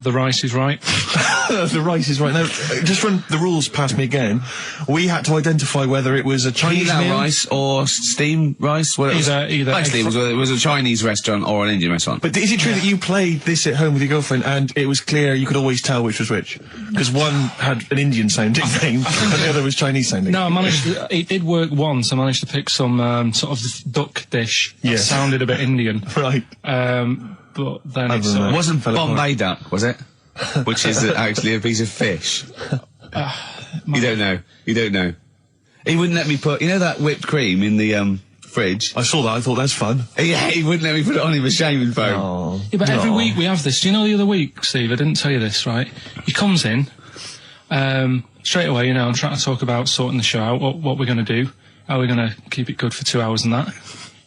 The rice is right. The rice is right. Now, just run the rules past me again. We had to identify whether it was a Chinese meal, rice or steamed rice. Well, either. Actually, it was a Chinese restaurant or an Indian restaurant. But is it true that you played this at home with your girlfriend and it was clear you could always tell which was which? Because one had an Indian sounding name and the other was Chinese sounding. No, I managed to, it did work once. I managed to pick some sort of duck dish that sounded a bit Indian. Right. But then it wasn't Bombay duck, was it? Which is actually a piece of fish. You don't know. You don't know. He wouldn't let me put, you know that whipped cream in the fridge? I saw that, I thought that's fun. Yeah, he wouldn't let me put it on, he was shaming phone. Oh, yeah, but every week we have this. Do you know the other week, Steve, I didn't tell you this, right? He comes in, straight away, you know, I'm trying to talk about sorting the show out, what we're going to do, how we're going to keep it good for 2 hours and that.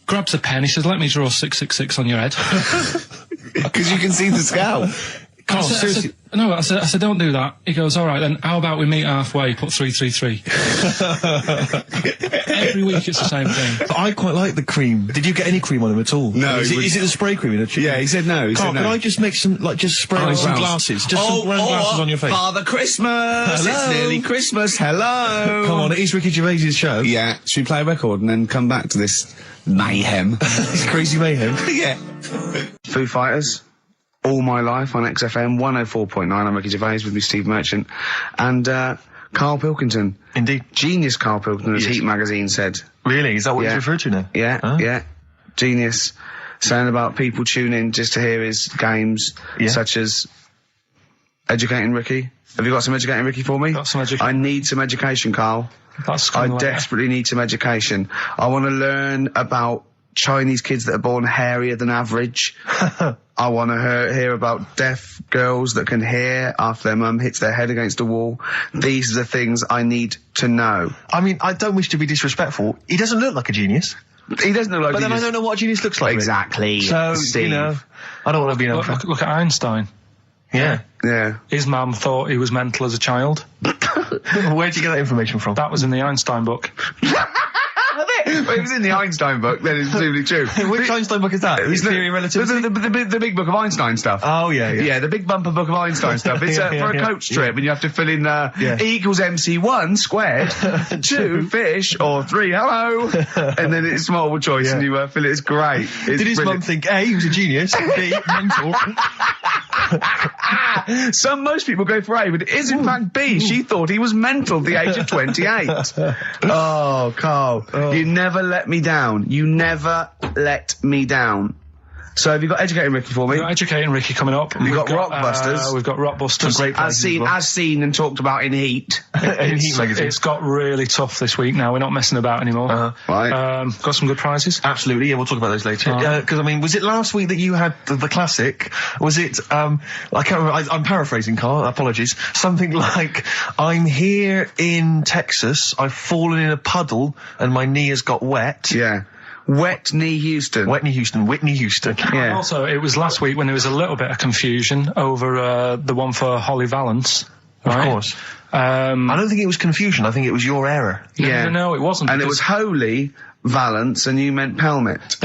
Grabs a pen, he says, let me draw 666 on your head. Because you can see the scalp. I said, don't do that. He goes, all right, then, how about we meet halfway, put 333. Every week it's the same thing. But I quite like the cream. Did you get any cream on him at all? No. Is it the spray cream in a chicken? Yeah, he said no. Carl, can I just make some, just spray on some glasses? Just some round glasses on your face. Father Christmas! Hello. It's nearly Christmas, hello! Come on, it is Ricky Gervais' show. Yeah, should we play a record and then come back to this mayhem? This crazy mayhem. Yeah. Foo Fighters. All My Life on XFM 104.9. I'm Ricky Gervais with me, Steve Merchant, and Karl Pilkington. Indeed. Genius Karl Pilkington, as Heat magazine said. Really? Is that what he's referred to now? Yeah, yeah. Genius. Saying about people tune in just to hear his games, such as Educating Ricky. Have you got some Educating Ricky for me? Got some education. I need some education, Karl. I desperately need some education. I want to learn about Chinese kids that are born hairier than average. I want to hear about deaf girls that can hear after their mum hits their head against a wall. These are the things I need to know. I mean, I don't wish to be disrespectful. He doesn't look like a genius. He doesn't look like a genius. But then I don't know what a genius looks like. Exactly. So, Steve. you know, I don't want to be an look at Einstein. Yeah. Yeah. His mum thought he was mental as a child. Where'd you get that information from? That was in the Einstein book. But it was in the Einstein book, then it's presumably true. Which Einstein book is that? His Theory of Relativity? The big book of Einstein stuff. Oh, yeah. Yeah, the big bumper book of Einstein stuff. It's for a coach trip, and you have to fill in E equals MC1 squared, 2 fish, or 3 hello, and then it's multiple choice, and you fill it. It's great. Did his mum think, A, he was a genius, B, mental? Most people go for A, but it is in fact B. She thought he was mental at the age of 28. Oh, Karl, you never let me down. You never let me down. So have you got Educating Ricky for me? We've got Educating Ricky coming up. We've got Rockbusters. We've got Rockbusters. Great as seen and talked about in Heat. In Heat magazine. It's got really tough this week now. We're not messing about anymore. Right. Got some good prizes. Absolutely, yeah, we'll talk about those later. Because, I mean, was it last week that you had the classic? Was it, I can't remember, I'm paraphrasing, Karl, apologies. Something like, I'm here in Texas, I've fallen in a puddle, and my knee has got wet. Yeah. Wet Knee Houston. Whitney Houston. Yeah. And also, it was last week when there was a little bit of confusion over the one for Holly Valance. Right? Of course. I don't think it was confusion. I think it was your error. No, it wasn't. And it was Holy Valance, and you meant Pelmet.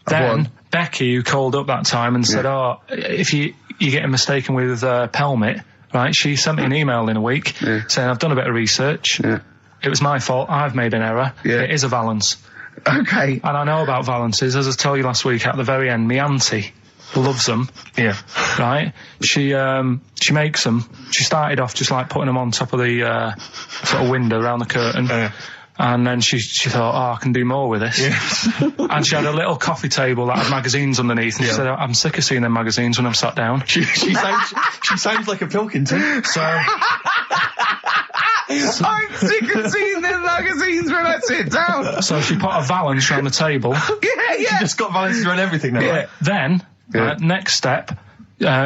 Then Becky, who called up that time and said, if you're getting mistaken with Pelmet, right, she sent me an email in a week saying, I've done a bit of research. Yeah. It was my fault. I've made an error. Yeah. It is a Valance. Okay. And I know about Valances, as I told you last week, at the very end, my auntie loves them. Yeah. Right? She makes them. She started off just like putting them on top of the, sort of window around the curtain. And then she thought, I can do more with this. Yeah. And she had a little coffee table that had magazines underneath. And she said, I'm sick of seeing them magazines when I'm sat down. She sounds like a Pilkington, so... I'm sick of seeing them magazines when I sit down. So she put a Valance around the table. Yeah. She just got Valances around everything now. Yeah. Then, next step,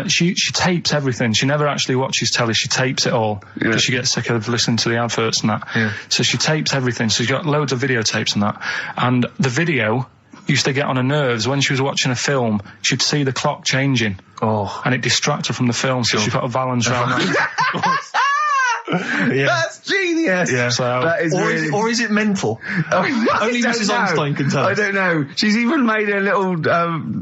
she tapes everything. She never actually watches telly. She tapes it all because she gets sick of listening to the adverts and that. Yeah. So she tapes everything. So she's got loads of videotapes and that. And the video used to get on her nerves. When she was watching a film, she'd see the clock changing. And it distracted her from the film. So she put a Valance around that. Yeah. That's genius. Yeah. So, That is or is it mental? Only Mrs. Einstein can tell. I don't know. She's even made a little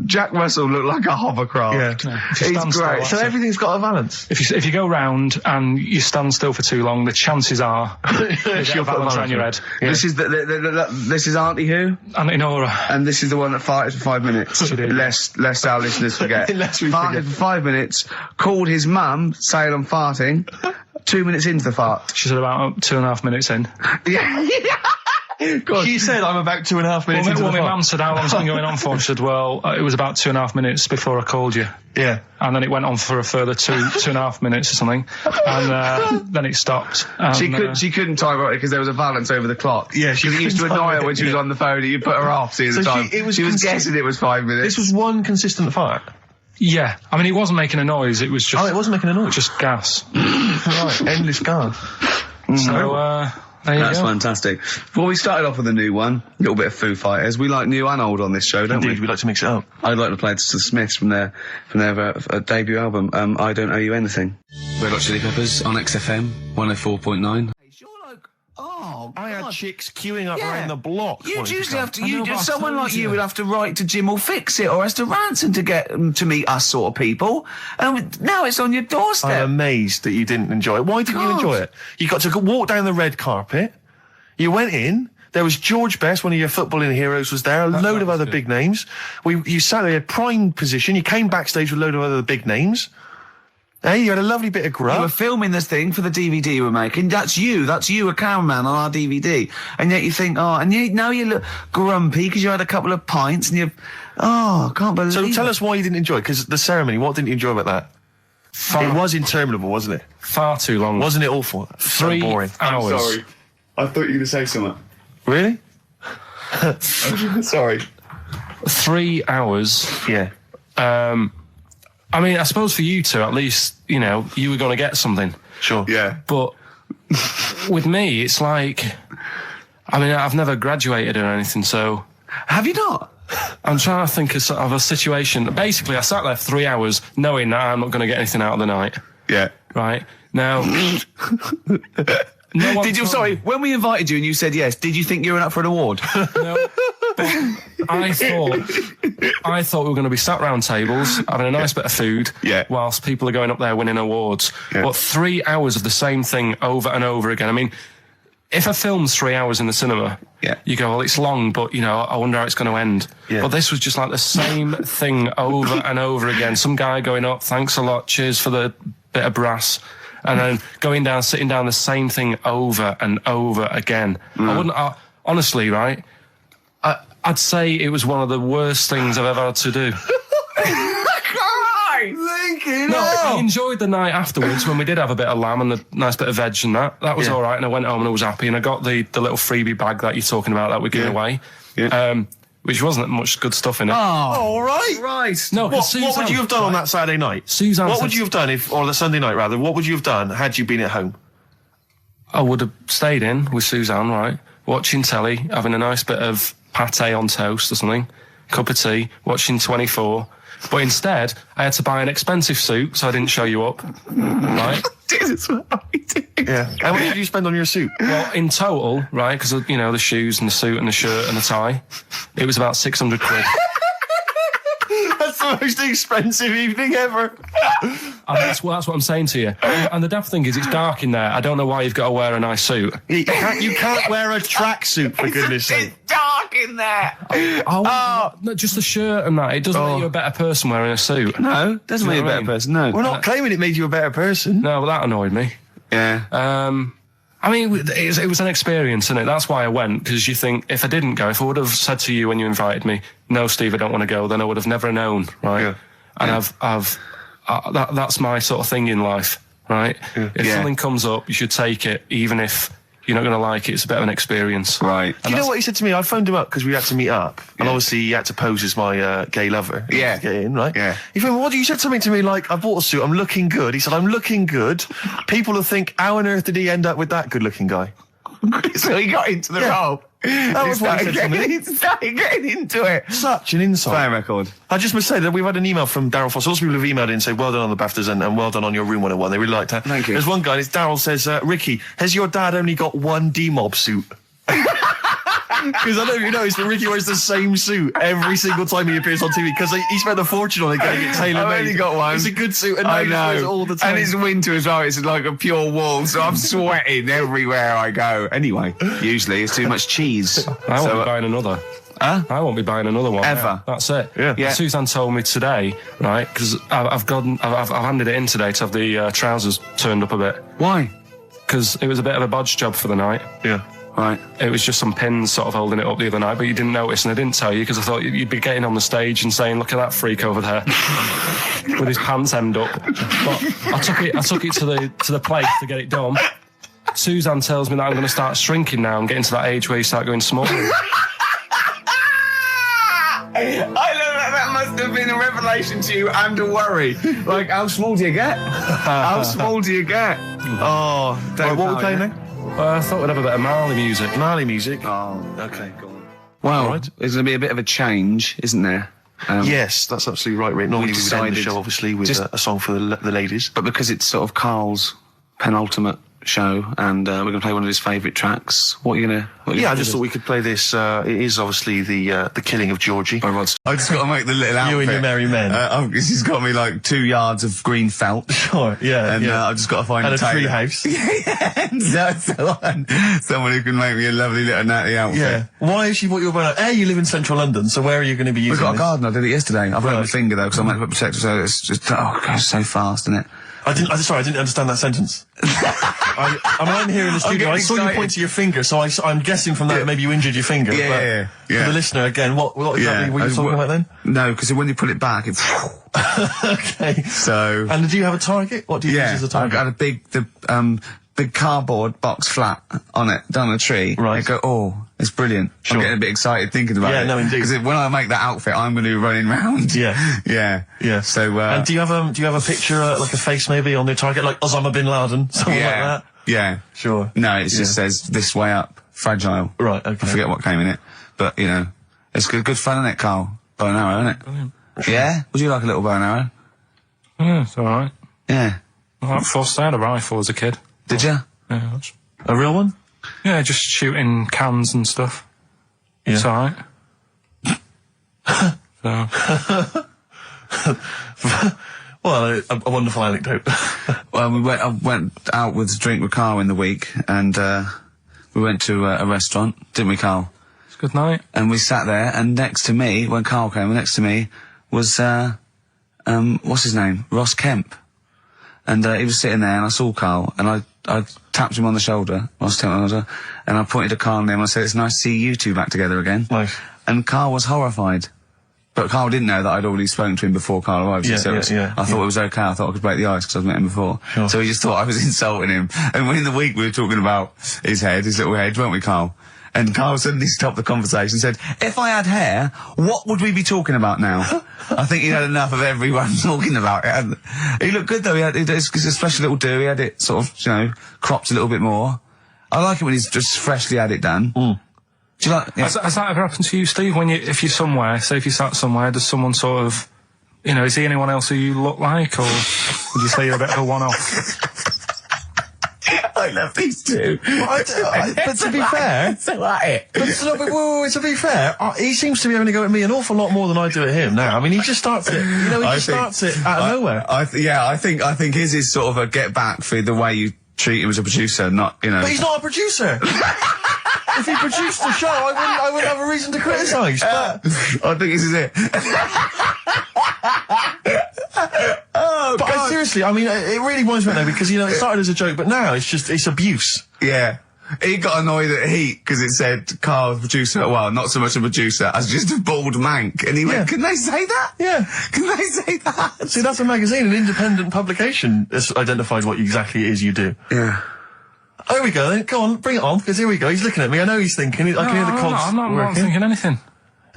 Jack Russell look like a hovercraft. Yeah. He's great. So everything's got a balance. If you go round and you stand still for too long, the chances are you get a balance around your head. Yeah. This is this is Auntie who? Auntie Nora. And this is the one that farted for 5 minutes. Lest our listeners forget. Lest we farted forget. for 5 minutes, called his mum, saying I'm farting. 2 minutes into the fart. She's about 2.5 minutes in. Yeah. God. She said I'm about 2.5 minutes into Well, the my fart. mum said, how long's it been going on for? She said, well, it was about 2.5 minutes before I called you. Yeah. And then it went on for a further 2.5 minutes or something. And then it stopped. And, She couldn't time it because there was a balance over the clock. Yeah, she used to couldn't annoy time her when it, she was yeah. on the phone and you put her off seeing So the time. she was guessing it was 5 minutes. This was one consistent fart. Yeah. I mean, it wasn't making a noise. It was just... Oh, it wasn't making a noise. Just gas. Right. Endless gas. So, there you That's go. fantastic. Well, we started off with a new one, a little bit of Foo Fighters. We like new and old on this show, don't Indeed, we? we like to mix it up. I'd like to play the Smiths from their debut album, I Don't Owe You Anything. Red Hot Chili Peppers on XFM 104.9. You're like, oh, I had God. chicks queuing up Yeah. around the block. You'd wanting to usually come. have to. I know, but I Someone told like you you. would have to write to Jim or Fix It or Esther Ranson to get them to meet us sort of people. And now it's on your doorstep. I'm amazed that you didn't enjoy it. Why didn't you God. enjoy it? You got to walk down the red carpet. You went in. There was George Best, one of your footballing heroes, was there. A load of other big names. You sat there in prime position. You came backstage with a load of other big names. Hey, you had a lovely bit of You were grub. filming this thing for the DVD you were making. That's you, a cameraman on our DVD. And yet you think, now you look grumpy because you had a couple of pints and I can't believe So it. tell us why you didn't enjoy it, because the ceremony, what didn't you enjoy about that? It was interminable, wasn't it? Far too long. Wasn't it awful? 3 So boring. hours. I thought you were going to say something. Really? Sorry. 3 hours. Yeah. I mean, I suppose for you two, at least, you know, you were going to get something. Sure. Yeah. But with me, it's like, I mean, I've never graduated or anything, so Have you not? I'm trying to think of sort of a situation. Basically, I sat there for 3 hours knowing that I'm not going to get anything out of the night. Yeah. Right? Now... No one Did you? told Sorry, me. when we invited you and you said yes, did you think you were up for an award? No, but I thought we were going to be sat round tables having a nice bit of food, Yeah. whilst people are going up there winning awards. Yeah. But 3 hours of the same thing over and over again. I mean, if a film's 3 hours in the cinema, Yeah. you go, well, it's long, but you know, I wonder how it's going to end. Yeah. But this was just like the same thing over and over again. Some guy going up, thanks a lot, cheers for the bit of brass. And then going down, sitting down, the same thing over and over again. Honestly, right? I'd say it was one of the worst things I've ever had to do. No, I enjoyed the night afterwards when we did have a bit of lamb and a nice bit of veg and that. That was Yeah. all right, and I went home and I was happy, and I got the little freebie bag that you're talking about that we're giving away. Yeah. Which wasn't much good stuff in it. Oh, All right. right. No, 'cause What would Suzanne- you have done on that Saturday night? Suzanne What said- would you have done or the Sunday night rather, what would you have done had you been at home? I would have stayed in with Suzanne, right? Watching telly, having a nice bit of pate on toast or something, cup of tea, watching 24. But instead, I had to buy an expensive suit, so I didn't show you up, right? Yeah. How much did you spend on your suit? Well, in total, right, because, you know, the shoes and the suit and the shirt and the tie, it was about 600 quid. That's the most expensive evening ever. And that's what I'm saying to you. And the daft thing is, it's dark in there. I don't know why you've got to wear a nice suit. You can't wear a tracksuit, for goodness sake. Dark in there. No, just the shirt and that. It doesn't make you a better person wearing a suit. No, doesn't You make you know a what I better mean? person. No. We're not claiming it made you a better person. No, but that annoyed me. Yeah. I mean, it was an experience, isn't it? That's why I went, because you think, if I didn't go, if I would have said to you when you invited me, no, Steve, I don't want to go, then I would have never known, right? Yeah. And that's my sort of thing in life, right? If Yeah. something comes up, you should take it, even if you're not going to like it. It's a bit of an experience. Right. Do you know what he said to me? I phoned him up because we had to meet up. And obviously he had to pose as my gay lover. Yeah. To get in, right? Yeah. He phoned me, what? You said something to me like, I bought a suit, I'm looking good. He said, I'm looking good. People will think, how on earth did he end up with that good looking guy? So he got into the role. That was what he said to me. He started getting into it. Such an insight. Fair record. I just must say that we've had an email from Daryl Foss. Lots of people have emailed in and say, well done on the BAFTAs and well done on your Room 101. They really liked that. Thank you. There's one guy, and it's Daryl says, Ricky, has your dad only got one D-Mob suit? Because I don't know if you noticed, but Ricky wears the same suit every single time he appears on TV because he spent a fortune on it getting it tailor-made. I've only got one. It's a good suit, and I he wears it know. all the time. And it's winter as well. It's like a pure wool, so I'm sweating everywhere I go. Anyway, usually it's too much cheese. I won't be buying another. Huh? I won't be buying another one. Ever. That's it. Yeah. Suzanne told me today, right, because I've handed it in today to have the trousers turned up a bit. Why? Because it was a bit of a bodge job for the night. Yeah. Right. It was just some pins sort of holding it up the other night, but you didn't notice, and I didn't tell you because I thought you'd be getting on the stage and saying, "Look at that freak over there with his pants hemmed up." But I took it to the place to get it done. Suzanne tells me that I'm going to start shrinking now and getting to that age where you start going small. I know that must have been a revelation to you and a worry. Like, how small do you get? How small do you get? Oh, Right, what are we playing now? I thought we'd have a bit of Marley music. Marley music. Oh, Okay, go on. well, Right. there's going to be a bit of a change, isn't there? Yes, that's absolutely right, Rick. Normally we would end the decided show, obviously, with just- a song for the ladies. But because it's sort of Carl's penultimate show, and we're going to play one of his favourite tracks, what are you going to... Yeah, I just thought we could play this. It is obviously the killing of Georgie. I just got to make the little outfit. You and your merry men. She's got me like 2 yards of green felt. Sure, yeah. And yeah. I've just got to find And a tailor. tree house. Someone who can make me a lovely little natty outfit. Yeah. Why has she bought you a banana? You live in central London, so where are you going to be using We've got a this? garden. I did it yesterday. I've got my finger though because I meant to put protector, so it's just it goes so fast, isn't it? I didn't understand that sentence. I'm here in the studio. I saw you point to your finger, so I'm guessing from that maybe you injured your finger. Yeah. For the listener, again, what exactly were you talking about then? No, because when you pull it back, it's Okay. so. And do you have a target? What do you use as a I've target? got a big cardboard box flat on it, down a tree. Right. I go, oh, it's brilliant. Sure. I'm getting a bit excited thinking about it. Yeah, no, indeed. Because when I make that outfit, I'm going to be running round. Yeah. Yeah. So, And do you have a picture, like a face maybe on the target, like Osama bin Laden, something like that? Yeah. Sure. No, it just says this way up, fragile. Right, okay. I forget what came in it. But, you know, it's good fun, isn't it, Carl? Bow and arrow, isn't it? Brilliant. Yeah? Would you like a little bow and arrow? Yeah, it's alright. Yeah. I had a rifle as a kid. Did you? Yeah, that's- A real one? yeah, just shooting cans and stuff. Yeah. It's alright. So, Well, a wonderful anecdote. Well, I went out with a drink with Carl in the week, and we went to a restaurant, didn't we, Carl? it's a good night. And we sat there, and next to me, when Carl came, next to me was, what's his name? Ross Kemp. And he was sitting there, and I saw Carl, and I tapped him on the shoulder, Ross Kemp on the shoulder, and I pointed to Carl and him, and I said, it's nice to see you two back together again. Nice. And Carl was horrified. But Carl didn't know that I'd already spoken to him before Carl arrived. Yeah, so I thought it was okay. I thought I could break the ice because I'd met him before. Sure. So he just thought I was insulting him. And when in the week we were talking about his little head, weren't we, Carl? And Carl suddenly stopped the conversation and said, if I had hair, what would we be talking about now? I think he had enough of everyone talking about it. He looked good though. He had a special little do. He had it sort of, cropped a little bit more. I like it when he's just freshly had it done. Mm. Do you like? Yeah. Has that ever happened to you, Steve? If you're somewhere, say if you sat somewhere, does someone sort of, is he anyone else who you look like, or would you say you're a bit of a one-off? I love these two. But to be fair, so at it. to be fair, he seems to be having to go at me an awful lot more than I do at him now. I mean, he just starts it. Starts it out of nowhere. I think his is sort of a get back for the way you treat him as a producer, not. But he's not a producer. If he produced the show, I wouldn't have a reason to criticise. But I think this is it. But seriously, I mean, it really winds me up though, because it started as a joke, but now it's abuse. Yeah. He got annoyed at Heat because it said Carl's producer, well, not so much a producer as just a bald mank. And he went, can they say that? Yeah. Can they say that? See, that's a magazine, an independent publication that's identified what exactly it is you do. Yeah. Oh, here we go then. Go on, bring it on, because here we go. He's looking at me. I know he's thinking. I can hear the cogs I'm not working. thinking anything.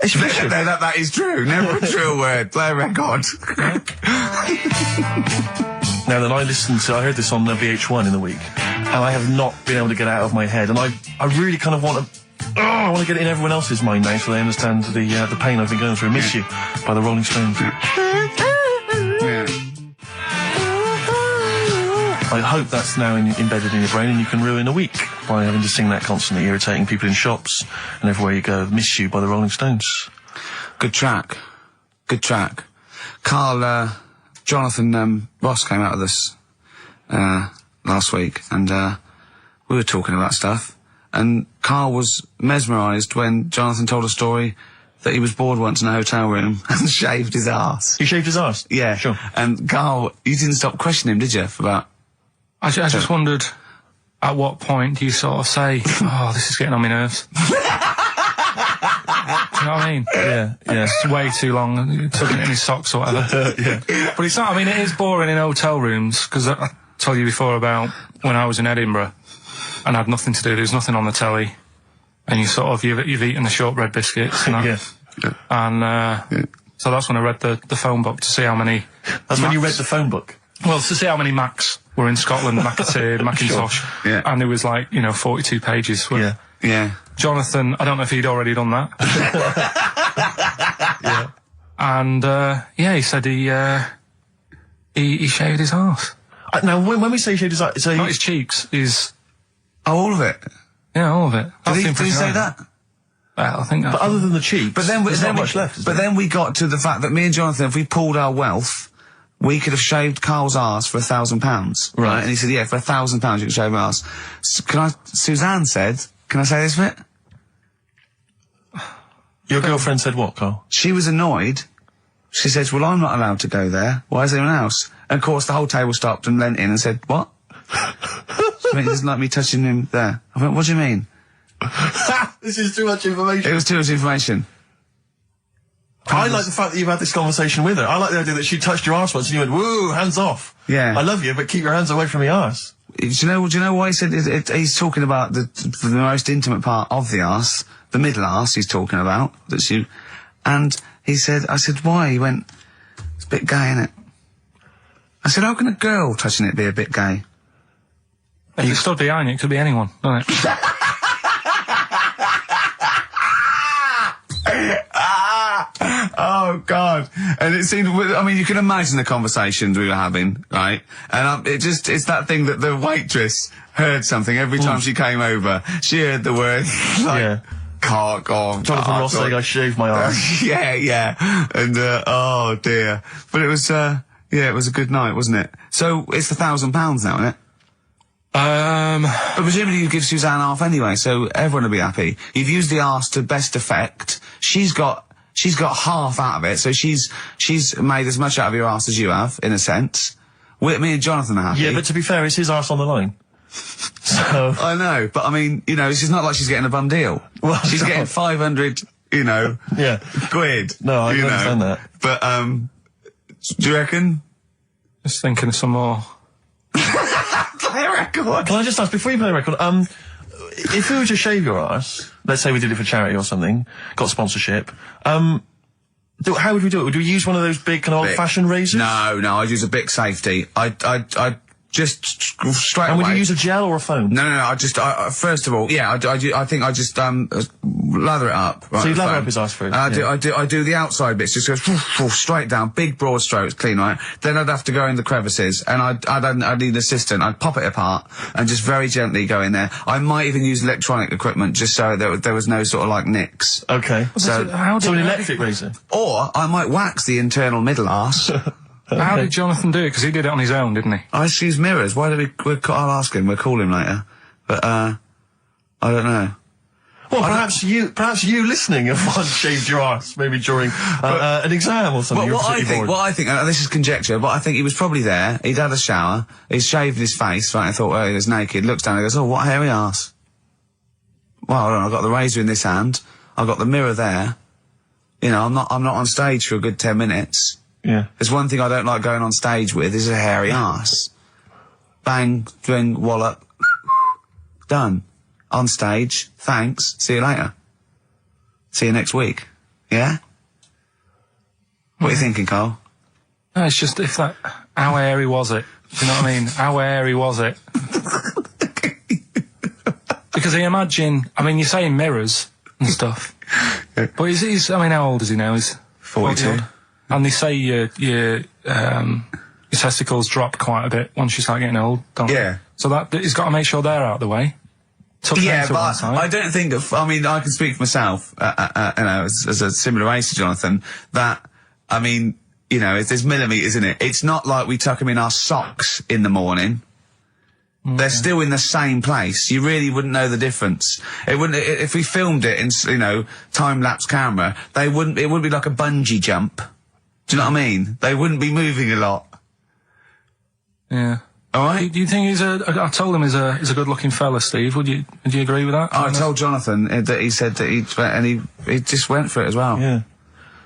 It's vicious. No, that is true. Never a true word. Play a record. Now then, I heard this on VH1 in the week, and I have not been able to get it out of my head, and I really kind of want to I want to get it in everyone else's mind now so they understand the pain I've been going through. Miss You by the Rolling Stones. Yeah. I hope that's now embedded in your brain and you can ruin a week by having to sing that constantly, irritating people in shops and everywhere you go. Miss You by the Rolling Stones. Good track. Good track. Carl, Jonathan Ross came out with us last week, and we were talking about stuff, and Carl was mesmerised when Jonathan told a story that he was bored once in a hotel room and shaved his arse. He shaved his arse? Yeah. Sure. And Carl, you didn't stop questioning him, did you, about... I just wondered, at what point do you sort of say, oh, this is getting on my nerves? Do you know what I mean? Yeah. It's way too long, tucking it in his socks or whatever. Yeah. But it's not, I mean, it is boring in hotel rooms, because I told you before about when I was in Edinburgh and I had nothing to do, there was nothing on the telly, and you sort of, you've eaten the shortbread biscuits and that. Yeah. And, so that's when I read the phone book to see how many... That's when you read the phone book? Well, to see how many Macs were in Scotland, McAteer, Macintosh. Sure. Yeah. And there was 42 pages. Yeah. Jonathan, I don't know if he'd already done that. Yeah. And, he said he shaved his arse. Now, when we say shaved his arse, so Not his cheeks, his... Oh, all of it? Yeah, all of it. Did he say that? Well, I think that's... But other than the cheeks, But then, there's not much left, is But there? then we got to the fact that me and Jonathan, if we pulled our wealth, we could have shaved Carl's arse for £1,000. Right. And he said, yeah, for £1,000 you can shave my arse. Suzanne said, can I say this bit? Your girlfriend said what, Carl? She was annoyed. She says, well, I'm not allowed to go there. Why is anyone else? And of course, the whole table stopped and leant in and said, what? She went, he doesn't like me touching him there. I went, what do you mean? This is too much information. It was too much information. I like the fact that you've had this conversation with her. I like the idea that she touched your arse once and you went, woo, hands off. Yeah. I love you, but keep your hands away from my arse. Do you know why he said he's talking about the most intimate part of the arse, the middle arse he's talking about, and he said, I said, why? He went, it's a bit gay, innit? I said, how can a girl touching it be a bit gay? If you stood behind it, it could be anyone, doesn't it? Oh, God. And it seemed, I mean, you can imagine the conversations we were having, right? And it's that thing that the waitress heard something every time she came over. She heard the word, cock on. Jonathan Ross saying I shaved my arse. Yeah. And, oh dear. But it was, it was a good night, wasn't it? So, it's £1,000 now, isn't it? But presumably you give Suzanne half anyway, so everyone will be happy. You've used the arse to best effect. She's got half out of it, so she's made as much out of your arse as you have, in a sense. Me and Jonathan are happy. Yeah, but to be fair, it's his arse on the line. So... I know, but I mean, it's not like she's getting a bum deal. Well, she's getting 500, yeah. quid. No, I can understand that. But, do you reckon? Just thinking of some more... Play a record. Can I just ask, before you play a record, if we were to shave your arse, let's say we did it for charity or something, got sponsorship, how would we do it? Would we use one of those big kind of old-fashioned razors? No, I'd use a Bic Safety. I'd just straight And away. would you use a gel or a foam? No, I first of all, I think I just, lather it up. Right, So you'd lather up his arse first? I do the outside bits, just go straight down, big broad strokes, clean, right? Then I'd have to go in the crevices, and I'd need an assistant. I'd pop it apart, and just very gently go in there. I might even use electronic equipment, just so there was no sort of nicks. Okay. So an electric razor? Or I might wax the internal middle arse. How did Jonathan do it? Because he did it on his own, didn't he? I just use mirrors. Why do I'll ask him. We'll call him later. But, I don't know. Well, perhaps you listening have once shaved your arse, maybe during an exam or something. What I think, this is conjecture, but I think he was probably there. He'd had a shower. He's shaved his face, right? I thought, well, he was naked. Looks down and goes, oh, what a hairy arse. Well, hold on, I've got the razor in this hand. I've got the mirror there. I'm not on stage for a good 10 minutes. Yeah. There's one thing I don't like going on stage with is a hairy arse. Bang, drink, wallop, done. On stage, thanks, see you later. See you next week. Yeah? What are you thinking, Carl? No, it's just how hairy was it? Do you know what I mean? How hairy was it? Because I imagine, I mean, you're saying mirrors and stuff, but he's, I mean, how old is he now? He's 42. And they say your testicles drop quite a bit once you start getting old, don't they? Yeah. So that he's got to make sure they're out of the way. Yeah, but I don't think, I mean, I can speak for myself, you know, as a similar age to Jonathan, that, I mean, you know, there's millimetres in it. It's not like we tuck them in our socks in the morning. They're still in the same place. You really wouldn't know the difference. It wouldn't, if we filmed it in, you know, time-lapse camera, it wouldn't be like a bungee jump. Do you know what I mean? They wouldn't be moving a lot. Yeah. Alright? Do you think I told him he's a good-looking fella, Steve. Would you agree with that? I told Jonathan that he said that he just went for it as well. Yeah.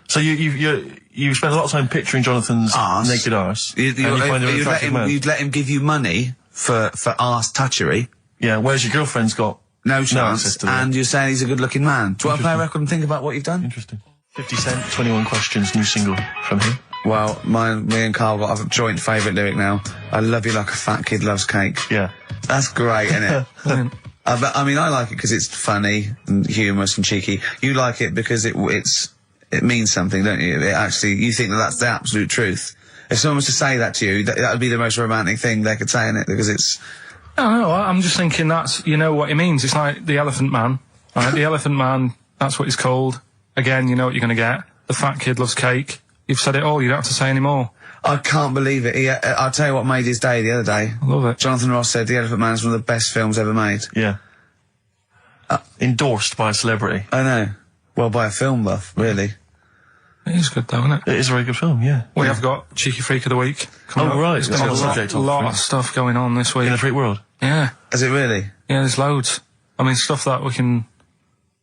So you spent a lot of time picturing Jonathan's naked arse. You'd let him give you money for arse touchery. Yeah, whereas your girlfriend's got no chance, and you're saying he's a good-looking man. Do you want to play a record and think about what you've done? Interesting. 50 Cent, 21 Questions, new single from him. Well, me and Carl got a joint favourite lyric now. I love you like a fat kid loves cake. Yeah. That's great, isn't it? I mean, I like it because it's funny and humorous and cheeky. You like it because it means something, don't you? You think that's the absolute truth. If someone was to say that to you, that would be the most romantic thing they could say in it, because it's... No, I'm just thinking you know what it means. It's like the Elephant Man, right? The Elephant Man, that's what he's called. Again, you know what you're going to get. The fat kid loves cake. You've said it all, you don't have to say any more. I can't believe it. I'll tell you what made his day the other day. I love it. Jonathan Ross said The Elephant Man is one of the best films ever made. Yeah. Endorsed by a celebrity. I know. Well, by a film buff, really. It is good though, isn't it? It is a very good film, yeah. We have got Cheeky Freak of the Week. Oh, right. There's been a lot of stuff going on this week. In the freak world? Yeah. Is it really? Yeah, there's loads. I mean, stuff that we can...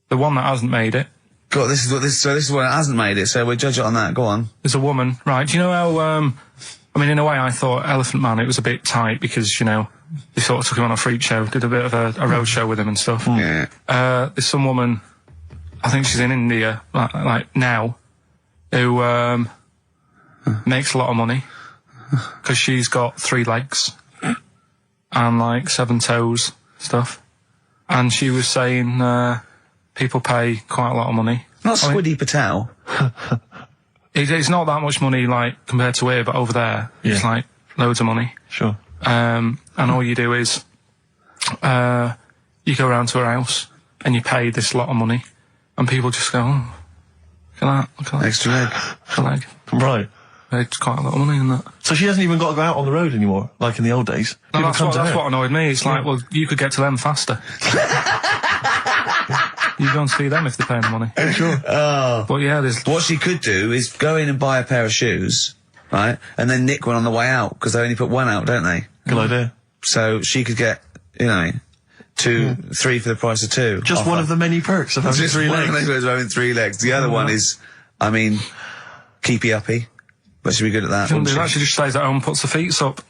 The one that hasn't made it. God, this is what hasn't made it, so we'll judge it on that. Go on. There's a woman, right? Do you know how, I mean, in a way, I thought Elephant Man, it was a bit tight because, you know, they sort of took him on a freak show, did a bit of a road show with him and stuff. Yeah. There's some woman, I think she's in India, like now, who, makes a lot of money because she's got 3 legs and like 7 toes stuff. And she was saying, people pay quite a lot of money. Not Squiddy Patel. It's not that much money, like, compared to here, but over there, it's like loads of money. Sure. And all you do is, you go around to her house and you pay this lot of money, and people just go, oh, look at that. Extra leg. Extra leg. Right. It's quite a lot of money in that. So she hasn't even got to go out on the road anymore, like in the old days? No, that's what annoyed me. It's like, well, you could get to them faster. You go and see them if they're paying the money. Sure. But yeah, there's... What she could do is go in and buy a pair of shoes, right, and then nick one on the way out, because they only put one out, don't they? Good idea. So she could get, you know, 2, 3 for the price of 2. Just one of the many perks of having 3 legs. One of those having 3 legs. The other one is, I mean, keepy uppy. But she'd be good at that, wouldn't she? She just stays at home and puts the feet up.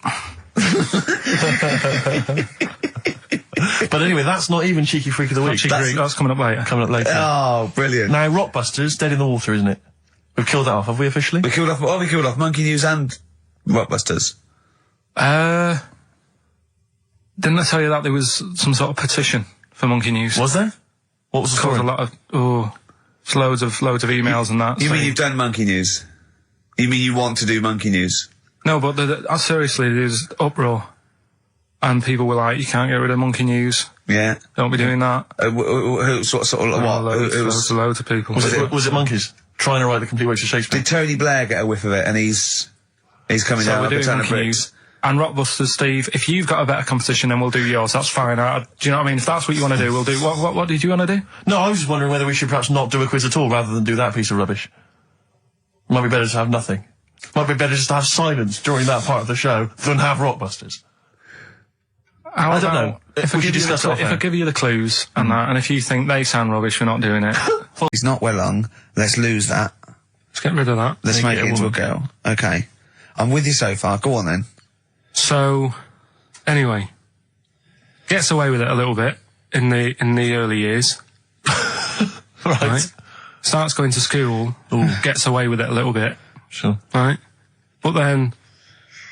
But anyway, that's not even Cheeky Freak of the Week. That's coming up later. Oh, brilliant. Now, Rockbusters, Dead in the Water, isn't it? We've killed that off, have we officially? We killed off Monkey News and Rockbusters. Didn't I tell you that there was some sort of petition for Monkey News? Was there? What was the story? A lot of, it's loads of emails and that. You mean you've done Monkey News? You mean you want to do Monkey News? No, but seriously, there's uproar. And people were like, you can't get rid of Monkey News. Yeah. Don't be doing that. Who sort of what? Loads of people. Was it monkeys trying to write the complete works of Shakespeare? Did Tony Blair get a whiff of it, and he's coming down like a ton of bricks? And Rockbusters, Steve, if you've got a better competition, then we'll do yours. That's fine. Do you know what I mean? If that's what you want to do, we'll do. What did you want to do? No, I was just wondering whether we should perhaps not do a quiz at all rather than do that piece of rubbish. Might be better to have nothing. Might be better just to have silence during that part of the show than have Rockbusters. I don't know. If I give you the clues and that, and if you think they sound rubbish, we're not doing it. He's not well long. Let's lose that. Let's get rid of that. Let's make it into a girl. Okay. I'm with you so far. Go on then. So, anyway, gets away with it a little bit in the early years. Right. Starts going to school. Gets away with it a little bit. Sure. Right. But then,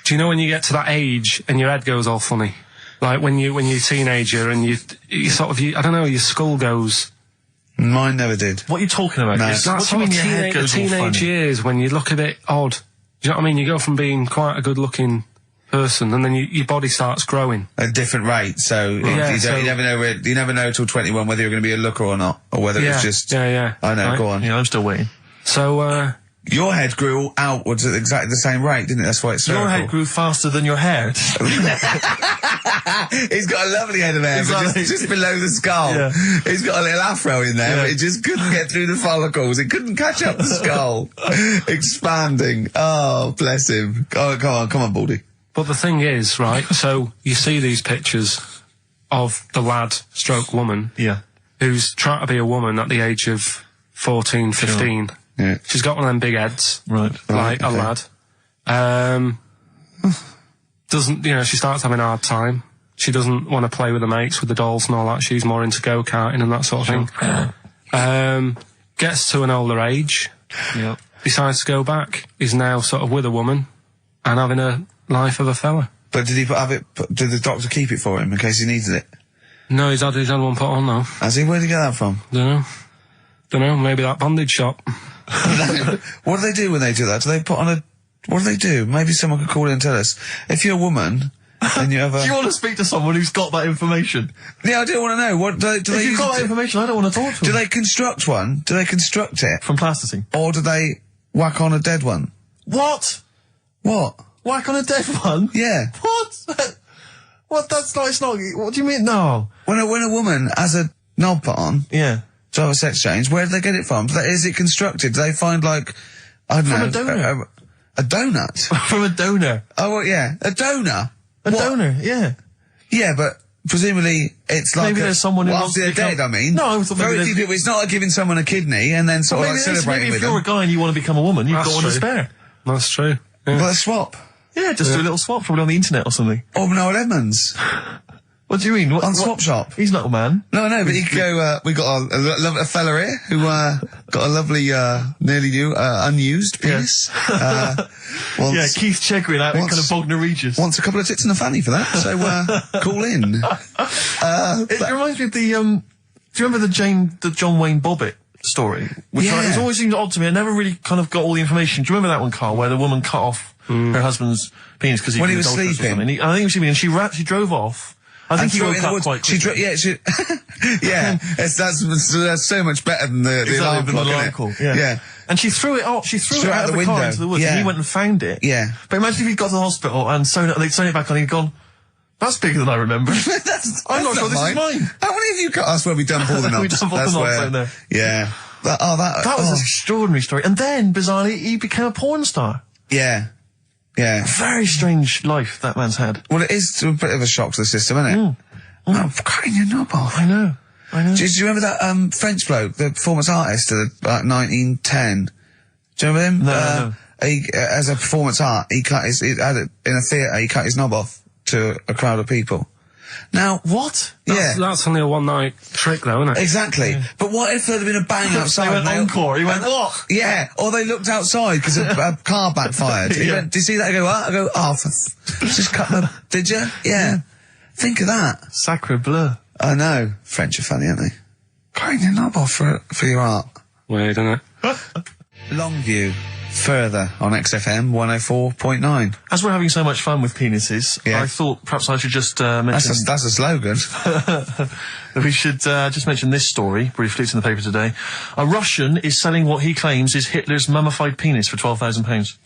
do you know when you get to that age and your head goes all funny? Like when you're a teenager and you sort of, I don't know, your skull goes... Mine never did. What are you talking about? No. It's that sort of teenage years when you look a bit odd. Do you know what I mean? You go from being quite a good-looking person, and then your body starts growing at a different rate. So you never know till 21 whether you're going to be a looker or not, or whether it's just. Yeah. I know. Right? Go on. Yeah, I'm still waiting. So your head grew outwards at exactly the same rate, didn't it? That's why it's Your circle. head grew faster than your hair. He's got a lovely head of hair, but just below the skull. Yeah. He's got a little afro in there, but it just couldn't get through the follicles. It couldn't catch up the skull. Expanding. Oh, bless him. Oh, come on, Baldy. But the thing is, right, so you see these pictures of the lad stroke woman who's trying to be a woman at the age of 14, 15. Sure. Yeah. She's got one of them big heads. Right. Like a lad. She starts having a hard time. She doesn't want to play with the mates, with the dolls and all that. She's more into go-karting and that sort of thing. Gets to an older age. Yep. Decides to go back. Is now sort of with a woman and having a life of a fella. But did the doctor keep it for him in case he needed it? No, he's had one put on though. Has he? Where'd he get that from? Dunno, maybe that bondage shop. What do they do when they do that? Do they put on a... What do they do? Maybe someone could call in and tell us. If you're a woman and you have a... Do you want to speak to someone who's got that information? Yeah, I do want to know. What do if you've got that information, I don't want to talk to them. Do they construct one? Do they construct it? From plasticine? Or do they whack on a dead one? What? What? Whack on a dead one? Yeah. What? What? That's not, it's not, what do you mean? No. When a woman has a knob put on... Yeah. To have a sex change, where do they get it from? Is it constructed? Do they find, like, I don't know... From a donor. A donut? From a donor. Oh, well, yeah. A donor? A donor, yeah. Yeah, but presumably it's like... Maybe there's someone who wants after they're dead, I mean. No, I thought very few people... It's not like giving someone a kidney and then sort of like celebrating with them. Maybe if you're a guy and you want to become a woman, you've got one to spare. That's true. Yeah. Well, a swap. Yeah, just do a little swap, probably on the internet or something. Or Noel Edmonds. What do you mean? On Swap Shop. He's not a man. No, but you could go, we got a fella here who, got a lovely, nearly new, unused penis. Yeah, Keith Chegwin out in kind of Bognor Regis. Wants a couple of tits and a fanny for that, so, call in. It reminds me of the, do you remember the John Wayne Bobbitt story? Which it's always seemed odd to me. I never really kind of got all the information. Do you remember that one, Carl, where the woman cut off her husband's penis because he was sleeping? I think he was sleeping, and she drove off. I think he woke up quite quickly. That's so much better than the alarm clock, yeah. And she threw it off. She threw it out of the car into the woods, and he went and found it. Yeah. But imagine if he'd got to the hospital and they'd sewn it back on, and he'd gone, that's bigger than I remember. I'm not sure this is mine. How many of you got us where we dump all the knobs? We dump all the knobs in there. Yeah. That was an extraordinary story. And then, bizarrely, he became a porn star. Yeah. Yeah. Very strange life that man's had. Well, it is a bit of a shock to the system, isn't it? Oh, cutting your knob off. I know. Do you remember that French bloke, the performance artist of 1910? Do you remember him? No. He, as a performance art, in a theatre, he cut his knob off to a crowd of people. Now, what? That's only a one-night trick, though, isn't it? Exactly. Yeah. But what if there'd been a bang outside? They went encore. He went, what? Yeah. Or they looked outside because a car backfired. He went, did you see that? I go, what? I go, just cut my... Did you? Yeah. Think of that. Sacre bleu. I know. French are funny, aren't they? Cutting your knob off for your art. Weird, isn't it? Longview. Further on XFM 104.9. As we're having so much fun with penises, I thought perhaps I should just mention... That's a slogan. We should just mention this story, briefly. It's in the paper today. A Russian is selling what he claims is Hitler's mummified penis for £12,000.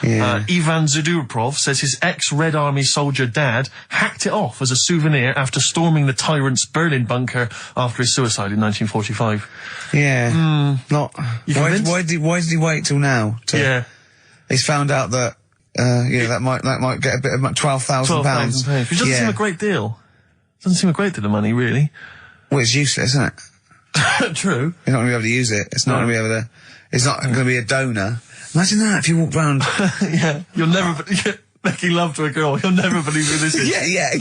Yeah. Ivan Zadurprov says his ex-Red Army soldier dad hacked it off as a souvenir after storming the tyrant's Berlin bunker after his suicide in 1945. Yeah. Why did he wait till now? He's found out that that might get a bit of £12,000. Which doesn't seem a great deal. Doesn't seem a great deal of money, really. Well, it's useless, isn't it? True. You're not going to be able to use it. It's not going to be able to. It's not going to be a donor. Imagine that if you walked round. You'll never. making love to a girl. You'll never believe who this is. Yeah.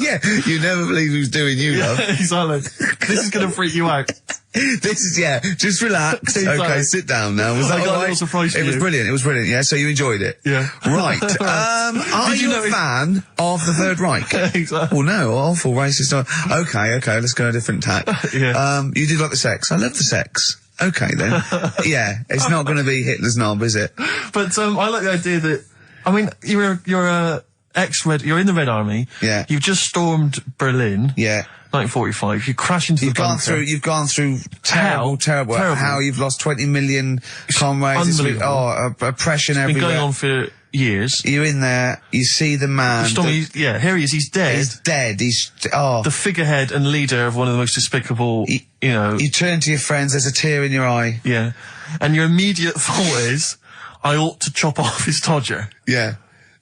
You never believe who's doing you, love. Exactly. This is going to freak you out. This is, just relax. Okay, sit down now. Was that I got all a little right? surprise for It was you. brilliant. It was brilliant. Yeah, so you enjoyed it. Yeah. Right. Are you a fan of the Third Reich? Exactly. Well, no, awful racist. Okay, let's go a different tack. Yeah. You did like the sex. I love the sex. Okay then. Yeah, it's not going to be Hitler's knob, is it? But I like the idea that, I mean, you're in the Red Army. Yeah. You've just stormed Berlin. Yeah. 1945. You crash into the bunker. You've gone through terrible. How you've lost 20 million comrades. Unbelievable. Oppression everywhere. It's been going on for years. You're in there, you see the man. Here he is, he's dead. He's dead, the figurehead and leader of one of the most despicable, You turn to your friends, there's a tear in your eye. Yeah. And your immediate thought is, I ought to chop off his todger. Yeah.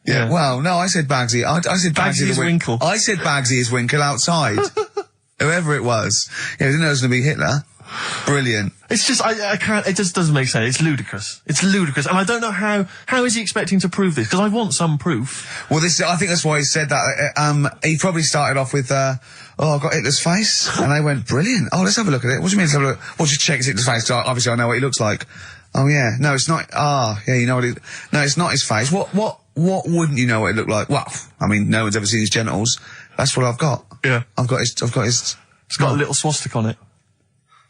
Well, no, I said Bagsy. I said Bagsy is Winkle. I said Bagsy is Winkle outside. Whoever it was. Yeah, I didn't know it was going to be Hitler. Brilliant. It's just, I can't, it just doesn't make sense. It's ludicrous. It's ludicrous. And I don't know how is he expecting to prove this? Because I want some proof. Well, I think that's why he said that. He probably started off with, I've got Hitler's face. And they went, brilliant. Oh, let's have a look at it. What do you mean let's have a look? Well, just check his Hitler's face. Obviously I know what he looks like. Oh yeah. No, it's not. You know what no, it's not his face. What wouldn't you know what it looked like? Well, I mean, no one's ever seen his genitals. That's what I've got. Yeah. I've got his. It's got a little swastika on it.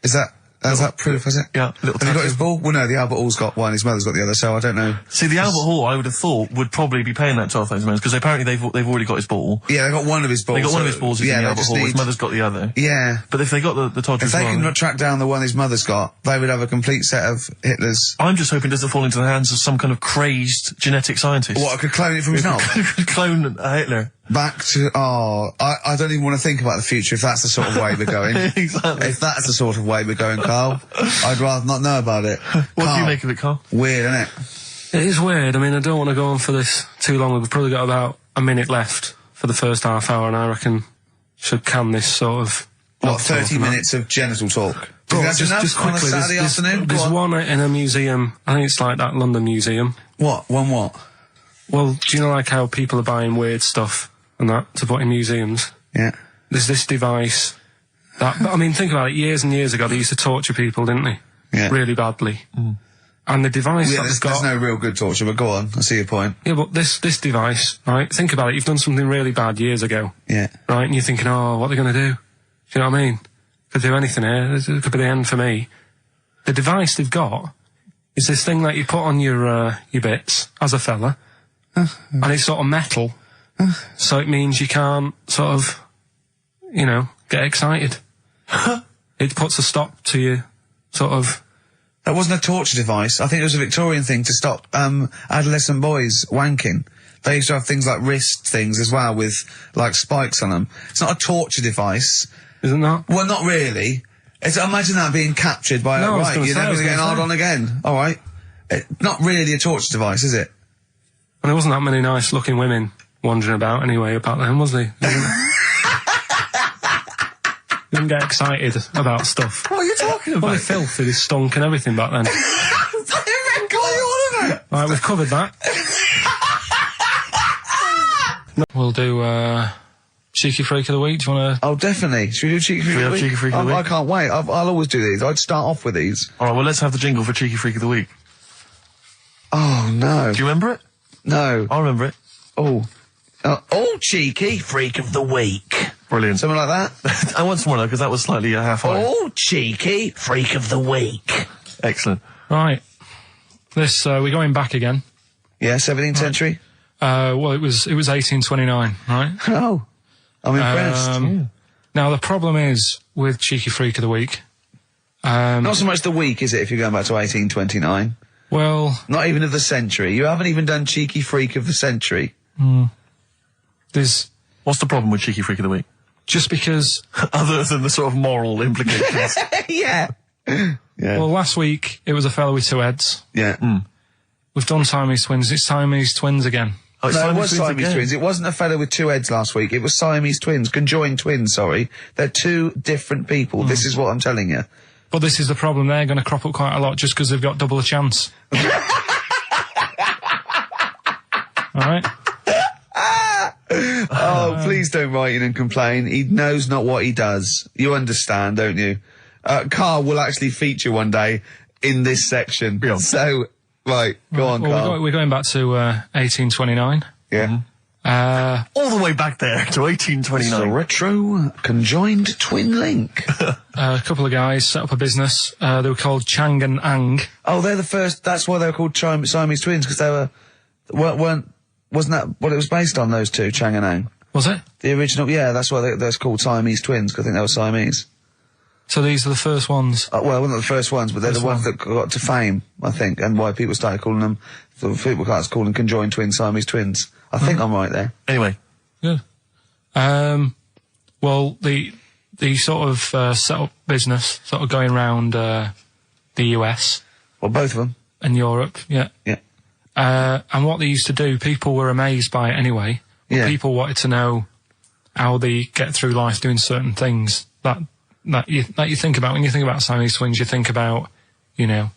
Is that proof, is it? Yeah, little Have you got his ball? Well, no, the Albert Hall's got one, his mother's got the other, so I don't know. See, the Albert Hall, I would have thought, would probably be paying that £12,000, because apparently they've already got his ball. Yeah, they got one of his balls. They got one of his balls in the Albert Hall, his mother's got the other. Yeah. But if they got the Todger if they can track down the one his mother's got, they would have a complete set of Hitler's. I'm just hoping it doesn't fall into the hands of some kind of crazed genetic scientist. What, I could clone it from his knob? Clone Hitler. Back to, I don't even want to think about the future if that's the sort of way we're going. Exactly. If that's the sort of way we're going, Carl, I'd rather not know about it. What do you make of it, Carl? Weird, isn't it? It is weird. I mean, I don't want to go on for this too long. We've probably got about a minute left for the first half hour, and I reckon should can this sort of... What, 30 minutes of genital talk? Just quickly, Saturday afternoon? There's one in a museum, I think it's like that London Museum. What? One what? Well, do you know like how people are buying weird stuff and that to put in museums? Yeah. There's this device that, I mean, think about it, years and years ago they used to torture people, didn't they? Yeah. Really badly. And the device there's no real good torture, but go on, I see your point. Yeah, but this device, right, think about it, you've done something really bad years ago. Yeah. Right, and you're thinking, oh, what are they going to do? Do you know what I mean? Could do anything here, it could be the end for me. The device they've got is this thing that you put on your bits, as a fella, and it's sort of metal, so it means you can't sort of, get excited. It puts a stop to you, sort of... That wasn't a torture device. I think it was a Victorian thing to stop adolescent boys wanking. They used to have things like wrist things as well with, like, spikes on them. It's not a torture device. Isn't that? Well, not really. Imagine that being captured by no, right, you're never going to get hard on again. All right. Not really a torture device, is it? And there wasn't that many nice-looking women wandering about anyway back then, was there? You didn't get excited about stuff. What are you talking about? Well, they filthy, they stunk and everything back then. What are you on about? Right, we've covered that. We'll do, Cheeky Freak of the Week. Do you want to... Oh, definitely. Should we do Cheeky Freak of the Week? Cheeky Freak of the Week? I can't wait. I'll always do these. I'd start off with these. All right, well, let's have the jingle for Cheeky Freak of the Week. Oh, no. Do you remember it? No. I remember it. Oh. Cheeky Freak of the Week. Brilliant. Something like that? I want some more, though, because that was slightly half-high. Cheeky Freak of the Week. Excellent. Right. This, we're going back again. Yeah, 17th century? Well, it was 1829, right? Oh. I'm impressed. Now, the problem is with Cheeky Freak of the Week... not so much the week, is it, if you're going back to 1829? Well... Not even of the century. You haven't even done Cheeky Freak of the century. There's... What's the problem with Cheeky Freak of the Week? Just because... Other than the sort of moral implications. Yeah. Well, last week, it was a fella with two heads. Yeah. We've done Siamese twins. It's Siamese twins again. Oh, no, it was Siamese twins. It wasn't a fella with two heads last week. It was Siamese twins. Conjoined twins, sorry. They're two different people. This is what I'm telling you. But this is the problem. They're going to crop up quite a lot just because they've got double a chance. All right? Oh, please don't write in and complain. He knows not what he does. You understand, don't you? Carl will actually feature one day in this section. Yeah. So, right, go on, Carl. We're going back to 1829. Yeah. All the way back there to 1829. It's a retro conjoined twin link. A couple of guys set up a business. They were called Chang and Ang. Oh, they're the first. That's why they were called Siamese twins, because they wasn't that what it was based on? Those two, Chang and Ang. Was it? The original, yeah. That's why they're called Siamese twins, because I think they were Siamese. So these are the first ones. Well, not the first ones, but they're the ones that got to fame, I think, and why people started calling them. So people started calling them conjoined twins, Siamese twins. I think I'm right there. Anyway. Good. Well, the sort of set up business, sort of going around the US. Well, both of them. And Europe, yeah. Yeah. And what they used to do, people were amazed by it anyway. Yeah. People wanted to know how they get through life doing certain things that you think about. When you think about Siamese twins, you think about, you know,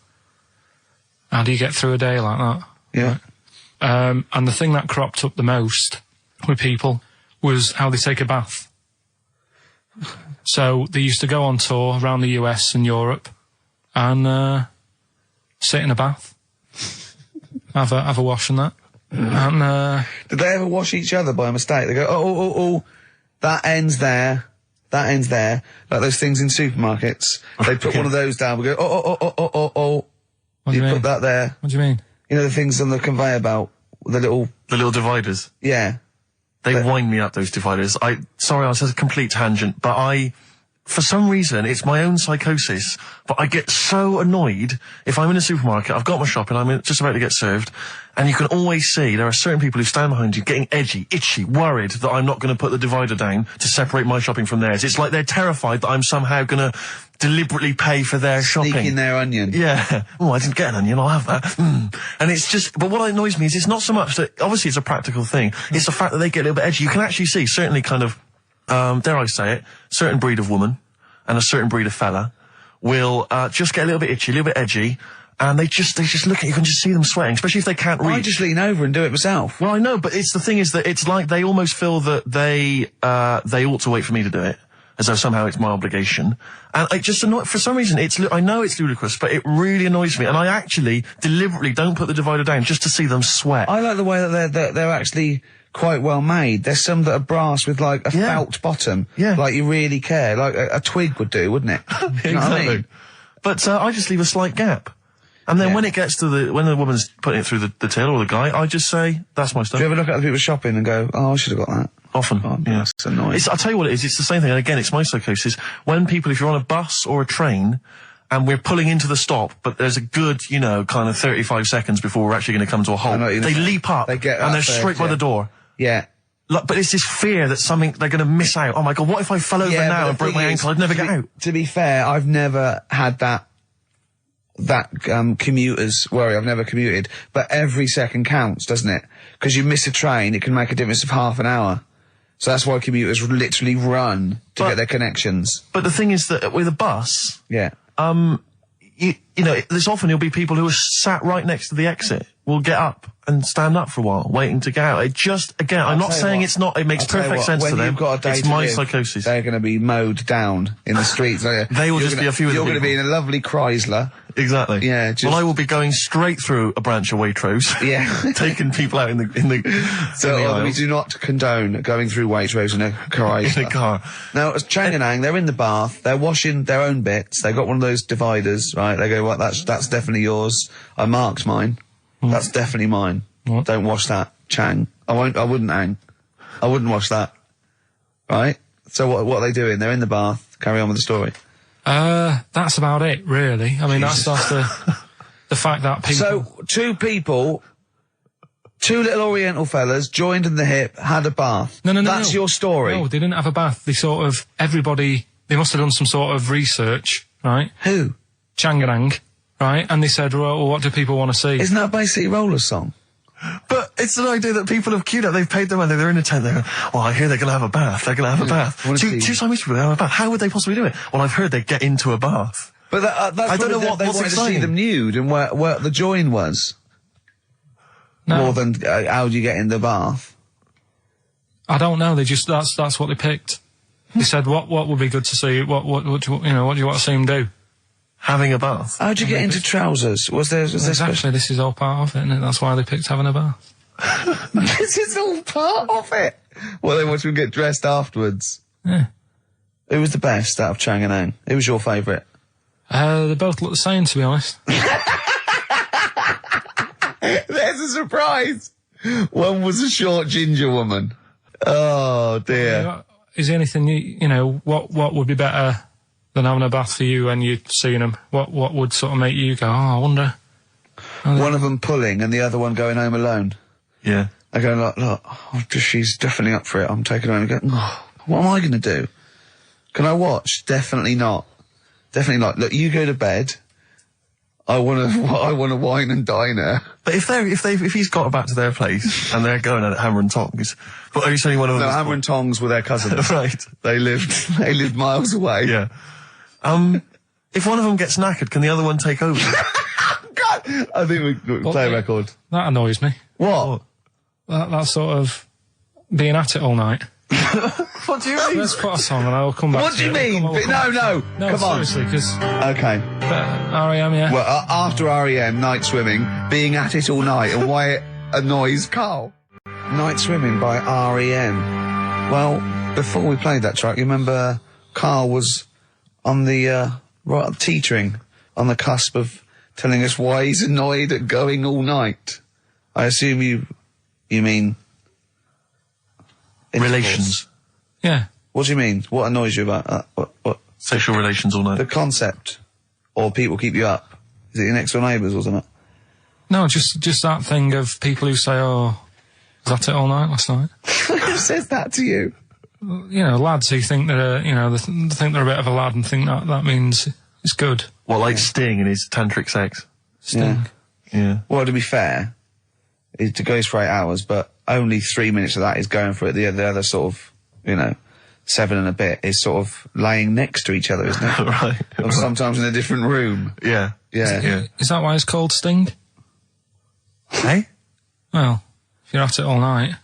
how do you get through a day like that? Yeah. Right? And the thing that cropped up the most with people was how they take a bath. So they used to go on tour around the US and Europe and sit in a bath, have a wash and that. And did they ever wash each other by mistake? They go, oh, that ends there. That ends there. Like those things in supermarkets. They put one of those down. We go, oh. What do you mean? Put that there. What do you mean? You know the things on the conveyor belt, the little dividers. Yeah. They wind me up, those dividers. Sorry, I was a complete tangent, but for some reason, it's my own psychosis, but I get so annoyed if I'm in a supermarket, I've got my shopping, I'm just about to get served, and you can always see there are certain people who stand behind you getting edgy, itchy, worried that I'm not going to put the divider down to separate my shopping from theirs. It's like they're terrified that I'm somehow going to deliberately pay for their shopping. Sneak in their onion. Yeah. Oh, I didn't get an onion, I'll have that. And it's just, but what annoys me is it's not so much that, obviously it's a practical thing, it's the fact that they get a little bit edgy. You can actually see, certainly kind of, dare I say it, certain breed of woman and a certain breed of fella will, just get a little bit itchy, a little bit edgy, and they just look at you, can just see them sweating, especially if they can't reach. I just lean over and do it myself. Well, I know, but the thing is that it's like they almost feel that they ought to wait for me to do it, as though somehow it's my obligation. And it just for some reason, I know it's ludicrous, but it really annoys me, and I actually deliberately don't put the divider down just to see them sweat. I like the way that they're actually quite well made. There's some that are brass with like a felt bottom. Yeah. Like you really care. Like a twig would do, wouldn't it? Exactly. You know what I mean? But I just leave a slight gap. And then when it gets to when the woman's putting it through the till or the guy, I just say, that's my stuff. Do you ever look at other people shopping and go, oh, I should have got that? Often. Oh, yeah. That's annoying. I'll tell you what it is, it's the same thing, and again, it's my psychosis. When people, if you're on a bus or a train, and we're pulling into the stop, but there's a good, kind of 35 seconds before we're actually going to come to a halt, they leap up, and they're straight by the door. Yeah. But it's this fear that they're going to miss out. Oh my God, what if I fell over now and broke my ankle? I'd never get out. To be fair, I've never had that commuter's worry. I've never commuted, but every second counts, doesn't it? Because you miss a train, it can make a difference of half an hour. So that's why commuters literally run to get their connections. But the thing is that with a bus, there's often there'll be people who are sat right next to the exit will get up and stand up for a while, waiting to get out. It just, again, I'm not saying it's not, it makes perfect sense to them. It's my psychosis. They're going to be mowed down in the streets. They will just be a few of the people. You're going to be in a lovely Chrysler. Exactly. Yeah. Well, I will be going straight through a branch of Waitrose. Yeah. Taking people out in the So we do not condone going through Waitrose in a Chrysler. In a car. Now, as Chang and Ang, they're in the bath, they're washing their own bits, they've got one of those dividers, right? They go, well, that's definitely yours. I marked mine. That's definitely mine. What? Don't wash that, Chang. I wouldn't, Ang. I wouldn't wash that. Right? So what are they doing? They're in the bath. Carry on with the story. That's about it, really. I mean, that's the fact that people... So, two little Oriental fellas, joined in the hip, had a bath. No. That's your story. No, they didn't have a bath. They they must have done some sort of research, right? Who? Chang and Ang, right? And they said, well, what do people want to see? Isn't that basically Roller's song? But it's an idea that people have queued up. They've paid their money. They're in a tent. They're, well, I hear they're going to have a bath. They're going to have a bath. Two Siamese people have a bath. How would they possibly do it? Well, I've heard they get into a bath. But that's I don't know they wanted to see them nude and where the join was. No. More than how do you get in the bath? I don't know. They just that's what they picked. They said what would be good to see. What do you want to see him do? Having a bath. How'd you get into trousers? Was there exactly? This is all part of it, isn't it? That's why they picked having a bath. This is all part of it. Well, they want you to get dressed afterwards. Yeah. Who was the best out of Chang and Ang? Who was your favourite? They both look the same, to be honest. There's a surprise. One was a short ginger woman. Oh dear. Is there anything what would be better than having a bath for you when you're seeing them? What would sort of make you go, I wonder? One of them pulling and the other one going home alone. Yeah. I go like, look, she's definitely up for it. I'm taking her home and go, what am I going to do? Can I watch? Definitely not. Definitely not. Look, you go to bed. I want to wine and dine her. But if he's got back to their place and they're going at Hammer and Tongs, but only one of them. No, Hammer and Tongs were their cousins. Right. They lived miles away. Yeah. If one of them gets knackered, can the other one take over? God, I think we play a record. That annoys me. What? That sort of being at it all night. What do you mean? Let's put a song and I'll come back. What do you mean? No, come on. Seriously, because okay. R.E.M. Yeah. Well, after R.E.M., night swimming, being at it all night, and why it annoys Carl. Night Swimming by R.E.M. Well, before we played that track, you remember Carl was on the teetering on the cusp of telling us why he's annoyed at going all night. I assume you mean relations. Yeah. What do you mean? What annoys you about that? What? Sexual relations all night. The concept, or people keep you up. Is it your next door neighbours or something? No, just that thing of people who say, "Oh, was that it all night last night?" Who says that to you? Lads who think they're, they think they're a bit of a lad and think that means it's good. What, like Sting and his tantric sex? Sting. Yeah. Well, to be fair, it goes for 8 hours, but only 3 minutes of that is going for it. The other sort of, 7 and a bit is sort of laying next to each other, isn't it? Right. Or sometimes in a different room. Yeah. Yeah. Is that why it's called Sting? Hey? Well, if you're at it all night,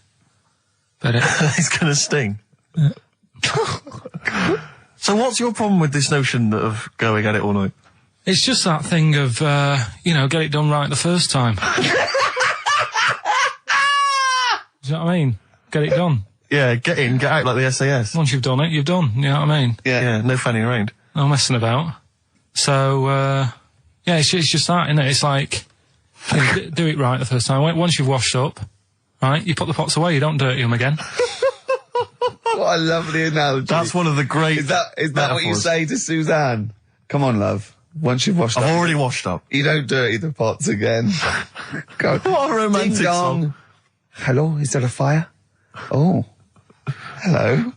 bet it. It's gonna sting. Yeah. So what's your problem with this notion of going at it all night? It's just that thing of, get it done right the first time. Do you know what I mean? Get it done. Yeah, get in, get out like the SAS. Once you've done it, you've done. You know what I mean? Yeah, no fanning around. No messing about. So, it's just that, isn't it? It's like, do it right the first time. Once you've washed up, right, you put the pots away, you don't dirty them again. What a lovely analogy. That's one of the great Is that what you say to Suzanne? Come on, love. Once you've washed up. I've already washed up. You don't dirty the pots again. Go. What a romantic Ding dong. song. Hello, is there a fire? Oh. Hello.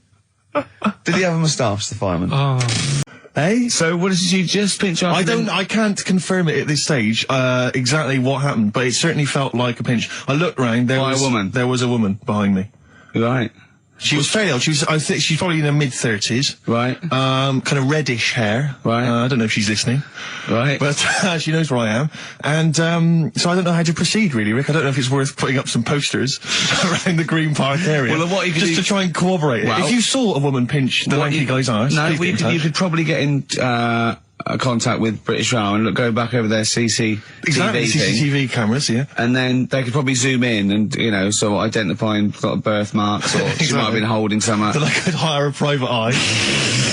Did he have a moustache, the fireman? Oh. Hey? So what did you just pinch off? I can't confirm it at this stage, exactly what happened, but it certainly felt like a pinch. I looked round, there was a woman behind me. Right. She was fairly old. I think she's probably in her mid-30s. Right. Kind of reddish hair. Right. I don't know if she's listening. Right. But she knows where I am. And so I don't know how to proceed, really, Rick. I don't know if it's worth putting up some posters around the Green Park area. Well, what you could just do, to try and corroborate it. If you saw a woman pinch the lanky guy's arse, you could probably get in contact with British Rail and go back over their CCTV cameras, yeah. And then they could probably zoom in and, so identifying sort of birthmarks or she might have been holding something. Then I could hire a private eye.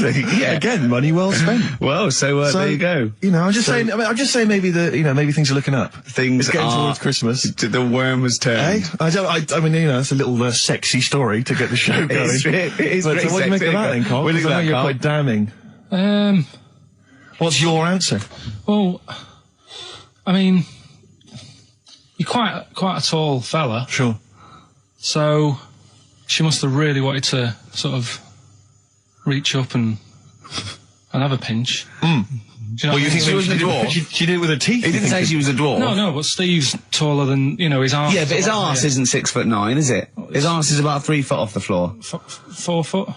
Yeah. Again, money well spent. Well, so there you go. I'm just saying maybe maybe things are looking up. Things it's getting towards Christmas. The worm has turned. Hey? I mean, it's a little sexy sexy story to get the show going. It is but what do you make of that then, Carl? What do you think, you're quite damning. What's your answer? Well, I mean, you're quite a tall fella. Sure. So she must have really wanted to sort of reach up and have a pinch. Mm. Do you know you think she was a dwarf? She did it with her teeth? He didn't say she was a dwarf. No, but Steve's taller than, his arse. Yeah, but his arse isn't 6'9", is it? His arse is about 3 foot off the floor. 4 foot?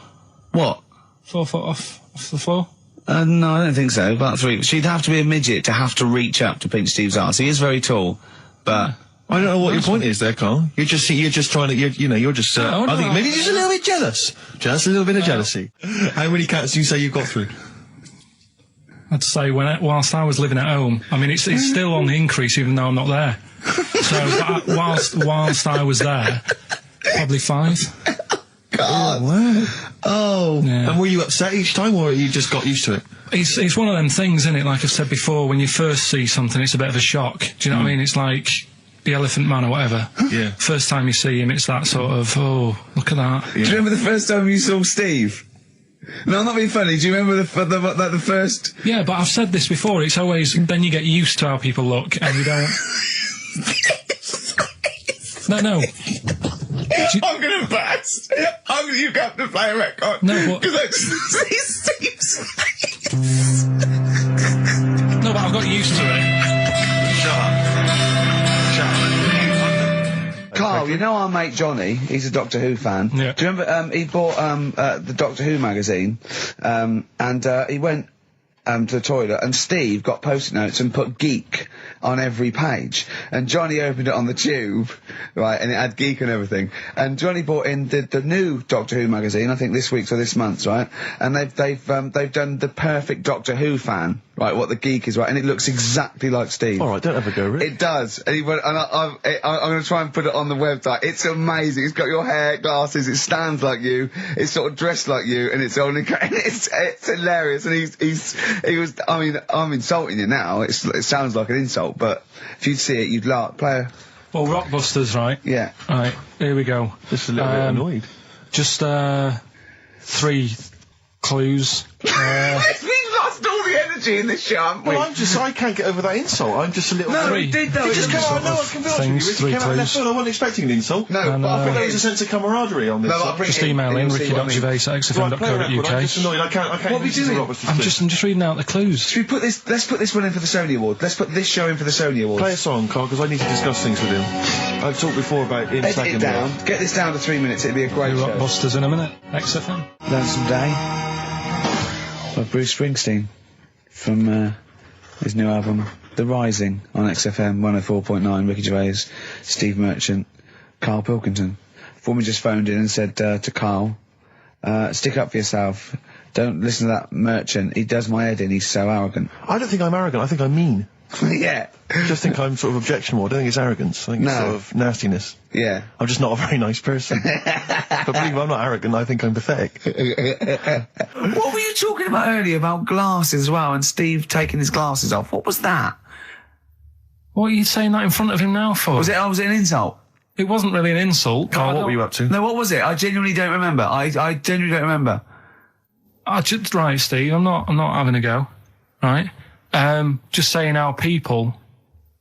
What? 4 foot off the floor? No, I don't think so. About 3. She'd have to be a midget to have to reach up to pinch Steve's arse. He is very tall, but I don't know what your point is there, Carl. You're just trying to, you're just, I think maybe you're just a little bit jealous. Just a little bit of jealousy. How many cats do you say you've got through? I'd say whilst I was living at home, I mean, it's still on the increase even though I'm not there. So, whilst I was there, probably 5. God. Oh, wow. Oh. Yeah. And were you upset each time, or you just got used to it? It's one of them things, isn't it? Like I've said before, when you first see something, it's a bit of a shock. Do you know what I mean? It's like the Elephant Man or whatever. Yeah. First time you see him, it's that sort of, oh, look at that. Yeah. Do you remember the first time you saw Steve? No, I'm not being funny. Do you remember the first? Yeah, but I've said this before. It's always, then you get used to how people look, and you don't... No. I'm gonna burst. You have to play a record. No, what? Because I see Steve's No, but I've got used to it. Shut up. Carl, you know our mate Johnny, he's a Doctor Who fan. Yeah. Do you remember, he bought, the Doctor Who magazine, and he went, to the toilet, and Steve got post-it notes and put geek on every page, and Johnny opened it on the tube, right, and it had geek and everything, and Johnny bought in the new Doctor Who magazine, I think this week's or this month's, right, and they've done the perfect Doctor Who fan, right, what the geek is, right, and it looks exactly like Steve. Alright, don't have a go, Rick. It does, and he went, and I'm gonna try and put it on the website. It's amazing. It's got your hair, glasses, it stands like you, it's sort of dressed like you, and it's only, it's hilarious, and he was, I mean, I'm insulting you now, it sounds like an insult, but if you'd see it, you'd laugh. Well, Rockbusters, right? Yeah. Right, here we go. Just a little bit annoyed. Just, 3 clues. We've lost all the energy in this show, haven't we? Well, I can't get over that insult. I'm just a little... No, Three. we did though. It just came out, no, I can be honest with you. It came out of left field. I wasn't expecting an insult. No, and, but I I think think there was a sense of camaraderie on this. Just email in, ricky.gervais@xfm.co.uk. I'm just annoyed. I can't What are we doing? I'm just reading out the clues. Should we put this, let's put this one in for the Sony Award. Let's put this show in for the Sony Awards. Play a song, Carl, because I need to discuss things with him. I've talked before about him Edit tagging it down. Get this down to 3 minutes. It'd be a great show. Rockbusters in a minute. XFM. Lonesome Day by Bruce Springsteen from his new album The Rising on XFM 104.9. Ricky Gervais, Steve Merchant, Karl Pilkington. Foreman just phoned in and said to Karl, stick up for yourself. Don't listen to that Merchant. He does my head in. He's so arrogant. I don't think I'm arrogant. I think I'm mean. Yeah. I just think I'm sort of objectionable. I don't think it's arrogance. I think it's sort of nastiness. Yeah. I'm just not a very nice person. But believe me, I'm not arrogant. I think I'm pathetic. What were you talking about earlier about glasses as well, and Steve taking his glasses off? What was that? What are you saying that in front of him now for? Was it an insult? It wasn't really an insult. Carl, what were you up to? No, what was it? I genuinely don't remember. I genuinely don't remember. Right, Steve, I'm not having a go. Right? Just saying how people,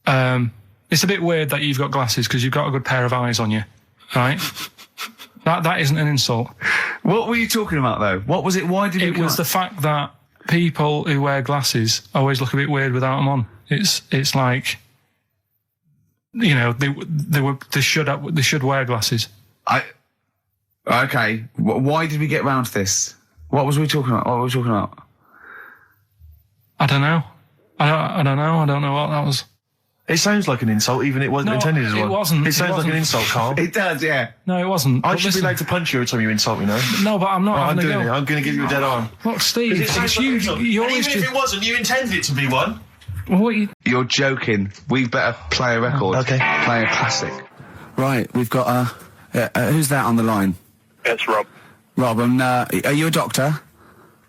it's a bit weird that you've got glasses because you've got a good pair of eyes on you, right? That isn't an insult. What were you talking about though? What was it? Why did it was the fact that people who wear glasses always look a bit weird without them on. It's like, you know, they should wear glasses. Okay. Why did we get round to this? What was we talking about? What were we talking about? I don't know. I don't know. I don't know what that was. It sounds like an insult, even it wasn't intended as one. It wasn't. It sounds like an insult, Carl. It does, yeah. No, it wasn't. I should be allowed to punch you every time you insult me, no? No, but I'm not I'm having a doing go. it. I'm going to give you a dead arm. Look, Steve, It sounds it's like an you. insult. You And always even if it wasn't, you intended it to be one. What you... You're joking. We better play a record. Okay. Play a classic. Right, we've got who's that on the line? It's Rob. Rob, and are you a doctor?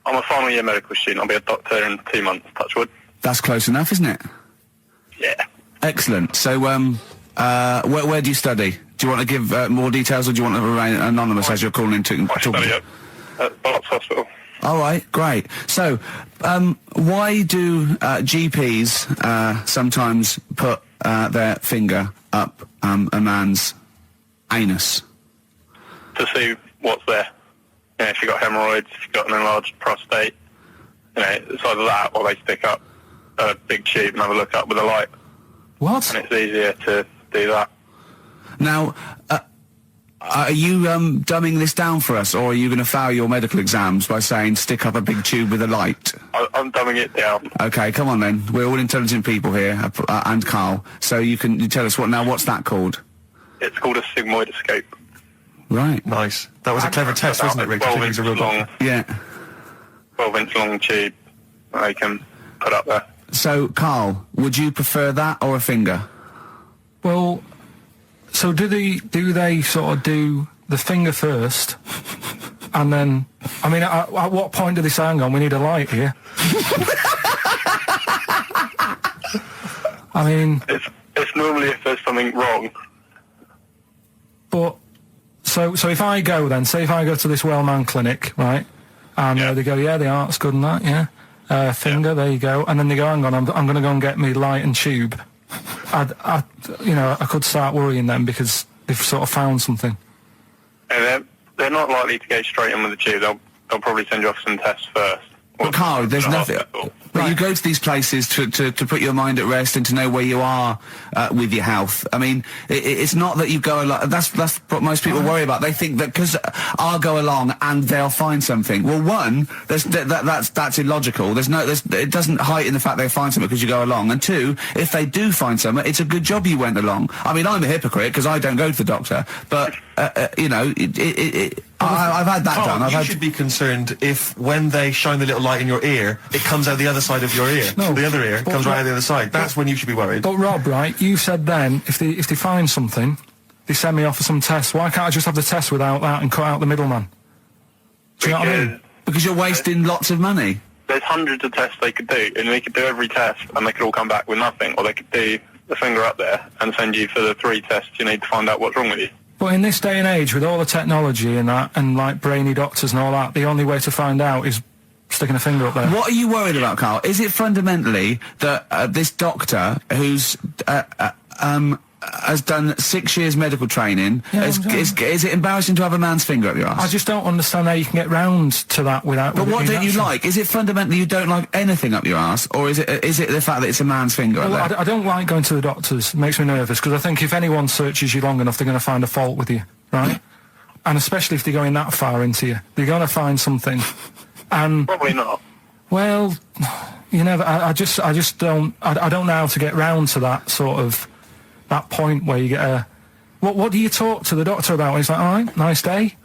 I'm a final year medical student. I'll be a doctor in 2 months, touch wood. That's close enough, isn't it? Yeah. Excellent. So, where do you study? Do you want to give more details, or do you want to remain anonymous as you're calling in to I study at Barts Hospital. All right, great. So, why do GPs sometimes put their finger up a man's anus? To see what's there. You know, if you've got hemorrhoids, if you've got an enlarged prostate, you know, it's either that or they stick up a big tube and have a look up with a light. What? And it's easier to do that. Now, are you dumbing this down for us, or are you going to fail your medical exams by saying stick up a big tube with a light? I'm dumbing it down. Okay, come on then. We're all intelligent people here, and Carl. So you tell us what's that called? It's called a sigmoid escape. Right. Nice. That was a clever test, wasn't it, Rick? 12 inch long. Yeah. 12-inch long tube they can put up there. So, Carl, would you prefer that or a finger? Well, so do they sort of do the finger first, and then, I mean, at what point do they say, hang on, we need a light here? I mean... It's normally if there's something wrong. But, so if I go then, say if I go to this well-known clinic, right, and they go, yeah, the art's good and that, yeah, finger, there you go, and then they go, hang on, I'm going to go and get me light and tube. I could start worrying then because they've sort of found something. And they're not likely to go straight in with the tube. They'll probably send you off some tests first. But Carl, there's nothing. But you go to these places to put your mind at rest and to know where you are with your health. I mean, it's not that you go along. That's what most people worry about. They think that because I'll go along and they'll find something. Well, one, that's illogical. It doesn't heighten the fact they find something because you go along. And two, if they do find something, it's a good job you went along. I mean, I'm a hypocrite because I don't go to the doctor, but I've had that done. You should be concerned if when they shine the little light in your ear, it comes out the other side of your ear. No, the other ear comes right out the other side. That's when you should be worried. But Rob, right, you said then, if they find something, they send me off for some tests. Why can't I just have the test without that and cut out the middleman? Do you know what I mean? Because you're wasting lots of money. There's hundreds of tests they could do, and they could do every test, and they could all come back with nothing. Or they could do the finger up there and send you for the 3 tests you need to find out what's wrong with you. But in this day and age, with all the technology and that, and like brainy doctors and all that, the only way to find out is sticking a finger up there. What are you worried about, Carl? Is it fundamentally that this doctor who's has done 6 years medical training, is it embarrassing to have a man's finger up your ass? I just don't understand how you can get round to that without... But what don't you like? Is it fundamentally you don't like anything up your ass, or is it the fact that it's a man's finger up there? I don't like going to the doctors. It makes me nervous, because I think if anyone searches you long enough, they're going to find a fault with you, right? And especially if they're going that far into you. They're going to find something. And probably not. Well, you never... I just don't... I don't know how to get round to that sort of... that point where you get a... What do you talk to the doctor about? He's like, all right, nice day.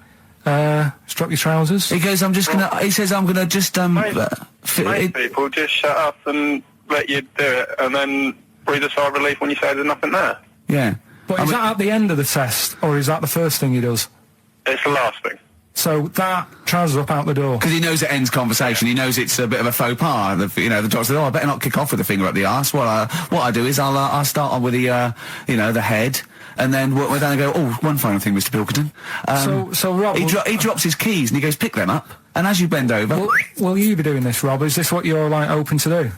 Strap your trousers. He goes, I'm just gonna... He says, I'm gonna just, Most people just shut up and let you do it, and then breathe a sigh of relief when you say there's nothing there. Yeah. But is that at the end of the test, or is that the first thing he does? It's the last thing. So that trousers up out the door. Because he knows it ends conversation. He knows it's a bit of a faux pas. The doctor says, "Oh, I better not kick off with the finger up the arse." What I do is I'll start on with the the head, and then we're then go. Oh, one final thing, Mr. Pilkington. So Rob, he drops his keys and he goes, "Pick them up." And as you bend over, will you be doing this, Rob? Is this what you're like open to do?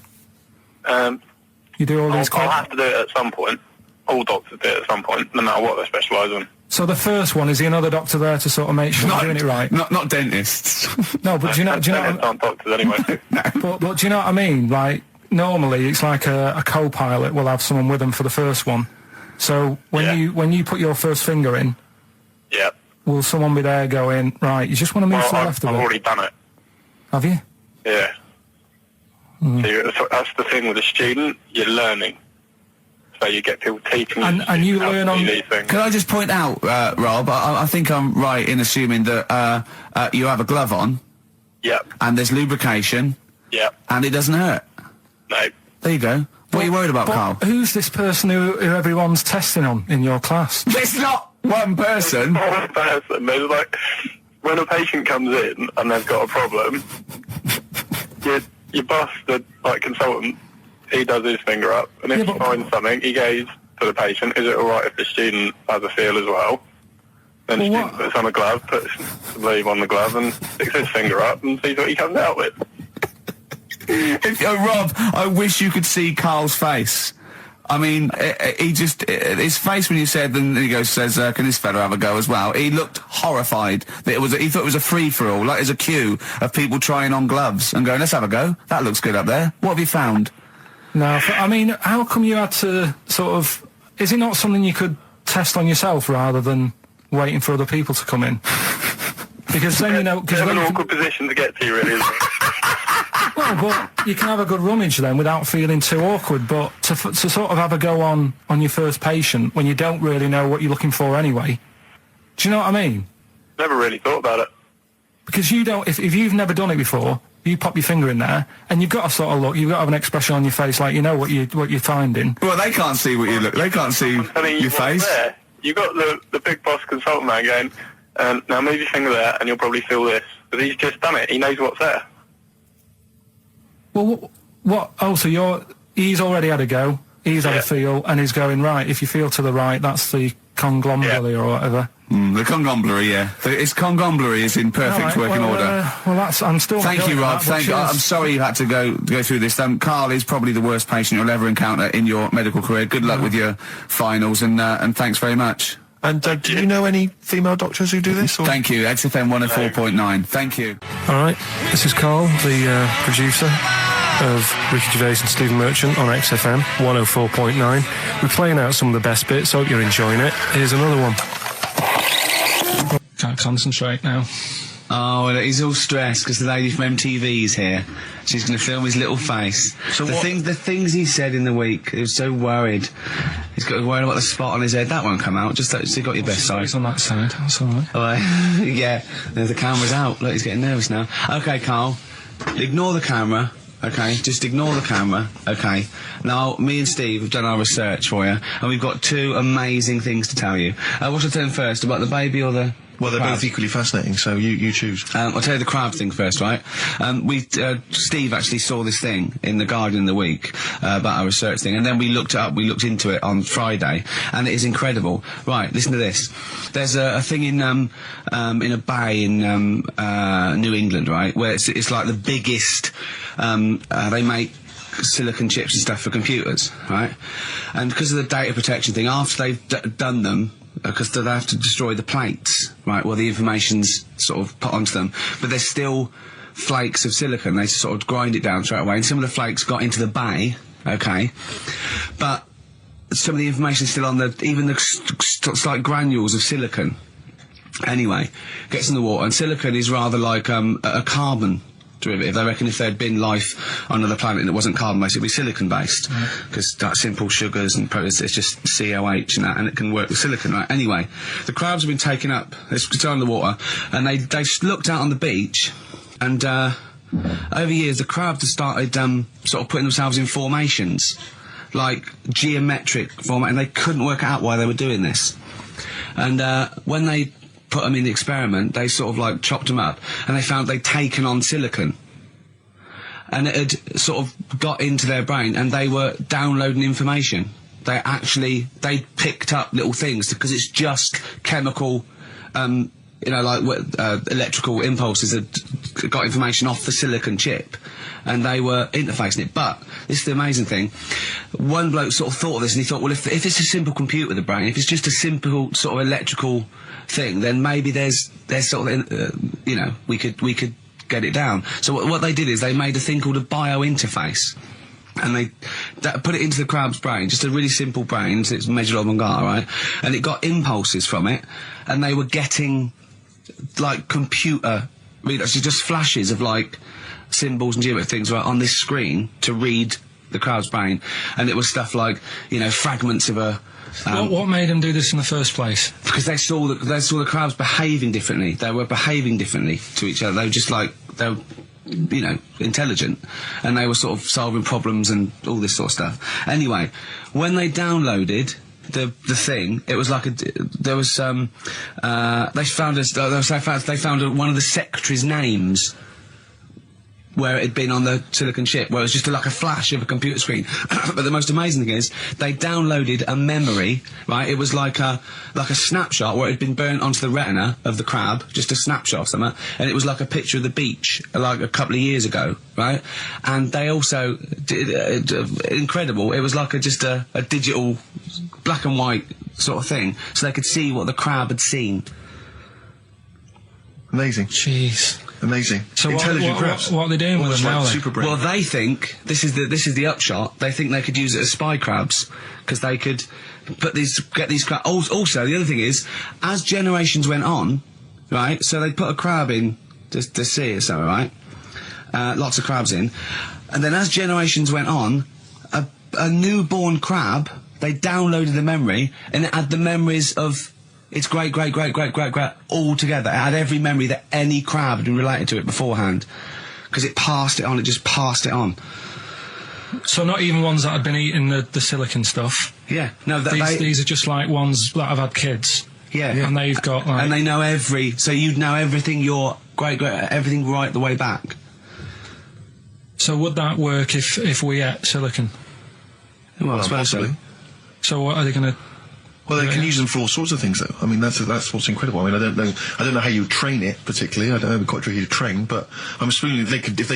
You do all these. I'll have to do it at some point. All doctors do it at some point, no matter what they specialise in. So the first one, is the another doctor there to sort of make sure you're doing it right? Not dentists. No, but do you know? Aren't doctors anyway. But do you know what I mean? Like normally, it's like a co-pilot will have someone with them for the first one. So when you put your first finger in, will someone be there going, right? You just want to move to the left of it. I've already done it. Have you? Yeah. So that's the thing with a student. You're learning. So you get people teaching and you learn on these things. Can I just point out, Rob, I think I'm right in assuming that you have a glove on. Yep. And there's lubrication. Yep. And it doesn't hurt. No. There you go. What are you worried about, Carl? Who's this person who everyone's testing on in your class? It's not one person. One person. There's like, when a patient comes in and they've got a problem, your boss, the consultant, he does his finger up, and if he finds something, he goes to the patient, is it alright if the student has a feel as well? Then the student puts on a glove, puts the leave on the glove, and sticks his finger up and sees what he comes out with. Rob, I wish you could see Carl's face. I mean, his face when you said, and he says, can this fella have a go as well? He looked horrified. That he thought it was a free-for-all, like there's a queue of people trying on gloves and going, let's have a go. That looks good up there. What have you found? No, I mean, how come you had to sort of... Is it not something you could test on yourself rather than waiting for other people to come in? Because then you know... It's an awkward position to get to, really, isn't it? Well, but you can have a good rummage then without feeling too awkward, but to sort of have a go on your first patient when you don't really know what you're looking for anyway. Do you know what I mean? Never really thought about it. Because you don't... If you've never done it before, you pop your finger in there, and you've got to sort of look, you've got to have an expression on your face like you know what you're finding. Well, they can't see what you look... They can't see your face. There. You got the big boss consultant man going, now move your finger there, and you'll probably feel this. But he's just done it. He knows what's there. Well, what? Oh, so he's already had a go. He's had a feel, and he's going, right, if you feel to the right, that's the conglomerate or whatever. The conglomerate, yeah. Its conglomerate is in perfect working order. Well, I'm still... Thank you, Rob. Thank you. I'm sorry you had to go through this. Carl is probably the worst patient you'll ever encounter in your medical career. Good luck with your finals, and thanks very much. And do you know any female doctors who do this? Or? Thank you. XFM 104.9. Thank you. All right. This is Carl, the producer of Ricky Gervais and Stephen Merchant on XFM 104.9. We're playing out some of the best bits. Hope you're enjoying it. Here's another one. Can't concentrate now. Oh, well, he's all stressed because the lady from MTV is here. She's going to film his little face. So the things he said in the week, he was so worried. He's got worried about the spot on his head. That won't come out. Just so you got your best side. It's on that side. That's all right. All right. Yeah. The camera's out. Look, he's getting nervous now. Okay, Carl. Ignore the camera. Okay, just ignore the camera. Okay. Now, me and Steve have done our research for you, and we've got two amazing things to tell you. What should I tell him first? About the baby or the... Well, they're both equally fascinating, so you choose. I'll tell you the crab thing first, right? Steve actually saw this thing in The Guardian in the week about our research thing, and then we looked it up, we looked into it on Friday, and it is incredible. Right, listen to this. There's a thing in a bay in New England, right, where it's like the biggest, they make silicon chips and stuff for computers, right? And because of the data protection thing, after they've done them, because they have to destroy the plates, right, where the information's sort of put onto them, but there's still flakes of silicon. They sort of grind it down straight away, and some of the flakes got into the bay, okay, but some of the information's still on even the slight granules of silicon. Anyway, gets in the water, and silicon is rather like a carbon derivative. They reckon if there had been life on another planet that wasn't carbon-based, it'd be silicon-based. Because that simple sugars and proteins, it's just COH and that, and it can work with silicon, right? Anyway, the crabs have been taken up, they're still in the water, and they looked out on the beach, and over years the crabs have started sort of putting themselves in formations, like geometric format, and they couldn't work out why they were doing this. And when they put them in the experiment, they sort of like chopped them up, and they found they'd taken on silicon, and it had sort of got into their brain, and they were downloading information. They picked up little things, because it's just chemical, like electrical impulses that got information off the silicon chip, and they were interfacing it. But this is the amazing thing. One bloke sort of thought of this, and he thought, well, if it's a simple computer, the brain, if it's just a simple sort of electrical thing, then maybe there's sort of, we could get it down. So what they did is they made a thing called a biointerface, and they put it into the crab's brain, just a really simple brain, so it's measured avant-garde, right? And it got impulses from it, and they were getting like computer, actually just flashes of like symbols and geometric things right on this screen to read the crab's brain, and it was stuff like fragments of a. What made them do this in the first place? Because they saw the crabs behaving differently. They were behaving differently to each other. They were just like intelligent, and they were sort of solving problems and all this sort of stuff. Anyway, when they downloaded the thing, it was like they found one of the secretary's names where it had been on the silicon chip, where it was just like a flash of a computer screen. But the most amazing thing is, they downloaded a memory, right? It was like a snapshot where it had been burnt onto the retina of the crab, just a snapshot of something, and it was like a picture of the beach, like a couple of years ago, right? And they also did, incredible, it was like just a digital black and white sort of thing, so they could see what the crab had seen. Amazing. Jeez. Amazing. So intelligent crabs. What are they doing with them now? Super brain. Well, they think this is the upshot. They think they could use it as spy crabs, because they could get these crabs. Also, the other thing is, as generations went on, right? So they put a crab in to see it, so right? Lots of crabs in. And then as generations went on, a newborn crab, they downloaded the memory, and it had the memories of its great all together. It had every memory that any crab had been related to it beforehand. Because it passed it on, it just passed it on. So not even ones that had been eating the silicon stuff? Yeah. No, these are just like ones that have had kids? Yeah. And they've got like... And they know so you'd know everything your everything right the way back. So would that work if we ate silicon? Well, I suppose so. So what are they going to... Well, they can use them for all sorts of things, though. I mean, that's what's incredible. I mean, I don't know how you train it particularly. I don't know, it'd be quite tricky to train, but I'm assuming if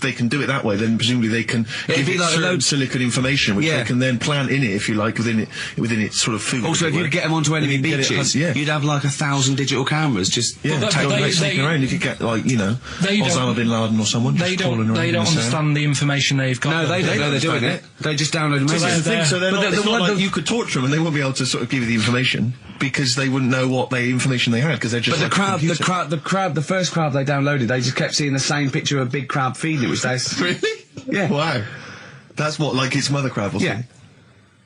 they can do it that way, then presumably they can give it like certain silicon information, which they can then plant in it, if you like, within its sort of food. Also, if you get them onto enemy beaches, you'd have like 1,000 digital cameras just sneaking around. You could get like Osama bin Laden or someone. They don't understand the information they've got. No, they don't know they're doing it. They just download them. So it's not like you could torture them and they won't be able to sort of give you the information because they wouldn't know what information they had because they're just. But the first crab they downloaded, they just kept seeing the same picture of a big crab feeding it, which they really. Yeah. Wow. That's what, like its mother crab or something.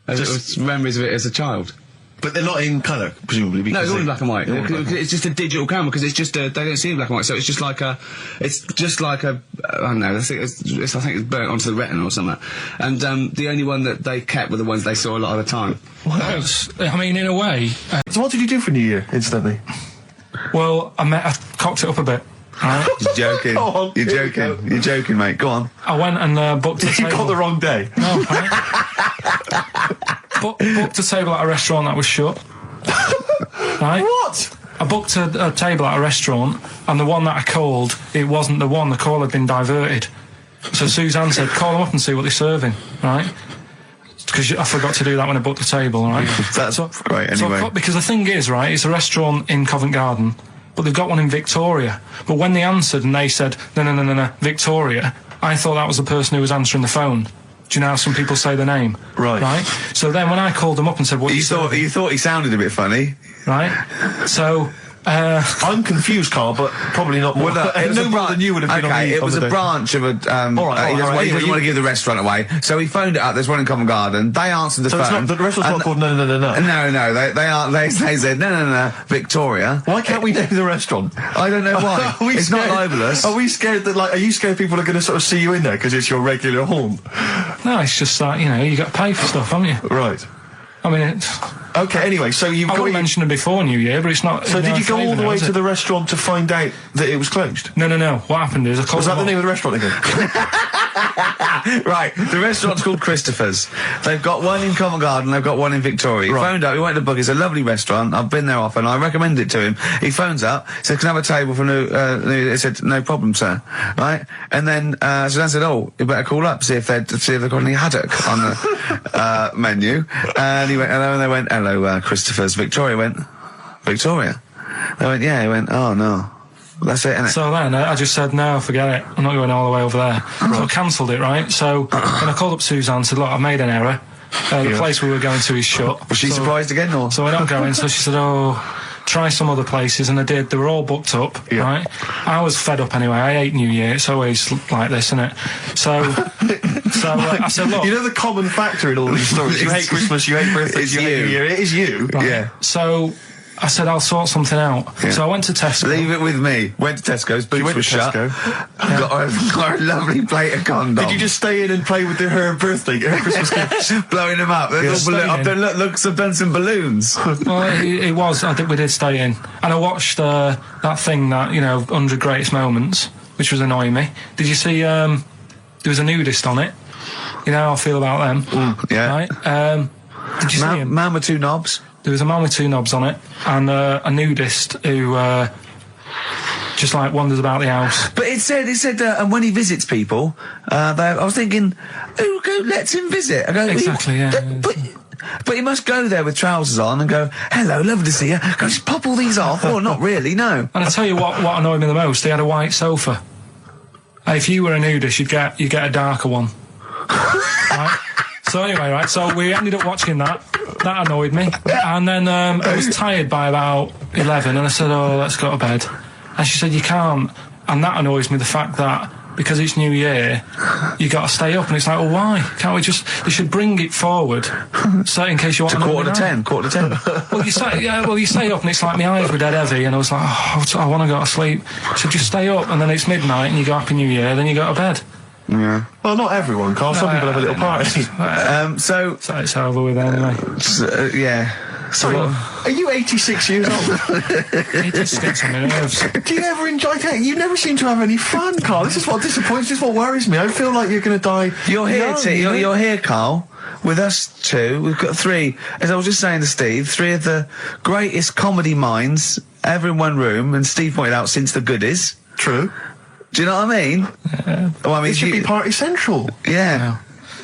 Yeah. Just memories of it as a child. But they're not in colour, presumably. No, it's all in black and white. It's just a digital camera because it's just they don't see in black and white, so it's just like a I don't know. I think it's burnt onto the retina or something. And the only one that they kept were the ones they saw a lot of the time. Wow. I mean, in a way. So what did you do for New Year, incidentally? Well, I cocked it up a bit. Right? You're joking. Go on, You're joking. You're joking, mate. Go on. I went and booked a table. You got the wrong day. No, booked a table at a restaurant that was shut. Right? What? I booked a table at a restaurant, and the one that I called, it wasn't the one. The call had been diverted. So Suzanne said, call them up and see what they're serving, right? Because I forgot to do that when I booked the table, right? That's right, anyway. So, because the thing is, right, it's a restaurant in Covent Garden, but they've got one in Victoria. But when they answered and they said, no, Victoria, I thought that was the person who was answering the phone. Do you know how some people say the name? Right. So then when I called them up and said, what you thought he sounded a bit funny. Right? So... I'm confused, Carl, but probably not more. No more than you would have been on the... it was a branch of a... he doesn't want to give the restaurant away, so he phoned it up. There's one in Covent Garden. They answered the phone. The restaurant's not called No. They said, no, Victoria. Why can't we name the restaurant? I don't know why. It's not libelous. Are we scared that, are you scared people are going to sort of see you in there because it's your regular home? No, it's just like, you got to pay for stuff, haven't you? Right. I mean, okay, anyway, so you've got... I mentioned it before New Year, but it's not... So did you go all the way to the restaurant to find out that it was closed? No. What happened is I called... Was that the name of the restaurant again? Right, the restaurant's called Christopher's. They've got one in Covent Garden, they've got one in Victoria. He phoned up, he went to book, it's a lovely restaurant, I've been there often, I recommend it to him. He phones up, said, can I have a table for he said, no problem, sir. Right? And then, Suzanne said, oh, you better call up, see if they've got any haddock on the menu. And he went, hello, and they went, hello, Christopher's. Victoria went, Victoria? They went, yeah. He went, oh, no. That's it, innit? So then I just said, no, forget it. I'm not going all the way over there. So I cancelled it, right? So then I called up Suzanne and said, look, I've made an error. The place we were going to is shut. Was she surprised again, or? So we're not going. So she said, oh, try some other places. And I did. They were all booked up, right? I was fed up anyway. I hate New Year. It's always like this, isn't it? So I said, look. You know the common factor in all these stories? You hate Christmas, you hate birthdays, you hate New Year. It is you. Right. Yeah. So I said, I'll sort something out. Yeah. So I went to Tesco. Leave it with me. Went to Tesco's, boots were shut. Got a lovely plate of condoms. Did you just stay in and play with her Christmas gift? Blowing them up. I've done some balloons. Well, it was. I think we did stay in. And I watched that thing that, 100 Greatest Moments, which was annoying me. Did you see, there was a nudist on it? You know how I feel about them. Yeah. Right? Did you see him? Man with two knobs. There was a man with two knobs on it, and a nudist who just wanders about the house. But it said, and when he visits people, I was thinking, who lets him visit? I go, exactly, yeah. But he must go there with trousers on and go, hello, lovely to see you. Go, just pop all these off. Or not really, no. And I tell you what annoyed me the most, they had a white sofa. If you were a nudist, you'd get a darker one. Right? So anyway, right, so we ended up watching that, that annoyed me. And then I was tired by about 11, and I said, "Oh, let's go to bed." And she said, "You can't." And that annoys me, the fact that because it's New Year, you got to stay up, and it's like, well, why can't we just? They should bring it forward, so in case you want to quarter to 10. Well, you stay up, and it's like my eyes were dead heavy, and I was like, I want to go to sleep. So just stay up, and then it's midnight, and you go Happy New Year, then you go to bed. Yeah. Well, not everyone, Carl. Some people have a little party. So it's over with anyway. Yeah. Sorry, are you 86 years old? 86 on my nerves. Do you ever enjoy it? You never seem to have any fun, Carl. This is what disappoints, this is what worries me. I feel like you're going to die. You're here, you're here, Carl, with us two. We've got three, as I was just saying to Steve, three of the greatest comedy minds ever in one room, and Steve pointed out, since the goodies. True. Do you know what I mean? Yeah. Well, I mean, it should be party central. Yeah.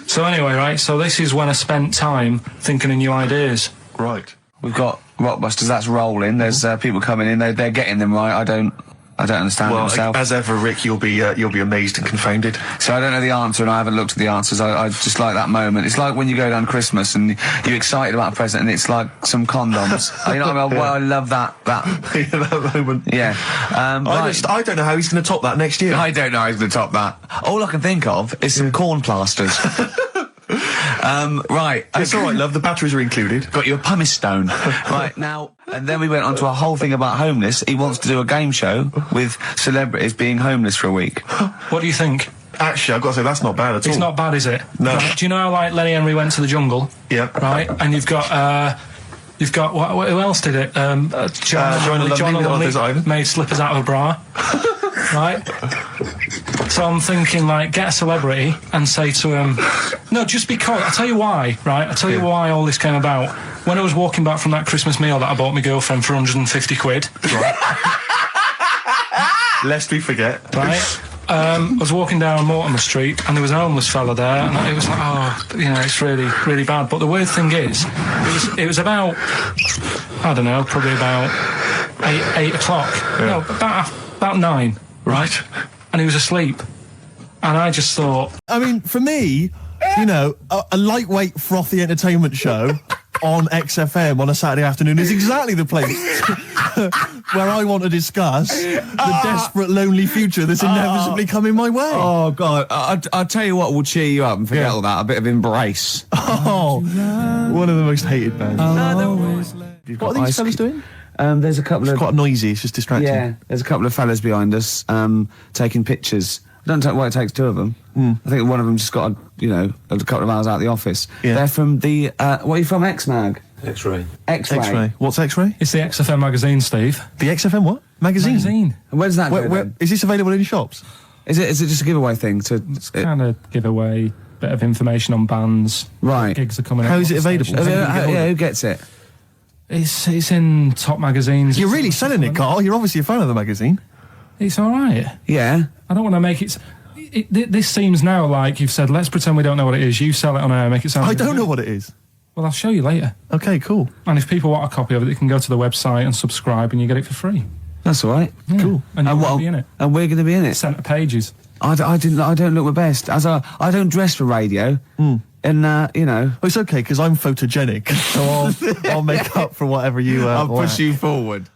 So anyway, right, so this is when I spent time thinking of new ideas. Right. We've got Rockbusters, that's rolling. There's people coming in, they're getting them right. I don't understand it myself. As ever, Rick, you'll be amazed and confounded. So I don't know the answer, and I haven't looked at the answers. I just like that moment. It's like when you go down Christmas and you're excited about a present, and it's like some condoms. You know what I mean? Well, I love that. that moment. Yeah. I don't know how he's going to top that next year. I don't know how he's going to top that. All I can think of is some corn plasters. Right. It's all right, love. The batteries are included. Got you a pumice stone. Right, now, and then we went on to a whole thing about homeless. He wants to do a game show with celebrities being homeless for a week. What do you think? Actually, I've got to say, that's not bad at all. It's not bad, is it? No. Right, do you know how, like, Lenny Henry went to the jungle? Yeah. Right, and you've got who else did it? John Lovely made slippers out of a bra. Right? So I'm thinking, like, get a celebrity and say to him, no, just because, I'll tell you why, right? I'll tell you why all this came about. When I was walking back from that Christmas meal that I bought my girlfriend for 150 quid. Right? Lest we forget. Right? I was walking down Mortimer Street, and there was a homeless fella there, and it was like, it's really, really bad. But the weird thing is, it was about, I don't know, probably about 8 o'clock. Yeah. No, about 9. Right? And he was asleep. And I just thought... I mean, for me, you know, a lightweight, frothy entertainment show on XFM on a Saturday afternoon is exactly the place where I want to discuss the desperate, lonely future that's inevitably coming my way. Oh, God. I'll tell you what will cheer you up and forget all that. A bit of Embrace. Oh, one of the most hated bands. What are these fellas doing? There's a couple It's quite noisy, it's just distracting. Yeah, there's a couple of fellas behind us, taking pictures. I don't know why it takes two of them. I think one of them just got, a couple of hours out of the office. Yeah. They're from the, what are you from, X-Mag? X-Ray. X-Ray. What's X-Ray? It's the XFM magazine, Steve. The XFM what? Magazine? And where's that where, is this available in shops? Is it just a giveaway thing? It's kind of giveaway, bit of information on bands. Right. Gigs are coming up. How is it available? Who gets it? It's in top magazines. You're really selling it, Carl. You're obviously a fan of the magazine. It's all right. Yeah. I don't want to make it... This seems now like you've said, let's pretend we don't know what it is. You sell it on air, make it sound... I don't know what it is. Well, I'll show you later. Okay, cool. And if people want a copy of it, they can go to the website and subscribe, and you get it for free. That's all right. Yeah. Cool. And you're going to be in it. And we're going to be in it. Centre pages. I don't look my best. I don't dress for radio. And, Well, it's okay, because I'm photogenic, so I'll make up for whatever you I'll push you forward.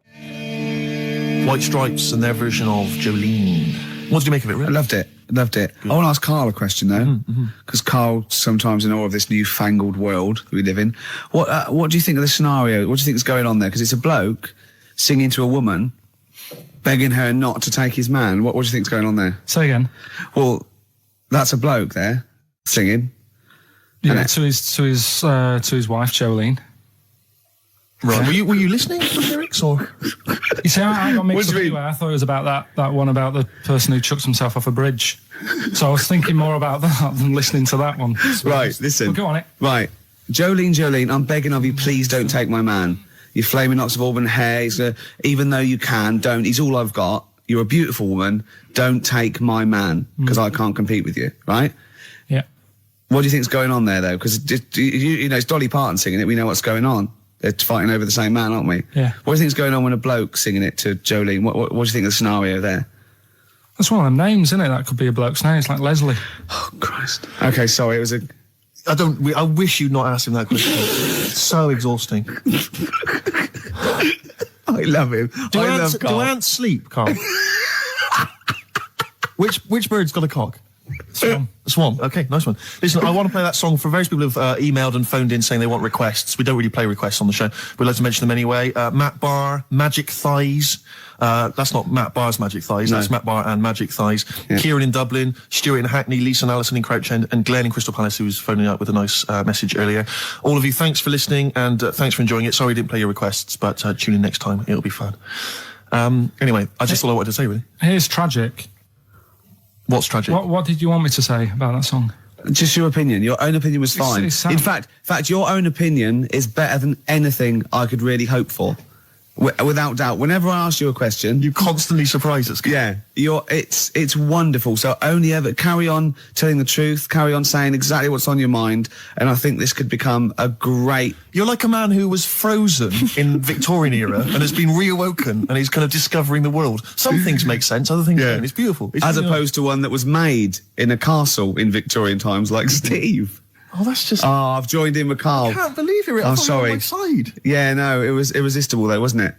White Stripes and their version of Jolene. What did you make of it, Rick? I loved it. Good. I want to ask Carl a question, though, because Carl sometimes in awe of this newfangled world that we live in. What do you think of the scenario? What do you think is going on there? Because it's a bloke singing to a woman, begging her not to take his man. What do you think's going on there? Say again. Well, that's a bloke there singing. Yeah, to his wife Jolene. Right. Were you listening to the lyrics, or? You see, I got mixed up anyway. I thought it was about that one about the person who chucks himself off a bridge. So I was thinking more about that than listening to that one. So right, listen. Well, go on it. Right. Jolene, I'm begging of you, please don't take my man. You flaming locks of auburn hair, even though you can, don't. He's all I've got. You're a beautiful woman. Don't take my man, because I can't compete with you, right? Yeah. What do you think's going on there, though? Because, it's Dolly Parton singing it. We know what's going on. They're fighting over the same man, aren't we? Yeah. What do you think's going on when a bloke singing it to Jolene? What do you think of the scenario there? That's one of them names, isn't it? That could be a bloke's name. It's like Leslie. Oh, Christ. Okay, sorry, it was a... I wish you'd not asked him that question. so exhausting. I love him. Do ants sleep, Carl? Which bird's got a cock? Swan. Swan. Okay, nice one. Listen, I want to play that song for various people who've emailed and phoned in saying they want requests. We don't really play requests on the show. We'd like to mention them anyway. Matt Barr, Magic Thighs. That's not Matt Barr's Magic Thighs. No. That's Matt Barr and Magic Thighs. Yeah. Kieran in Dublin, Stuart in Hackney, Lisa and Alison in Crouch End, and Glenn in Crystal Palace, who was phoning up with a nice message earlier. All of you, thanks for listening and thanks for enjoying it. Sorry we didn't play your requests, but tune in next time. It'll be fun. Anyway, I just all I wanted to say, really. Here's tragic. What's tragic? What did you want me to say about that song? Just your opinion. Your own opinion was fine. In fact, your own opinion is better than anything I could really hope for. Without doubt. Whenever I ask you a question, you constantly surprise us. Yeah, it's wonderful. So only ever carry on telling the truth, carry on saying exactly what's on your mind, and I think this could become a great... You're like a man who was frozen in Victorian era and has been reawoken and he's kind of discovering the world. Some things make sense, other things don't. It's beautiful. As opposed to one that was made in a castle in Victorian times, like Steve. Oh, that's just... Oh, I've joined in with Carl. I can't believe you're sorry. on my side. Yeah, no, it was irresistible though, wasn't it?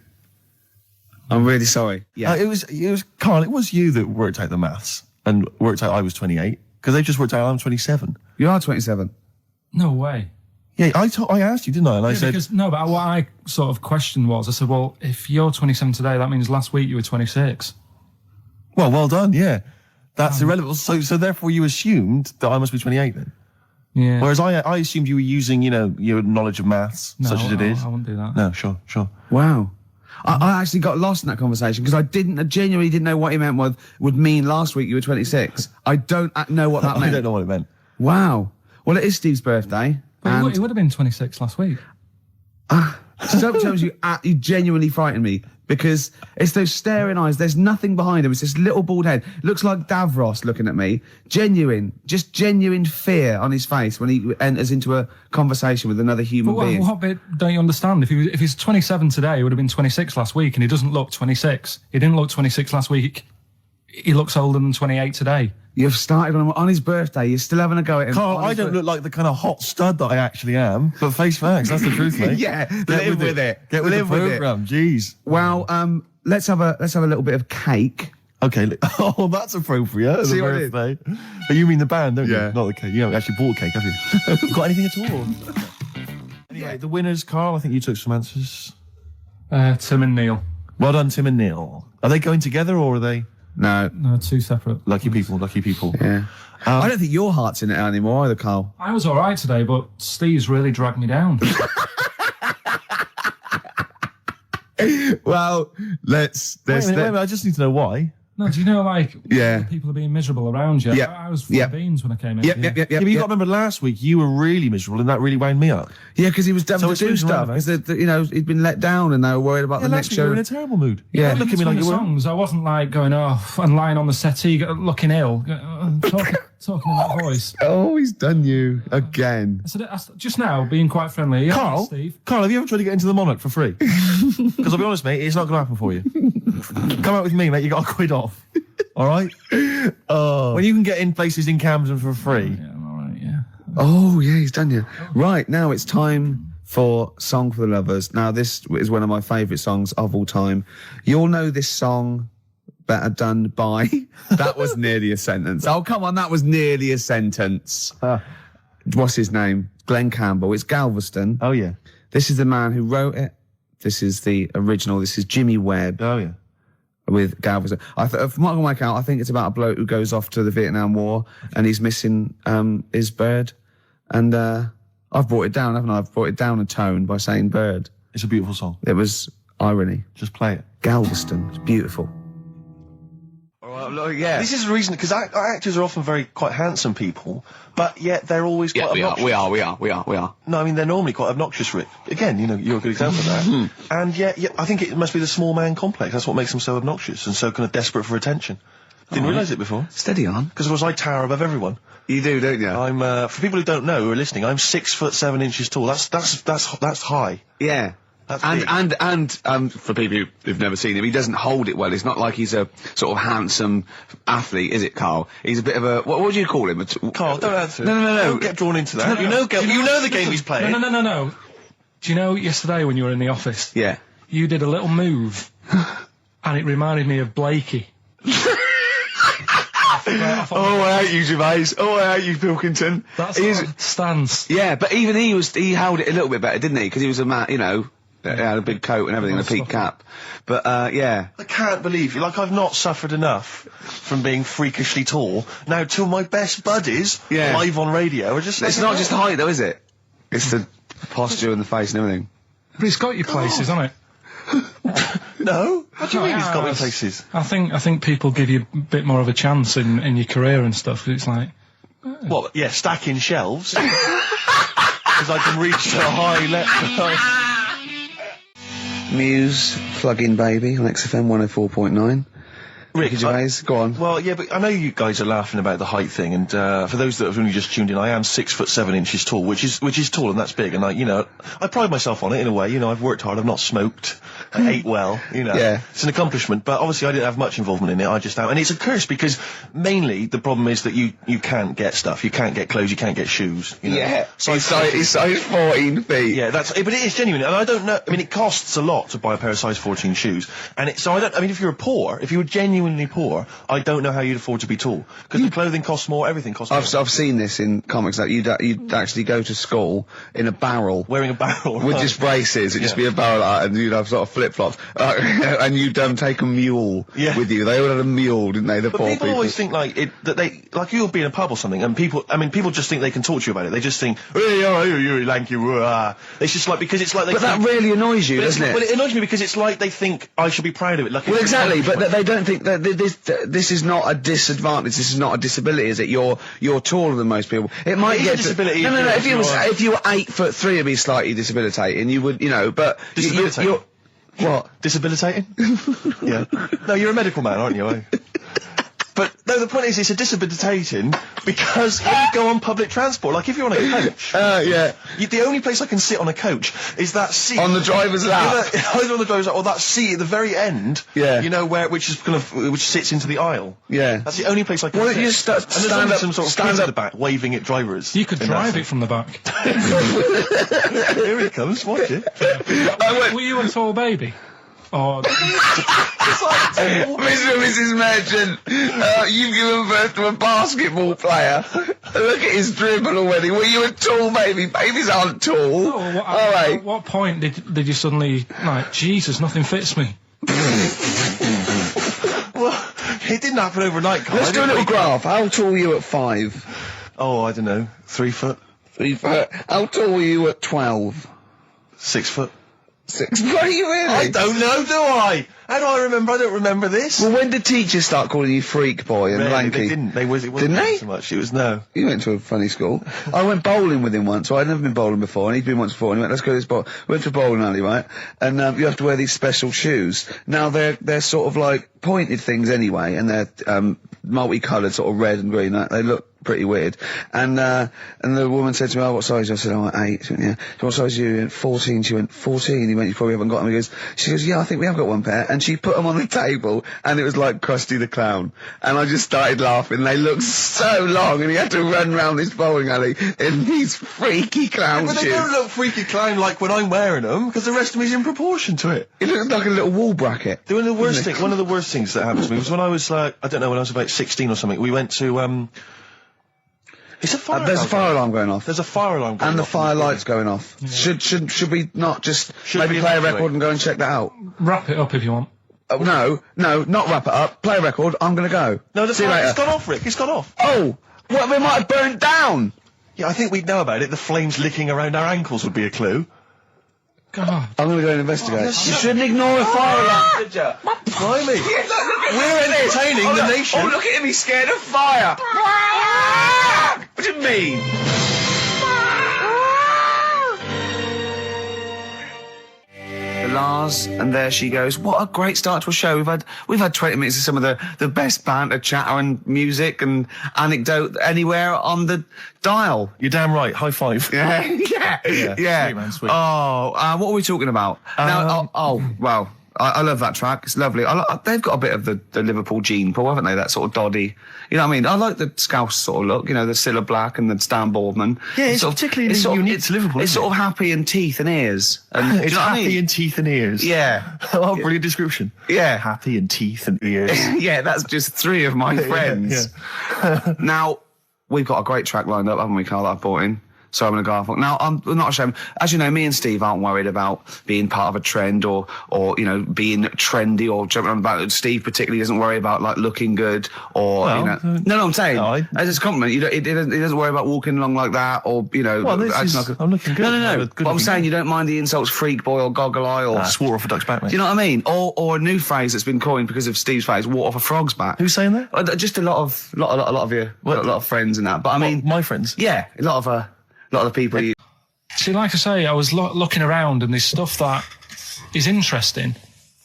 I'm really sorry. Yeah. It was Carl, it was you that worked out the maths and worked out I was 28. Because they just worked out I'm 27. You are 27. No way. Yeah, I asked you, didn't I? And I said... But what I sort of questioned was, I said, well, if you're 27 today, that means last week you were 26. Well done, yeah. That's irrelevant. So therefore you assumed that I must be 28 then? Yeah. Whereas I assumed you were using, your knowledge of maths, such as it is. I wouldn't do that. No, sure. Wow. I actually got lost in that conversation because I genuinely didn't know what he meant would mean last week you were 26. I don't know what that meant. I don't know what it meant. Wow. Well, it is Steve's birthday. But he would have been 26 last week. Sometimes you genuinely frighten me because it's those staring eyes. There's nothing behind him. It's this little bald head. Looks like Davros looking at me. Genuine fear on his face when he enters into a conversation with another human being. What bit don't you understand? If he's 27 today, he would have been 26 last week, and he doesn't look 26. He didn't look 26 last week. He looks older than 28 today. You've started on his birthday. You're still having a go at him. Carl, I don't look like the kind of hot stud that I actually am, but face facts, that's the truth, mate. Yeah, live with it. Get with the programme, jeez. Well, let's have a little bit of cake. Okay. Oh, that's appropriate. See the what birthday. But you mean the band, don't you? Yeah. Not the cake. You haven't actually bought cake, have you? Got anything at all? Anyway, the winners, Carl. I think you took some answers. Tim and Neil. Well done, Tim and Neil. Are they going together or are they? No, two separate. Lucky people. Yeah. I don't think your heart's in it anymore either, Carl. I was all right today, but Steve's really dragged me down. Well, let's. Wait a minute, I just need to know why. No, do you know, people are being miserable around you? Yeah. I was full of beans when I came in. Yep. Yeah, but you got to remember last week you were really miserable and that really wound me up. Yeah, because he was devil to do stuff. Because he'd been let down and they were worried about the next show. You were in a terrible mood. Yeah, look at me like you were. Songs. I wasn't like going off and lying on the settee, looking ill, talking in that voice. Oh, he's done you again. I said just now, being quite friendly. Carl, Steve. Carl, have you ever tried to get into the Monarch for free? Because I'll be honest, mate, it's not going to happen for you. Come out with me, mate. You got a quid off. All right. When you can get in places in Camden for free. Yeah, I'm all right. Yeah. Oh yeah, he's done you. Right now, it's time for Song for the Lovers. Now, this is one of my favourite songs of all time. You'll know this song better done by. That was nearly a sentence. Oh come on, that was nearly a sentence. What's his name? Glenn Campbell. It's Galveston. Oh yeah. This is the man who wrote it. This is the original. This is Jimmy Webb. Oh yeah. With Galveston. From what I can work out, I think it's about a bloke who goes off to the Vietnam War and he's missing his bird. And I've brought it down, haven't I? I've brought it down a tone by saying bird. It's a beautiful song. It was irony. Just play it. Galveston. It's beautiful. Yeah. This is the reason, because actors are often quite handsome people, but yet they're always quite obnoxious. We are. No, I mean, they're normally quite obnoxious, Rick. Again, you're a good example of that. And yet, I think it must be the small man complex. That's what makes them so obnoxious and so kind of desperate for attention. Didn't realise it before. Steady on. Because of course I tower above everyone. You do, don't you? I'm, for people who don't know, who are listening, I'm 6'7" tall. That's high. Yeah. And for people who've never seen him, he doesn't hold it well. It's not like he's a sort of handsome athlete, is it, Carl? He's a bit of a, what do you call him? Carl, don't answer. No. Don't get drawn into that. You know the game he's playing. No. Do you know yesterday when you were in the office? Yeah. You did a little move, and it reminded me of Blakey. I hate you, Gervais. I hate you, Pilkington. That's his stance. Yeah, but even he held it a little bit better, didn't he? Because he was a man, you know, he had a big coat and everything, and a peak cap. But, yeah. I can't believe you. Like, I've not suffered enough from being freakishly tall. Now, till my best buddies, live on radio, are just... It's not just height, though, is it? It's the posture and the face and everything. But it's got your places, hasn't it? No? What do you mean it's got me places? I think people give you a bit more of a chance in your career and stuff. It's like... What, yeah, stacking shelves? Because I can reach to a high level. Muse, Plug-in Baby on XFM 104.9. Rick, Gervais, go on. Well, yeah, but I know you guys are laughing about the height thing, and for those that have only just tuned in, I am 6'7" tall, which is tall and that's big, and I pride myself on it in a way. You know, I've worked hard, I've not smoked, I ate well. You know, it's an accomplishment. But obviously, I didn't have much involvement in it. I just am, and it's a curse because mainly the problem is that you can't get stuff, you can't get clothes, you can't get shoes. You know? Yeah, he's size 14 feet. Yeah, but it is genuine, and I don't know. I mean, it costs a lot to buy a pair of size 14 shoes, and if you were genuinely poor, I don't know how you'd afford to be tall, because the clothing costs more, everything costs more. I've seen this in comics, that you'd actually go to school in a barrel. Wearing a barrel. With just braces, it'd just be a barrel like that, and you'd have sort of flip-flops. And you'd take a mule with you. They all had a mule, didn't they, the poor people? People always think like you'll be in a pub or something, and people just think they can talk to you about it. They just think, hey, you lanky, it's just like, because it's like they But that really annoys you, doesn't it? Well, it annoys me because it's like they think I should be proud of it. Like, well, exactly, but they don't think that this is not a disadvantage. This is not a disability, is it? You're taller than most people. It might get a disability. No. If you were 8'3", it'd be slightly debilitating. You would, but disabilitating. What? Disabilitating? Yeah. No, you're a medical man, aren't you? But no, the point is, it's a disabilitating because when you go on public transport, like if you're on a coach, the only place I can sit on a coach is that seat on the driver's lap. Either on the driver's lap or that seat at the very end. Yeah. You know which sits into the aisle. Yeah. That's the only place I can. Well, sit. you stand up, some sort of kids at the back waving at drivers. You could drive it from the back. Here he comes. Watch it. Were you a tall baby? Oh, Mr. and Mrs. Merchant, you've given birth to a basketball player. Look at his dribble already. Were you a tall baby? Babies aren't tall. Oh, at what point did you suddenly, like, Jesus, nothing fits me? Well, it didn't happen overnight, Carl. Let's do a little graph. How tall were you at 5? Oh, I don't know. 3 foot. 3 foot. How tall were you at 12? 6 foot. 6 foot? Are you really? I don't know, do I? How do I remember? I don't remember this. Well, when did teachers start calling you freak boy and lanky? They didn't. It wasn't so much. It was no. You went to a funny school. I went bowling with him once. So I'd never been bowling before, and he'd been once before. And he went, let's go to this bowl. We went to a bowling alley, right? And you have to wear these special shoes. Now they're sort of like pointed things anyway, and they're multicoloured, sort of red and green. They look pretty weird. And the woman said to me, oh, what size? I said, oh, 8. She went, yeah. So what size are you? He went, 14. She went, 14. He went, you probably haven't got them. She goes, yeah, I think we have got one pair. And she put them on the table, and it was like Krusty the Clown. And I just started laughing. They looked so long, and he had to run round this bowling alley in these freaky clown shoes. But they don't look freaky clown like when I'm wearing them, because the rest of me is in proportion to it. It looked like a little wall bracket. One of the worst things that happened to me was when I was like, I don't know, when I was about 16 or something, we went to, it's a fire there's a fire alarm going off. There's a fire alarm going off. And the fire light's going off. Yeah. Should we not just maybe we play a record and go and check that out? Wrap it up if you want. Oh, no, not wrap it up. Play a record, I'm gonna go. No, it's gone off, Rick, it's gone off. Oh! Well, we might have burnt down! Yeah, I think we'd know about it. The flames licking around our ankles would be a clue. God. I'm gonna go and investigate. You shouldn't ignore a fire alarm, did you? Blimey. We're entertaining the nation. Oh, look at him, he's scared of fire! What do you mean? Lars, and there she goes. What a great start to a show. We've had 20 minutes of some of the best banter, chatter and music and anecdote anywhere on the dial. You're damn right. High five. Yeah. Sweet, man, sweet. Oh, what are we talking about? Now, well, I love that track. It's lovely. They've got a bit of the Liverpool gene pool, haven't they? That sort of doddy. You know what I mean? I like the Scouse sort of look. You know, the Cilla Black and the Stan Boardman. Yeah, it's particularly unique to Liverpool. It's sort of happy in teeth and ears. And, it's happy in teeth and ears. Yeah. Oh, brilliant description. Yeah. Happy in teeth and ears. Yeah, that's just 3 of my friends. Yeah. Now, we've got a great track lined up, haven't we, Carl, that I've brought in? So I'm going to go off. Now, I'm not ashamed. As you know, me and Steve aren't worried about being part of a trend or you know, being trendy or jumping on about it. Steve particularly doesn't worry about, like, looking good or, well, you know. No, I'm saying, as a compliment, he doesn't worry about walking along like that or, you know. Well, I'm looking good. No. But I'm saying you don't mind the insults freak boy or goggle eye or. Swore off a duck's back, mate. Do you know what I mean? Or a new phrase that's been coined because of Steve's phrase, walk off a frog's back. Who's saying that? Just a lot of you, a lot of friends and that. But I mean. My friends? Yeah, a lot of the people you. See, like I say, I was looking around and there's stuff that is interesting.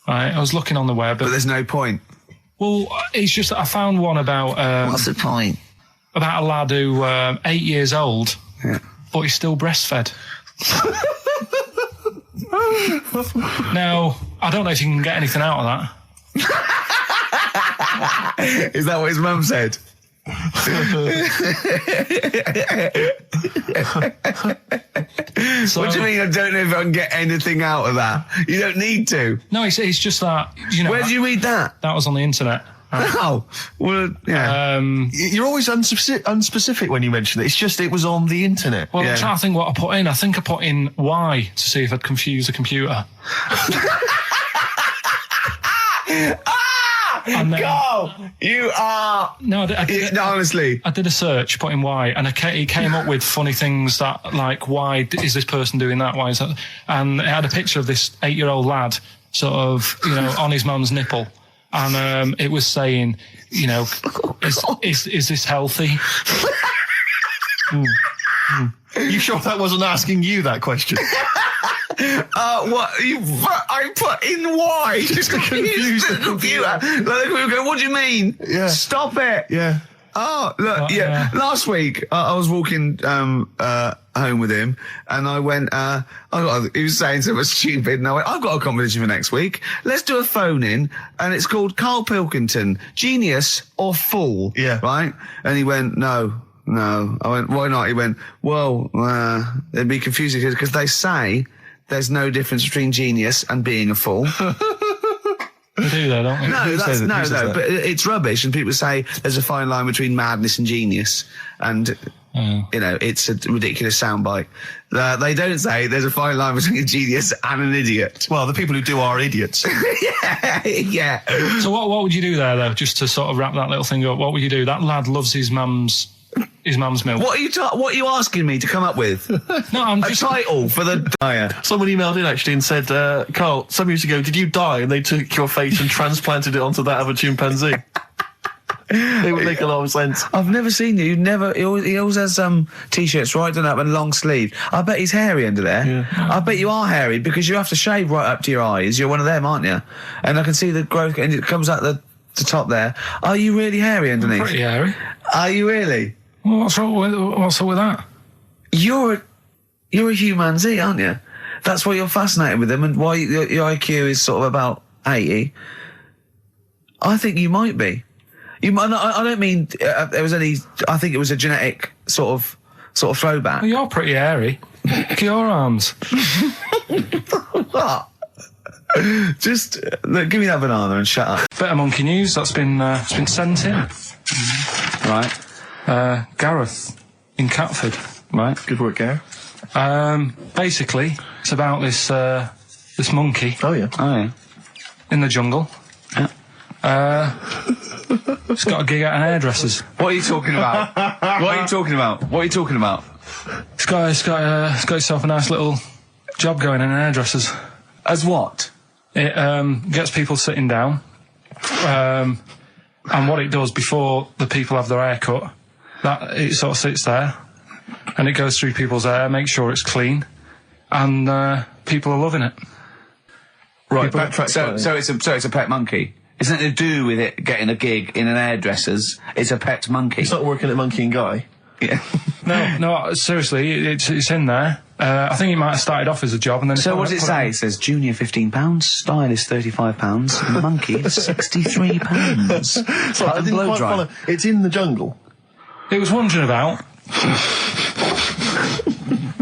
Right, I was looking on the web, but there's no point. Well, it's just that I found one about. What's the point? About a lad who 8 years old, yeah, but he's still breastfed. Now, I don't know if you can get anything out of that. Is that what his mum said? What do you mean? I don't know if I can get anything out of that. You don't need to. No, it's just that. You know. Where did you read that? That was on the internet. Oh, well, yeah. You're always unspecific when you mention it. It's just it was on the internet. Well, I'm trying to think what I put in. I think I put in Y to see if I'd confuse a computer. And then, go! You are... No, honestly. I did a search, put in why, and it came up with funny things that, like, why is this person doing that? Why is that? And it had a picture of this 8-year-old lad, sort of, you know, on his mum's nipple. And it was saying, you know, is this healthy? You sure that wasn't asking you that question? What? I put in why? Just to confuse the computer. Like, we go, what do you mean? Yeah. Stop it. Yeah. Oh, look, yeah. Last week, I was walking home with him, and I went, he was saying something stupid, and I went, I've got a competition for next week. Let's do a phone-in, and it's called Karl Pilkington, Genius or Fool. Yeah. Right? And he went, No. I went, why not? He went, well, it'd be confusing because they say there's no difference between genius and being a fool. They do though, don't they? No, but it's rubbish, and people say there's a fine line between madness and genius, and you know, it's a ridiculous soundbite. They don't say there's a fine line between a genius and an idiot. Well, the people who do are idiots. Yeah. So what would you do there though, just to sort of wrap that little thing up? What would you do? That lad loves his mum's milk. What are you asking me to come up with? No, I'm just... A title for the dyer. Someone emailed in actually and said, Carl, some years ago, did you die? And they took your face and transplanted it onto that of a chimpanzee. It would make a lot of sense. I've never seen you. He always has t-shirts right done up and long sleeve. I bet he's hairy under there. Yeah. I bet you are hairy because you have to shave right up to your eyes. You're one of them, aren't you? And I can see the growth, and it comes out the top there. Are you really hairy underneath? I'm pretty hairy. Are you really? Well, what's wrong with that? You're a humanzee, aren't you? That's why you're fascinated with them, and why your IQ is sort of about 80. I think you might be. You might. I don't mean there was any. I think it was a genetic sort of throwback. Well, you're pretty hairy. Look at your arms. What? Just look, give me that banana and shut up. Better monkey news that's been sent in. Right. Gareth in Catford. Right. Good work, Gareth. Basically, it's about this monkey. Oh yeah. In the jungle. Yeah. It's got a gig at an hairdresser's. What are you talking about? What are you talking about? It's got itself a nice little job going in an hairdresser's. As what? It gets people sitting down, and what it does before the people have their hair cut, that it sort of sits there, and it goes through people's hair, makes sure it's clean, and people are loving it. Right. So it's a pet monkey. It's nothing to do with it getting a gig in an hairdresser's. It's a pet monkey. It's not working at Monkey and Guy. Yeah. No, seriously, it's in there, I think it might have started off as a job and then... So what does it say? It says junior £15, stylist £35, monkey £63. So I didn't quite follow. It's in the jungle. It was wandering about.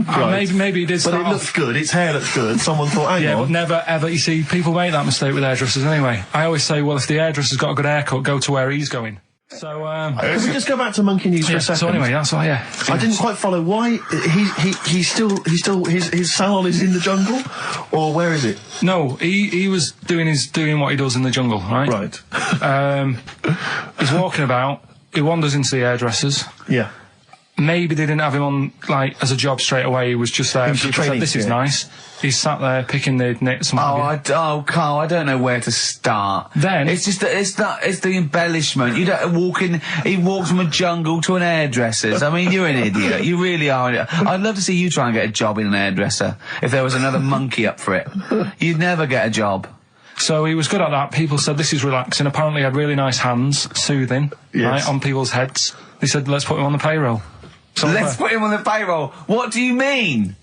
Right. Maybe it did start But it looks good, its hair looks good. Someone thought, hang on. But never, ever, you see, people make that mistake with hairdressers anyway. I always say, well, if the hairdresser's got a good haircut, go to where he's going. So, Can we just go back to Monkey News for a second? So anyway, that's why, yeah. I didn't quite follow why he's still his salon is in the jungle, or where is it? No, he was doing what he does in the jungle, right? Right. He's walking about, he wanders into the hairdressers. Yeah. Maybe they didn't have him on, like, as a job straight away. He was just there. People said, this is nice. He's sat there picking the knits. Carl, I don't know where to start. Then it's just it's the embellishment. You don't walk in. He walks from a jungle to an hairdresser's. I mean, you're an idiot. You really are. I'd love to see you try and get a job in an hairdresser. If there was another monkey up for it, you'd never get a job. So he was good at that. People said this is relaxing. Apparently, he had really nice hands, soothing, right, on people's heads. They said, let's put him on the payroll. Let's put him on the payroll. What do you mean?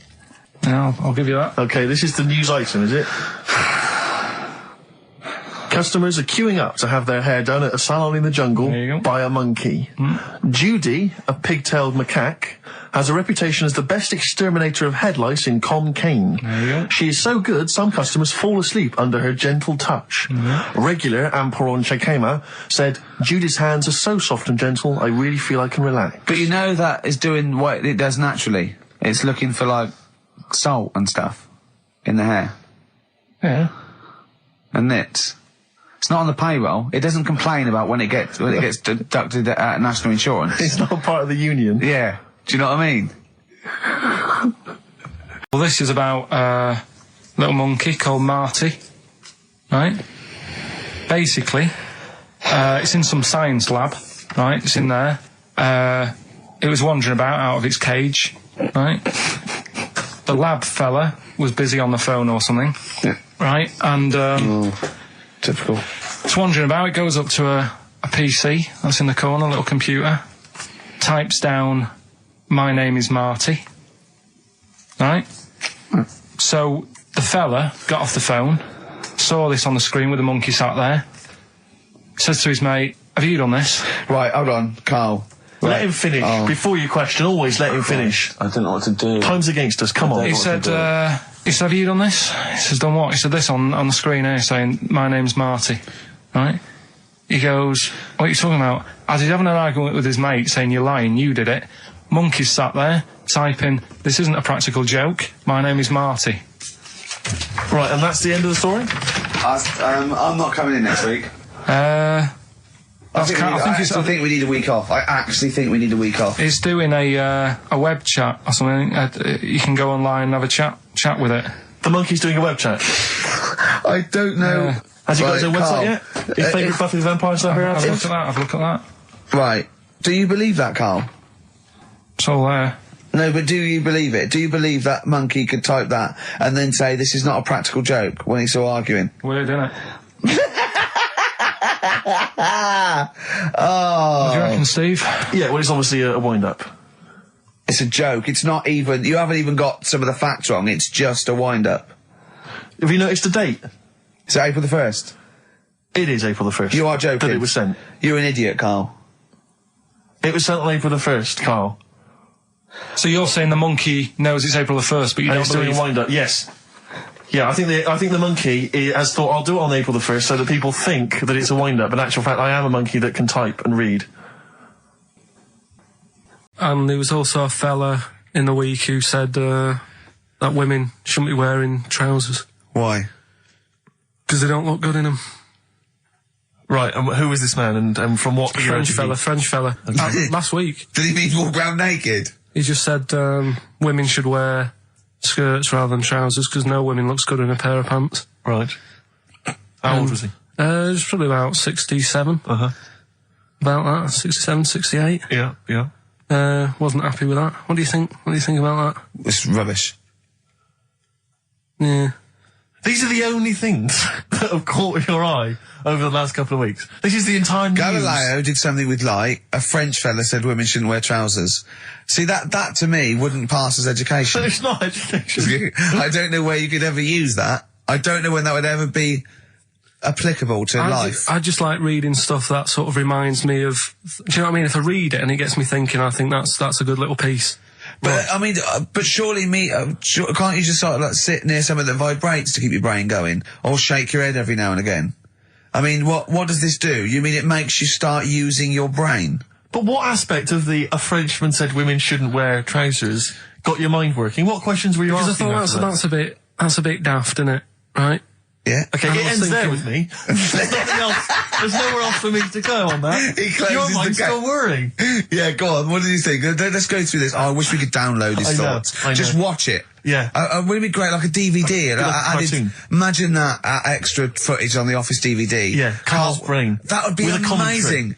No, I'll give you that. Okay, this is the news item, is it? Customers are queuing up to have their hair done at a salon in the jungle by a monkey. Judy, a pigtailed macaque, has a reputation as the best exterminator of head lice in Con Cane. She is so good, some customers fall asleep under her gentle touch. Regular Amporon Chekema said, Judy's hands are so soft and gentle, I really feel I can relax. But you know that is doing what it does naturally. It's looking for, like, salt and stuff in the hair. Yeah. And knits. It's not on the payroll. It doesn't complain about when it gets deducted at national insurance. It's not part of the union. Yeah. Do you know what I mean? Well, this is about a little monkey called Marty, right? Basically, it's in some science lab, right? It's in there. It was wandering about out of its cage, right? The lab fella was busy on the phone or something, right? And typical. It's wandering about. It goes up to a PC that's in the corner, a little computer, types down, "My name is Marty," right? So the fella got off the phone, saw this on the screen with the monkey sat there, says to his mate, "Have you done this?" Right, hold on, Carl. Let him finish. Before you question, always let him finish. I don't know what to do. Time's against us, come on. He said, have you done this? He says, done what? He said, this on the screen here saying, "My name's Marty," right? He goes, "What are you talking about?" As he's having an argument with his mate saying, "You're lying, you did it," monkey's sat there typing, "This isn't a practical joke, my name is Marty." Right, and that's the end of the story? I'm not coming in next week. I think we need a week off. I actually think we need a week off. It's doing a web chat or something. You can go online and have a chat with it. The monkey's doing a web chat? I don't know. Has he got his own website yet? His favourite Buffy the Vampire Slayer? Have a look at that. Right. Do you believe that, Carl? It's all there. No, but do you believe it? Do you believe that monkey could type that and then say, "This is not a practical joke," when he's still arguing? Weird, isn't it? Oh. What do you reckon, Steve? Yeah, well, it's obviously a wind-up. It's a joke. It's not even... You haven't even got some of the facts wrong. It's just a wind-up. Have you noticed the date? Is it April the 1st? It is April the 1st. You are joking. That it was sent. You're an idiot, Carl. It was sent on April the 1st, Carl. So you're saying the monkey knows it's April the 1st, but you don't believe... doing a wind-up, yes. Yeah, I think the monkey has thought, I'll do it on April the 1st so that people think that it's a wind-up. In actual fact, I am a monkey that can type and read. And there was also a fella in the week who said that women shouldn't be wearing trousers. Why? Because they don't look good in them. Right, and who is this man and from what... French fella. Okay. Last week. Did he mean walk around naked? He just said women should wear skirts rather than trousers because no woman looks good in a pair of pants. Right. How old was he? He was probably about 67. Uh-huh. About that, 67, 68. Yeah. Wasn't happy with that. What do you think? What do you think about that? It's rubbish. Yeah. These are the only things that have caught your eye over the last couple of weeks. This is the entire news. Galileo did something with light. A French fella said women shouldn't wear trousers. See, that to me wouldn't pass as education. But it's not education. I don't know where you could ever use that. I don't know when that would ever be applicable to life. I just like reading stuff that sort of reminds me of, do you know what I mean? If I read it and it gets me thinking, I think that's a good little piece. But, right. I mean, but surely can't you just sort of like sit near something that vibrates to keep your brain going? Or shake your head every now and again? I mean, what does this do? You mean it makes you start using your brain? But what aspect of a Frenchman said women shouldn't wear trousers got your mind working? What questions were you asking? Because I thought that's a bit daft, isn't it? Right? Yeah. Okay, it ends there with me. There's nothing else. There's nowhere else for me to go on that. He closes your mind's the still whirring. Yeah, go on. What did you think? Let's go through this. Oh, I wish we could download his thoughts. I know. Just watch it. Yeah. Wouldn't it be great, like a DVD? Cartoon. Imagine that extra footage on the Office DVD. Yeah, Carl's brain. That would be with amazing.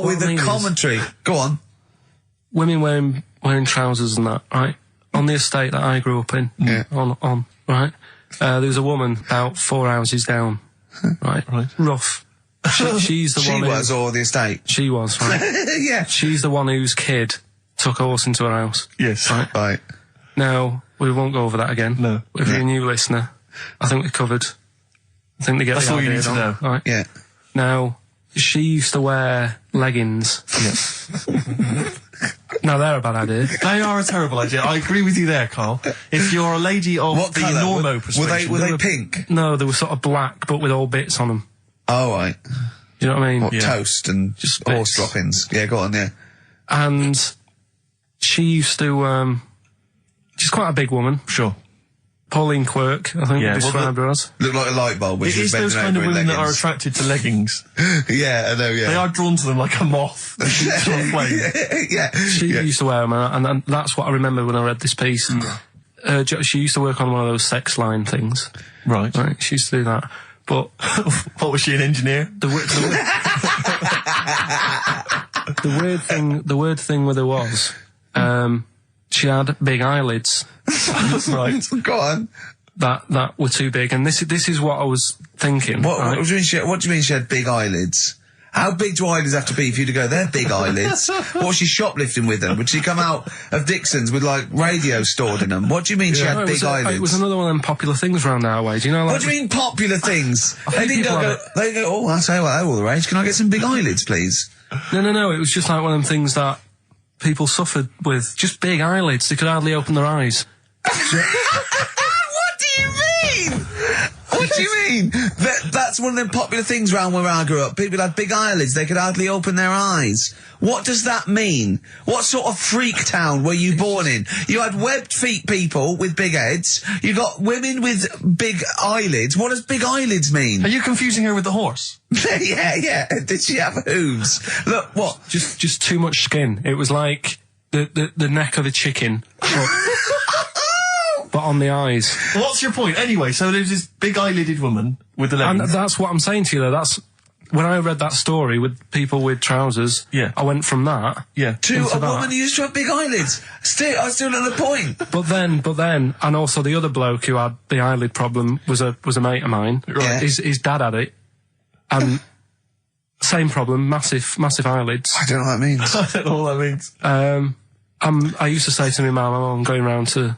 With a commentary. Go on. Women wearing trousers and that, right? On the estate that I grew up in. Yeah. On, right? There was a woman about 4 houses down. Right. Rough. She's the one She was, or the estate? She was, right? Yeah. She's the one whose kid took a horse into her house. Yes. Right. Now, we won't go over that again. No. If you're a new listener, I think we covered. I think they get That's the all you idea need to know. Right. Yeah. Now, she used to wear leggings. Yeah. Now, they're a bad idea. They are a terrible idea. I agree with you there, Carl. If you're a lady of What the colour? normo persuasion... Were they pink? No, they were sort of black, but with all bits on them. Oh, right. Do you know what I mean? What, toast and Just horse bits. droppings? Yeah, go on, yeah. And she used to, she's quite a big woman. Sure. Pauline Quirk, I think Yeah, you described her as. Looked like a light bulb when It she was is those bending kind over of in women that are leggings. attracted to leggings. Yeah, I know, yeah. They are drawn to them like a moth. Sort of flame. Yeah. She used to wear them, and that's what I remember when I read this piece. She used to work on one of those sex line things. Right. Right, she used to do that. But What, was she, an engineer? the weird thing with her was, she had big eyelids. Right. Go on. That were too big, and this is what I was thinking. What right? do you mean she had big eyelids? How big do eyelids have to be for you to go, they're big eyelids? What was she shoplifting with them? Would she come out of Dixon's with, like, radio stored in them? What do you mean she had big eyelids? It was another one of them popular things around our way. Do you know? Like, What do you mean popular things? I think They people have go, oh, I'll tell you what, they're all the rage. Can I get some big eyelids, please? No. It was just like one of them things that people suffered with. Just big eyelids. They could hardly open their eyes. What do you mean? What do you mean? That's one of them popular things around where I grew up. People had big eyelids. They could hardly open their eyes. What does that mean? What sort of freak town were you born in? You had webbed feet people with big heads. You got women with big eyelids. What does big eyelids mean? Are you confusing her with the horse? Yeah. Did she have hooves? Look, what? Just too much skin. It was like the neck of a chicken. But on the eyes. Well, what's your point? Anyway, so there's this big eyelided woman with the And leggings. that's what I'm saying to you, though. That's when I read that story with people with trousers. Yeah. I went from that. Yeah. To into a that. woman who used to have big eyelids. I still know the point. But then, and also the other bloke who had the eyelid problem was a mate of mine. Right. His dad had it, and same problem, massive eyelids. I don't know what that means. I don't know what that means. I used to say to my mum, I'm going round to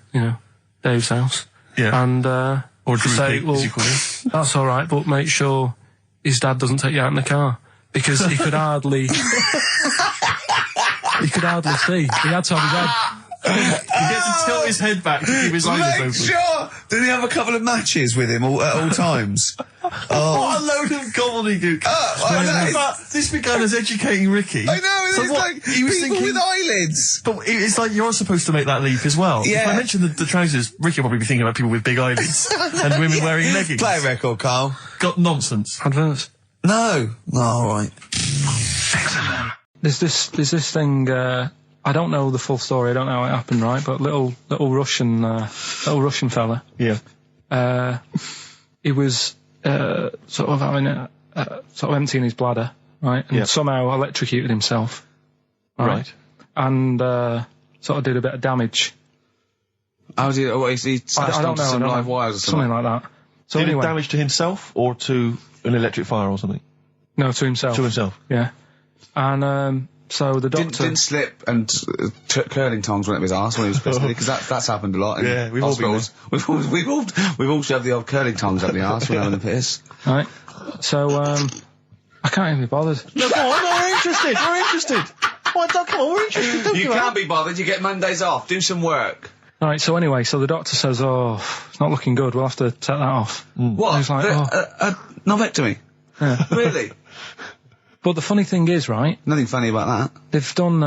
Dave's house. Yeah. And Or Drew say, Pig, well, as you call him. that's all right, but make sure his dad doesn't take you out in the car, because he could hardly see. He had to have his head. He gets to tilt his head back to keep his eyes Make open. sure! Did he have a couple of matches with him at all times? Oh. What a load of gobbledygook. I know. But this began as educating Ricky. I know, So it's what, like he was people thinking, with eyelids. But it's like you're supposed to make that leap as well. Yeah. If I mentioned the trousers, Ricky will probably be thinking about people with big eyelids and women wearing leggings. Play a record, Carl. Got nonsense. Adverts. No. Oh, all right. There's this thing. I don't know the full story. I don't know how it happened, right? But little Russian fella. Yeah. He was sort of having sort of emptying his bladder, right? And Yeah. somehow electrocuted himself. Right. And sort of did a bit of damage. How did he smashed I don't onto know. some I don't live know. wires or something? Something like that. So Did anyway, it damage to himself or to an electric fire or something? no, to himself. To himself. Yeah. And so the doctor Didn't slip and curling tongs went up his arse when he was pissed, because that's happened a lot. In Yeah, we've all been hospitals. We've all shoved the old curling tongs up the arse when having a piss. right. So I can't even be bothered. No, go on, we're interested. We're interested. Come on, we're interested. Don't You give can't up. be bothered. You get Mondays off. Do some work. Right. So anyway, so the doctor says, "Oh, it's not looking good. We'll have to take that off." What? And he's like, A novectomy? Yeah. Really? But the funny thing is, right? Nothing funny about that. They've done.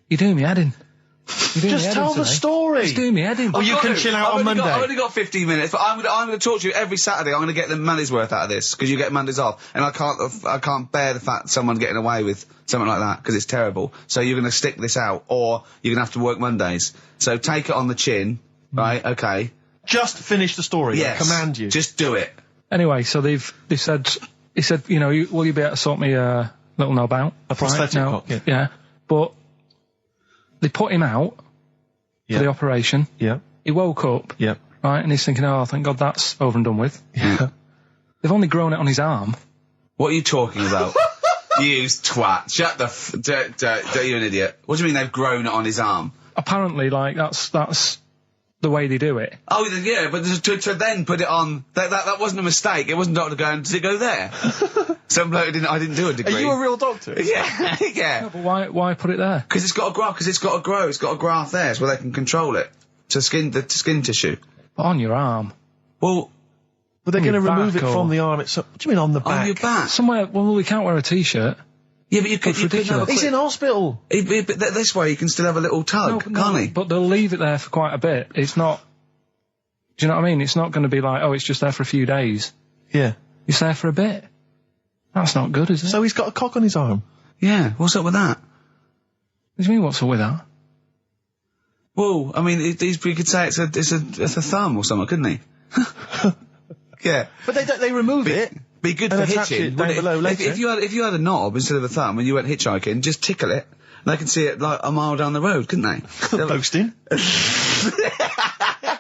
You're doing me head in. Just tell the story. Just doing me head in. Oh, you can chill out on Monday. I've only got 15 minutes, but I'm going to talk to you every Saturday. I'm going to get the money's worth out of this, because you get Mondays off, and I can't bear the fact someone getting away with something like that, because it's terrible. So you're going to stick this out, or you're going to have to work Mondays. So take it on the chin, right? Okay. Just finish the story. Yes. I command you. Just do it. Anyway, so they said, he said, you know, will you be able to sort me a little knob out? A prosthetic cock, yeah. Yeah. But they put him out for the operation. Yeah. He woke up. Yeah. Right, and he's thinking, oh, thank God that's over and done with. Yeah. They've only grown it on his arm. What are you talking about? You twat. Shut the you're an idiot. What do you mean they've grown it on his arm? Apparently, like, that's the way they do it. Oh, yeah, but to then put it on, that wasn't a mistake. It wasn't doctor going, does it go there? Some bloke I didn't do a degree. Are you a real doctor? Yeah, yeah. No, but why put it there? Because it's got to grow, it's got a graft there, so they can control it. To skin tissue. But on your arm. Well, But they're going to your remove it back from the arm itself. What do you mean on the back? on your back. Somewhere, well, we can't wear a t-shirt. Yeah, but you could ridiculous. have a He's in hospital. but this way you can still have a little tug, can't he? But they'll leave it there for quite a bit. It's not, do you know what I mean? It's not going to be like, oh, it's just there for a few days. Yeah. It's there for a bit. That's not good, is it? So he's got a cock on his arm. Yeah, what's up with that? What do you mean, what's up with that? Well, I mean, he could say it's a thumb or something, couldn't he? Yeah. But they remove it. Be good And for attach hitching. it down wouldn't below later. If you had a knob instead of a thumb and you went hitchhiking, just tickle it, and they can see it like a mile down the road, couldn't they? Boasting.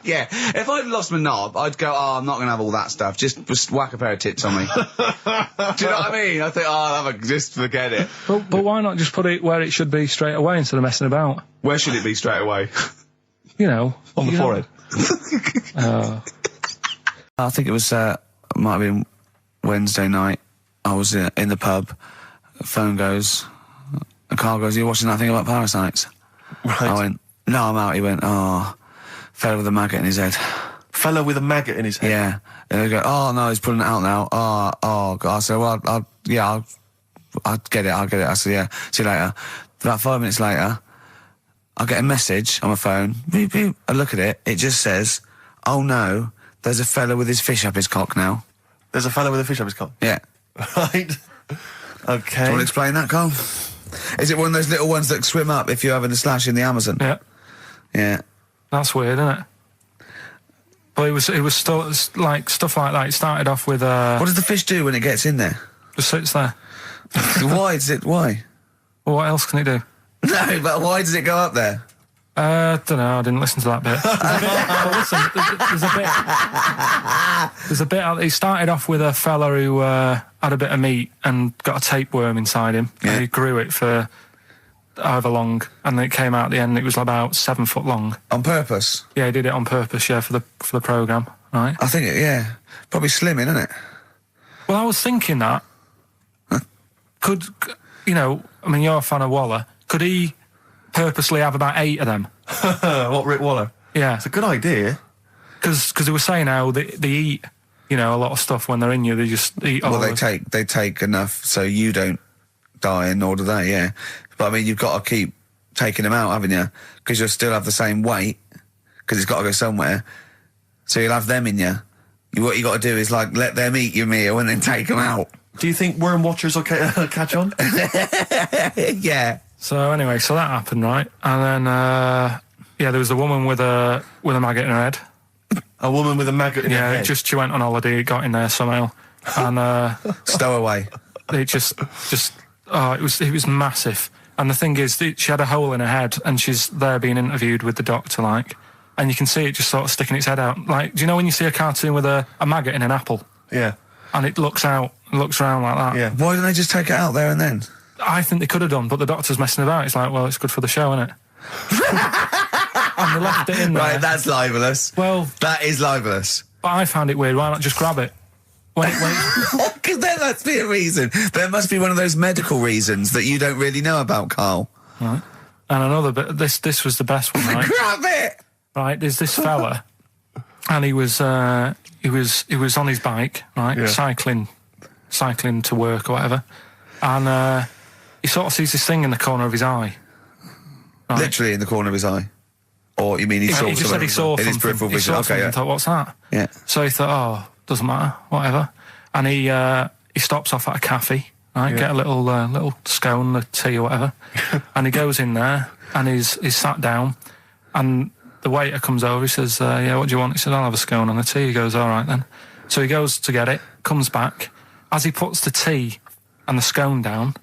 Yeah. If I'd lost my knob, I'd go, oh, I'm not going to have all that stuff. Just whack a pair of tits on me. Do you know what I mean? I think, oh, just forget it. But why not just put it where it should be straight away instead of messing about? Where should it be straight away? You know. On the forehead. I think it was, might have been Wednesday night. I was in the pub. Phone goes. Carl goes, you watching that thing about parasites? Right. I went, no, I'm out. He went, oh, fella with a maggot in his head. Fellow with a maggot in his head. Yeah. And they go, oh, no, he's pulling it out now. Oh, God. I said, well, I'll get it. I said, yeah, see you later. About 5 minutes later, I get a message on my phone. Beep, beep. I look at it. It just says, oh, no, there's a fella with his fish up his cock now. There's a fellow with a fish up his cock. Yeah. Right. Okay. Do you want to explain that, Carl? Is it one of those little ones that swim up if you're having a slash in the Amazon? Yeah. Yeah. That's weird, isn't it? But it was still, like, stuff like that. It started off with, What does the fish do when it gets in there? just sits there. Why? Well, what else can it do? No, but why does it go up there? Don't know, I didn't listen to that bit. There's a bit out, he started off with a fella who, had a bit of meat and got a tapeworm inside him. Yeah. And he grew it for however long, and then it came out at the end, it was about 7 foot long. On purpose? Yeah, he did it on purpose, yeah, for the programme, right? I think yeah. Probably slimming, isn't it? Well, I was thinking that, could, you know, I mean, you're a fan of Waller, could he purposely have about 8 of them? What, Rick Waller? Yeah. It's a good idea. Because they were saying how they eat, you know, a lot of stuff when they're in you, they just eat all Well, of it. they take enough so you don't die, and nor do they, yeah. But I mean, you've got to keep taking them out, haven't you? Because you'll still have the same weight, because it's got to go somewhere. So you'll have them in you. What you got to do is, like, let them eat your meal and then take them out. Do you think worm watchers will catch on? Yeah. So anyway, so that happened, right? And then, yeah, there was a woman with a maggot in her head. A woman with a maggot in her Yeah, head? she went on holiday, it got in there somehow. And, Stowaway. it it was massive. And the thing is, she had a hole in her head, and she's there being interviewed with the doctor, like, and you can see it just sort of sticking its head out. Like, do you know when you see a cartoon with a maggot in an apple? Yeah. And it looks around like that. Yeah. Why didn't they just take it out there and then? I think they could have done, but the doctor's messing about. It's like, well, it's good for the show, isn't it? And they left it in there. Right, that's libelous. Well, that is libelous. But I found it weird. Why not just grab it? Wait. Because there must be a reason. There must be one of those medical reasons that you don't really know about, Carl. Right. And another bit. This was the best one, right? Grab it. Right. There's this fella, and he was on his bike, right, cycling to work or whatever, and he sort of sees this thing in the corner of his eye. Right? Literally in the corner of his eye. Or you mean he saw? He just said he saw in his peripheral vision. Okay, yeah. Thought, what's that? Yeah. So he thought, oh, doesn't matter, whatever. And he stops off at a cafe, right? Get a little scone, a tea or whatever. And he goes in there and he's sat down, and the waiter comes over. He says, "Yeah, what do you want?" He said, "I'll have a scone and a tea." He goes, "All right then." So he goes to get it, comes back. As he puts the tea and the scone down,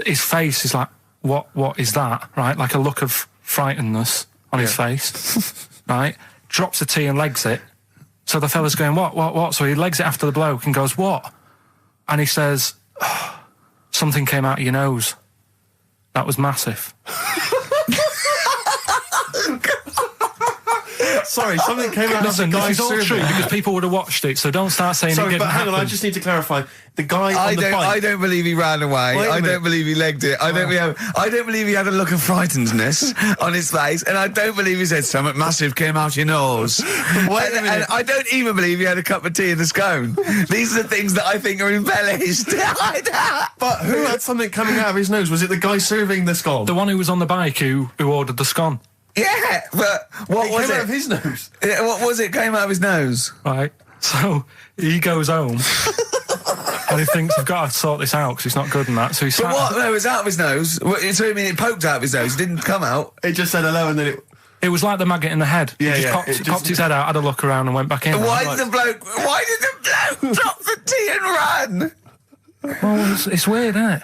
his face is like, "What is that?" Right, like a look of frightenedness on his face, right? Drops the tea and legs it. So the fella's going, what? So he legs it after the bloke and goes, "What?" And he says, oh, "Something came out of your nose. That was massive." Sorry, something came out of the guy's This is all true because people would have watched it, so don't start saying it didn't hang happen. on, I just need to clarify. The guy on the bike... I don't believe he ran away. I don't believe he legged it. I don't believe he had a look of frightenedness on his face, and I don't believe he said something massive came out your nose. And I don't even believe he had a cup of tea in the scone. These are the things that I think are embellished. But who had something coming out of his nose? Was it the guy serving the scone? The one who was on the bike who ordered the scone. Yeah, but what was came it? out of his nose. Yeah, what was it? Came out of his nose. Right. So he goes home and he thinks, I've got to sort this out because it's not good and that. So he But what? No, it was out of his nose. So you mean it poked out of his nose? It didn't come out. It just said hello and then it was like the maggot in the head. Yeah, he yeah. popped his head out, had a look around and went back in. Why did the bloke drop the tea and run? Well, it's weird, isn't it?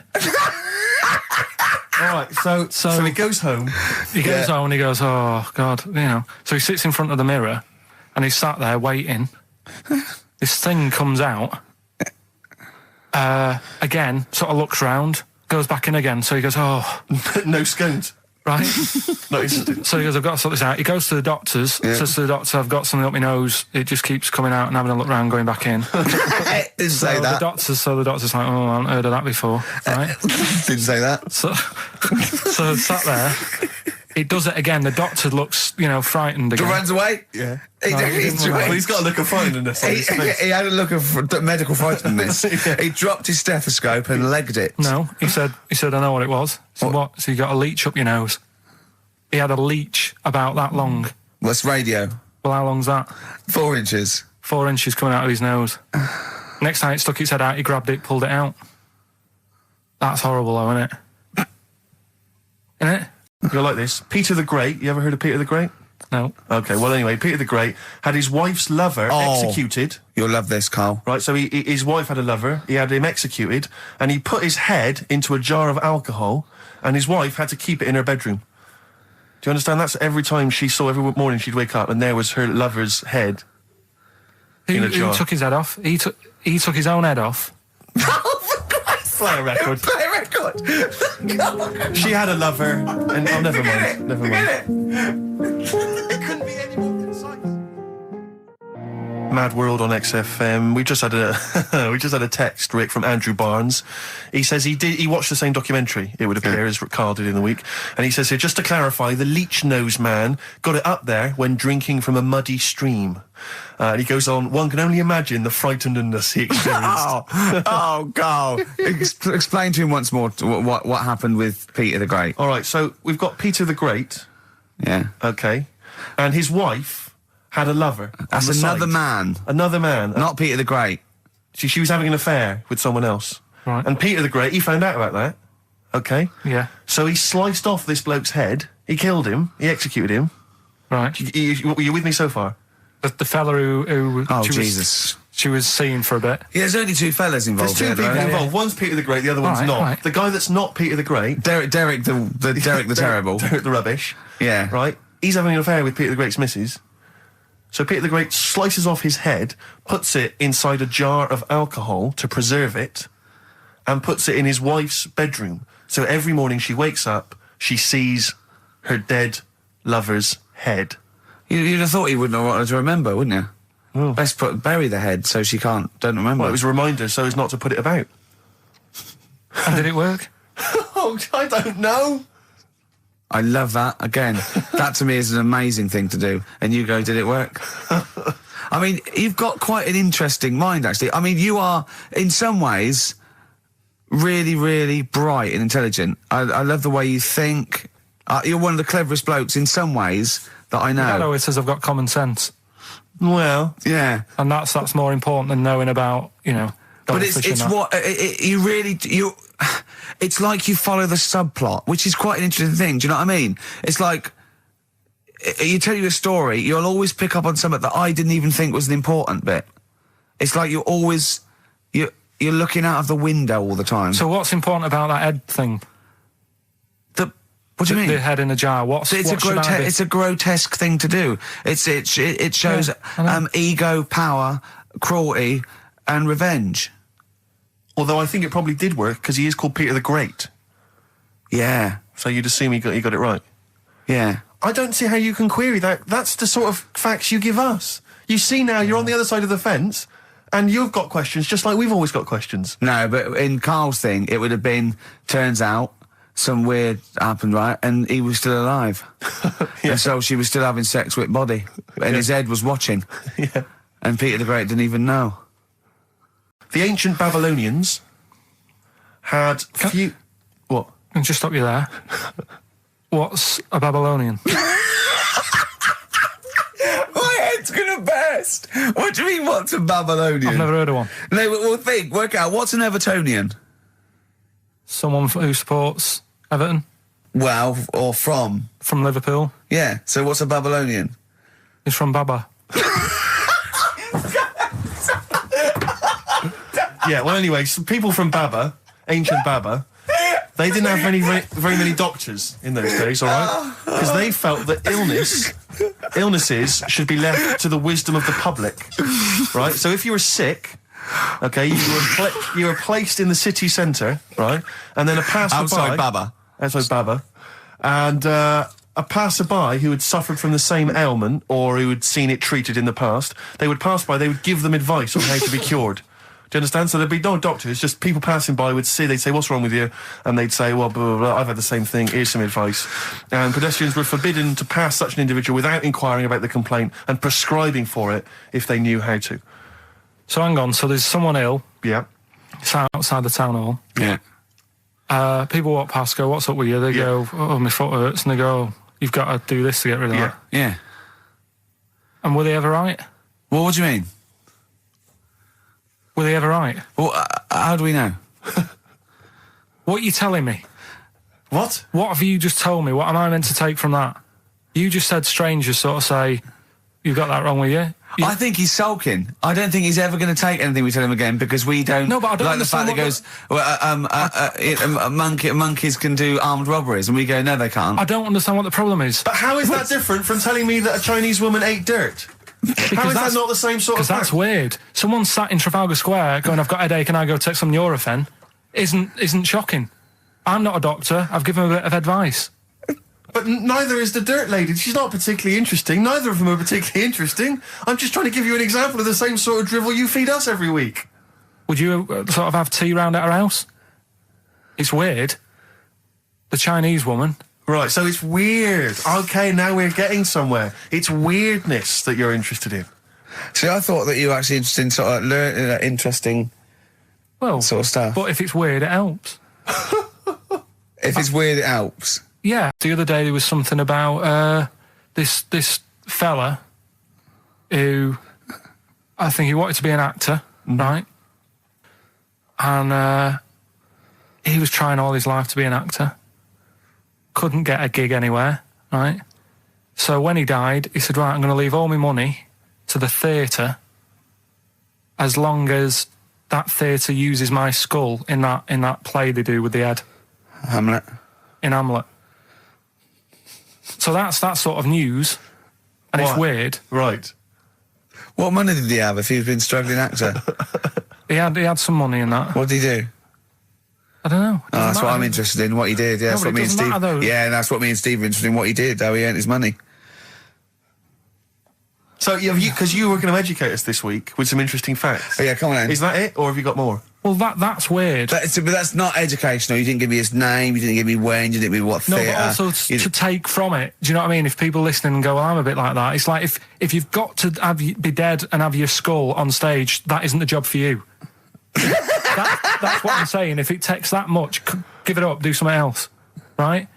All right, so he goes home. He goes home and he goes, oh, God, you know. So he sits in front of the mirror and he's sat there waiting. This thing comes out. Again, sort of looks round, goes back in again. So he goes, oh. No scones. Right? Not interested. So he goes, I've got to sort this out. He goes to the doctors, says to the doctor, I've got something up my nose. It just keeps coming out and having a look round, going back in. Didn't say that. The doctor's like, oh, I haven't heard of that before. Right? Didn't say that. So sat there. It does it again. The doctor looks, frightened again. Runs away? Yeah. Well, he's got a look of frightenedness on his face. He had a look of medical frightenedness. He dropped his stethoscope and legged it. No, he said, I know what it was. So what? So you got a leech up your nose. He had a leech about that long. What's radio? Well, how long's that? 4 inches. 4 inches coming out of his nose. Next time it stuck its head out, he grabbed it, pulled it out. That's horrible, though, isn't it? Isn't it? You're like this. Peter the Great. You ever heard of Peter the Great? No. Okay, well, anyway, Peter the Great had his wife's lover executed. You'll love this, Carl. Right, so his wife had a lover, he had him executed, and he put his head into a jar of alcohol, and his wife had to keep it in her bedroom. Do you understand? That's every time she saw, every morning she'd wake up, and there was her lover's head in a jar. He took his head off. He took his own head off. Play a record. Play a record. She had a lover, and never mind. Never mind. It couldn't be any more concise. Mad World on XFM. We just had a text, Rick, from Andrew Barnes. He says he watched the same documentary, it would appear, as Carl did in the week. And he says here, just to clarify, the leech nose man got it up there when drinking from a muddy stream. And he goes on, one can only imagine the frightenedness he experienced. Carl. Explain to him once more what happened with Peter the Great. All right, so we've got Peter the Great. Yeah. Okay. And his wife had a lover. That's another man. Another man. Not Peter the Great. She was having an affair with someone else. Right. And Peter the Great, he found out about that. Okay. Yeah. So he sliced off this bloke's head. He killed him. He executed him. Right. You with me so far? The fella who she was seeing for a bit. Yeah, there's only two fellas involved. There's two people involved. Yeah. One's Peter the Great, the other one's not. Right. The guy that's not Peter the Great, Derek the terrible. Derek the rubbish. Yeah. Right. he's having an affair with Peter the Great's missus. So Peter the Great slices off his head, puts it inside a jar of alcohol to preserve it, and puts it in his wife's bedroom. So every morning she wakes up, she sees her dead lover's head. You'd have thought he wouldn't have wanted to remember, wouldn't you? Oh. Best bury the head so she don't remember. Well, it was a reminder so as not to put it about. And did it work? Oh, I don't know. I love that. Again, that to me is an amazing thing to do. And you go, did it work? I mean, you've got quite an interesting mind, actually. I mean, you are, in some ways, really, really bright and intelligent. I love the way you think. You're one of the cleverest blokes in some ways that I know. Dad always says I've got common sense. Well, yeah. And that's more important than knowing about, you know... But it's what you really it's like you follow the subplot, which is quite an interesting thing. Do you know what I mean? It's like you tell you a story, you'll always pick up on something that I didn't even think was an important bit. It's like you're looking out of the window all the time. So what's important about that head thing? What do you mean? The head in a jar. It's a grotesque thing to do. It shows ego, power, cruelty, and revenge. Although I think it probably did work, because he is called Peter the Great. Yeah. So you'd assume he got it right. Yeah. I don't see how you can query that. That's the sort of facts you give us. You see now, you're on the other side of the fence, and you've got questions, just like we've always got questions. No, but in Karl's thing, it would have been, turns out, some weird happened, right? And he was still alive. Yeah. And so she was still having sex with body. And his head was watching. Yeah. And Peter the Great didn't even know. The ancient Babylonians had What? Can I just stop you there? What's a Babylonian? My head's gonna burst! What do you mean, what's a Babylonian? I've never heard of one. No, but we'll work out, what's an Evertonian? Someone who supports Everton. Well, or from? From Liverpool. Yeah, so what's a Babylonian? He's from Baba. Yeah, well, anyway, some people from Baba, ancient Baba, they didn't have very many doctors in those days, all right? Because they felt that illnesses should be left to the wisdom of the public, right? So if you were sick, okay, you were placed in the city centre, right? And then a passerby... Outside Baba. Outside Baba. And a passerby who had suffered from the same ailment or who had seen it treated in the past, they would pass by, they would give them advice on how to be cured. Do you understand? So there'd be no doctors, just people passing by would see, they'd say, what's wrong with you? And they'd say, well, blah, blah, blah, I've had the same thing, here's some advice. And pedestrians were forbidden to pass such an individual without inquiring about the complaint and prescribing for it if they knew how to. So hang on, so there's someone ill. Yeah. It's outside the town hall. Yeah. People walk past, go, what's up with you? They go, oh, my foot hurts. And they go, you've got to do this to get rid of that. Yeah. And were they ever right? Well, what do you mean? Were they ever right? Well, how do we know? What are you telling me? What? What have you just told me? What am I meant to take from that? You just said strangers sort of say, you've got that wrong with you. I think he's sulking. I don't think he's ever going to take anything we tell him again because we don't. No, but I don't like the fact that he goes, monkeys can do armed robberies, and we go, no, they can't. I don't understand what the problem is. But how is that different from telling me that a Chinese woman ate dirt? How is that not the same sort of fact? Because that's weird. Someone sat in Trafalgar Square going, I've got a headache and I go take some Nurofen, isn't shocking. I'm not a doctor. I've given him a bit of advice. But neither is the dirt lady. She's not particularly interesting. Neither of them are particularly interesting. I'm just trying to give you an example of the same sort of drivel you feed us every week. Would you sort of have tea round at our house? It's weird. The Chinese woman. Right, so it's weird. Okay, now we're getting somewhere. It's weirdness that you're interested in. See, I thought that you were actually interested in sort of learning interesting sort of stuff. But if it's weird, it helps. If it's weird, it helps. Yeah. The other day there was something about this fella who I think he wanted to be an actor, right? And he was trying all his life to be an actor. Couldn't get a gig anywhere, right? So when he died, he said, right, I'm going to leave all my money to the theatre as long as that theatre uses my skull in that play they do with the head. Hamlet. In Hamlet. So that's sort of news, and it's weird. Right. What money did he have if he'd been a struggling actor? He had some money in that. What did he do? I don't know. That's what I'm interested in, what he did. Yeah, No, that's but what me it and doesn't Steve... matter, though. Yeah, that's what me and Steve are interested in, what he did, how he earned his money. So, because you were going to educate us this week with some interesting facts. Oh, yeah, come on then. Is that it, or have you got more? Well, that's weird. But that's not educational. You didn't give me his name, you didn't give me when, you didn't give me what No, theatre. but also to take from it. Do you know what I mean? If people listening and go, well, I'm a bit like that. It's like if you've got to be dead and have your skull on stage, that isn't the job for you. That's what I'm saying. If it takes that much, give it up, do something else. Right?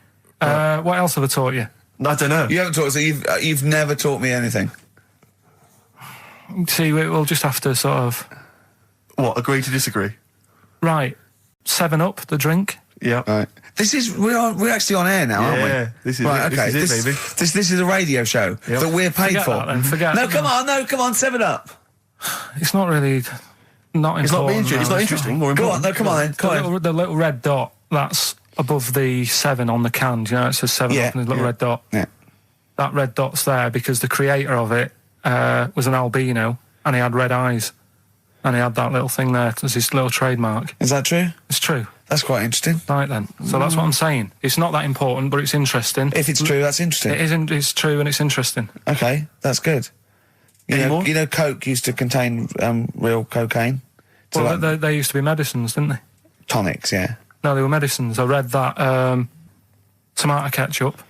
What else have I taught you? I don't know. You haven't taught us, so you've never taught me anything. See, we'll just have to sort of... What, agree to disagree? Right. 7-Up, the drink. Yeah. Right. We're actually on air now, aren't we? Yeah, this is right, it. okay. This is it, baby. This is a radio show that we're paid Forget for. that then, forget No, it. come on, 7 Up. It's not really... Not It's not, important. it's not interesting or important. Go on, come on then. Come on. The little red dot, that's above the 7 on the can. Do you know, it says 7 Up and there's a little red dot. Yeah. That red dot's there because the creator of it was an albino and he had red eyes. And he had that little thing there as his little trademark. Is that true? It's true. That's quite interesting. Right then. So that's what I'm saying. It's not that important, but it's interesting. If it's true, that's interesting. It isn't. It's true and it's interesting. Okay, that's good. You know, Coke used to contain real cocaine. So Well, they used to be medicines, didn't they? tonics, yeah. No, they were medicines. I read that tomato ketchup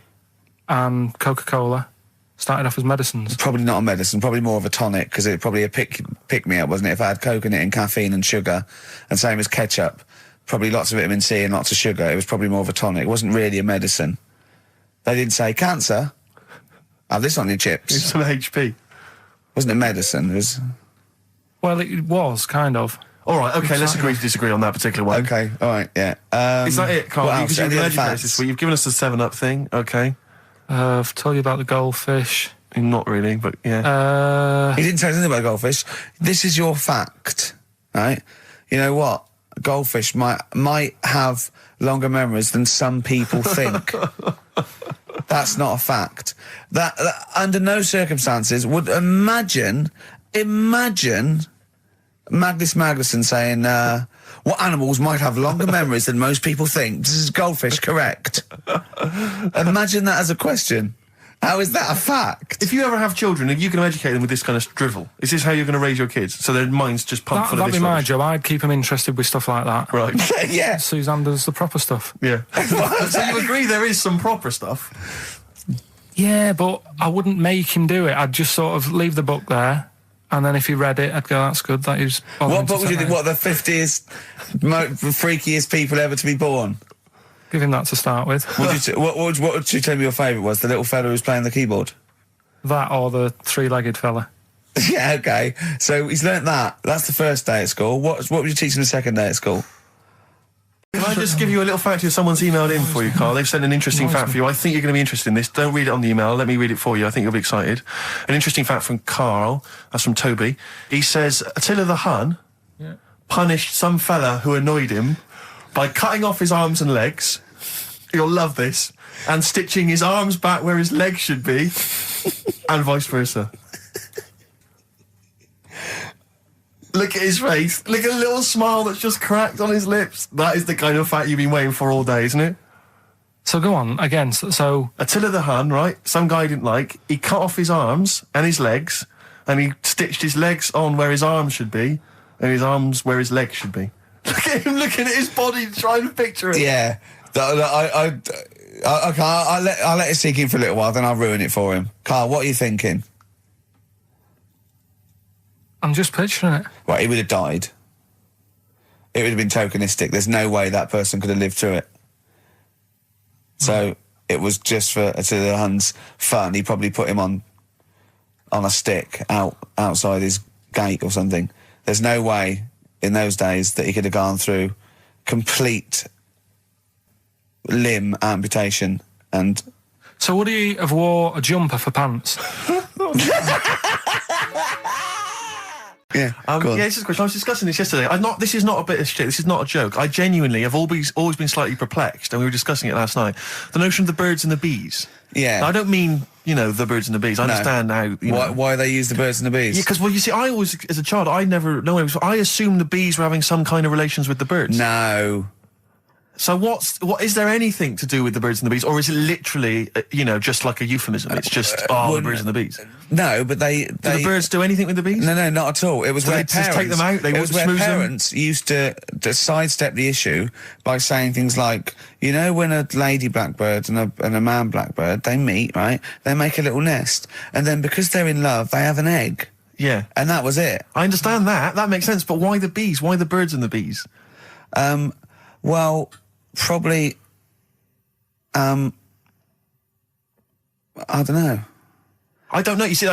and Coca-Cola started off as medicines. Probably not a medicine, probably more of a tonic, because it probably a pick-me-up, wasn't it? If I had Coke in it and caffeine and sugar, and same as ketchup, probably lots of vitamin C and lots of sugar, it was probably more of a tonic. It wasn't really a medicine. They didn't say, cancer, have this on your chips. It's some HP. Wasn't a medicine, it was... Well, it was, kind of. All right, okay, let's agree to disagree on that particular one. Okay, all right, yeah. Is that it, Carl? what else? Because you've Any been other educated facts? this week. You've given us the 7-Up thing, okay. I've told you about the goldfish. Not really, but yeah. He didn't tell us anything about goldfish. This is your fact, right? You know what? Goldfish might have longer memories than some people think. That's not a fact. That under no circumstances would imagine Magnus Magnuson saying, what animals might have longer memories than most people think? This is goldfish correct. Imagine that as a question. How is that a fact? If you ever have children, are you going to educate them with this kind of drivel? Is this how you're going to raise your kids? So their minds just pumped full of That'd this be my rubbish? job. I'd keep them interested with stuff like that. Right. Yeah. Suzanne does the proper stuff. Yeah. So you agree there is some proper stuff? Yeah, but I wouldn't make him do it. I'd just sort of leave the book there, and then if he read it, I'd go, that's good. That is. What book would you think? What, the 50th freakiest people ever to be born? Give him that to start with. What would you tell me your favourite was? The little fella who's playing the keyboard? That or the three-legged fella. Yeah, okay. So he's learnt that. That's the first day at school. What would you teach him the second day at school? Can I just give you a little fact here? Someone's emailed in for you, Carl. They've sent an interesting fact for you. I think you're going to be interested in this. Don't read it on the email. Let me read it for you. I think you'll be excited. An interesting fact from Carl. That's from Toby. He says, Attila the Hun punished some fella who annoyed him by cutting off his arms and legs. You'll love this. And stitching his arms back where his legs should be. And vice versa. Look at his face. Look at a little smile that's just cracked on his lips. That is the kind of fact you've been waiting for all day, isn't it? So go on, again, so... Attila the Hun, right? Some guy he didn't like. He cut off his arms and his legs, and he stitched his legs on where his arms should be, and his arms where his legs should be. Look at him looking at his body, trying to picture it. Yeah. I'll let it sink in for a little while, then I'll ruin it for him. Carl, what are you thinking? I'm just picturing it. Right, he would have died. It would have been tokenistic. There's no way that person could have lived through it. So it was just for Attila the Hun's fun. He probably put him on a stick outside his gate or something. There's no way in those days that he could have gone through complete limb amputation and... So would he have wore a jumper for pants? Yeah, yeah, this is a question. I was discussing this yesterday. This is not a bit of shit. This is not a joke. I genuinely have always been slightly perplexed, and we were discussing it last night. The notion of the birds and the bees. Yeah. I don't mean, you know, the birds and the bees. I understand how, you know. Why they use the birds and the bees? Yeah, because, well, you see, I always, as a child, I never, no, I assumed the bees were having some kind of relations with the birds. No. So what is there anything to do with the birds and the bees, or is it literally, you know, just like a euphemism? It's just, the birds and the bees. No, but they... Do the birds do anything with the bees? No, not at all. It was where they just take them out, it was where parents used to sidestep the issue by saying things like, you know, when a lady blackbird and a man blackbird, they meet, right? They make a little nest. And then because they're in love, they have an egg. Yeah. And that was it. I understand that. That makes sense. But why the bees? Why the birds and the bees? Well... Probably, I don't know. I don't know. You see,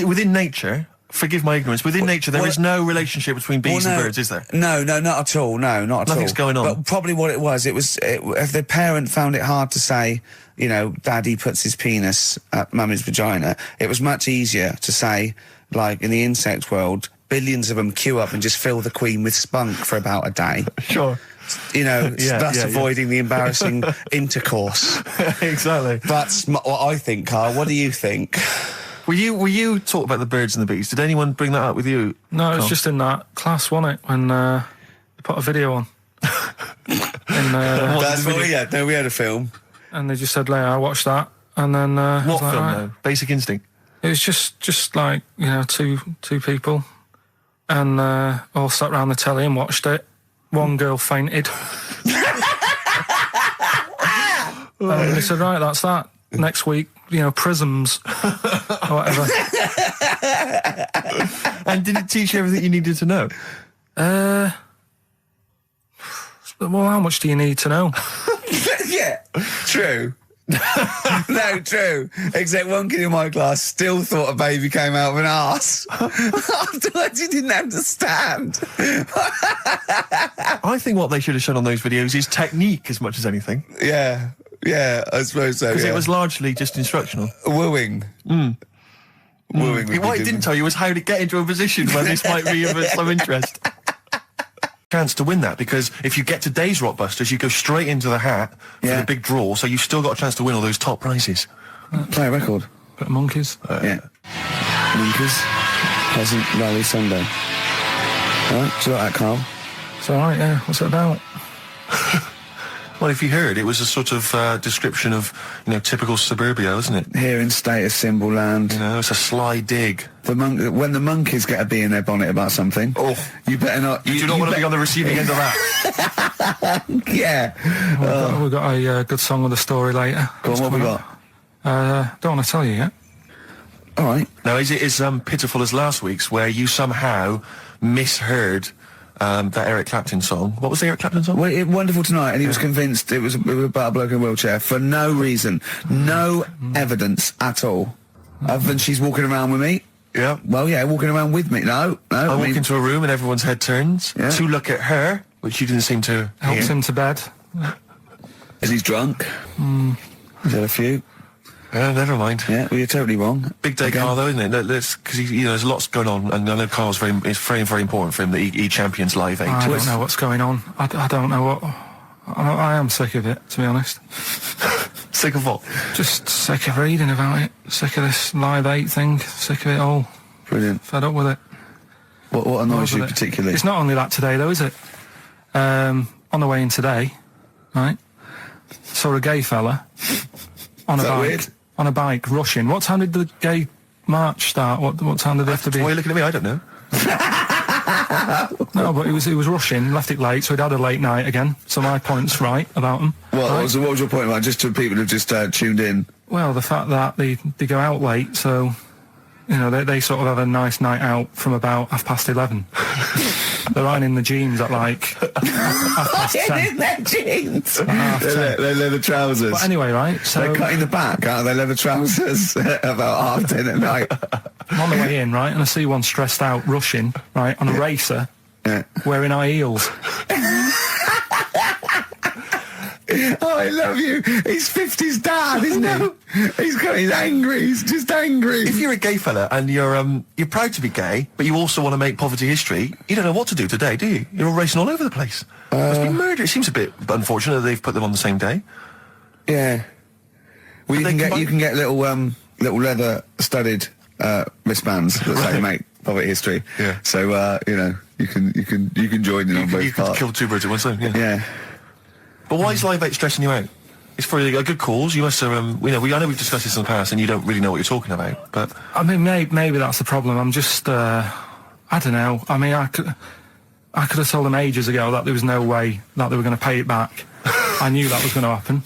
within nature, forgive my ignorance, within nature there is no relationship between bees and birds, is there? No, not at all. No, not at all. Nothing's going on. But probably what it was, if the parent found it hard to say, you know, Daddy puts his penis at Mummy's vagina, it was much easier to say, like, in the insect world, billions of them queue up and just fill the queen with spunk for about a day. Sure. You know, thus avoiding the embarrassing intercourse. Exactly. That's what I think, Carl. What do you think? Were you talking about the birds and the bees? Did anyone bring that up with you? No, it was just in that class, wasn't it? When they put a video on. That's what we had. No, we had a film. And they just said, I watched that. And then... what film, though? Basic Instinct? It was just like, you know, two people. And all sat round the telly and watched it. One girl fainted. And they said, right, that's that. Next week, you know, prisms. Or whatever. And did it teach you everything you needed to know? Well, how much do you need to know? Yeah, true. No, true. Except one kid in my class still thought a baby came out of an arse. Afterwards, he didn't understand. I think what they should have shown on those videos is technique as much as anything. Yeah, I suppose so. Because it was largely just instructional. Wooing. Wooing. What it didn't tell you was how to get into a position where this might be of some interest. Chance to win that, because if you get to Days Rockbusters, you go straight into the hat for the big draw, so you've still got a chance to win all those top prizes. Play a record. Bit of Monkeys. Yeah. Monkeys. Pleasant Rally Sunday. Alright, do you like that, Carl? It's alright, yeah. What's it about? Well, if you heard, it was a sort of description of, you know, typical suburbia, isn't it? Here in status symbol land. You know, it's a sly dig. When the monkeys get a bee in their bonnet about something, you better not... You do not want to be on the receiving end of that. Yeah. We've got a good song with a story later. Go on, what we got? Don't want to tell you yet. All right. Now, is it as pitiful as last week's, where you somehow misheard that Eric Clapton song? What was the Eric Clapton song? Well, Wonderful Tonight, and he was convinced it was about a bloke in a wheelchair for no reason. No evidence at all. Other than she's walking around with me. Yeah. Well, yeah, walking around with me. No. I walk into a room and everyone's head turns to look at her, which you didn't seem to Helps him to bed. Is he drunk? He's had a few. Never mind. Yeah, well, you're totally wrong. Big day, Carl, though, isn't it? Because you know, there's lots going on, and I know Carl's it's very, very important for him that he champions Live 8. I don't know what's going on. I don't know what... I am sick of it, to be honest. Sick of what? Just sick of reading about it. Sick of this Live 8 thing. Sick of it all. Brilliant. Fed up with it. What annoys you particularly? It's not only that today, though, is it? On the way in today, right, saw a gay fella on a bike. Weird? On a bike, rushing. What time did the gay march start? What time did they have to be? Why are you looking at me? I don't know. No, but he was rushing, left it late, so he'd had a late night again. So my point's right about him. What right? was your point about, just to people who've just tuned in? Well, the fact that they go out late, so, you know, they sort of have a nice night out from about 11:30. They're riding in the jeans at like 10:30. In their jeans. They're leather trousers. But anyway, right, so... They're cutting the back out of their leather trousers about 10:30 at night. I'm on the way in, right, and I see one stressed out, rushing, right, on a racer, wearing high heels. Oh, I love you. He's 50's dad, isn't he? He's angry. He's just angry. If you're a gay fella and you're proud to be gay, but you also want to make poverty history, you don't know what to do today, do you? You're all racing all over the place. Must be murder. It seems a bit unfortunate that they've put them on the same day. Yeah. Well, you can get little leather studded wristbands that say "Mate, Poverty History." Yeah. So you can join in on both You parts. can kill two birds with one stone. Yeah. Yeah. But why is Live 8 stressing you out? It's for a good cause. You must have. I know we've discussed this in the past, and you don't really know what you're talking about. But I mean, maybe that's the problem. I'm just, I don't know. I mean, I could have told them ages ago that there was no way that they were going to pay it back. I knew that was going to happen.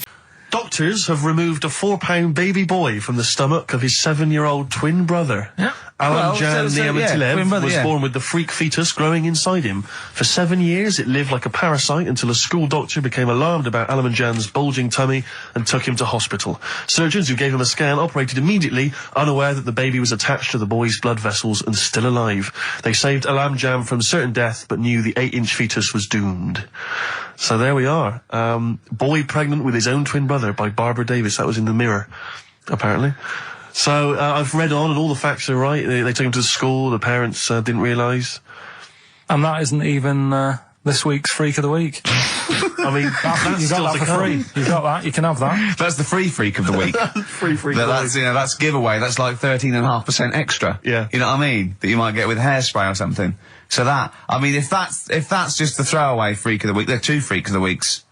Doctors have removed a 4-pound baby boy from the stomach of his 7-year-old twin brother. Yeah. Alan Jan Niamatilev was yeah. born with the freak fetus growing inside him. For 7 years, it lived like a parasite until a school doctor became alarmed about Alan Jan's bulging tummy and took him to hospital. Surgeons who gave him a scan operated immediately, unaware that the baby was attached to the boy's blood vessels and still alive. They saved Alan Jan from certain death, but knew the 8-inch fetus was doomed. So there we are. Boy pregnant with his own twin brother by Barbara Davis. That was in the Mirror, apparently. So I've read on, and all the facts are right. They took him to the school. The parents didn't realise. And that isn't even this week's Freak of the Week. I mean, that's You still got that to for come. free. You got that. You can have that. That's the free freak of the week. Free freak. That's giveaway. That's like 13.5% extra. Yeah. You know what I mean? That you might get with hairspray or something. So that, I mean, if that's just the throwaway freak of the week, there are 2 freaks of the weeks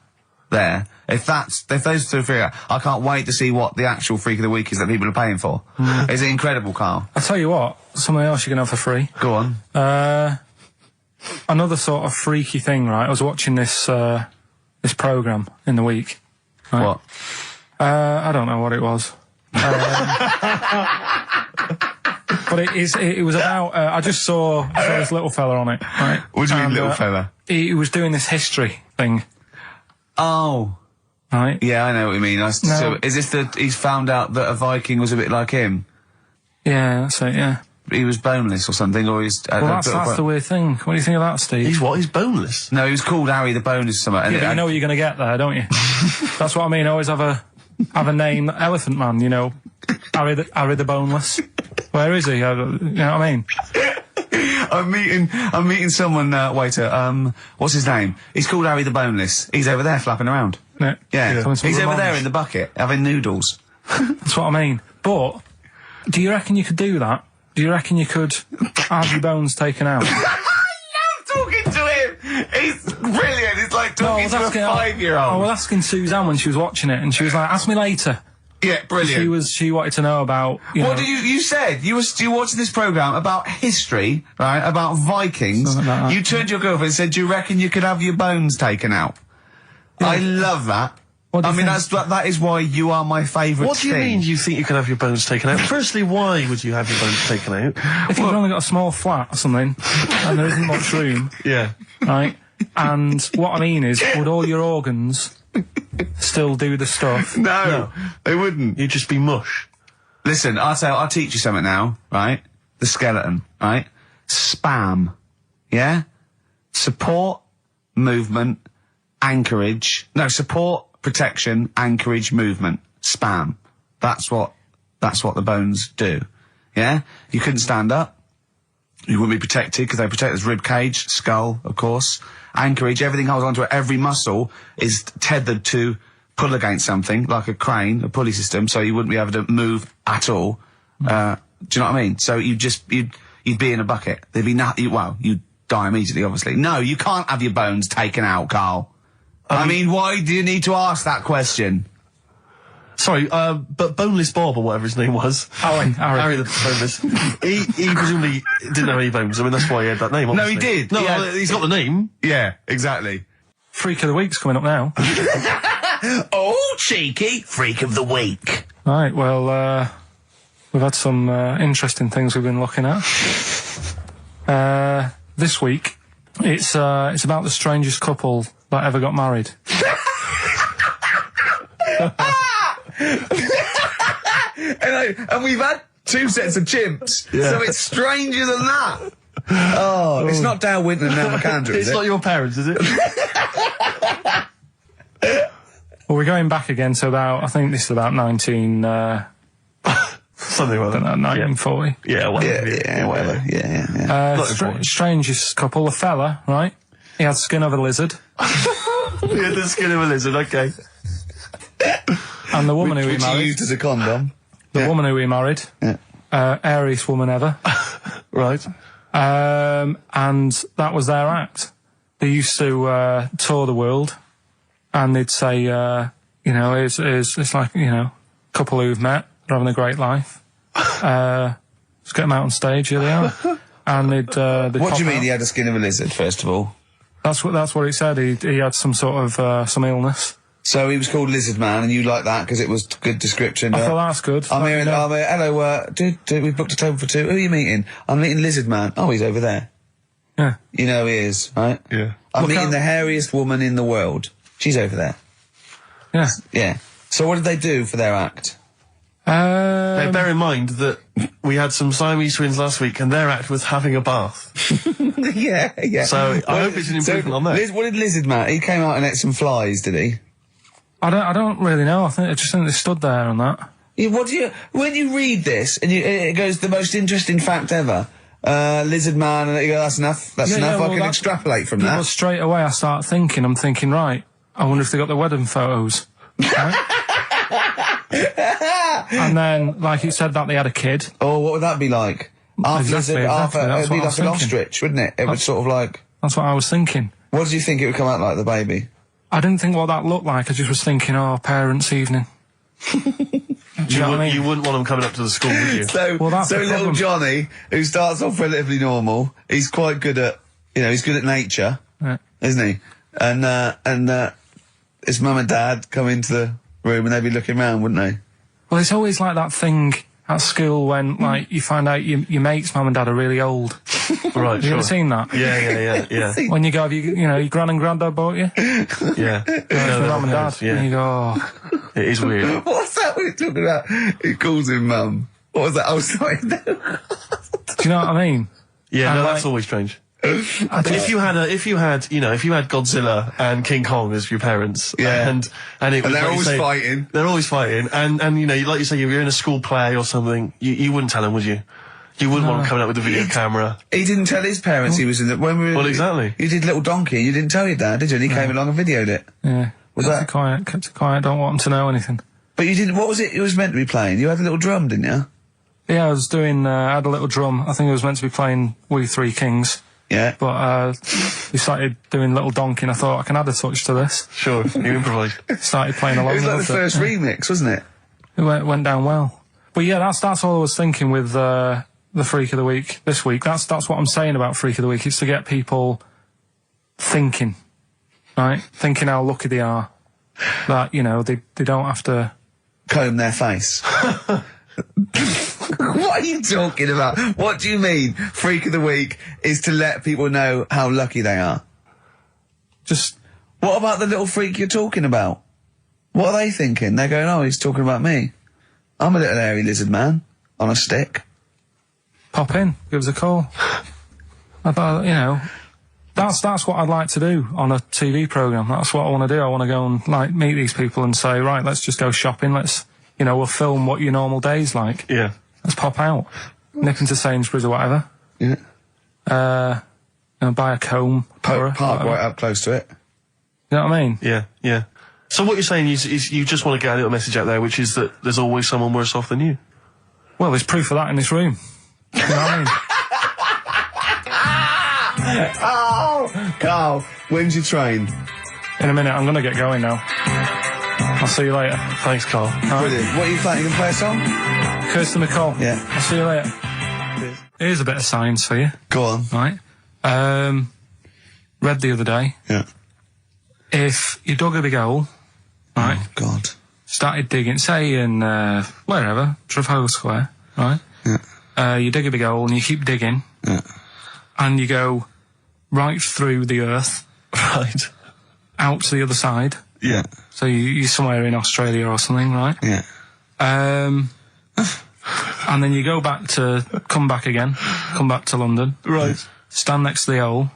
there. If those 2 freak, I can't wait to see what the actual freak of the week is that people are paying for. Is it incredible, Carl? I tell you what, something else you can have for free. Go on. Another sort of freaky thing, right? I was watching this program in the week. Right? What? I don't know what it was. But it was about, I just saw this little fella on it, right? What do you mean, little fella? He was doing this history thing, Oh. right? Yeah, I know what you mean. So is this he's found out that a Viking was a bit like him? Yeah, that's it, yeah. He was boneless or something, or he's... Well, that's the weird thing. What do you think of that, Steve? He's what? He's boneless. No, he was called Harry the Boneless or something. Yeah, but you know what you're going to get there, don't you? That's what I mean. Always have a name, Elephant Man, you know. Harry the Boneless. Where is he? You know what I mean? I'm meeting someone, waiter, what's his name? He's called Harry the Boneless. He's over there flapping around. Yeah. He's over there in the bucket, having noodles. That's what I mean. But, do you reckon you could do that? Do you reckon you could have your bones taken out? I love talking to him! He's brilliant, it's like talking to a 5-year-old. I was asking Suzanne when she was watching it, and she was like, ask me later. Yeah, brilliant. She wanted to know about, What did you said? You were watching this programme about history, right? About Vikings. Something like that. You turned to your girlfriend and said, do you reckon you could have your bones taken out? Yeah. I love that. What do you think? That is why you are my favourite What do you mean you think you can have your bones taken out? Firstly, why would you have your bones taken out? If you've only got a small flat or something, and there isn't much room, Yeah. right? And what I mean is, would all your organs still do the stuff? No, they wouldn't. You'd just be mush. Listen, I'll teach you something now, right? The skeleton, right? Spam. Yeah? Support, movement, anchorage. No, support, protection, anchorage, movement. Spam. That's what the bones do. Yeah? You couldn't stand up. You wouldn't be protected because they protect his rib cage, skull, of course. Anchorage, everything holds onto it. Every muscle is tethered to pull against something, like a crane, a pulley system, so you wouldn't be able to move at all. Do you know what I mean? So you'd be in a bucket. There'd be you'd die immediately, obviously. No, you can't have your bones taken out, Carl. I mean, why do you need to ask that question? Sorry, but Boneless Bob, or whatever his name was. Harry the Boneless. he presumably didn't have any bones. I mean, that's why he had that name, obviously. No, he did. No, he's got the name. Yeah, exactly. Freak of the Week's coming up now. Oh, cheeky. Freak of the Week. Right, well, we've had some interesting things we've been looking at. This week, it's about the strangest couple that ever got married. and we've had 2 sets of chimps, so it's stranger than that. Oh, it's not Dale Winton and Nell McAndrew, is it? It's not your parents, is it? Well, we're going back again to I think this is about 19... Something like that. 1940. Yeah, whatever. Yeah, whatever. Yeah. Strangest couple, a fella, right? He had the skin of a lizard. He had the skin of a lizard, okay. And the woman who he which he married. used as a condom. The woman who he married. Yeah. Airiest woman ever. Right. And that was their act. They used to tour the world, and they'd say, it's like, a couple who've met, they're having a great life. Let's get them out on stage, here they are. And they'd What do you mean out. he had the skin of a lizard, first of all? That's what it said. He had some sort of some illness. So he was called Lizard Man, and you like that because it was good description. I thought that's good. I'm here, hello, we've booked a table for 2. Who are you meeting? I'm meeting Lizard Man. Oh, he's over there. Yeah. You know he is, right? Yeah. I'm meeting the hairiest woman in the world. She's over there. Yeah. Yeah. So what did they do for their act? Now, bear in mind that we had some Siamese twins last week, and their act was having a bath. yeah. So I hope it's an improvement on that. What did Lizard Man? He came out and ate some flies, did he? I don't really know. I just think they stood there on that. Yeah, when you read this and it goes the most interesting fact ever, Lizard Man, and you go, that's enough. That's enough. I can extrapolate from that. Well, straight away I start thinking. I'm thinking, right. I wonder if they got the wedding photos. Right? And then, like you said, that they had a kid. Oh, what would that be like? Exactly. It'd be like an ostrich, wouldn't it? It would sort of like. That's what I was thinking. What did you think it would come out like, the baby? I didn't think what that looked like. I just was thinking, parents' evening. Do you know what I mean? You wouldn't want them coming up to the school, would you? So little Johnny, who starts off relatively normal, he's quite good at, he's good at nature, isn't he? And his mum and dad come into the room and they'd be looking around, wouldn't they? Well, it's always like that thing at school when, like, you find out your mate's mum and dad are really old. Right, Have you ever seen that? Yeah. When you go, your gran and granddad bought you? Yeah. For mum and dad. Yeah. And you go, oh. It is weird. What's that we're talking about? He calls him mum. What was that? Oh, sorry. Do you know what I mean? Yeah, And no, like- that's always strange. If you had Godzilla and King Kong as your parents, Yeah. and it was they're like you always say, fighting. They're always fighting, and like you say, you're in a school play or something, you wouldn't tell them, would you? You wouldn't want them coming out with a video camera. He didn't tell his parents he was in the... When we were, Well, exactly. You did Little Donkey and you didn't tell your dad, did you? And he came along and videoed it. Yeah. Was Kept it quiet, don't want them to know anything. But you didn't... What was it was meant to be playing? You had a little drum, didn't you? Yeah, I was doing, I had a little drum. I think I was meant to be playing We Three Kings. Yeah. But, we started doing Little Donkey and I thought I can add a touch to this. Sure, you improvise. Started playing along It was like with the first remix, wasn't it? It went down well. But yeah, that's all I was thinking with, the Freak of the Week this week. That's what I'm saying about Freak of the Week. It's to get people thinking, right? Thinking how lucky they are. That, they don't have to... Comb their face. What are you talking about? What do you mean Freak of the Week is to let people know how lucky they are? Just... What about the little freak you're talking about? What are they thinking? They're going, oh, he's talking about me. I'm a little hairy lizard man on a stick. Pop in, give us a call. That's what I'd like to do on a TV programme. That's what I want to do. I want to go and, meet these people and say, right, let's just go shopping. Let's, we'll film what your normal day's like. Yeah. Let's pop out. Nip into Sainsbury's or whatever. Yeah. Buy a comb. Park right up close to it. You know what I mean? Yeah. So what you're saying is you just want to get a little message out there, which is that there's always someone worse off than you. Well, there's proof of that in this room. You know what I mean? Oh, Carl, when's your train? In a minute, I'm going to get going now. I'll see you later. Thanks, Carl. Brilliant. What are you playing? You can play a song? Kirsten McCall. Yeah. I'll see you later. Here's a bit of science for you. Go on. Right. Read the other day. Yeah. If you dug a big hole, right? Oh, God. Started digging, say in, wherever, Trafalgar Square, right? Yeah. You dig a big hole and you keep digging. Yeah. And you go right through the earth. Right. Out to the other side. Yeah. So you're somewhere in Australia or something, right? Yeah. And then you come back to London. Right. Stand next to the hole,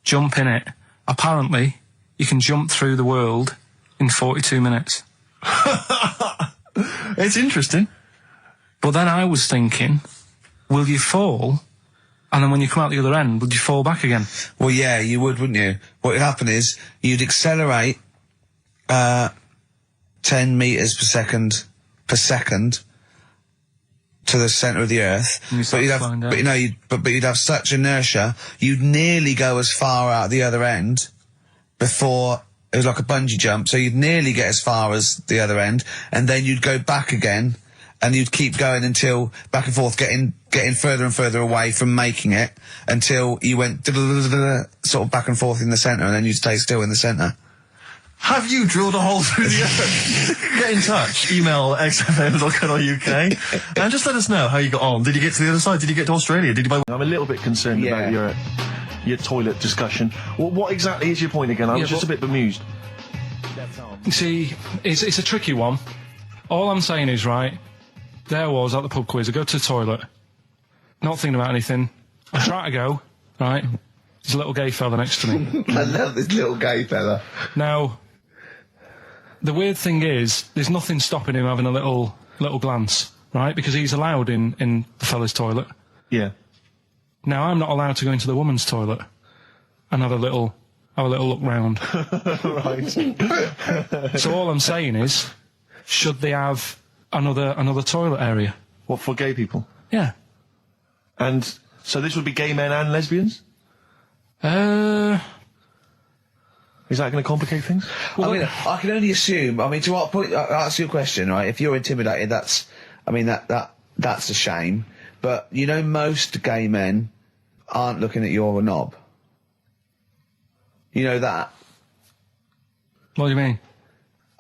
jump in it. Apparently, you can jump through the world in 42 minutes. It's interesting. But then I was thinking, will you fall? And then when you come out the other end, would you fall back again? Well, yeah, you would, wouldn't you? What would happen is you'd accelerate, 10 meters per second to the center of the Earth, but you'd have such inertia, you'd nearly go as far out the other end before it was like a bungee jump. So you'd nearly get as far as the other end, and then you'd go back again, and you'd keep going until back and forth, getting further and further away from making it until you went sort of back and forth in the center, and then you'd stay still in the center. Have you drilled a hole through the earth? Get in touch. Email xfm.co.uk and just let us know how you got on. Did you get to the other side? Did you get to Australia? Did you buy... I'm a little bit concerned about your toilet discussion. What exactly is your point again? I was just a bit bemused. See, it's a tricky one. All I'm saying is, right, there I was at the pub quiz. I go to the toilet, not thinking about anything. I try to go, right? There's a little gay fella next to me. I love this little gay fella. Now, the weird thing is, there's nothing stopping him having a little glance, right? Because he's allowed in the fella's toilet. Yeah. Now, I'm not allowed to go into the woman's toilet and have a little look round. Right. So all I'm saying is, should they have another toilet area? What, for gay people? Yeah. And so this would be gay men and lesbians? Is that going to complicate things? Well, I mean, I can only assume. I mean, to what point? I'll ask you a question, right? If you're intimidated, that's a shame. But you know, most gay men aren't looking at your knob. You know that. What do you mean?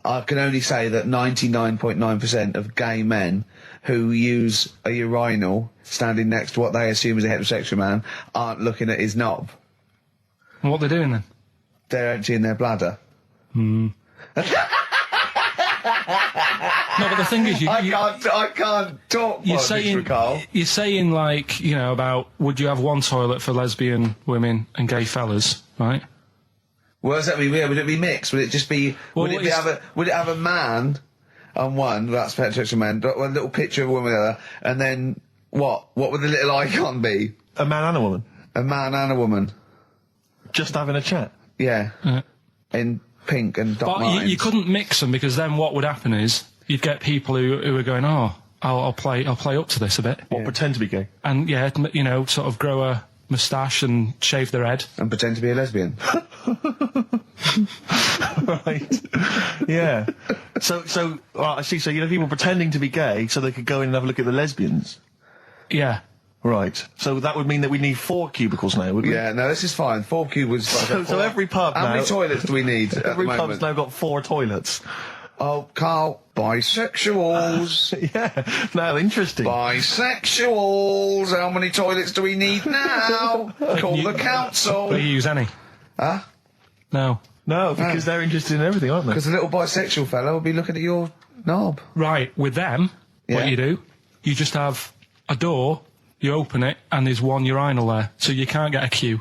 I can only say that 99.9% of gay men who use a urinal standing next to what they assume is a heterosexual man aren't looking at his knob. And what they're doing then? They're emptying their bladder. No, but the thing is, I can't talk. You're saying like, you know, about would you have one toilet for lesbian women and gay fellas, right? Well, does that mean? Yeah, would it be mixed? Would it just be? Would it have a man on one? That's heterosexual man. One little picture of a woman, other, and then what? What would the little icon be? A man and a woman. A man and a woman. Just having a chat. Yeah. In pink and Doc But you couldn't mix them, because then what would happen is you'd get people who are going, oh, I'll play up to this a bit. What, pretend to be gay? And yeah, you know, sort of grow a moustache and shave their head. And pretend to be a lesbian. Right. Yeah. So I see. So you know, people pretending to be gay so they could go in and have a look at the lesbians. Yeah. Right. So that would mean that we need 4 cubicles now, would we? Yeah, no, this is fine. 4 cubicles. So every pub now... How many toilets do we need at Every the moment? pub's now got 4 toilets. Oh, Carl, bisexuals. Yeah. Now, interesting. Bisexuals. How many toilets do we need now? Call the council. Do you use any? Huh? No. No, because they're interested in everything, aren't they? Because the little bisexual fella will be looking at your knob. Right. With them, what you just have a door... You open it, and there's one urinal there, so you can't get a queue.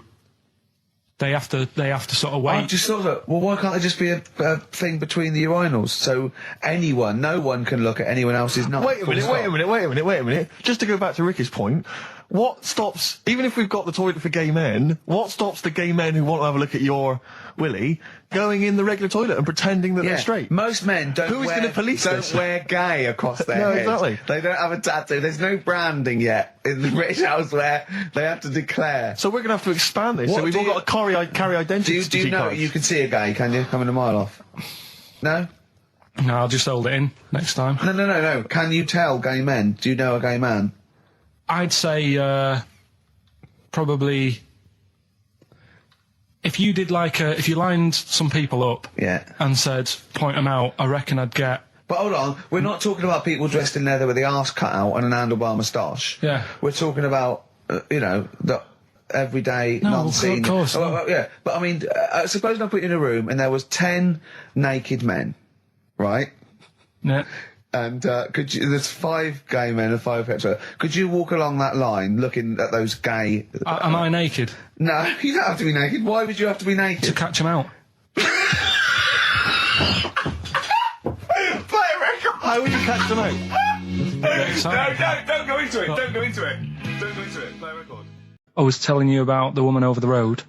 They have to sort of wait. I just thought that. Well, why can't there just be a thing between the urinals, so no one can look at anyone else's knob? Wait a minute. Just to go back to Ricky's point, what stops, even if we've got the toilet for gay men, what stops the gay men who want to have a look at your willy going in the regular toilet and pretending that they're straight? Most men don't wear gay across their head. Exactly. They don't have a tattoo. There's no branding yet in the British House where they have to declare. So we're going to have to expand this. So we've all got to carry identity. Do you know you can see a gay, can you? Coming a mile off. No? No, I'll just hold it in next time. No. Can you tell gay men? Do you know a gay man? I'd say probably if you did if you lined some people up and said point them out, I reckon I'd get. But hold on, we're not talking about people dressed in leather with the arse cut out and an handlebar moustache. Yeah, we're talking about the everyday non-seen. Of course. Yeah, but I mean, suppose I put you in a room and there was 10 naked men, right? Yeah. And there's 5 gay men and 5 hetero. Could you walk along that line looking at those gay... Am I naked? No, you don't have to be naked. Why would you have to be naked? To catch them out. Play a record! How would you catch them out? No, don't go into it. Don't go into it. Don't go into it. Play a record. I was telling you about the woman over the road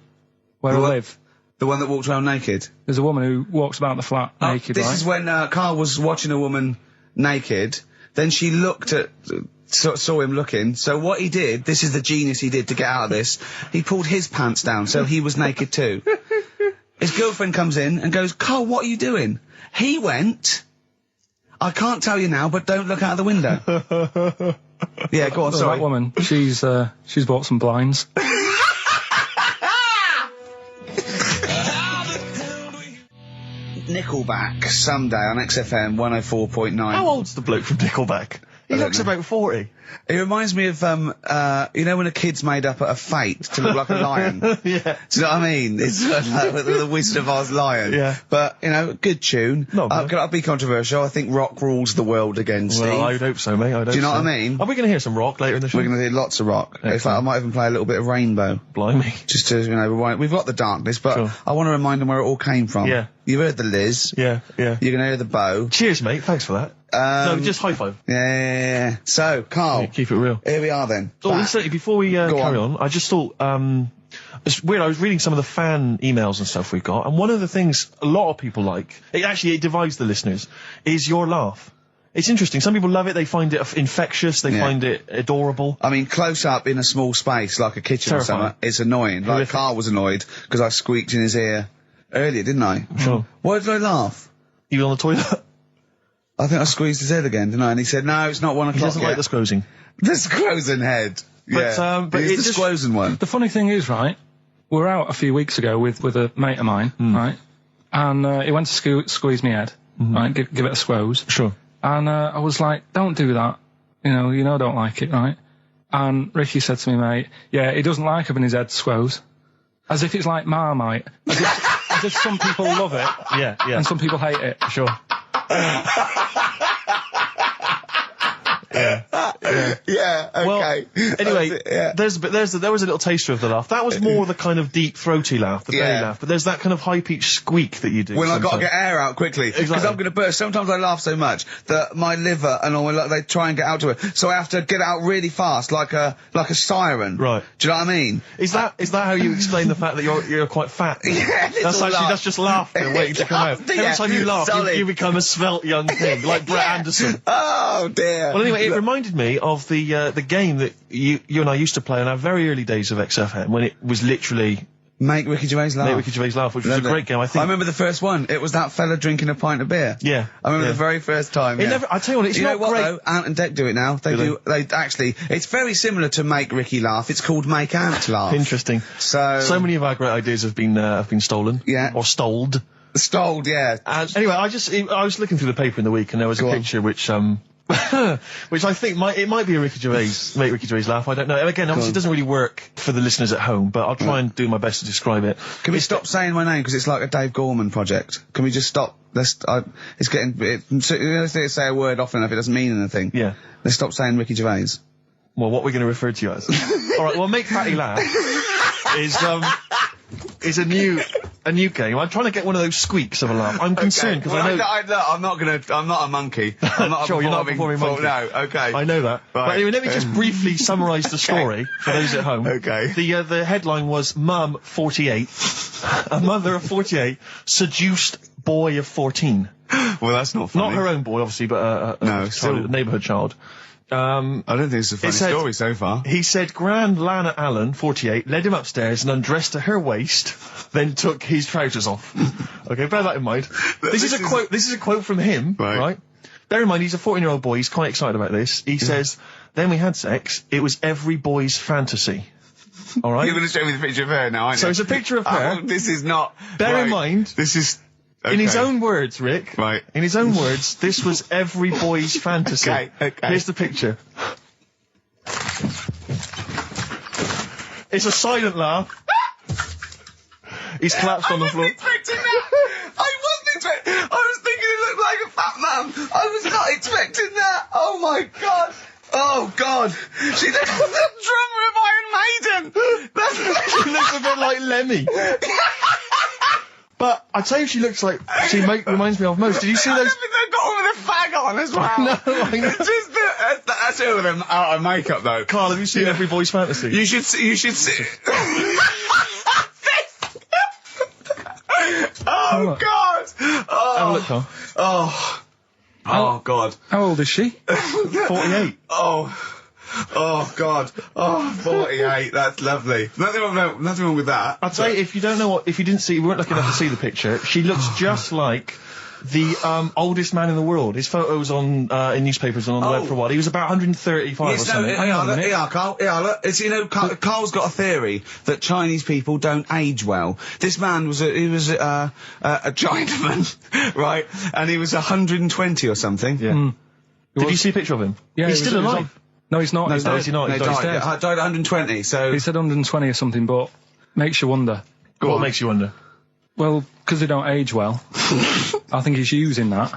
where I live. The one that walked around naked? There's a woman who walks about the flat naked, This is when Carl was watching a woman naked, then she looked at... saw him looking, so what he did, this is the genius he did to get out of this, he pulled his pants down so he was naked too. His girlfriend comes in and goes, Carl, what are you doing? He went, I can't tell you now, but don't look out of the window. Yeah, go on, sorry. That woman, she's bought some blinds. Nickelback, Someday on XFM 104.9. How old's the bloke from Nickelback? He looks about 40. It reminds me of, you know when a kid's made up at a fete to look like a lion? Yeah. Do you know what I mean? It's like with the Wizard of Oz lion. Yeah. But, you know, good tune. I'll be controversial. I think rock rules the world again, Steve. Well, I would hope so, mate. Do you know what I mean? Are we going to hear some rock later in the show? We're going to hear lots of rock. In fact, I might even play a little bit of Rainbow. Blimey. Just to, you know, rewind. We've got the darkness, but Sure. I want to remind them where it all came from. Yeah. You've heard the Liz. Yeah, yeah. You're going to hear the bow. Cheers, mate. Thanks for that. No, just high five. Yeah. So, Carl. Yeah, keep it real. Here we are then. Oh, Back. incidentally, before we carry on, I just thought, it's weird, I was reading some of the fan emails and stuff we've got, and one of the things a lot of people like, it divides the listeners, is your laugh. It's interesting. Some people love it, they find it infectious, they find it adorable. I mean, close up in a small space, like a kitchen or something, it's annoying. Like, Carl was annoyed, because I squeaked in his ear earlier, didn't I? Sure. Why did I laugh? You on the toilet? I think I squeezed his head again, didn't I? And he said, no, it's not 1 o'clock He doesn't yet. like the squozing. The squozing head. But it's the squozing one. The funny thing is, right, we were out a few weeks ago with a mate of mine, right, and he went to squeeze me head, right, give it a squoze. Sure. And I was like, don't do that. You know I don't like it, right? And Ricky said to me, mate, yeah, he doesn't like having his head squoze. As if it's like Marmite. As if some people love it. Yeah. And some people hate it. Sure. Yeah, okay. Well, anyway, there was a little taster of the laugh. That was more the kind of deep, throaty laugh, the belly laugh. But there's that kind of high-pitched squeak that you do. When I've got to get air out quickly. Because I'm going to burst. Sometimes I laugh so much that my liver and all, they try and get out to it. So I have to get it out really fast, like a siren. Right. Do you know what I mean? Is that how you explain the fact that you're quite fat? Yeah, that's just laughter waiting to come out. Every time you laugh, you become a svelte young thing, like Brett Anderson. Oh dear. Well, anyway, it reminded me of the game that you and I used to play in our very early days of XFM, when it was literally Make Ricky Gervais laugh. Make Ricky Gervais laugh, which was a great game. I remember the first one. It was that fella drinking a pint of beer. Yeah. I remember the very first time. I tell you what, it's not great. Though? Ant and Dec do it now. They actually, it's very similar to Make Ricky Laugh. It's called Make Ant Laugh. Interesting. So many of our great ideas have been stolen. Yeah. Or stoled. Stoled, yeah. And anyway, I was looking through the paper in the week, and there was a picture which which I think might be a Ricky Gervais, Make Ricky Gervais laugh. I don't know. Again, obviously it doesn't really work for the listeners at home, but I'll try and do my best to describe it. Can we stop saying my name, because it's like a Dave Gorman project? Can we just stop? Let's say a word often enough, it doesn't mean anything. Yeah. Let's stop saying Ricky Gervais. Well, what we're going to refer to you as. Alright, well, Make Fatty Laugh is a new game. I'm trying to get one of those squeaks of a laugh. I'm concerned because I know. I'm not a monkey. I'm not sure, you're not a performing monkey. No, okay. I know that. Right. But anyway, let me just briefly summarise the story for those at home. Okay. The headline was Mum 48, a mother of 48 seduced boy of 14. Well, that's not funny. Not her own boy, obviously, but a neighbourhood child. I don't think it's a funny story so far. He said Grand Lana Allen, 48, led him upstairs and undressed to her waist, then took his trousers off. Okay, bear that in mind. This is a quote from him, right? Bear in mind, he's a 14-year-old boy, he's quite excited about this. He says, then we had sex, it was every boy's fantasy. Alright? You're going to show me the picture of her now, aren't you? So it's a picture of her. Oh, this is not... Bear in mind... This is... Okay. In his own words, Rick. Right. In his own words, this was every boy's fantasy. Okay. Here's the picture. It's a silent laugh. He's collapsed on the floor. I wasn't expecting that. I was thinking it looked like a fat man. I was not expecting that. Oh my god. Oh god. She looks like the drummer of Iron Maiden. She looks a bit like Lemmy. But I tell you, she looks like reminds me of most. Did you see those? They've got one with a fag on as well. No, I know. It's just that's her with them out of makeup though. Carl, have you seen Every Boy's Fantasy? You should see. Oh, God! Oh. Have a look, Carl. Oh, God. How old is she? 48. Oh, God. Oh, 48. That's lovely. Nothing wrong with that. I'd say if you don't know if you weren't lucky enough to see the picture, she looks just like the oldest man in the world. His photos on in newspapers and on the web for a while. He was about 135 or something. Carl. Look. It's, Carl's got a theory that Chinese people don't age well. This man was a Chinaman, right? And he was 120 or something. Yeah. Did you see a picture of him? Yeah, he's still alive. No, he's not. No, he's not. He's died at 120. So he said 120 or something, but makes you wonder. What makes you wonder? Well, because they don't age well. I think he's using that.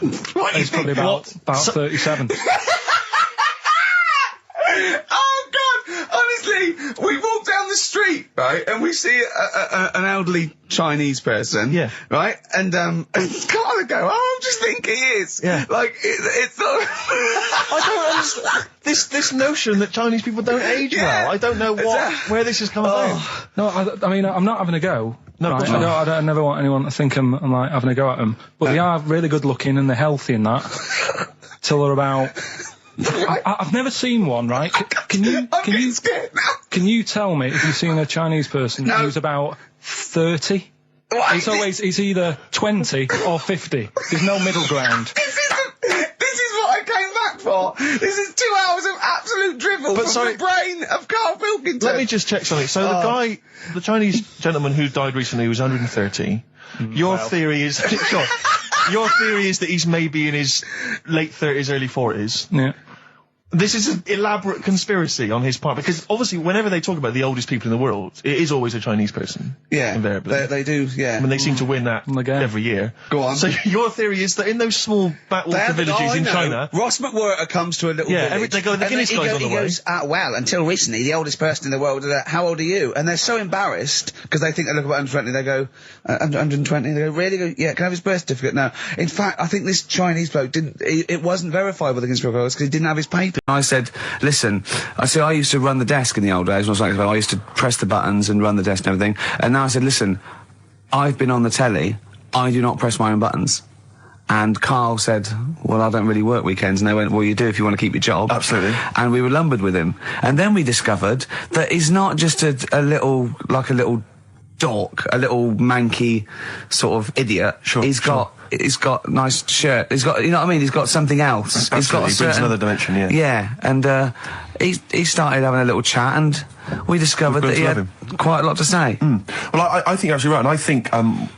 He's probably about 37. Oh, God! Honestly, we walk down the street, right, and we see an elderly Chinese person. Yeah. Right? And, kind of go, I just think he is. Yeah. Like, it's not... I don't understand. This notion that Chinese people don't age well. I don't know where this has come from. No, I mean, I'm not having a go. No, right? I never want anyone to think I'm like having a go at them. But they are really good looking and they're healthy and that. Till they're about... I've never seen one, right? Can you tell me if you've seen a Chinese person who's about 30? It's either 20 or 50. There's no middle ground. This is what I came back for. This is 2 hours of absolute drivel from the brain of Karl Pilkington. Let me just check something. So the Chinese gentleman who died recently was 130. Your theory is... Sure. Your theory is that he's maybe in his late 30s, early 40s. Yeah. This is an elaborate conspiracy on his part, because obviously whenever they talk about the oldest people in the world, it is always a Chinese person. Yeah. Invariably. They do, yeah. I mean, they seem to win that every year. Go on. So your theory is that in those small backwater villages in China... Ross McWhirter comes to a little village. They go, the Guinness guy's on the way. He goes, well, until recently, the oldest person in the world, how old are you? And they're so embarrassed, because they think they look about 120, they go, 120, they go, really? Yeah, can I have his birth certificate now? In fact, I think this Chinese bloke it wasn't verifiable, the conspiracy, because he didn't have his paper. I said, listen, I used to run the desk in the old days when I was like, I used to press the buttons and run the desk and everything. And now I said, listen, I've been on the telly, I do not press my own buttons. And Karl said, well, I don't really work weekends. And they went, well, you do if you want to keep your job. Absolutely. And we were lumbered with him. And then we discovered that he's not just a little dork, a little manky sort of idiot. Sure. He's got nice shirt. He's got, you know what I mean? He's got something else. Absolutely. He's got He brings another dimension, yeah. Yeah, and he started having a little chat, and we discovered that he had quite a lot to say. Well, I think you're absolutely right, and I think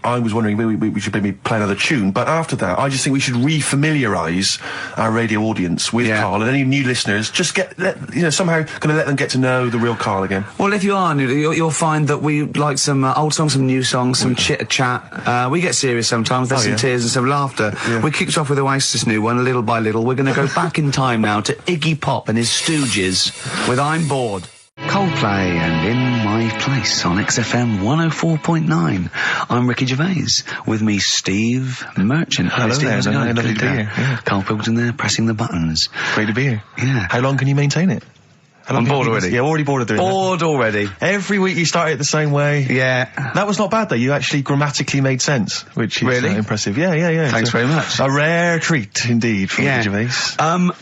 I was wondering we should maybe play another tune, but after that, I just think we should re-familiarise our radio audience with Karl, and any new listeners, just somehow going to let them get to know the real Karl again. Well, if you are new, you'll find that we like some old songs, some new songs, some chitter-chat. We get serious sometimes, there's some tears and some laughter. Yeah. We kicked off with Oasis' new one, Little by Little. We're going to go back in time now to Iggy Pop and his Stooges with I'm Bored. Coldplay and In My Place on XFM 104.9. I'm Ricky Gervais. With me, Steve Merchant. Hello Steve, there. Lovely to be here. Yeah. Karl Pilkington there, pressing the buttons. Great to be here. Yeah. How long can you maintain it? I'm bored already. Yeah, already bored of doing Bored already. Every week you start it the same way. Yeah. That was not bad though. You actually grammatically made sense, which is impressive. Yeah. Thanks very much. A rare treat indeed from Ricky Gervais.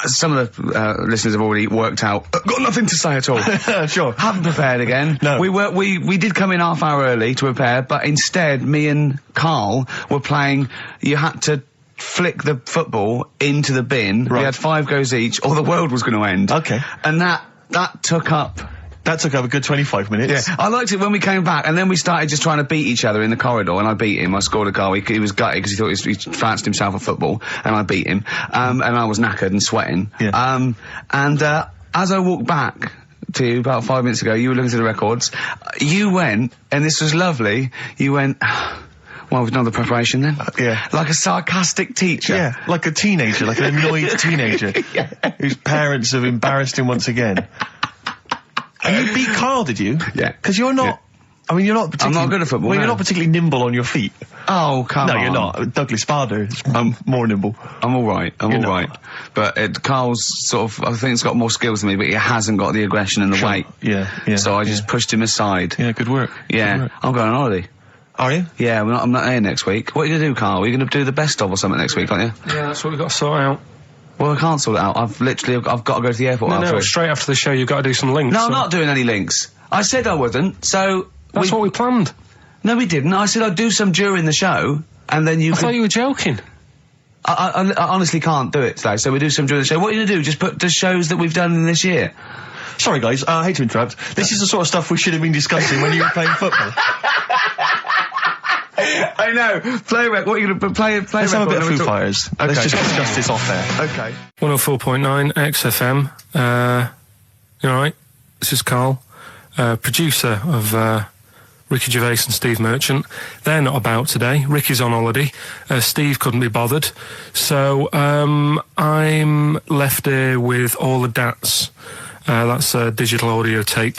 Some of the listeners have already worked out. Got nothing to say at all. Sure. Haven't prepared again. No. We did come in half hour early to prepare, but instead me and Karl were playing. You had to flick the football into the bin. Right. We had 5 goes each, or the world was going to end. Okay. And that took up. That took up a good 25 minutes. Yeah, I liked it when we came back, and then we started just trying to beat each other in the corridor, and I beat him. I scored a goal. He was gutted because he thought he fancied himself at football, and I beat him. And I was knackered and sweating. Yeah. As I walked back to you about 5 minutes ago, you were looking through the records. You went, and this was lovely, you went... Well, we've done the preparation then. Yeah. Like a sarcastic teacher. Yeah, like a teenager, like an annoyed teenager. Whose parents have embarrassed him once again. And you beat Karl, did you? Yeah. Because you're not... I mean, you're not particularly... I'm not good at football, Well, no. you're not particularly nimble on your feet. Oh, come on. No, you're not. Douglas Bader is more nimble. I'm alright. But Karl's sort of, I think he's got more skills than me, but he hasn't got the aggression and the weight. Yeah. So I just pushed him aside. Yeah, good work. Yeah. Good work. I'm going on holiday. Are you? Yeah, I'm not here next week. What are you going to do, Carl? Are you going to do the best of or something next week, aren't you? Yeah, that's what we've got to sort out. Well, I can't sort it out. I've got to go to the airport. No, straight after the show you've got to do some links. No, I'm not doing any links. I said I wouldn't, so... That's what we planned. No, we didn't. I said I'd do some during the show, and then you I thought you were joking. I honestly can't do it today, so we do some during the show. What are you going to do? Just put the shows that we've done in this year? Sorry, guys, I hate to interrupt. This is the sort of stuff we should have been discussing when you were playing football. I know. Play what are you going to play? Let's have a bit of Foo Fighters. Okay. Let's just discuss this off there. Okay. 104.9 XFM. You alright? This is Carl, producer of Ricky Gervais and Steve Merchant. They're not about today. Ricky's on holiday. Steve couldn't be bothered. So I'm left here with all the DATs. That's a digital audio tape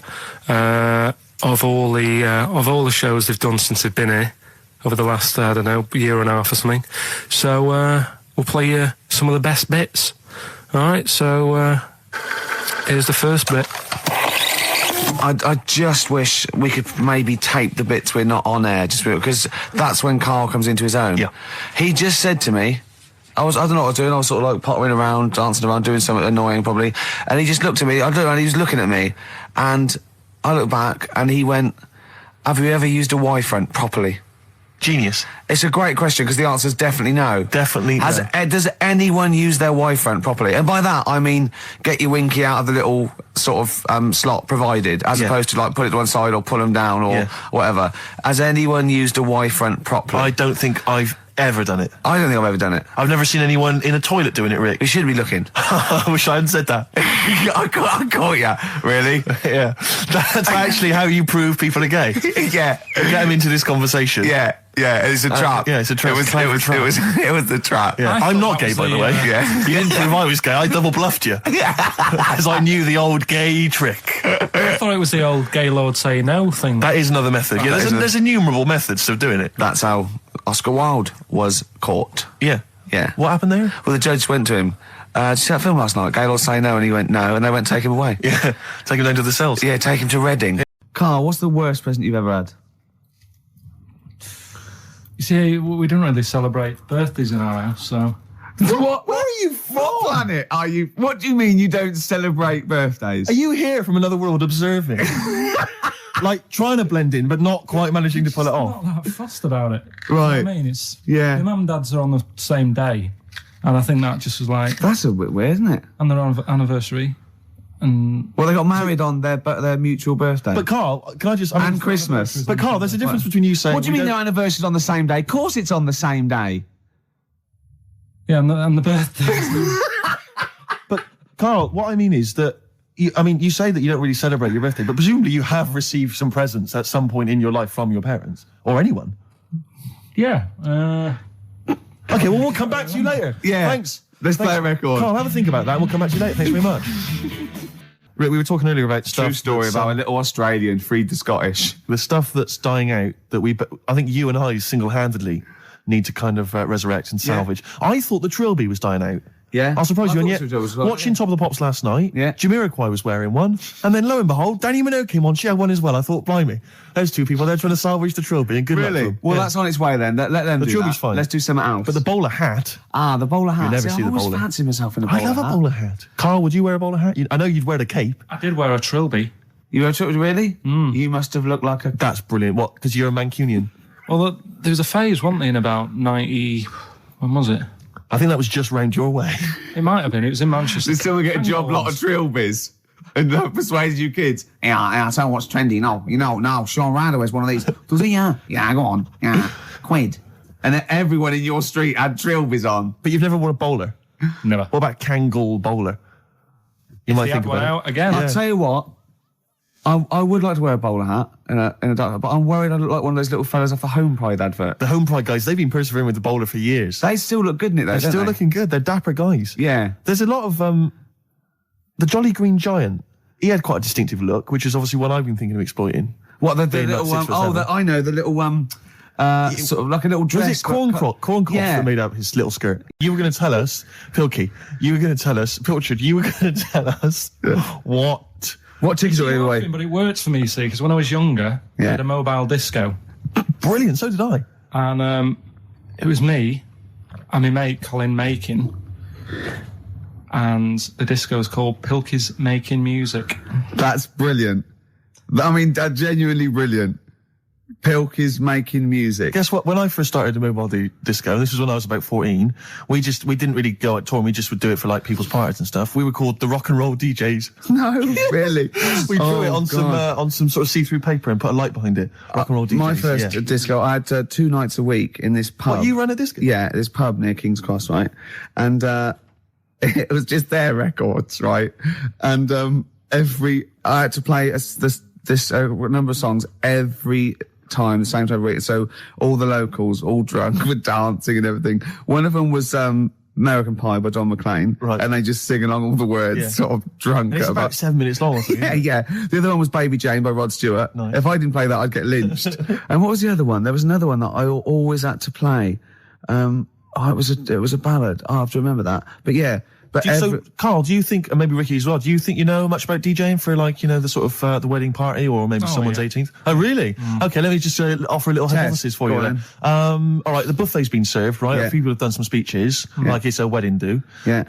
of all the shows they've done since they've been here over the last, I don't know, year and a half or something. So we'll play you some of the best bits. Alright, so here's the first bit. I just wish we could maybe tape the bits we're not on air, just because that's when Carl comes into his own. Yeah. He just said to me, I don't know what I was doing, I was sort of like pottering around, dancing around, doing something annoying probably, and he just looked at me, and he was looking at me, and I looked back, and he went, have you ever used a Y-front properly? Genius. It's a great question, because the answer is definitely no. Definitely no. Does anyone use their Y-front properly? And by that, I mean, get your winky out of the little sort of slot provided, as opposed to like put it to one side or pull them down or whatever. Has anyone used a Y-front properly? I don't think I've ever done it. I don't think I've ever done it. I've never seen anyone in a toilet doing it, Rick. We should be looking. I wish I hadn't said that. I caught ya. Really? Yeah. That's actually how you prove people are gay. Yeah. Get them into this conversation. Yeah. Yeah, it's a trap. Yeah, it's a trap. It was the trap. Yeah. I'm not gay, by the way. Yeah. You didn't prove I was gay. I double bluffed you. As I knew the old gay trick. I thought it was the old gay lord say no thing. That is another method. Yeah, there's innumerable methods of doing it. That's how Oscar Wilde was caught. Yeah. Yeah. What happened there? Well, the judge went to him. Did you see that film last night? Gay lord say no, and he went no, and they went take him away. Yeah. Take him down to the cells. Yeah, take him to Reading. Yeah. Carl, what's the worst present you've ever had? You see, we don't really celebrate birthdays in our house, so... What? Where are you from? What planet are you? What do you mean you don't celebrate birthdays? Are you here from another world observing? Like, trying to blend in, but not quite managing to pull it off? Not that fussed about it. Right. You know what I mean? It's... Yeah. My mum and dad's are on the same day, and I think that just was like... That's a bit weird, isn't it? And their anniversary, and... Well, they got married on their mutual birthday. But Carl, can I just... And Christmas. But Carl, there's a difference between you saying... What do you mean their anniversary's on the same day? Of course it's on the same day. Yeah, and the birthday. But, Carl, what I mean is that... you say that you don't really celebrate your birthday, but presumably you have received some presents at some point in your life from your parents. Or anyone. Yeah. Okay, well, we'll come back to you later. Yeah. Thanks. Let's play a record. Carl, have a think about that and we'll come back to you later. Thanks very much. Rick, we were talking earlier about stuff... True story about a little Australian freed the Scottish. The stuff that's dying out that I think you and I single-handedly need to kind of resurrect and salvage. Yeah. I thought the Trilby was dying out. Yeah. I'll surprise you, and yet, watching Top of the Pops last night, Jamiroquai was wearing one, and then lo and behold, Danny Minogue came on, she had one as well. I thought, blimey, there's two people there trying to salvage the Trilby, and good luck to them. Well, that's on its way then. Let them do that. The Trilby's fine. Let's do something else. But the bowler hat... Ah, the bowler hat. You never see the bowler. I always fancy myself in a bowler hat. I love a bowler hat. Carl, would you wear a bowler hat? I know you'd wear the cape. I did wear a Trilby. You wear a Trilby, really? You must have looked like a... That's brilliant. What, because you're a Mancunian? Well, there was a phase, wasn't there, in about 90... When was it? I think that was just round your way. It might have been. It was in Manchester. Did someone get a job lot of Trilbys and persuaded you kids? Yeah, I tell you what's trendy. No, Sean Ryder wears one of these. Does he? Yeah, go on. Yeah, quid. And then everyone in your street had Trilbys on. But you've never worn a bowler? Never. What about Kangol bowler? You might think about out again. I'll tell you what. I would like to wear a bowler hat in a dark, but I'm worried I look like one of those little fellas off the Home Pride advert. The Home Pride guys, they've been persevering with the bowler for years. They still look good in it though, They're still looking good. They're dapper guys. Yeah. There's a lot of, the Jolly Green Giant, he had quite a distinctive look, which is obviously one I've been thinking of exploiting. What, the little, I know, the little, sort of like a little dress. Was it Corncroft that made up his little skirt? You were going to tell us, Pilkey, Pilchard, you were going to tell us what tickets are we away? But it worked for me, you see, because when I was younger, I had a mobile disco. Brilliant, so did I. And it was me and my mate Colin making, and the disco was called Pilky's Making Music. That's brilliant. I mean, genuinely brilliant. Pilky's Making Music. Guess what? When I first started the mobile disco, this was when I was about 14, we didn't really go out touring, we just would do it for like people's parties and stuff. We were called the rock and roll DJs. No, really? We drew it on some sort of see-through paper and put a light behind it. Rock and roll DJs. My first disco, I had 2 nights a week in this pub. What, you ran a disco? Yeah, this pub near King's Cross, right? And it was just their records, right? And I had to play this number of songs every time, the same time every week. So all the locals, all drunk, were dancing and everything. One of them was American Pie by Don McLean, right? And they just sing along all the words, sort of drunk. And it's about 7 minutes long, I think. Yeah. The other one was Baby Jane by Rod Stewart. Nice. If I didn't play that, I'd get lynched. And what was the other one? There was another one that I always had to play. It was a ballad. I have to remember that. But yeah. But so, Carl, do you think, and maybe Ricky as well, do you think you know much about DJing for, like, you know, the sort of the wedding party or maybe someone's 18th? Oh, really? Okay, let me just offer a little hypothesis for you then. All right, the buffet's been served, right? Yeah. People have done some speeches, like it's a wedding do. Yeah.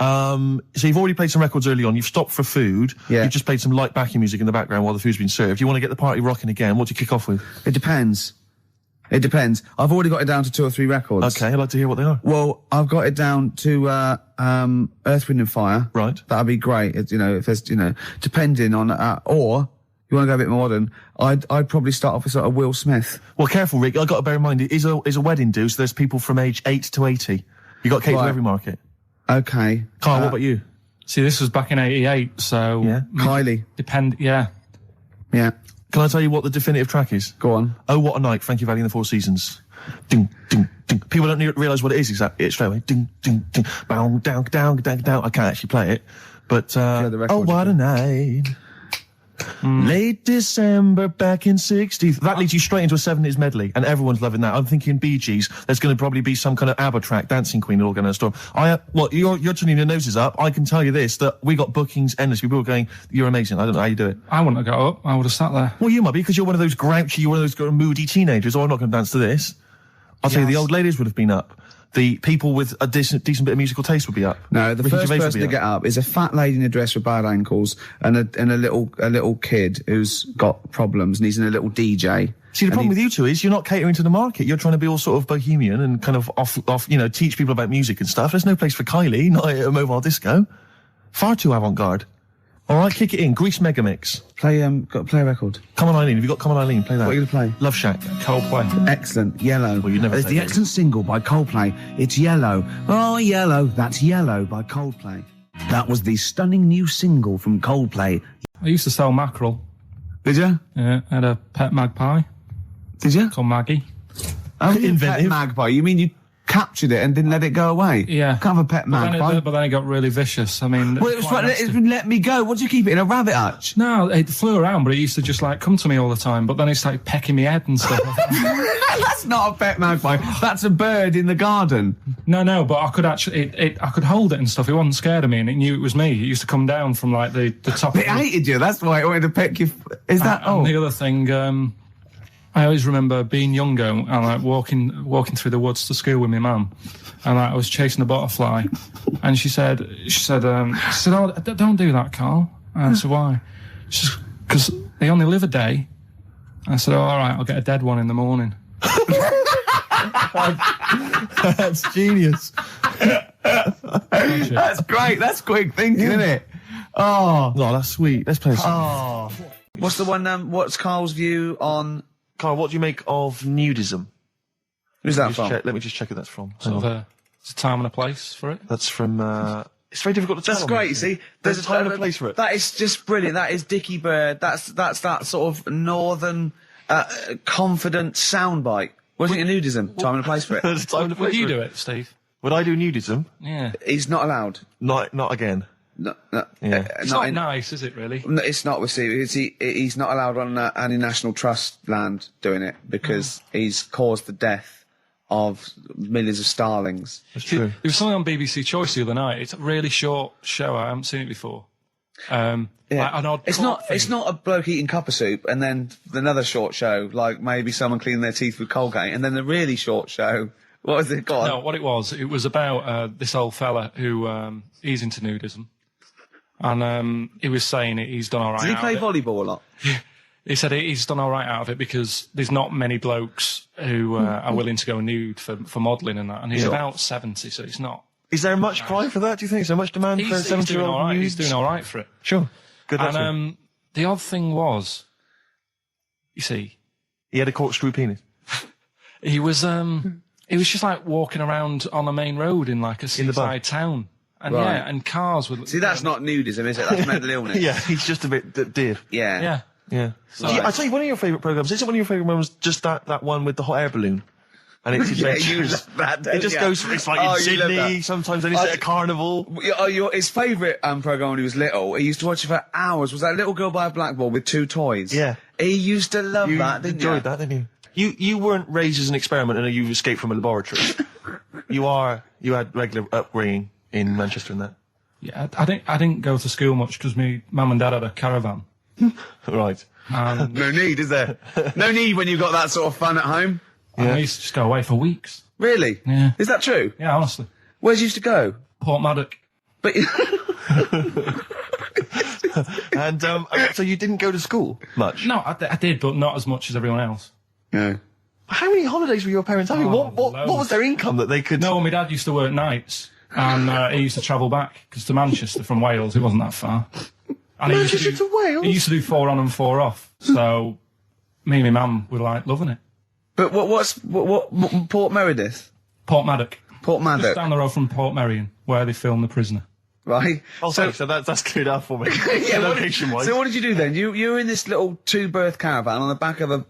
So you've already played some records early on, you've stopped for food, you've just played some light backing music in the background while the food's been served. You want to get the party rocking again, what do you kick off with? It depends. I've already got it down to 2 or 3 records. Okay, I'd like to hear what they are. Well, I've got it down to Earth, Wind and Fire. Right. That'd be great. If there's, depending on, or you want to go a bit more modern, I'd probably start off with sort of Will Smith. Well, careful, Rick. I've got to bear in mind, it is a wedding do, so there's people from age 8 to 80. You got to cater to every market. Okay. Carl, what about you? See, this was back in 88, so... Yeah. Kylie. Yeah. Can I tell you what the definitive track is? Go on. Oh, What a Night, Frankie Valli and the Four Seasons. Ding, ding, ding. People don't realise what it is exactly. It's straight away. Ding, ding, ding. Bow, down, down, down, down. I can't actually play it. But, oh, what a night. Late December back in 60. That leads you straight into a 70s medley, and everyone's loving that. I'm thinking Bee Gees. There's going to probably be some kind of ABBA track, Dancing Queen, all going to storm. You're turning your noses up. I can tell you this, that we got bookings endless. People were going, you're amazing. I don't know how you do it. I wouldn't have got up. I would have sat there. Well, you might be, because you're one of those grouchy, you're one of those moody teenagers. Oh, I'm not going to dance to this. I'll tell you, the old ladies would have been up. The people with a decent bit of musical taste would be up. No, the first person to get up is a fat lady in a dress with bad ankles and a little kid who's got problems and he's in a little DJ. See, the problem with you two is you're not catering to the market. You're trying to be all sort of bohemian and kind of off, teach people about music and stuff. There's no place for Kylie, not at a mobile disco. Far too avant-garde. All right, kick it in. Grease Megamix. Play a record. Come On Eileen. Have you got Come On Eileen? Play that. What are you going to play? Love Shack. Coldplay. Excellent. Yellow. Well, you'd never There's the excellent single by Coldplay. It's Yellow. Oh, Yellow. That's Yellow by Coldplay. That was the stunning new single from Coldplay. I used to sell mackerel. Did you? Yeah, I had a pet magpie. Did you? Called Maggie. Oh, pet magpie. You mean you captured it and didn't let it go away? Yeah. Can't have a pet magpie. But then it got really vicious. I mean... Well, it was right, let me go. What do you keep it in, a rabbit hutch? No, it flew around, but it used to just, come to me all the time. But then it started pecking me head and stuff. That's not a pet magpie. That's a bird in the garden. No, but I could actually... I could hold it and stuff. It wasn't scared of me, and it knew it was me. It used to come down from, the top... It hated you. That's why it wanted to peck you. Is that... And the other thing... I always remember being younger and walking through the woods to school with my mum, and I was chasing a butterfly, and she said, "Oh, don't do that, Carl." And I said, "Why?" She said, "'Cause they only live a day." I said, "Oh, all right, I'll get a dead one in the morning." That's genius. That's great. That's quick thinking, isn't it? Oh, that's sweet. Let's play. What's the one? What's Carl's view on? Carl, what do you make of nudism? Who's that from? Let me just check who that's from. It's a time and a place for it. That's from... it's very difficult to tell. That's great, you see. There's a time and a place for it. That is just brilliant. That is Dickie Bird. That's that sort of northern, confident soundbite. Wasn't it nudism? Time and a place for it. There's a time and a place Would you for do it, Steve? Would I do nudism? Yeah. He's not allowed. Not again. No, yeah. It's not nice, is it, really? No, it's not with Steve. He's not allowed on any National Trust land doing it because he's caused the death of millions of starlings. That's true. There was something on BBC Choice the other night. It's a really short show. I haven't seen it before. Like an odd It's not a bloke eating cup of soup and then another short show, like maybe someone cleaning their teeth with Colgate, and then the really short show. What was it? Go on. No, what it was about this old fella who he's into nudism, and he was saying he's done all right. Did he play volleyball a lot? He said he's done all right out of it because there's not many blokes who are willing to go nude for modelling and that, and he's about 70, so it's not. Is there much cry for that, do you think? Is there much demand for a 70-year-old? He's doing all right for it. Sure. Good luck. And the odd thing was, you see, he had a corkscrew penis. He was just like walking around on a main road in like a seaside town. And Right. and cars would... See, that's not nudism, is it? That's mental illness. Yeah, he's just a bit dear. Yeah. Yeah. So, I tell you, one of your favourite programmes, is it one of your favourite programmes, just that one with the hot air balloon? And it's Yeah, adventures. you love that, don't It just you? goes, it's like Oh, in you love Sydney, that. sometimes then he's at a carnival. His favourite programme when he was little, he used to watch it for hours, was that little girl by a blackboard with 2 toys. Yeah. He used to love You that, didn't enjoyed that, didn't you? You weren't raised as an experiment and you escaped from a laboratory. You had regular upbringing in Manchester and that. Yeah, I didn't go to school much because my mum and dad had a caravan. Right. And No need, is there? No need when you've got that sort of fun at home. I used to just go away for weeks. Really? Yeah. Is that true? Yeah, honestly. Where'd you used to go? Port Maddock. But And so you didn't go to school much? No, I did, but not as much as everyone else. no. How many holidays were your parents having? What was their income that they could... No, my dad used to work nights, and he used to travel back, because to Manchester from Wales, it wasn't that far. And Manchester to Wales? He used to do 4 on and 4 off, so me and my mum were like loving it. But what Port Meredith? Port Maddock. Port Just Maddock, down the road from Port Merion, where they filmed The Prisoner. right? Oh, so that's cleared up for me. Location-wise. So what did you do then? You were in this little 2-berth caravan on the back of a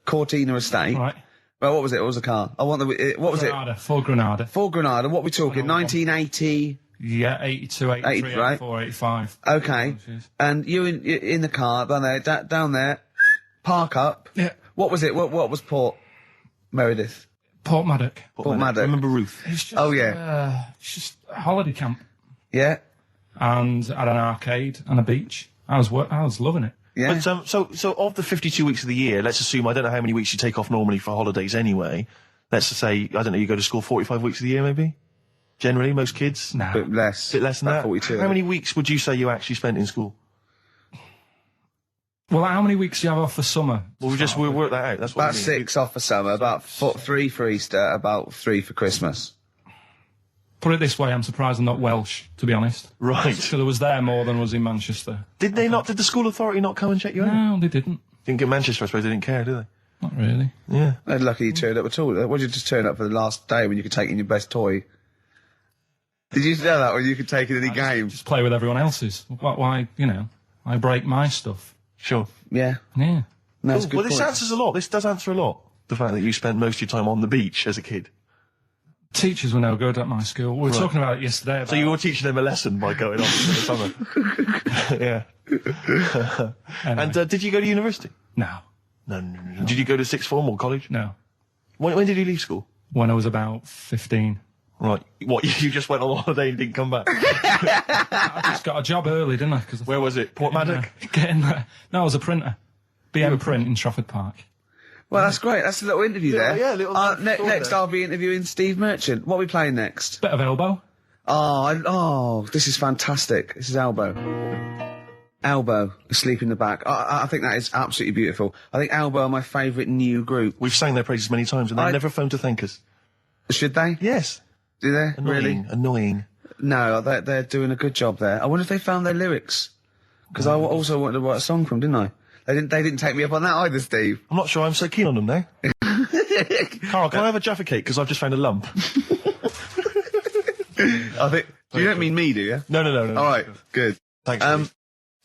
Cortina estate. Right. Well, what was it? What was the car? I want the. What was Granada, Full Granada. Full Granada. What we talking? 1980. Yeah, 82, 83, 80, right? 84, 85. Okay. And you in the car down there, park up. Yeah. What was it? What was Port Meredith? Port Maddock. Port Maddock. Remember Ruth? It's just, Oh, yeah. it's just a holiday camp. Yeah. And had an arcade and a beach. I was loving it. Yeah. But, so of the 52 weeks of the year, let's assume, I don't know how many weeks you take off normally for holidays anyway. Let's just say, I don't know, you go to school 45 weeks of the year maybe? Generally, most kids? Nah. Bit less. Bit less than About that? 42. How many weeks would you say you actually spent in school? Well, how many weeks do you have off for summer? Well, we'll work that out. That's what About I mean. 6 off for summer, about 3 for Easter, about 3 for Christmas. Put it this way, I'm surprised I'm not Welsh, to be honest. Right. So there was there more than was in Manchester. Did the school authority not come and check you out? No, they didn't. Didn't get Manchester, I suppose they didn't care, do they? Not really. Yeah. They're lucky you turned up at all. Why did you just turn up for the last day when you could take in your best toy? Did you know that when you could take in any game? Just play with everyone else's. Why, I break my stuff. Sure. Yeah. Yeah. No, that's a good Well, this point. answers a lot. This does answer a lot. The fact that you spent most of your time on the beach as a kid. Teachers were no good at my school. We were talking about it yesterday. About So you were teaching them a lesson by going off in the summer. Yeah. Anyway. And did you go to university? No. No. Did you go to sixth form or college? No. When did you leave school? When I was about 15. Right. What, you just went on holiday and didn't come back? I just got a job early, didn't I? Cause Where was it? Port Maddock? Getting there. No, I was a printer. BM Print in Trafford Park. Well, that's great. That's a little interview there. Yeah, little next, I'll be interviewing Steve Merchant. What are we playing next? Bit of elbow. Oh, this is fantastic. This is Elbow. Elbow, Asleep in the Back. I think that is absolutely beautiful. I think Elbow are my favourite new group. We've sang their praises many times and they never phoned to thank us. Should they? Yes. Do they? Annoying. Really? Annoying. No, they're doing a good job there. I wonder if they found their lyrics. Because I also wanted to write a song from them, didn't I? They didn't take me up on that either, Steve. I'm not sure I'm so keen on them now. Carl, can I have a Jaffa cake? Because I've just found a lump. I think. You don't mean me, do you? No. All right, good. Thanks. Steve.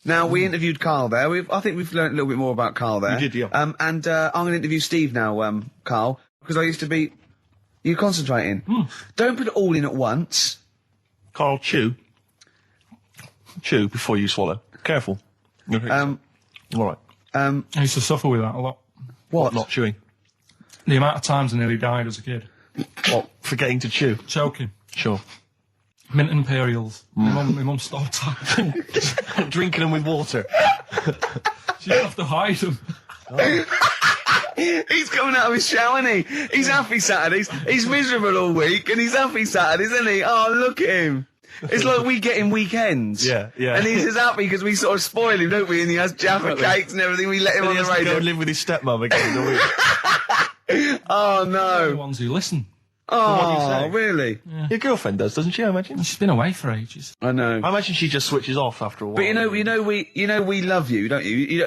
Now we interviewed Carl there. I think we've learned a little bit more about Carl there. You did, yeah. And I'm going to interview Steve now, Carl, because I used to be. You concentrating? Don't put it all in at once. Carl, chew. Chew before you swallow. Careful. All right. I used to suffer with that a lot. What? Not chewing. The amount of times I nearly died as a kid. What? Forgetting to chew. Choking. Sure. Mint Imperials. My mum stopped Drinking them with water. She'd have to hide them. He's coming out of his shower, isn't he? He's happy Saturdays. He's miserable all week, and he's happy Saturdays, isn't he? Oh, look at him. It's like we get him weekends. Yeah. And he's just happy because we sort of spoil him, don't we? And he has Jaffa cakes and everything. We let him on the radio. He has to go and live with his stepmum again in the week. Oh, no. They're the ones who listen. Oh, really? Yeah. Your girlfriend does, doesn't she? I imagine. She's been away for ages. I know. I imagine she just switches off after a while. But we love you, don't you?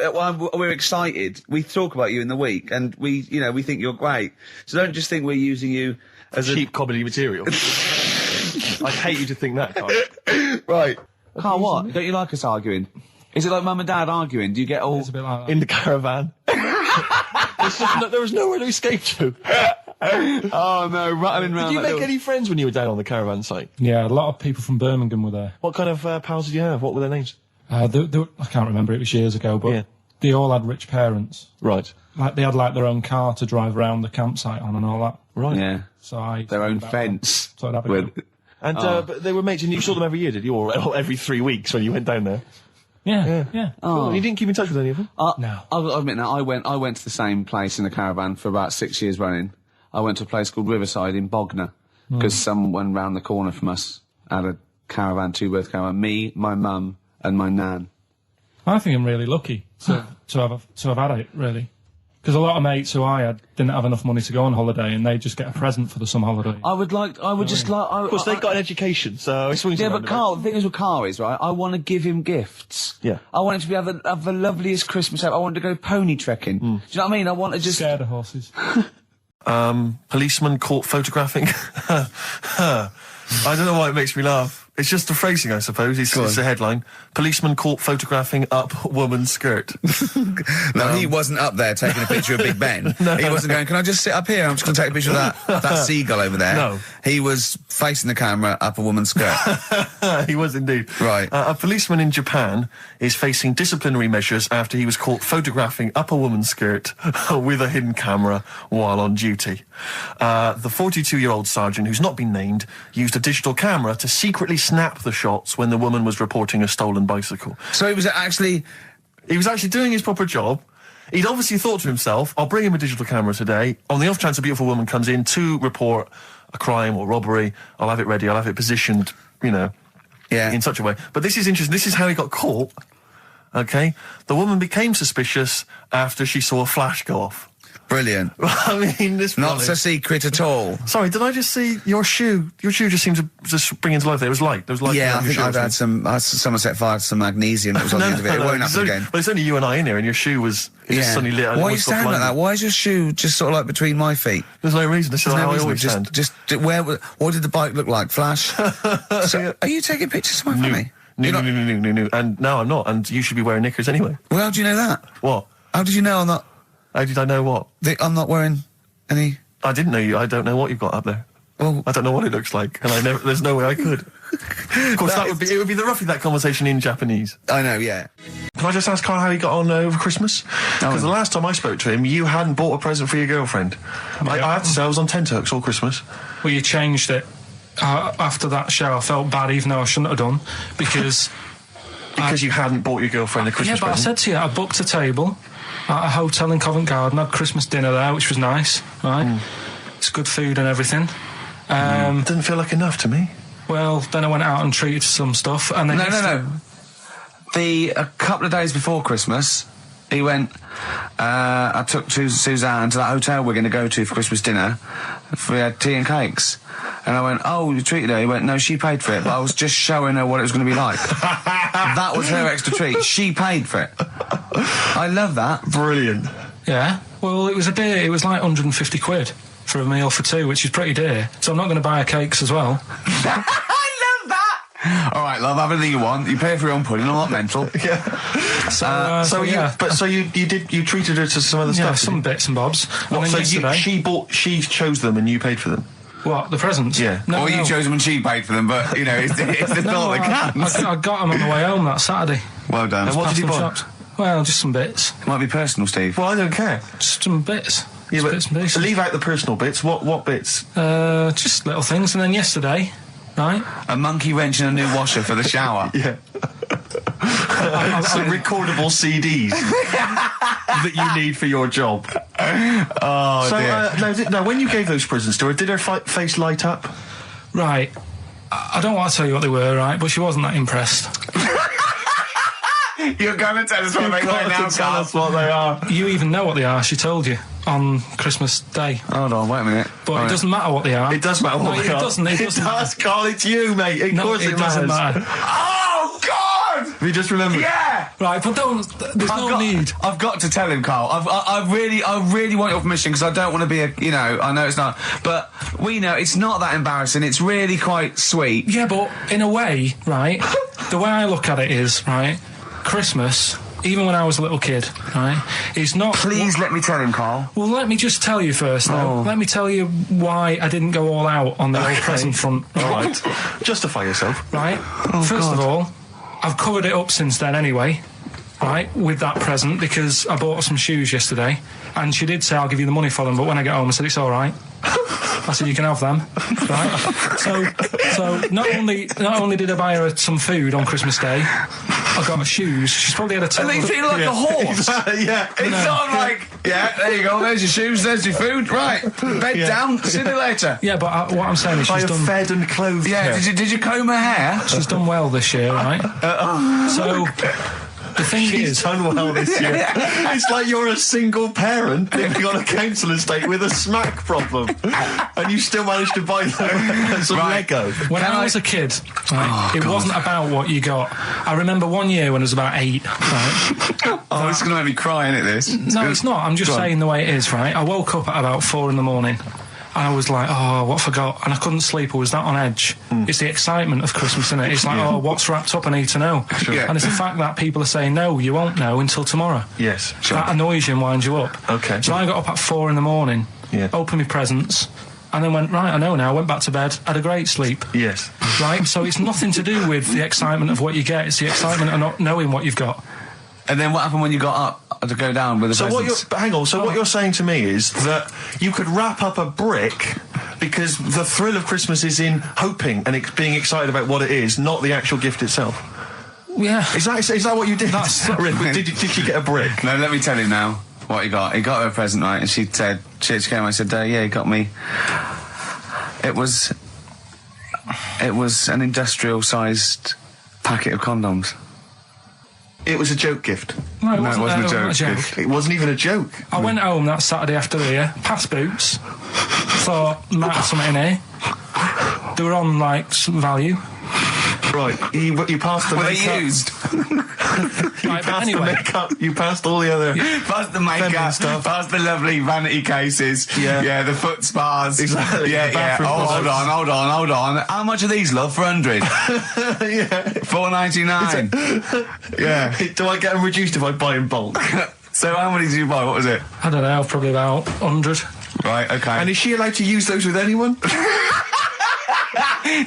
We're excited. We talk about you in the week, and we think you're great. So don't just think we're using you as cheap comedy material. I hate you to think that, Carl. Right. Carl, what? Don't you like us arguing? Is it like mum and dad arguing? Do you get all... It's a bit like that. In the caravan? There was nowhere to escape to. Oh no, rattling round. Did you make any friends when you were down on the caravan site? Yeah, a lot of people from Birmingham were there. What kind of pals did you have? What were their names? I can't remember, it was years ago, but they all had rich parents. Right. Like, they had, their own car to drive around the campsite on and all that. Right. Yeah. So their own fence. So I'd have a go. And, but they were mates, and you saw them every year, did you? Or every 3 weeks when you went down there? Yeah. Oh. You didn't keep in touch with any of them? No. I'll admit now, I went to the same place in the caravan for about 6 years running. I went to a place called Riverside in Bognor, because someone round the corner from us had a caravan, two-berth caravan. Me, my mum, and my nan. I think I'm really lucky to have had it, really. Because a lot of mates who I had didn't have enough money to go on holiday, and they just get a present for the summer holiday. Of course, they got an education, so... Yeah, but Carl, the thing is with Carl is, right, I want to give him gifts. Yeah. I want him to have the loveliest Christmas ever. I want him to go pony trekking. Do you know what I mean? I want to just... Scared of horses. Policeman caught photographing. I don't know why it makes me laugh. It's just the phrasing, I suppose. It's the headline. Policeman caught photographing up woman's skirt. No, he wasn't up there taking a picture of Big Ben. He wasn't going, can I just sit up here? I'm just going to take a picture of that seagull over there. No. He was facing the camera up a woman's skirt. He was indeed. Right. A policeman in Japan is facing disciplinary measures after he was caught photographing up a woman's skirt with a hidden camera while on duty. The 42-year-old sergeant, who's not been named, used a digital camera to secretly snap the shots when the woman was reporting a stolen bicycle. So he was actually doing his proper job. He'd obviously thought to himself, I'll bring him a digital camera today. On the off chance a beautiful woman comes in to report a crime or robbery, I'll have it ready, I'll have it positioned, in such a way. But this is interesting. This is how he got caught. Okay? The woman became suspicious after she saw a flash go off. brilliant. I mean, this not a secret at all. Sorry, did I just see your shoe? Your shoe just seemed to just spring into life there. It was light. There was light. Yeah, I think I'd had someone set fire to some magnesium that was on the end of it. It won't happen again. But it's only you and I in here, and your shoe was just suddenly lit. Why are you standing like that? Why is your shoe just sort of like between my feet? There's no reason. This is how I always stand. What did the bike look like? Flash? So, are you taking pictures of my family? No. And no, I'm not. And you should be wearing knickers anyway. Well, how do you know that? What? How did you know I'm not? How did I know what? I'm not wearing any... I didn't know you. I don't know what you've got up there. Well, I don't know what it looks like, and there's no way I could. Of course, it would be roughly that conversation in Japanese. I know, yeah. Can I just ask Carl how he got on over Christmas? Because the last time I spoke to him, you hadn't bought a present for your girlfriend. Yeah. I have to say, I was on tenterhooks all Christmas. Well, you changed it. After that show, I felt bad, even though I shouldn't have done, because... Because you hadn't bought your girlfriend a Christmas present? Yeah, but I said to you, I booked a table at a hotel in Covent Garden, had Christmas dinner there, which was nice, right? It's good food and everything. Didn't feel like enough to me. Well, then I went out and treated some stuff, and then... No. A couple of days before Christmas, he went... I took Suzanne to that hotel we're going to go to for Christmas dinner. We had tea and cakes. And I went, oh, you treated her? He went, no, she paid for it, but I was just showing her what it was going to be like. That was her extra treat. She paid for it. I love that. Brilliant. Yeah. Well, it was a dear. It was like 150 quid for a meal for two, which is pretty dear. So I'm not going to buy her cakes as well. I love that! All right, love, have anything you want. You pay for your own pudding, I'm not mental. Yeah. So you treated her to some other stuff? Yeah, some bits and bobs. What, so she chose them and you paid for them? What, the presents? Yeah. No, you chose them and she paid for them, but, you know, it's the thought that counts. I got them on the way home that Saturday. Well done. And what did you buy? Shopped. Well, just some bits. It might be personal, Steve. Well, I don't care. Just some bits. Yeah, just bits and pieces. Leave out the personal bits. What bits? Just little things. And then yesterday, right? A monkey wrench and a new washer for the shower. Yeah. Some recordable CDs that you need for your job. Oh, So, dear. now, when you gave those presents to her, did her face light up? Right. I don't want to tell you what they were, right? But she wasn't that impressed. You're going to tell us what they were now, Tell us what they are. You even know what they are. She told you on Christmas Day. Hold on, wait a minute. But it doesn't matter what they are. It does matter what they are. It doesn't. It doesn't. does, Carl. It's you, mate. Of course it doesn't matter. Oh, God! Have you just remembered? Yeah! Right, but there's no need. I've got to tell him, Carl. I really want your permission because I don't want to be I know it's not, but we know it's not that embarrassing. It's really quite sweet. Yeah, but in a way, right, the way I look at it is, right, Christmas, even when I was a little kid, right, is not... Please let me tell him, Carl. Well, let me just tell you first, though. Let me tell you why I didn't go all out on the old present front. All right. Justify yourself. Right? First of all, I've covered it up since then anyway, right, with that present, because I bought her some shoes yesterday, and she did say, I'll give you the money for them, but when I get home, I said, it's all right. I said, you can have them, right? So not only did I buy her some food on Christmas Day, I got her shoes. She's probably had a And they feel like a horse. Yeah. It's not like, yeah, there you go, there's your shoes, there's your food, right, bed down, see you later. Yeah, but what I'm saying is she's done... fed and clothed. Yeah, did you comb her hair? She's done well this year, right? So... The thing She's done well this year. It's like you're a single parent living on a council estate with a smack problem, and you still managed to buy them some Lego. When I was a kid, right, it wasn't about what you got. I remember one year when I was about 8, right? Oh, it's going to make me cry, isn't it, this? No, it's not. I'm just saying the way it is, right? I woke up at about 4 in the morning. And I was like, oh, what have I got? And I couldn't sleep. I was that on edge. It's the excitement of Christmas, isn't it? It's like, oh, what's wrapped up? I need to know. Sure. Yeah. And it's the fact that people are saying, no, you won't know until tomorrow. Yes, sure. That annoys you and winds you up. Okay. So I got up at 4 in the morning, opened my presents, and then went, right, I know now, went back to bed, had a great sleep. Yes. Right? So it's nothing to do with the excitement of what you get. It's the excitement of not knowing what you've got. And then what happened when you got up to go down with the presents? What you're saying to me is that you could wrap up a brick because the thrill of Christmas is in hoping and being excited about what it is, not the actual gift itself. Yeah. Is that what you did? Did she get a brick? No, let me tell him now what he got. He got her a present, right? And she said, she came. I said, yeah, he got me. It was an industrial-sized packet of condoms. It was a joke gift. No, it wasn't a joke. It wasn't even a joke. I went home that Saturday after the year, past Boots, thought, might have something in here. They were on, like, some value. Right, you passed the Were makeup. they used? Right, but The makeup, you passed all the other... Past the makeup, stuff. past the lovely vanity cases. Yeah. The foot spas. Exactly. Yeah, The bathroom hold on. How much are these, love, for 100? Yeah. $4.99. Yeah. Do I get them reduced if I buy in bulk? So how many did you buy? What was it? I don't know, probably about 100. Right, okay. And is she allowed to use those with anyone?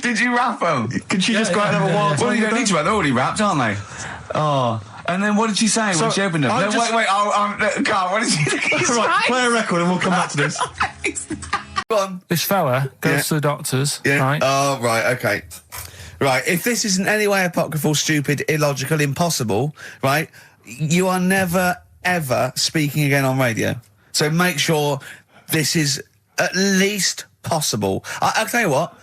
Did you wrap them? Can she just go out and have a wild time? Well, you don't need to wrap. They're already wrapped, aren't they? Oh. And then what did she say when she opened them? No, wait, Carl, what did she say? Right, play a record and we'll come back to this. Go on. This fella goes to the doctors, right? Oh, right, okay. Right, if this is in any way apocryphal, stupid, illogical, impossible, right, you are never, ever speaking again on radio. So make sure this is at least possible. I'll tell you what,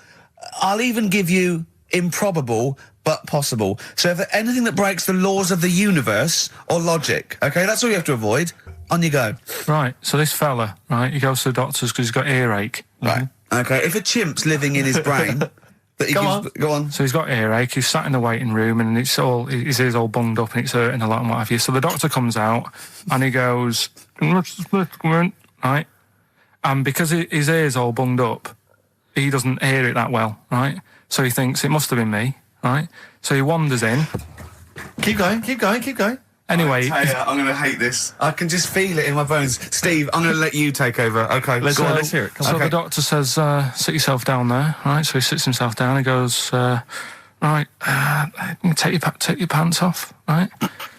I'll even give you improbable but possible. So if anything that breaks the laws of the universe or logic, okay, that's all you have to avoid. On you go. Right, so this fella, right, he goes to the doctors because he's got earache. Right, okay, if a chimp's living in his brain... Go on. So he's got earache, he's sat in the waiting room and his ear's all bunged up and it's hurting a lot and what have you. So the doctor comes out and he goes, right? And because his ear's all bunged up, he doesn't hear it that well, right? So he thinks it must have been me, right? So he wanders in. Keep going. Anyway, I'm going to hate this. I can just feel it in my bones. Steve, I'm going to let you take over. Okay, let's hear it. So the doctor says, sit yourself down there, right? So he sits himself down and goes, right, take your pants off, right?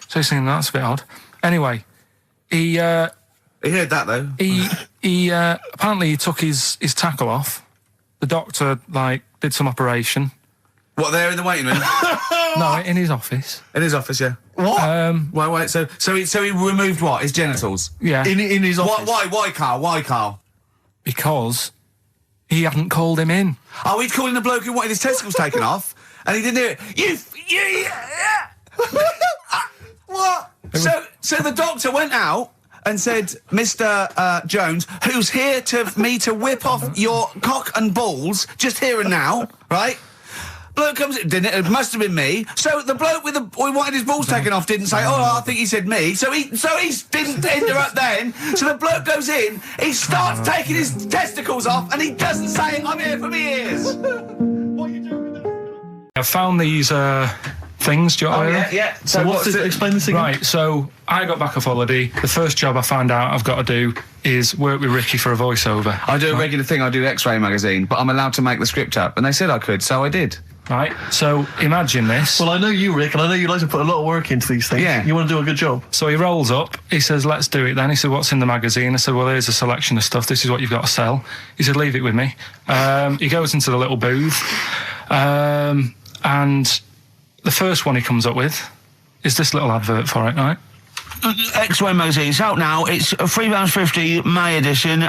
So he's thinking, that's a bit odd. Anyway, he heard that, though. He apparently he took his tackle off. The doctor, did some operation, What, there in the waiting room? No, in his office. In his office, yeah. What? Wait, so he removed what? His genitals? Yeah. In his office. Why, Carl? Because he hadn't called him in. Oh, he'd called in the bloke who wanted his testicles taken off, and he didn't do it. What? So the doctor went out and said, Mr. Jones, who's here to whip off your cock and balls, just here and now, right? Bloke comes in, didn't it? It must have been me. So the bloke who wanted his balls taken off didn't say, oh, I think he said me. So he didn't interrupt then. So the bloke goes in, he starts taking his testicles off, and he doesn't say, I'm here for me ears. What are you doing with that? I found these, things, do you know? Yeah. So explain this again? Right, so I got back off holiday. The first job I found out I've got to do is work with Ricky for a voiceover. I do a regular thing, I do X-Ray magazine, but I'm allowed to make the script up, and they said I could, so I did. Right, so imagine this. Well, I know you, Rick, and I know you like to put a lot of work into these things. Yeah. You want to do a good job. So he rolls up, he says, let's do it then. He said, what's in the magazine? I said, well, here's a selection of stuff. This is what you've got to sell. He said, leave it with me. He goes into the little booth, and the first one he comes up with is this little advert for it, right? X-Ray magazine, it's out now. It's £3.50 May edition.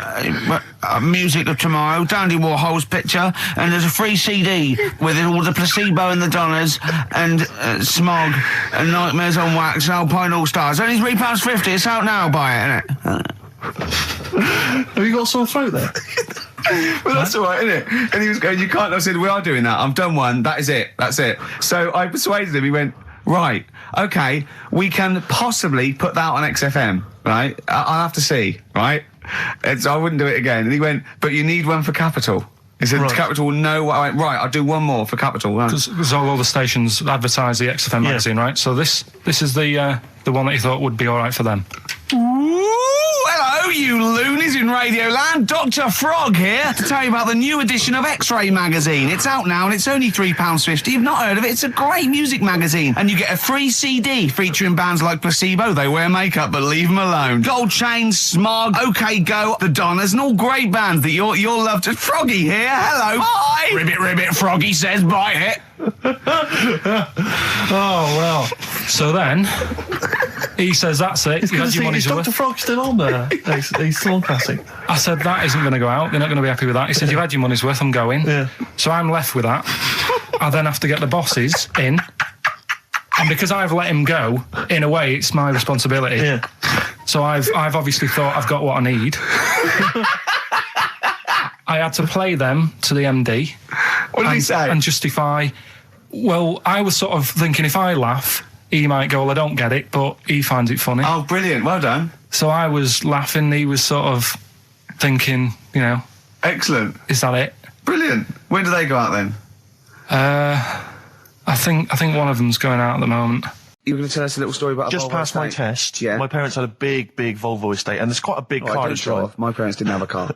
Music of Tomorrow, Dandy Warhol's picture, and there's a free CD with all the Placebo and the Donners, and Smog, and Nightmares on Wax, and Alpine All Stars. Only £3.50. It's out now. Buy it, innit? Have you got a sore throat there? Well, that's all right, isn't it? And he was going, you can't. I said, we are doing that. I've done one. That is it. That's it. So I persuaded him. He went, right, okay, we can possibly put that on XFM, right? I'll have to see, right? I wouldn't do it again. And he went, but you need one for Capital. He said, Capital will know what I went, right, I'll do one more for Capital. Because all the stations advertise the XFM magazine, right? So this is the one that he thought would be all right for them. Hello, you loonies in Radioland. Dr. Frog here to tell you about the new edition of X-Ray magazine. It's out now and it's only £3.50. You've not heard of it? It's a great music magazine. And you get a free CD featuring bands like Placebo, They Wear Makeup But Leave Them Alone, Gold Chain, Smog, OK Go, The Donners, and all great bands that you'll love. To Froggy here. Hello. Bye. Ribbit, Froggy says bye it. Oh, well. So then, he says, that's it. You had your money's worth. Dr. Frog still on there? He's still on Classic. I said, that isn't going to go out. They're not going to be happy with that. He said, you've had your money's worth. I'm going. Yeah. So I'm left with that. I then have to get the bosses in. And because I've let him go, in a way, it's my responsibility. Yeah. So I've obviously thought I've got what I need. I had to play them to the MD. What did he say? And justify. Well, I was sort of thinking if I laugh, he might go, well, I don't get it, but he finds it funny. Oh, brilliant. Well done. So I was laughing, he was sort of thinking, you know. Excellent. Is that it? Brilliant. When do they go out then? I think one of them's going out at the moment. You were going to tell us a little story about just past my test. Yeah. My parents had a big Volvo estate, and there's quite a big car to drive. My parents didn't have a car.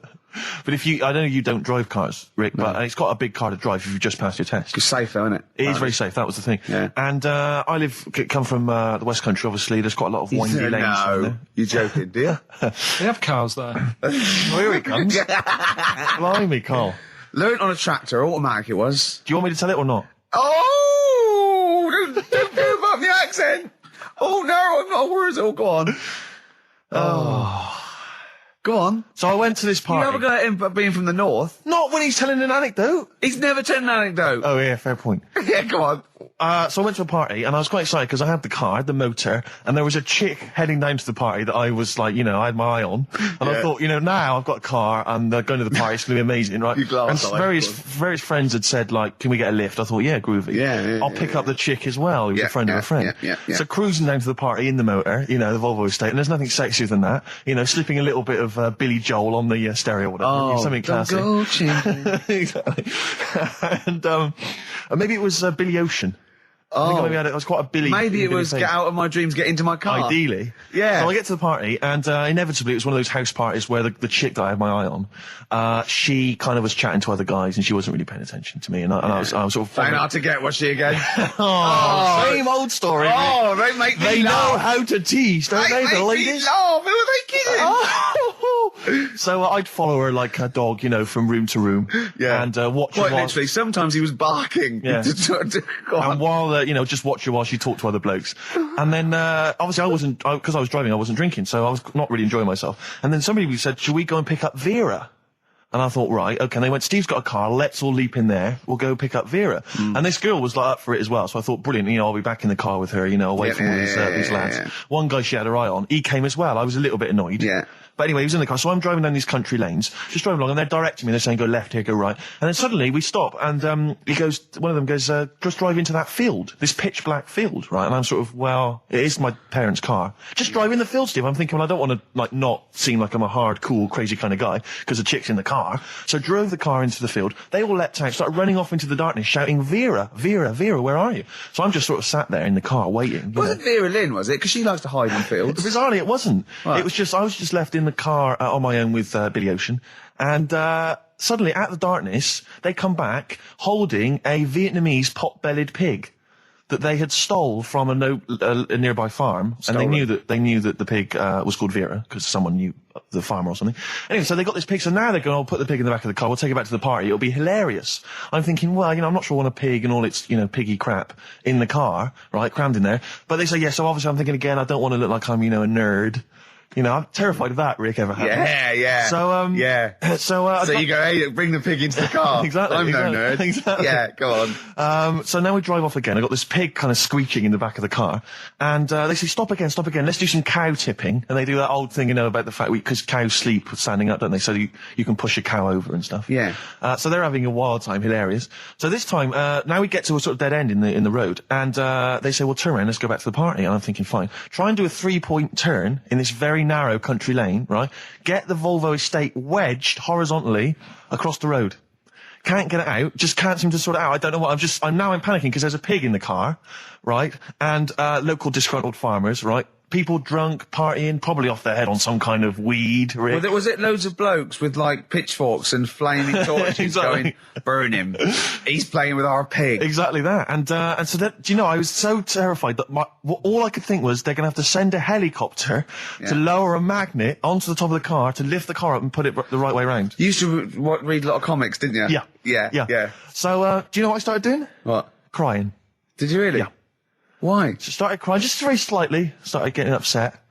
But I know you don't drive cars, Rick, but it's got a big car to drive if you've just passed your test. It's safe though, isn't it? It is very safe, that was the thing. Yeah. And I come from the West Country, obviously. There's quite a lot of windy lanes. No, you're joking, do you? They have cars there. Oh, here he comes. Blimey, Carl. Learned on a tractor, automatic it was. Do you want me to tell it or not? Oh! Don't give up the accent! Oh no, I'm not worried. Oh, go on. Oh. Go on. So I went to this party. You never got him being from the north. Not when he's telling an anecdote. He's never telling an anecdote. Oh yeah, fair point. Yeah, go on. So I went to a party and I was quite excited because I had the car, the motor, and there was a chick heading down to the party that I was like, I had my eye on. And I thought, now I've got a car and going to the party, it's going to be amazing, right? And various friends had said, like, can we get a lift? I thought, yeah, groovy. Yeah, I'll pick up the chick as well, who's a friend of a friend. Yeah. So cruising down to the party in the motor, the Volvo estate, and there's nothing sexier than that. Slipping a little bit of Billy Joel on the stereo or whatever. Something classic. Exactly. And maybe it was Billy Ocean. I think maybe it was quite a Billy. Maybe it was Get Out of My Dreams, Get Into My Car. Ideally. Yeah. So I get to the party, and inevitably it was one of those house parties where the chick that I had my eye on, she kind of was chatting to other guys, and she wasn't really paying attention to me, and I was sort of... Trying hard to get, was she again? Same old story. Oh, they make me They laugh. know how to tease, don't they, the ladies? Laugh. Who are they kidding? So I'd follow her like a dog, you know, from room to room. Yeah. And watch her Quite while... literally, sometimes he was barking. Yeah. And while, you know, just watch her while she talked to other blokes. And then, obviously because I was driving, I wasn't drinking, so I was not really enjoying myself. And then somebody said, should we go and pick up Vera? And I thought, right, okay. And they went, Steve's got a car, let's all leap in there, we'll go pick up Vera. And this girl was like up for it as well, so I thought, brilliant, you know, I'll be back in the car with her, you know, away from all these lads. Yeah. One guy she had her eye on, he came as well, I was a little bit annoyed. Yeah. But anyway, he was in the car, so I'm driving down these country lanes, just driving along, and they're directing me, they're saying, go left here, go right. And then suddenly we stop, and one of them goes, just drive into that field, this pitch black field, right? And I'm sort of, well, it is my parents' car. Just drive in the field, Steve. I'm thinking, well, I don't want to, like, not seem like I'm a hard, cool, crazy kind of guy, because the chick's in the car. So drove the car into the field. They all leapt out, started running off into the darkness, shouting, Vera, Vera, Vera, where are you? So I'm just sort of sat there in the car waiting. Wasn't Vera Lynn, was it? Because she likes to hide in fields. Bizarrely, it wasn't. Right. It was just, I was just left in the car on my own with Billy Ocean. And suddenly, at the darkness, they come back holding a Vietnamese pot-bellied pig that they had stole from a nearby farm. And they knew that the pig was called Vera, because someone knew the farmer or something. Anyway, so they got this pig, so now they're going, I'll put the pig in the back of the car, we'll take it back to the party, it'll be hilarious. I'm thinking, well, you know, I'm not sure I want a pig and all its, you know, piggy crap in the car, right, crammed in there. But they say, yeah, so obviously I'm thinking again, I don't want to look like I'm, you know, a nerd. You know, I'm terrified of that, Rick, ever happens. Yeah. So, So you go, hey, bring the pig into the car. Exactly. I'm no nerd. Exactly. Yeah, go on. So now we drive off again. I got this pig kind of screeching in the back of the car. And, they say, stop again. Let's do some cow tipping. And they do that old thing, you know, about the fact because cows sleep standing up, don't they? So you can push a cow over and stuff. Yeah. So they're having a wild time, hilarious. So this time, now we get to a sort of dead end in the road. And, they say, well, turn around, let's go back to the party. And I'm thinking, fine. Try and do a 3-point turn in this very narrow country lane, right? Get the Volvo estate wedged horizontally across the road. Can't get it out, just can't seem to sort it out. I don't know what, I'm panicking because there's a pig in the car, right? And, local disgruntled farmers, right? People drunk, partying, probably off their head on some kind of weed, Rick. Well, was it loads of blokes with, like, pitchforks and flaming torches Exactly. going, burn him. He's playing with our pig. Exactly that. And so that, do you know, I was so terrified that all I could think was they're gonna have to send a helicopter to lower a magnet onto the top of the car to lift the car up and put it the right way around. You used to read a lot of comics, didn't you? Yeah. So, do you know what I started doing? What? Crying. Did you really? Yeah. Why? So started crying, just very slightly, started getting upset.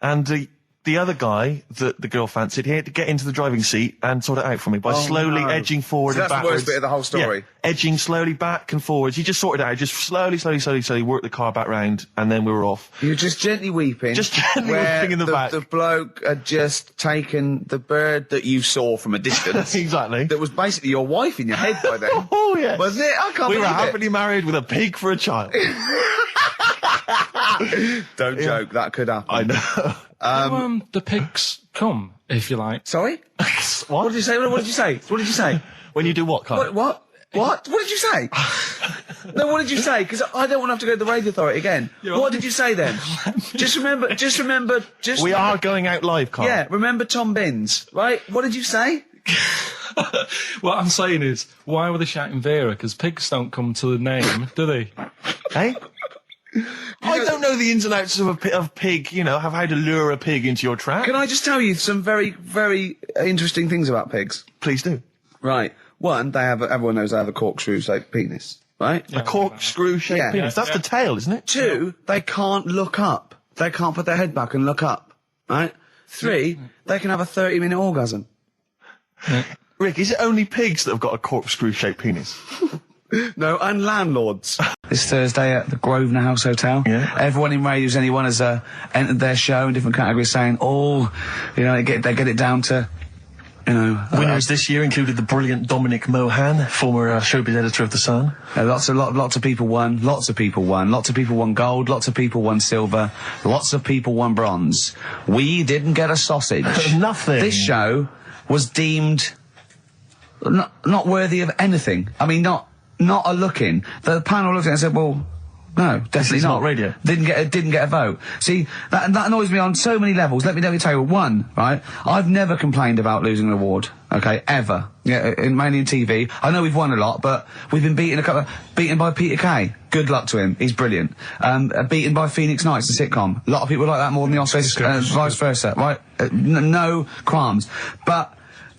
And the other guy that the girl fancied, he had to get into the driving seat and sort it out for me by slowly edging forward and that's backwards. the worst bit of the whole story. Yeah, edging slowly back and forwards. He just sorted it out, just slowly worked the car back round, and then we were off. You were just gently weeping. Just gently weeping in the back. The bloke had just taken the bird that you saw from a distance. Exactly. That was basically your wife in your head by then. Oh, yes. Was it? I can't We believe were happily married with a pig for a child. Don't joke, that could happen. I know. The pigs come, if you like. Sorry? What did you say? What did you say? What did you say? When you do what, Carl? What? What did you say? No, what did you say? Because I don't want to have to go to the radio authority again. What did you say then? Just remember. We are going out live, Carl. Yeah, remember Tom Binns, right? What did you say? What I'm saying is, why were they shouting Vera? Because pigs don't come to the name, do they? Hey? I don't know the ins and outs of pig, you know, how to lure a pig into your trap. Can I just tell you some very, very interesting things about pigs? Please do. Right. One, everyone knows they have a corkscrew-shaped penis, right? A corkscrew-shaped penis. That's the tail, isn't it? Two, they can't look up. They can't put their head back and look up, right? Three, they can have a 30-minute orgasm. Rick, is it only pigs that have got a corkscrew-shaped penis? No, and landlords. This Thursday at the Grosvenor House Hotel. Yeah. Everyone in Radio's Anyone has entered their show in different categories saying, they get it down to, you know... Winners this year included the brilliant Dominic Mohan, former showbiz editor of The Sun. Lots of people won. Lots of people won. Lots of people won gold. Lots of people won silver. Lots of people won bronze. We didn't get a sausage. Nothing. This show was deemed not worthy of anything. I mean, not a look-in. The panel looked at it and said, well, No, definitely It's not. not radio. Didn't get a vote. See, that annoys me on so many levels. Let me tell you one, right? I've never complained about losing an award, okay, ever. Yeah, mainly in TV. I know we've won a lot, but we've been beaten by Peter Kay. Good luck to him. He's brilliant. Beaten by Phoenix Nights, the sitcom. A lot of people like that more than the Oscars, vice versa, right? No qualms. But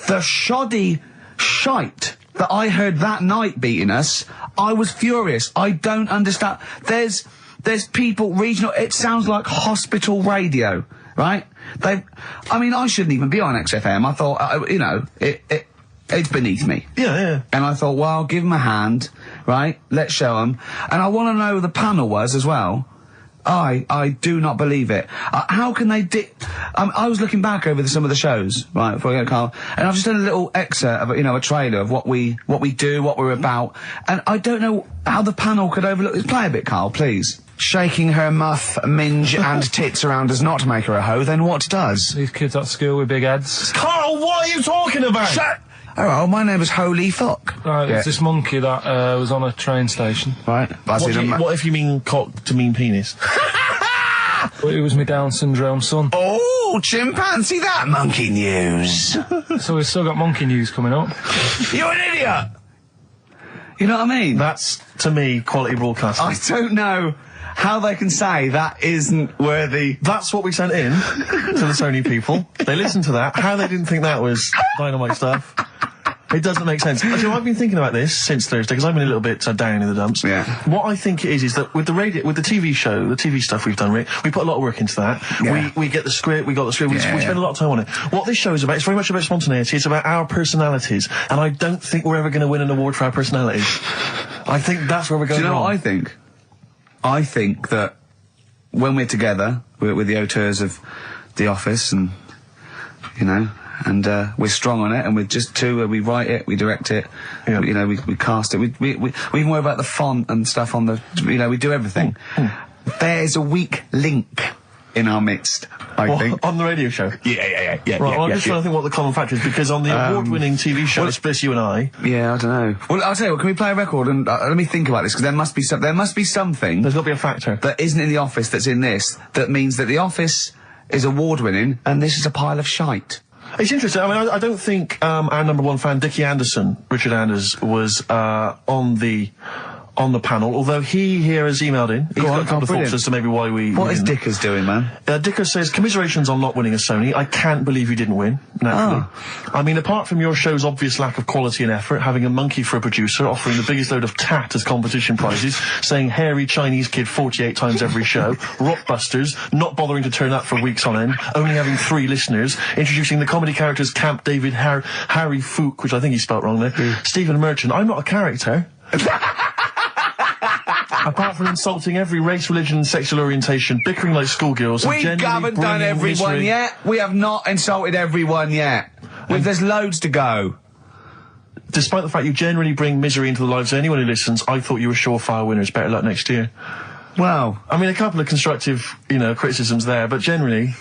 the shoddy shite that I heard that night beating us, I was furious. I don't understand. There's people regional. It sounds like hospital radio, right? I mean, I shouldn't even be on XFM. I thought, it's beneath me. Yeah. And I thought, well, give them a hand, right? Let's show them. And I want to know who the panel was as well. I do not believe it. How can they I was looking back over some of the shows, right, before I go, Carl, and I've just done a little excerpt of, a trailer of what we do, what we're about, and I don't know how the panel could overlook this. Play a bit, Carl, please. Shaking her muff, minge and tits around does not make her a hoe, then what does? These kids at school with big heads. Carl, what are you talking about? Shut! Oh, my name is Holy Fuck. Right, Yeah. it's this monkey that was on a train station. Right. What if you mean cock to mean penis? It was my Down syndrome son. Oh, chimpanzee, that monkey news. So we've still got monkey news coming up. You're an idiot! You know what I mean? That's, to me, quality broadcasting. I don't know how they can say that isn't worthy. That's what we sent in to the Sony people. They listened to that. How they didn't think that was dynamite stuff. It doesn't make sense. Actually, I've been thinking about this since Thursday because I've been a little bit down in the dumps. Yeah. What I think it is that with the TV show, the TV stuff we've done, Rick, we put a lot of work into that. Yeah. We get the script, we got the script, we spend a lot of time on it. What this show is about, it's very much about spontaneity, it's about our personalities, and I don't think we're ever going to win an award for our personalities. I think that's where we're going Do you know wrong. what I think? I think that when we're together, we're the auteurs of The Office and, and we're strong on it, and we're just two, we write it, we direct it, we cast it, we even worry about the font and stuff on the, we do everything. There's a weak link in our midst, I think. On the radio show? Yeah. Right, well, I'm just trying to think what the common factor is, because on the award-winning TV show, it's Bliss, you and I. Yeah, I don't know. Well, I'll tell you what, can we play a record and let me think about this, because there must be something. There's got to be a factor. That isn't in The Office that's in this, that means that The Office is award-winning, and this is a pile of shite. It's interesting. I mean, I don't think our number one fan, Dickie Anderson, Richard Anders, was on the panel, although he here has emailed in. He's got a couple of thoughts as to maybe why we... What is Dickers doing, man? Dickers says, commiserations on not winning a Sony. I can't believe you didn't win, naturally. I mean, apart from your show's obvious lack of quality and effort, having a monkey for a producer, offering the biggest load of tat as competition prizes, saying hairy Chinese kid 48 times every show, Rockbusters, not bothering to turn up for weeks on end, only having 3 listeners, introducing the comedy characters Camp David, Harry Fook, which I think he spelt wrong there, Stephen Merchant. I'm not a character. Apart from insulting every race, religion and sexual orientation, bickering like schoolgirls... We haven't done everyone yet. We have not insulted everyone yet. There's loads to go. Despite the fact you generally bring misery into the lives of anyone who listens, I thought you were surefire winners. Better luck next year. Well... I mean, a couple of constructive, criticisms there, but generally,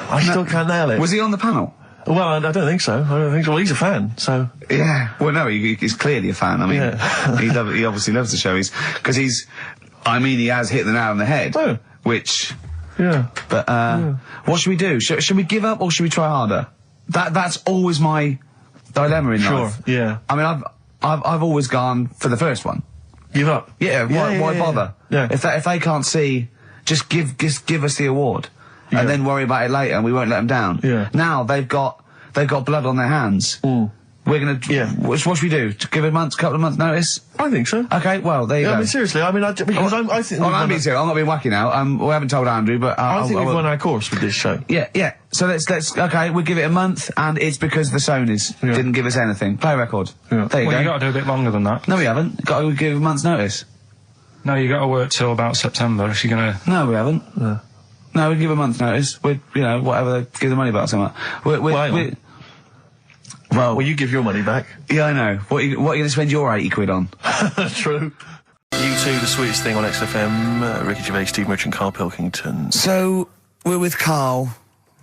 I still can't nail it. Was he on the panel? Well, I don't think so. Well, he's a fan, so... Yeah. Well, no, he's clearly a fan. I mean, he obviously loves the show. Because he has hit the nail on the head. Oh. Which... Yeah. But, what should we do? Should we give up or should we try harder? That's always my dilemma in life. Sure, yeah. I mean, I've always gone for the first one. Give up? Yeah, why bother? Yeah. If they can't see, just give us the award. Yeah. And then worry about it later, and we won't let them down. Yeah. Now they've got blood on their hands. We're gonna. Yeah. What should we do? Give a couple of months notice? I think so. Okay. Well, there you go. I mean, seriously. I mean, I think. I'm being serious. I'm not being wacky now. We haven't told Andrew, but I think we've won our course with this show. Yeah. So let's. Okay, we'll give it a month, and it's because the Sonys didn't give us anything. Play a record. Yeah. There you go. You got to do a bit longer than that. No, we haven't. Got to give a month's notice. No, you got to work till about September if you're gonna. No, we haven't. No, we give a month's notice. We're, whatever they give the money back, something like that. Well, you give your money back. Yeah, I know. What are you going to spend your 80 quid on? True. You two, the sweetest thing on XFM. Ricky Gervais, Steve Merchant, Karl Pilkington. So, we're with Carl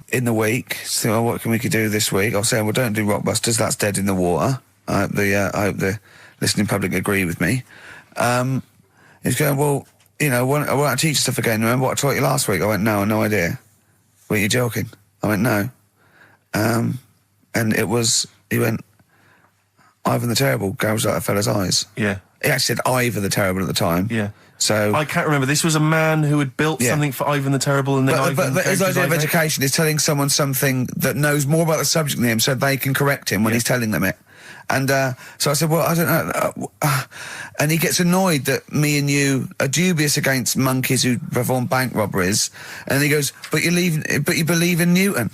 in the week. So, what can we do this week? I was saying, well, don't do Rockbusters. That's dead in the water. I hope the listening public agree with me. He's going, well, you know, why don't I teach stuff again? Remember what I taught you last week? I went, no, no idea. Were you joking? I went, no. And he went, Ivan the Terrible gouged out a fella's eyes. Yeah. He actually said Ivan the Terrible at the time. Yeah. So I can't remember. This was a man who had built something for Ivan the Terrible, and then but his idea of education is telling someone something that knows more about the subject than him, so they can correct him when he's telling them it. And so I said, well, I don't know. And he gets annoyed that me and you are dubious against monkeys who perform bank robberies. And he goes, but you believe in Newton.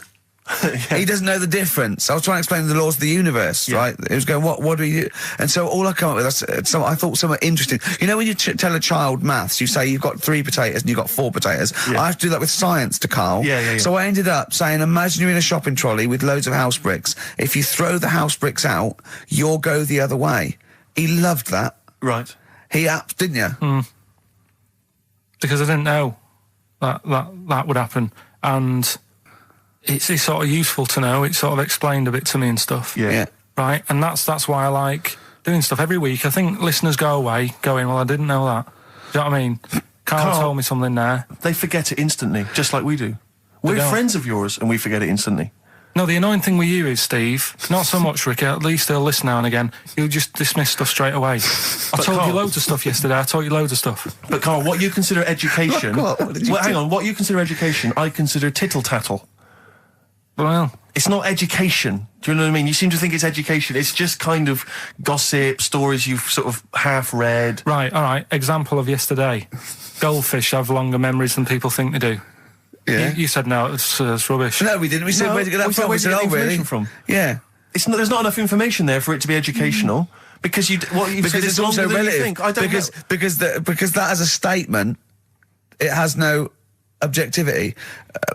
He doesn't know the difference. I was trying to explain the laws of the universe, right? It was going, what do you... And so all I come up with, I thought somewhat interesting. You know when you tell a child maths, you say you've got 3 potatoes and you've got 4 potatoes. I have to do that with science to Karl. So I ended up saying, imagine you're in a shopping trolley with loads of house bricks. If you throw the house bricks out, you'll go the other way. He loved that. Right. Didn't you? Because I didn't know that would happen. And... It's sort of useful to know. It sort of explained a bit to me and stuff. Yeah. Right? And that's why I like doing stuff every week. I think listeners go away going, well, I didn't know that. Do you know what I mean? Karl told me something there. They forget it instantly, just like we do. We're friends of yours and we forget it instantly. No, the annoying thing with you is, Steve, not so much Ricky, at least he'll listen now and again, he'll just dismiss stuff straight away. I told you loads of stuff yesterday, But Karl, what you consider education... hang on, what you consider education, I consider tittle-tattle. Well, it's not education. Do you know what I mean? You seem to think it's education. It's just kind of gossip, stories you've sort of half read. Right, all right. Example of yesterday. Goldfish have longer memories than people think they do. Yeah. You said no, it's rubbish. No, we didn't. We said, where'd you get that from? Where'd you get information from? Yeah. There's not enough information there for it to be educational. Because it's also relative. I don't know. Because that as a statement, it has no... objectivity.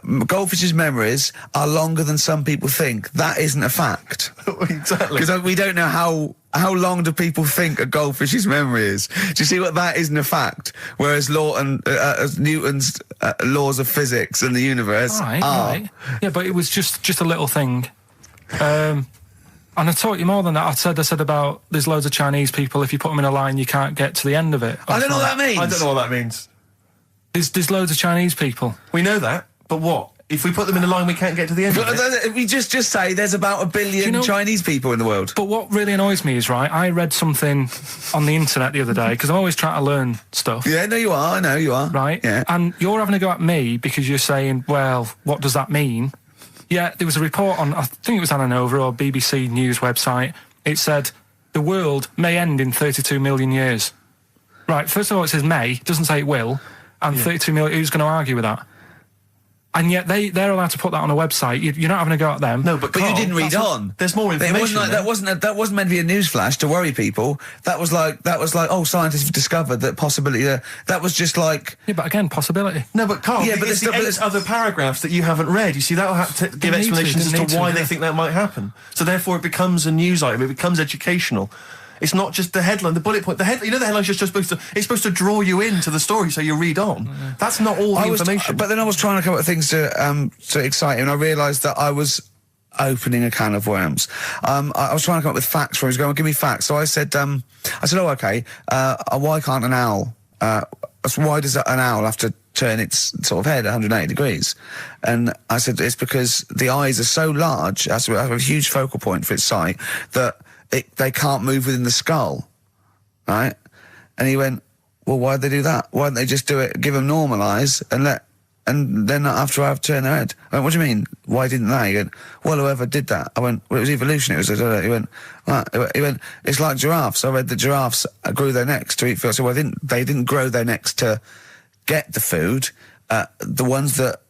Goldfish's memories are longer than some people think. That isn't a fact. Exactly. Because we don't know how long do people think a goldfish's memory is. Do you see what that isn't a fact? Whereas Newton's laws of physics and the universe are. Right. Yeah, but it was just a little thing. And I taught you more than that. I said about there's loads of Chinese people, if you put them in a line, you can't get to the end of it. I don't know what that means. I don't know what that means. There's loads of Chinese people. We know that, but what? If we put them in a line, we can't get to the end of it? We just say there's about 1 billion Chinese people in the world. But what really annoys me is, right, I read something on the internet the other day, because I'm always trying to learn stuff. Yeah, no, you are. I know you are. Right? Yeah. And you're having a go at me because you're saying, well, what does that mean? Yeah, there was a report on, I think it was Ananova or BBC News website. It said, the world may end in 32 million years. Right, first of all, it says may, it doesn't say it will. And 32 million, who's going to argue with that? And yet they're allowed to put that on a website. You're not having a go at them. No, but you didn't read on. There's more information. That wasn't meant to be a newsflash to worry people. That was like, oh, scientists have discovered that possibility. That was just like. Yeah, but again, possibility. No, but Karl, but there's other paragraphs that you haven't read. You see, that'll have to give explanations as to why they think that might happen. So therefore, it becomes a news item. It becomes educational. It's not just the headline, the bullet point. The headline's just supposed to draw you into the story so you read on. That's not all the information. But then I was trying to come up with things to excite you, and I realised that I was opening a can of worms. I was trying to come up with facts for him. He was going, give me facts. So I said, oh, okay, why can't an owl, why does an owl have to turn its sort of head 180 degrees? And I said, it's because the eyes are so large, it has to have a huge focal point for its sight, that they can't move within the skull, right? And he went, well, why'd they do that? Why didn't they just do it, give them normal eyes, and then after I've turned their head? I went, what do you mean? Why didn't they? He went, well, whoever did that. I went, well, it was evolution. He went, it's like giraffes. I read that giraffes grew their necks to eat food. So they didn't grow their necks to get the food. The ones that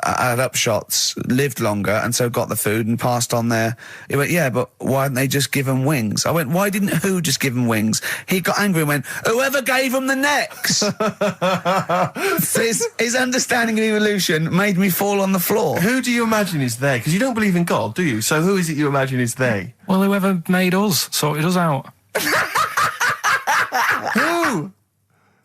had upshots lived longer and so got the food and passed on their... He went, yeah, but why didn't they just give them wings? I went, why didn't who just give them wings? He got angry and went, whoever gave them the necks! his understanding of evolution made me fall on the floor. Who do you imagine is they? Because you don't believe in God, do you? So who is it you imagine is they? Well, whoever made us sorted us out. Who?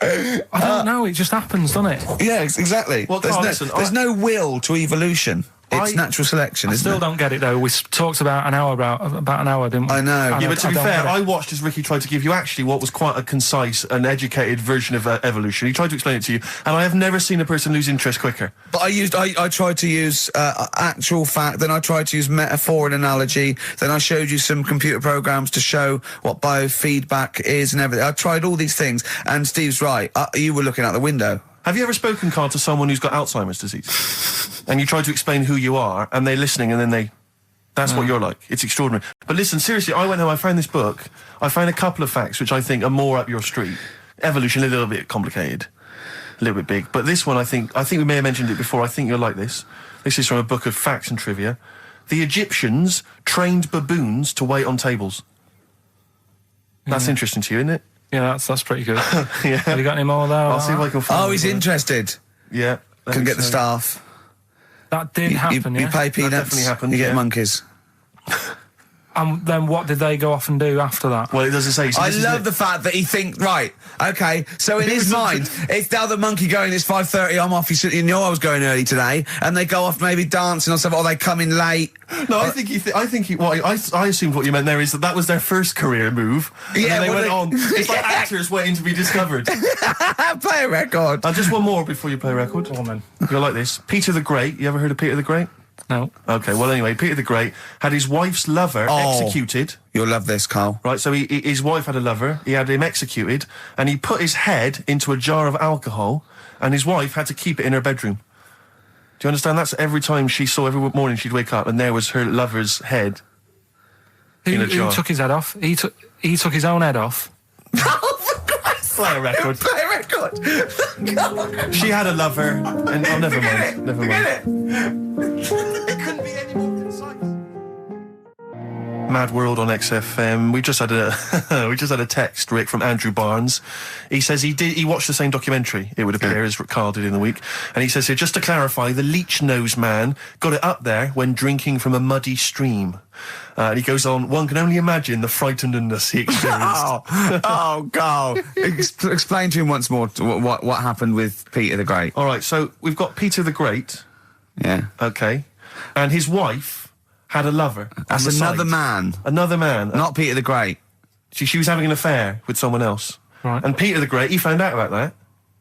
I don't know, it just happens, doesn't it? Yeah, exactly. Well, there's no will to evolution. It's natural selection, I isn't still it? don't get it though. We talked about an hour, didn't we? I know. Yeah, but to be fair, I I watched as Ricky tried to give you actually what was quite a concise and educated version of evolution. He tried to explain it to you, and I have never seen a person lose interest quicker. But I tried to use actual fact, then I tried to use metaphor and analogy, then I showed you some computer programs to show what biofeedback is and everything. I tried all these things, and Steve's right. You were looking out the window. Have you ever spoken, Carl, to someone who's got Alzheimer's disease? And you try to explain who you are, and they're listening, and then that's what you're like. It's extraordinary. But listen, seriously, I went home, I found this book, I found a couple of facts which I think are more up your street. Evolution, a little bit complicated, a little bit big. But this one, I think we may have mentioned it before, I think you'll like this. This is from a book of facts and trivia. The Egyptians trained baboons to wait on tables. That's interesting to you, isn't it? Yeah, that's pretty good. Yeah. Have you got any more there? I'll see if I can find He's interested. Yeah. Can get the staff. That did happen, You yeah? pay peanuts, definitely happened, you get yeah. monkeys. And then what did they go off and do after that? Well, it doesn't say. So I this is love it. the fact that he thinks, right, okay, so in his mind, it's now the monkey going, it's 5:30, I'm off, you know I was going early today, and they go off maybe dancing or something, or they come in late. No, I assumed what you meant there is that was their first career move. And Yeah, then they well, went on. It's like actors waiting to be discovered. Play a record. Just one more before you play a record. Go on, then. You'll like this. Peter the Great. You ever heard of Peter the Great? No. Okay, well anyway, Peter the Great had his wife's lover executed. You'll love this, Carl. Right, so his wife had a lover, he had him executed, and he put his head into a jar of alcohol, and his wife had to keep it in her bedroom. Do you understand? That's every time every morning she'd wake up, and there was her lover's head in a jar. Who took his head off? He took his own head off. Play a record. Play a record. She had a lover, and never mind. Never mind. It couldn't be any more concise. Mad World on XFM. We just had a text, Rick, from Andrew Barnes. He says he watched the same documentary, it would appear, as Carl did in the week. And he says here, just to clarify, the leech nose man got it up there when drinking from a muddy stream. And he goes on, one can only imagine the frightenedness he experienced. Carl. Explain to him once more what happened with Peter the Great. All right, so we've got Peter the Great. Yeah. Okay. And his wife had a lover. That's another man. Another man. Not Peter the Great. She was having an affair with someone else. Right. And Peter the Great, he found out about that.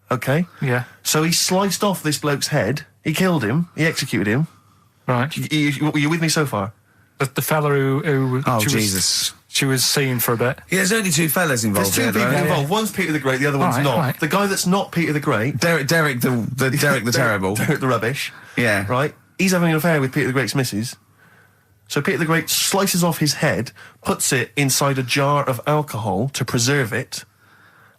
Okay. Yeah. So he sliced off this bloke's head. He killed him. He executed him. Right. Are you with me so far? The fella who Jesus. she was seeing for a bit. Yeah, there's only two fellas involved. There's two people here, involved. One's Peter the Great, the other one's not. Right. The guy that's not Peter the Great... Derek the Terrible. Derek the Rubbish. Yeah. Right? He's having an affair with Peter the Great's missus. So Peter the Great slices off his head, puts it inside a jar of alcohol to preserve it,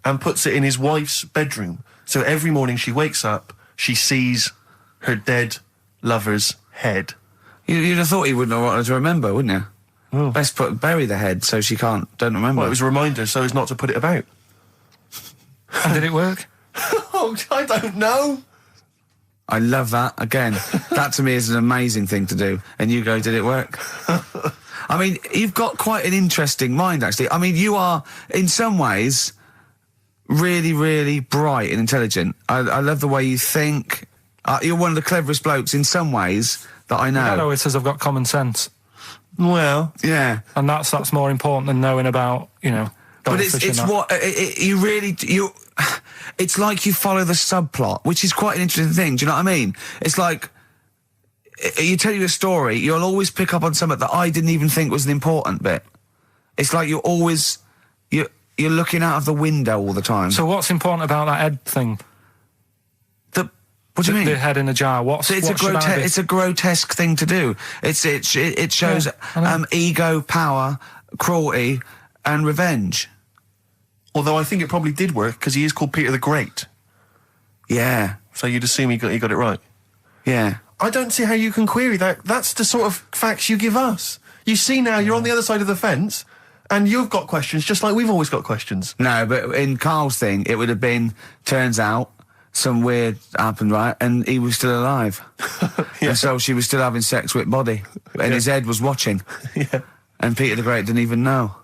and puts it in his wife's bedroom. So every morning she wakes up, she sees her dead lover's head. You'd have thought he wouldn't have wanted to remember, wouldn't you? Oh. Best bury the head so she don't remember. Well, it was a reminder so as not to put it about. And did it work? Oh, I don't know. I love that. Again, that to me is an amazing thing to do. And you go, did it work? I mean, you've got quite an interesting mind, actually. I mean, you are, in some ways, really, really bright and intelligent. I love the way you think. You're one of the cleverest blokes in some ways that I know. Dad always says I've got common sense. Well, yeah. And that's more important than knowing about, But it's like you follow the subplot, which is quite an interesting thing. Do you know what I mean? It's like, you tell you a story, you'll always pick up on something that I didn't even think was an important bit. It's like you're looking out of the window all the time. So what's important about that head thing? What do you mean? The head in a jar. It's a grotesque thing to do. It shows ego, power, cruelty, and revenge. Although I think it probably did work because he is called Peter the Great. Yeah. So you'd assume he got it right. Yeah. I don't see how you can query that. That's the sort of facts you give us. You see now, you're on the other side of the fence, and you've got questions just like we've always got questions. No, but in Carl's thing, it would have been, turns out, some weird happened, right? And he was still alive. Yeah. And so she was still having sex with body. And his head was watching. Yeah. And Peter the Great didn't even know.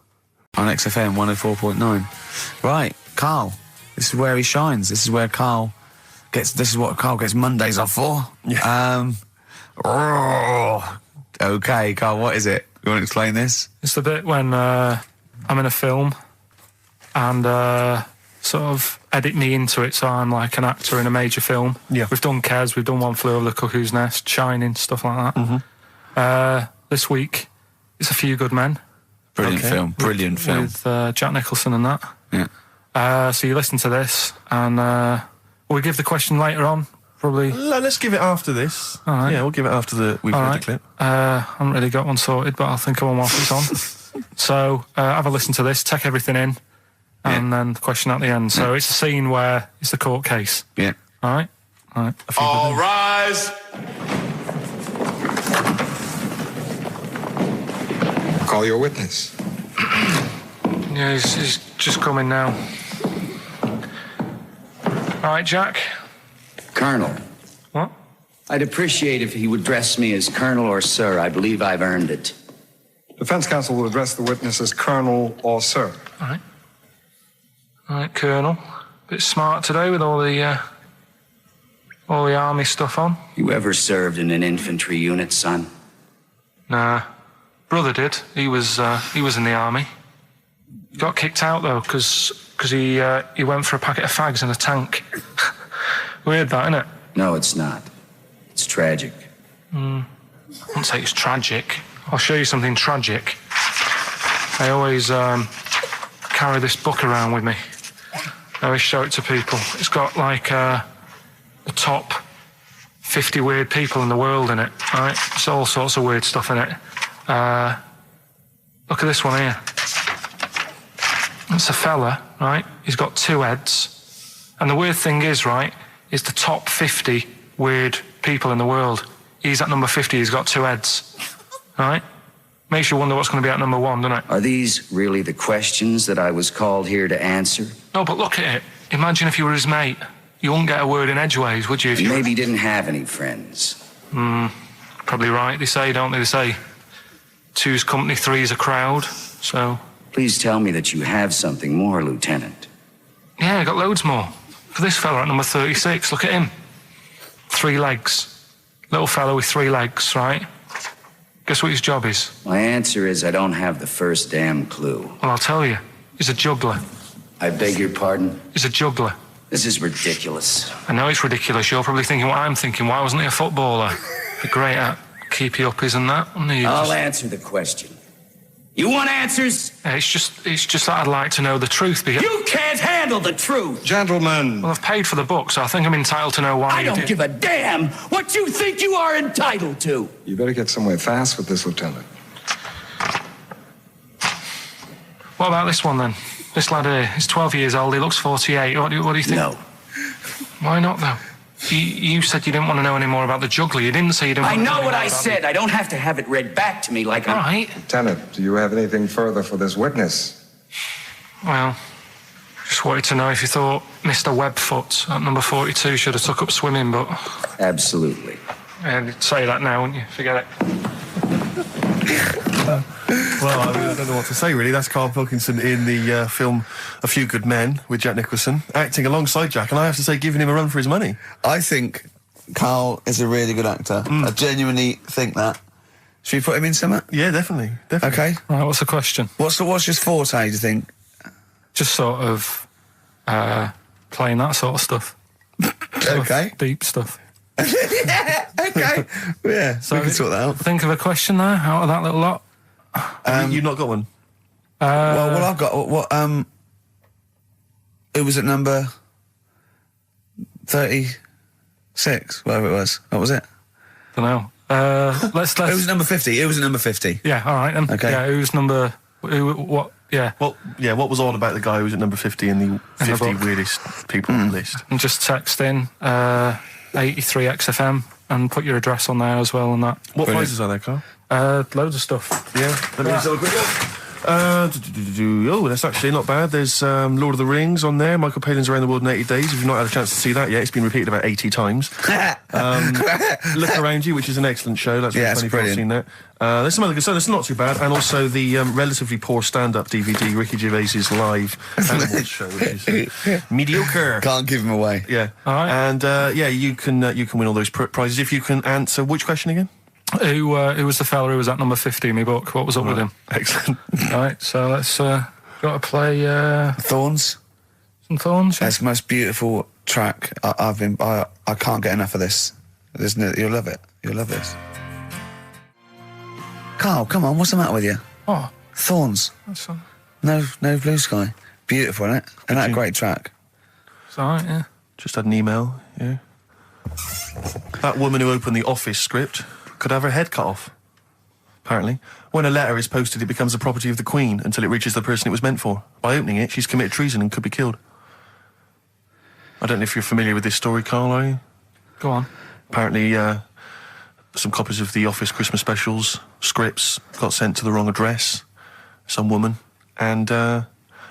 On XFM 104.9. Right, Carl. This is where he shines. This is what Carl gets Mondays off for. Yeah. Oh, okay, Carl, what is it? You want to explain this? It's the bit when I'm in a film and sort of edit me into it, so I'm like an actor in a major film. Yeah. We've done Kes, we've done One Flew Over the Cuckoo's Nest, Shining, stuff like that. This week, it's A Few Good Men. Brilliant film. With Jack Nicholson and that. Yeah. So you listen to this, and we'll give the question later on, probably. Let's give it after this. All right. Yeah, we'll give it after we've heard the clip. I haven't really got one sorted, but I'll think of one whilst it's on. So have a listen to this, take everything in, and then the question at the end. So it's a scene where it's the court case. Yeah. All right? All right. All rise! Call your witness. Yeah, he's just coming now. All right, Jack. Colonel. What? I'd appreciate if he would address me as Colonel or Sir. I believe I've earned it. Defense counsel will address the witness as Colonel or Sir. All right. All right, Colonel. Bit smart today with all the army stuff on. You ever served in an infantry unit, son? Nah. Brother did. He was in the army. He got kicked out though, because he went for a packet of fags in a tank. Weird that, isn't it? No, it's not. It's tragic. I wouldn't say it's tragic. I'll show you something tragic. I always carry this book around with me. I always show it to people. It's got like the top 50 weird people in the world in it, right? It's all sorts of weird stuff in it. Look at this one here. It's a fella, right? He's got 2 heads. And the weird thing is, right, is the top 50 weird people in the world. He's at number 50, he's got 2 heads. Right? Makes you wonder what's going to be at number 1, doesn't it? Are these really the questions that I was called here to answer? No, but look at it. Imagine if you were his mate. You wouldn't get a word in edgeways, would you? If you maybe didn't have any friends. Probably right, they say, don't they? They say 2's company, 3's a crowd, so... Please tell me that you have something more, Lieutenant. Yeah, I got loads more. For this fella at number 36, look at him. 3 legs. Little fella with 3 legs, right? Guess what his job is? My answer is I don't have the first damn clue. Well, I'll tell you. He's a juggler. I beg your pardon? He's a juggler. This is ridiculous. I know it's ridiculous. You're probably thinking what I'm thinking. Why wasn't he a footballer? Be great at keepy uppies and that. I'll answer the question. You want answers? It's just that I'd like to know the truth. Because you can't handle the truth! Gentlemen. Well, I've paid for the book, so I think I'm entitled to know why I don't give a damn what you think you are entitled to! You better get somewhere fast with this, Lieutenant. What about this one, then? This lad here, he's 12 years old, he looks 48. What do you think? No. Why not, though? You said you didn't want to know any more about the juggler. You didn't say you didn't want to know I know what I about said. I don't have to have it read back to me like All right. Lieutenant, do you have anything further for this witness? Well, just wanted to know if you thought Mr. Webfoot at number 42 should have took up swimming, but... Absolutely. Yeah, you'd say that now, wouldn't you? Forget it. Well, I don't know what to say, really. That's Karl Pilkington in the film A Few Good Men with Jack Nicholson, acting alongside Jack, and I have to say, giving him a run for his money. I think Karl is a really good actor. I genuinely think that. Should we put him in something? Yeah, definitely. Okay. Right, what's the question? What's his forte, do you think? Just sort of playing that sort of stuff. Okay. Deep stuff. Yeah, okay. Yeah, so we can sort that out. Think of a question there out of that little lot. You've not got one? Well, what I've got, it was at number 36, whatever it was. What was it? Don't know. Let's. It was number 50. It was at number 50. Yeah, all right then. Okay. Yeah, what? Yeah. Well, yeah, what was odd about the guy who was at number 50 in the 50 weirdest people list? And just text in 83 XFM and put your address on there as well and that. What prizes are there, Carl? Loads of stuff. Yeah, let me just have a quick look. Oh, that's actually not bad. There's Lord of the Rings on there. Michael Palin's Around the World in 80 Days. If you've not had a chance to see that yet, it's been repeated about 80 times. Look Around You, which is an excellent show. That's really funny if you've seen that. There's some other good stuff. That's not too bad. And also the relatively poor stand-up DVD, Ricky Gervais's live Animals show, which is mediocre. Can't give him away. Yeah. All right. And you can win all those prizes if you can answer which question again? Who was the fella who was at number 50 in my book? What was up with him? Excellent. Right, so let's got to play Thorns. some Thorns. Yeah? That's the most beautiful track. I can't get enough of this. You'll love it. You'll love this. Carl, come on, what's the matter with you? Oh, Thorns. that's No Blue Sky. Beautiful, isn't it? And that great track. it's all right. Yeah. Just had an email. Yeah. That woman who opened the Office script could have her head cut off. Apparently, when a letter is posted, it becomes the property of the Queen until it reaches the person it was meant for. By opening it, she's committed treason and could be killed. I don't know if you're familiar with this story, Carl, are you? Go on. Apparently, some copies of the Office Christmas specials scripts got sent to the wrong address. Some woman. And, I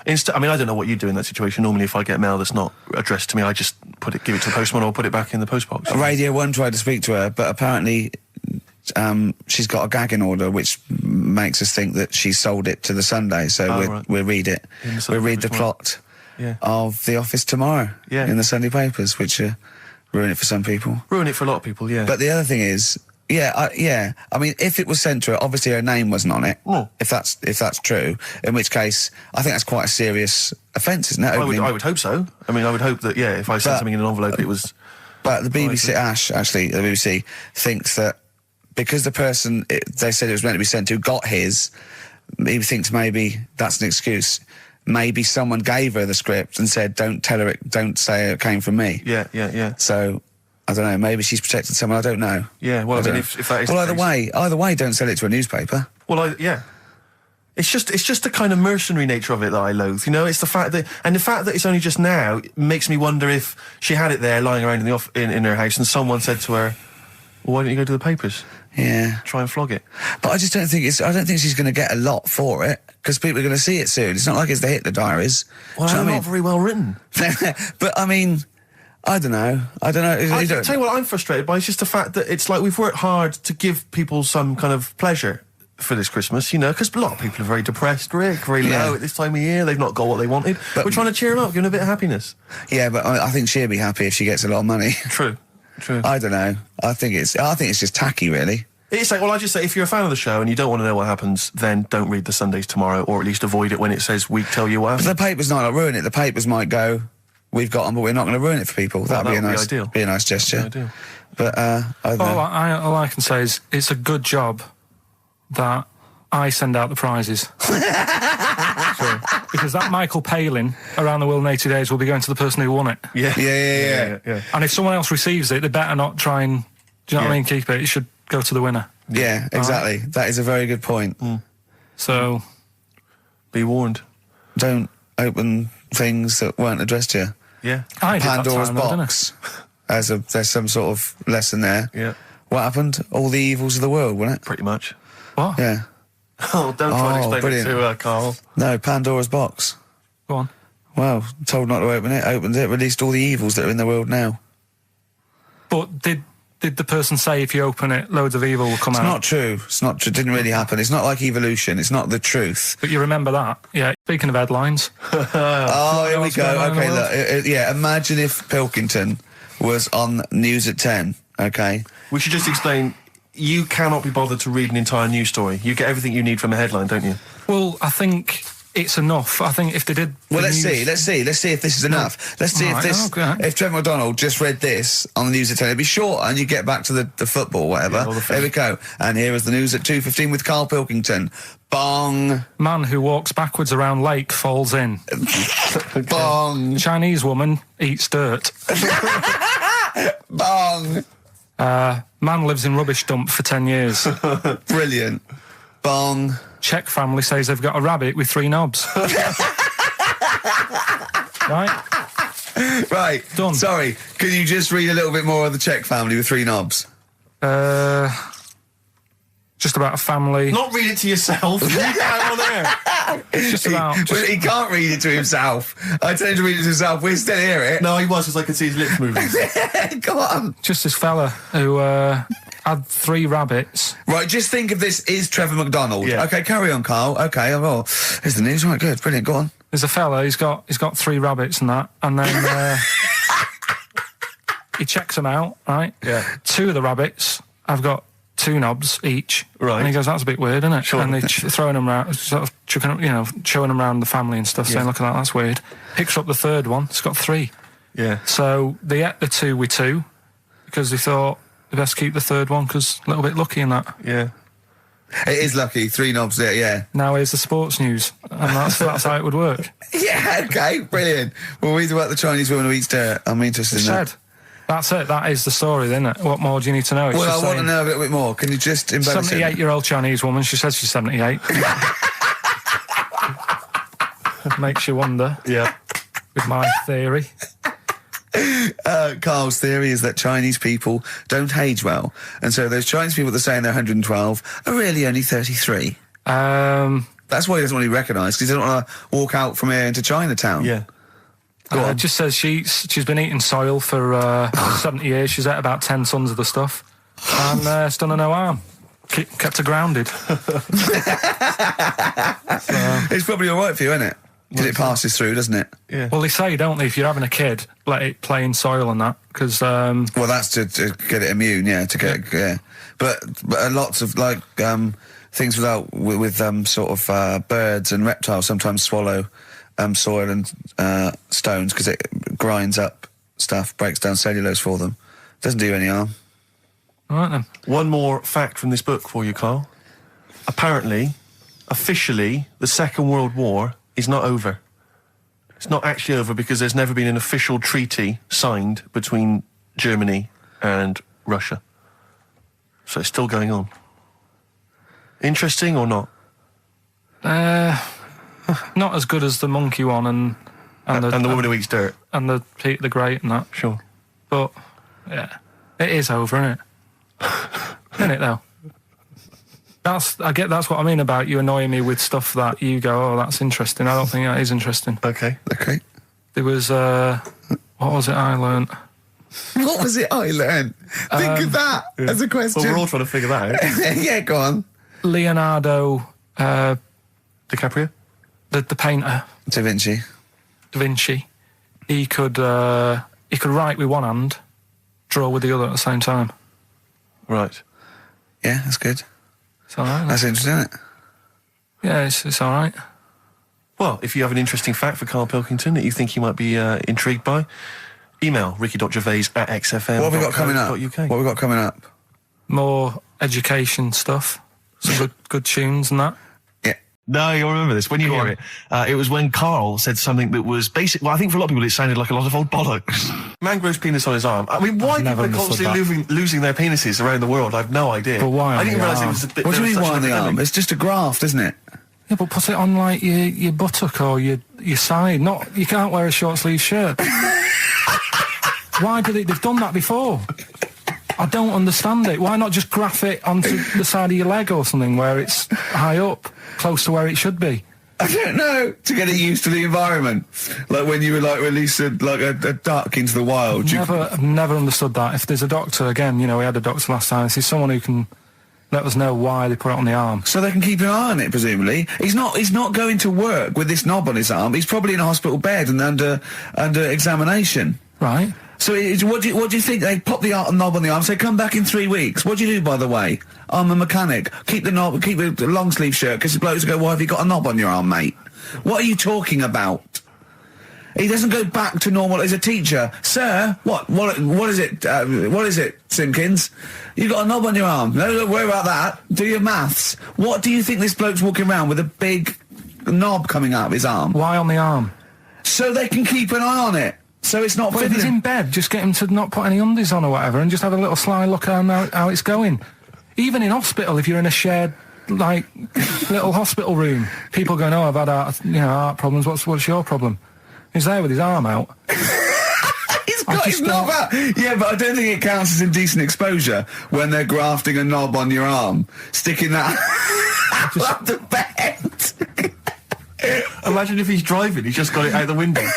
don't know what you do in that situation. Normally, if I get mail that's not addressed to me, I just give it to the postman or put it back in the postbox. Radio 1 tried to speak to her, but apparently she's got a gagging order, which makes us think that she sold it to the Sunday. So we'll read it. We'll read the plot of The Office tomorrow in the Sunday papers, which ruin it for some people. Ruin it for a lot of people, yeah. But the other thing is, I mean, if it was sent to her, obviously her name wasn't on it. Oh. If that's true, in which case, I think that's quite a serious offence, isn't it? I would hope so. I mean, I would hope that, if I sent something in an envelope, it was... But the BBC, the BBC thinks that because the person they said it was meant to be sent to got his, he thinks maybe that's an excuse. Maybe someone gave her the script and said, don't say it came from me. Yeah. So... I don't know, maybe she's protected someone, I don't know. Yeah, well, if that is... Well, either way, don't sell it to a newspaper. Well, It's just the kind of mercenary nature of it that I loathe, you know? It's the fact that it's only just now makes me wonder if she had it there lying around in her house and someone said to her, well, why don't you go to the papers? Yeah. Try and flog it. But I just don't think she's going to get a lot for it, because people are going to see it soon. It's not like it's the Hitler Diaries. Well, they're not very well written. But, I mean... I don't know. I tell you what I'm frustrated by is just the fact that it's like we've worked hard to give people some kind of pleasure for this Christmas, you know, because a lot of people are very depressed, Rick, very low at this time of year. They've not got what they wanted. But we're trying to cheer them up, give them a bit of happiness. Yeah, but I think she'll be happy if she gets a lot of money. True. I don't know. I think it's just tacky, really. It's like, well, I just say, if you're a fan of the show and you don't want to know what happens, then don't read the Sundays tomorrow, or at least avoid it when it says we tell you what happened. But the papers might not ruin it. The papers might go... We've got them, but we're not going to ruin it for people. That'd be a nice gesture. But I don't know. All I can say is it's a good job that I send out the prizes. Because that Michael Palin Around the World in 80 Days will be going to the person who won it. Yeah. And if someone else receives it, they better not try and, do you know what I mean, keep it. It should go to the winner. Yeah, exactly. Right? That is a very good point. So, be warned. Don't open things that weren't addressed to you. Yeah. Pandora's box. There's some sort of lesson there. Yeah. What happened? All the evils of the world, wasn't it? Pretty much. What? Yeah. Oh, don't try and explain it to Carl. No, Pandora's box. Go on. Well, told not to open it, opened it, released all the evils that are in the world now. But did the person say if you open it, loads of evil will come out? It's not true. It's not true. It didn't really happen. It's not like evolution. It's not the truth. But you remember that? Yeah. Speaking of headlines. Oh, here we go. Okay, look. Imagine if Pilkington was on News at 10, okay? We should just explain, you cannot be bothered to read an entire news story. You get everything you need from a headline, don't you? Well, I think... it's enough. I think if they did... Well, let's see if this is enough. Let's see if Trevor McDonald just read this on the News at 10, it'd be shorter and you get back to the football, whatever. Yeah, there we go. And here is the News at 2:15 with Karl Pilkington. Bong. Man who walks backwards around lake falls in. Bong. Chinese woman eats dirt. Bong. Man lives in rubbish dump for 10 years. Brilliant. Bong. Czech family says they've got a rabbit with 3 knobs. Right. Done. Sorry, can you just read a little bit more of the Czech family with 3 knobs? just about a family. Not read it to yourself. Read it out on air. It's just about. He can't read it to himself. I tell him to read it to himself. We still hear it. No, he was, because I could see his lips moving. Go on. Just this fella who had 3 rabbits. Right, just think of this is Trevor McDonald. Yeah. Okay, carry on, Carl. Okay, well, here's the news. Right, good, brilliant. Go on. There's a fella. He's got 3 rabbits and that, and then he checks them out. Right. Yeah. 2 of the rabbits have got 2 knobs each. Right. And he goes, that's a bit weird, isn't it? Sure. And they're throwing them around, sort of chucking them, you know, showing them around the family and stuff, saying, look at that, that's weird. Picks up the 3rd one, it's got 3. Yeah. So they ate the 2 with 2, because they thought they best keep the 3rd one, because a little bit lucky in that. Yeah. It is lucky. 3 knobs there, yeah. Now here's the sports news, and that's how it would work. Yeah, okay, brilliant. Well, read about the Chinese woman who eats dirt. I'm interested in that. That's it. That is the story, isn't it? What more do you need to know? It's Well, just I want to saying, know a little bit more. Can you just embellish it? 78-year-old Chinese woman. She says she's 78. Makes you wonder. Yeah. With my theory. Carl's theory is that Chinese people don't age well, and so those Chinese people that are saying they're 112 are really only 33. That's why he doesn't want to be recognised, because he doesn't want to walk out from here into Chinatown. Yeah. It just says she's been eating soil for 70 years. She's ate about 10 tons of the stuff, and it's done her no harm. Kept her grounded. It's probably all right for you, isn't it? Because it passes through, doesn't it? Yeah. Well, they say, don't they, if you're having a kid, let it play in soil and that, because... well, that's to get it immune, yeah, to get... Yeah. But lots of, like, things with sort of birds and reptiles sometimes swallow soil and stones, because it grinds up stuff, breaks down cellulose for them. Doesn't do you any harm. All right, then. One more fact from this book for you, Carl. Apparently, officially, the Second World War is not over. It's not actually over because there's never been an official treaty signed between Germany and Russia. So it's still going on. Interesting or not? Not as good as the monkey one and the woman who eats dirt. And the Pete the Great and that. Sure. But, yeah, it is over, isn't it? Isn't it, though? That's what I mean about you annoying me with stuff that you go, oh, that's interesting. I don't think that is interesting. Okay. There was, what was it I learnt? What was it I learned? Think of that as a question. Well, we're all trying to figure that out. Yeah, go on. Leonardo... DiCaprio? The painter. Da Vinci. He could write with one hand, draw with the other at the same time. Right. Yeah, that's good. It's all right. That's interesting, isn't it? Yeah, it's all right. Well, if you have an interesting fact for Karl Pilkington that you think you might be intrigued by, email ricky.gervais@xfm. What have we got coming up? UK. What have we got coming up? More education stuff. Some good tunes and that. No, you'll remember this when you hear it. It was when Karl said something that was basic. Well, I think for a lot of people it sounded like a lot of old bollocks. Man grows penis on his arm. I mean, why people are constantly losing their penises around the world? I have no idea. But why? I didn't realise it was a bit. What do you mean why on the arm? It's just a graft, isn't it? Yeah, but put it on like your buttock or your side. Not you can't wear a short sleeve shirt. Why do they've done that before? I don't understand it. Why not just graph it onto the side of your leg or something where it's high up, close to where it should be? I don't know. To get it used to the environment, like when you were like released a duck into the wild. I've never understood that. If there's a doctor, again, you know, we had a doctor last time. If there's someone who can let us know why they put it on the arm, so they can keep an eye on it. Presumably, he's not going to work with this knob on his arm. He's probably in a hospital bed and under examination. Right. So what do you think? They pop the knob on the arm, say, come back in 3 weeks. What do you do, by the way? I'm a mechanic. Keep the long sleeve shirt, because the blokes go, why have you got a knob on your arm, mate? What are you talking about? He doesn't go back to normal as a teacher. Sir, what is it, Simpkins? You got a knob on your arm. No, don't worry about that. Do your maths. What do you think this bloke's walking around with a big knob coming out of his arm? Why on the arm? So they can keep an eye on it. So it's not... Well, if he's in bed, just get him to not put any undies on or whatever and just have a little sly look at how it's going. Even in hospital, if you're in a shared, like, little hospital room, people going, oh, I've had heart problems, what's your problem? He's there with his arm out. He's It's not that. Yeah, but I don't think it counts as indecent exposure when they're grafting a knob on your arm, sticking that up the bed. Imagine if he's driving, he's just got it out the window.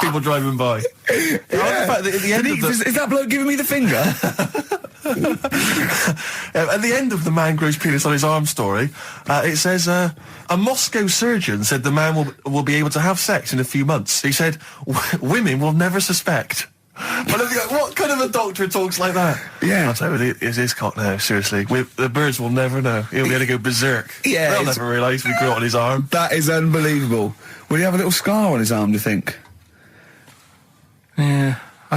People driving by. Yeah. At the end Is that bloke giving me the finger? At the end of the man grows penis on his arm story, it says, a Moscow surgeon said the man will be able to have sex in a few months. He said, women will never suspect. But what kind of a doctor talks like that? Yeah. I'll tell you, it's his cock now, seriously. The birds will never know. He'll be able to go berserk. Yeah. They'll never realise we grew it on his arm. That is unbelievable. Will he have a little scar on his arm, do you think? Yeah. I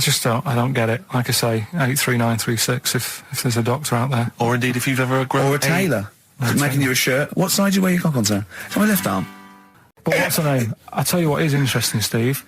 don't get it. Like I say, 83936 if there's a doctor out there. Or indeed if you've ever grown or a tailor. Making you a shirt. What side do you wear your cock on, sir? It's on my left arm. But what's the name? I'll tell you what is interesting, Steve.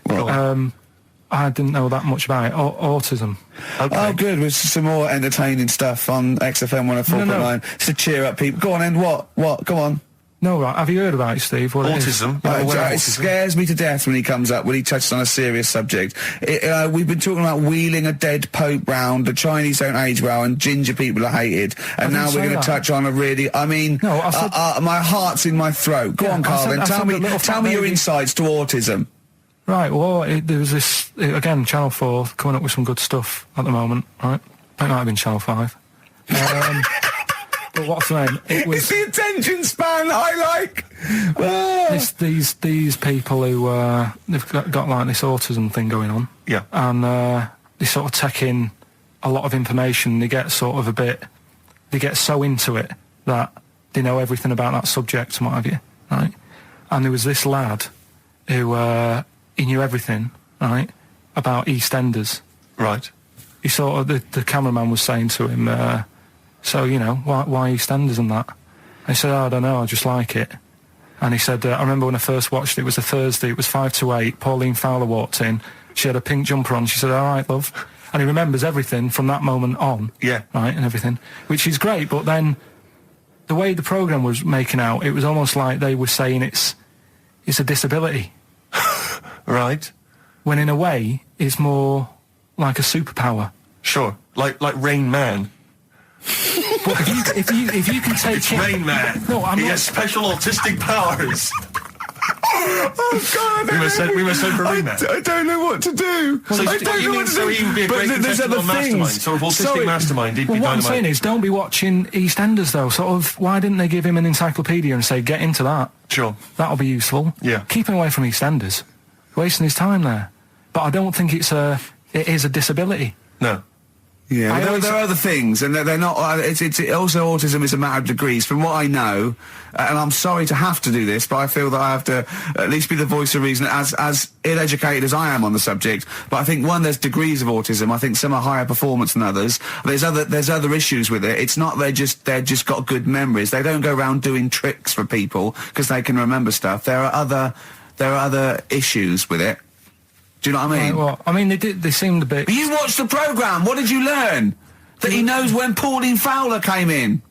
I didn't know that much about it. Autism. Okay. Oh, good. With some more entertaining stuff on XFM 104.9. Just to cheer up people. Go on, End. What? Go on. No, right. Have you heard about it, Steve? What autism? It scares me to death when he comes up, when he touches on a serious subject. We've been talking about wheeling a dead pope round, the Chinese don't age well, and ginger people are hated. And now we're going to touch on a really, my heart's in my throat. Go on, Carl, then. Tell me your insights to autism. Right, well, there was this, again, Channel 4 coming up with some good stuff at the moment, right? It might have been Channel 5. But what's the name? It's the attention span I like. These people who they've got like this autism thing going on. Yeah. And they sort of take in a lot of information. They get sort of they get so into it that they know everything about that subject and what have you, right? And there was this lad who he knew everything, right, about EastEnders. Right. He sort of the cameraman was saying to him. So, why EastEnders and that? And he said, I don't know, I just like it. And he said, I remember when I first watched it was a Thursday, it was 5 to 8, Pauline Fowler walked in, she had a pink jumper on, she said, all right, love. And he remembers everything from that moment on. Yeah. Right, and everything, which is great, but then the way the programme was making out, it was almost like they were saying it's a disability. Right. When in a way, it's more like a superpower. Sure, like Rain Man. But if you can take it's Rain Man. No, he has special autistic powers. Oh God! We must send for Rain Man. I don't know what to do. So I don't know what to do. So he would be a great contestant on Mastermind. So if autistic Mastermind, he'd be dynamite. What I'm saying is, don't be watching EastEnders though. Sort of, why didn't they give him an encyclopedia and say, get into that? Sure. That'll be useful. Yeah. Keep him away from EastEnders. Wasting his time there. But I don't think it is a disability. No. Yeah, there are other things, and they're not. It's also autism is a matter of degrees. From what I know, and I'm sorry to have to do this, but I feel that I have to at least be the voice of reason, as ill-educated as I am on the subject. But I think there's degrees of autism. I think some are higher performance than others. There's other issues with it. It's not they're just got good memories. They don't go around doing tricks for people because they can remember stuff. There are other issues with it. Do you know what I mean? Right, well, I mean, they seemed a bit... But you watched the programme, what did you learn? That he knows when Pauline Fowler came in?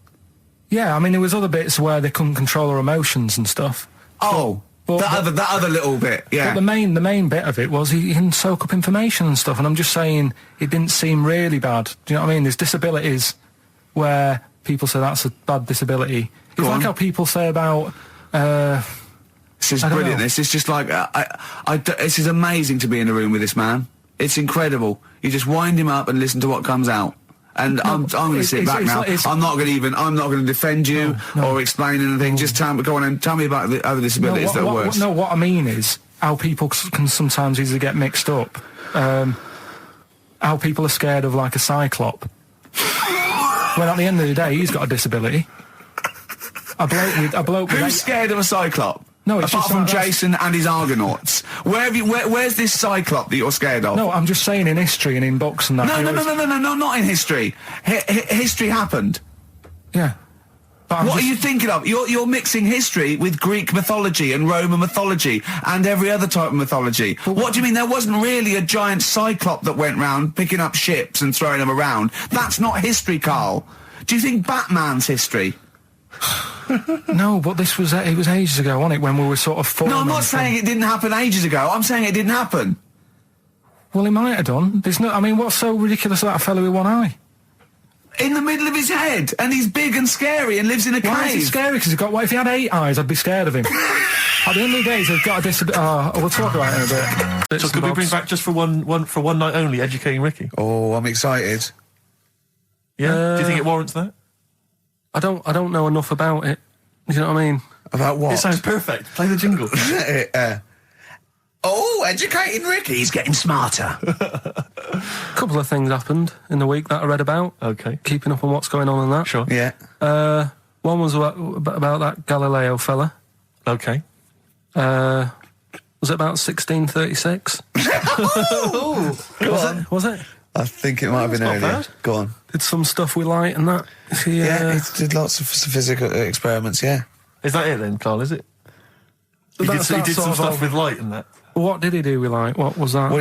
Yeah, I mean, there was other bits where they couldn't control her emotions and stuff. Oh, that other little bit, yeah. But the main bit of it was he can soak up information and stuff, and I'm just saying, it didn't seem really bad. Do you know what I mean? There's disabilities where people say that's a bad disability. It's like how people say about... This is brilliant. This is just like this is amazing to be in a room with this man. It's incredible. You just wind him up and listen to what comes out. And I'm going to sit back now. I'm not going to defend you or explain anything. Just go on and tell me about the other disabilities that are worse. No, what I mean is how people can sometimes easily get mixed up. How people are scared of like a cyclop. When at the end of the day, he's got a disability. A bloke with Who's scared of a cyclop? No, it's apart from Jason and his Argonauts. Where's this cyclop that you're scared of? No, I'm just saying in history and in books and that. No, not in history. History happened. Yeah. What are you thinking of? You're mixing history with Greek mythology and Roman mythology and every other type of mythology. What do you mean there wasn't really a giant cyclop that went round picking up ships and throwing them around? That's not history, Carl. Do you think Batman's history? No, but it was ages ago, wasn't it, when we were sort of... No, I'm not saying it didn't happen ages ago. I'm saying it didn't happen. Well, he might have done. There's no. I mean, what's so ridiculous about a fellow with one eye? In the middle of his head, and he's big and scary and lives in a cave. Why is he scary? Because he's got. What if he had 8 eyes? I'd be scared of him. At the end of the day, he's got a disability. We'll talk about it in a bit. So could we bring back just for one night only, Educating Ricky? Oh, I'm excited. Yeah. Do you think it warrants that? I don't know enough about it. Do you know what I mean? About what? It sounds perfect. Play the jingle. Educating Ricky, he's getting smarter. A couple of things happened in the week that I read about. Okay. Keeping up on what's going on in that. Sure. Yeah. One was about that Galileo fella. Okay. Was it about 1636? Was it? I think it might have been earlier. Bad. Go on. Did some stuff with light and that. He did lots of physical experiments, yeah. Is that it then, Carl, is it? He did some stuff with light and that. What did he do with light? What was that? Well,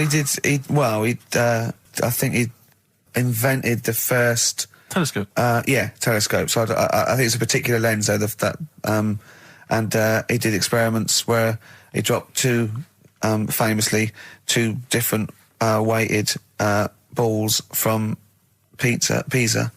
I think he invented the first... Telescope? Telescope. So I think it's a particular lens, though, and he did experiments where he dropped famously two different weighted balls from Pisa,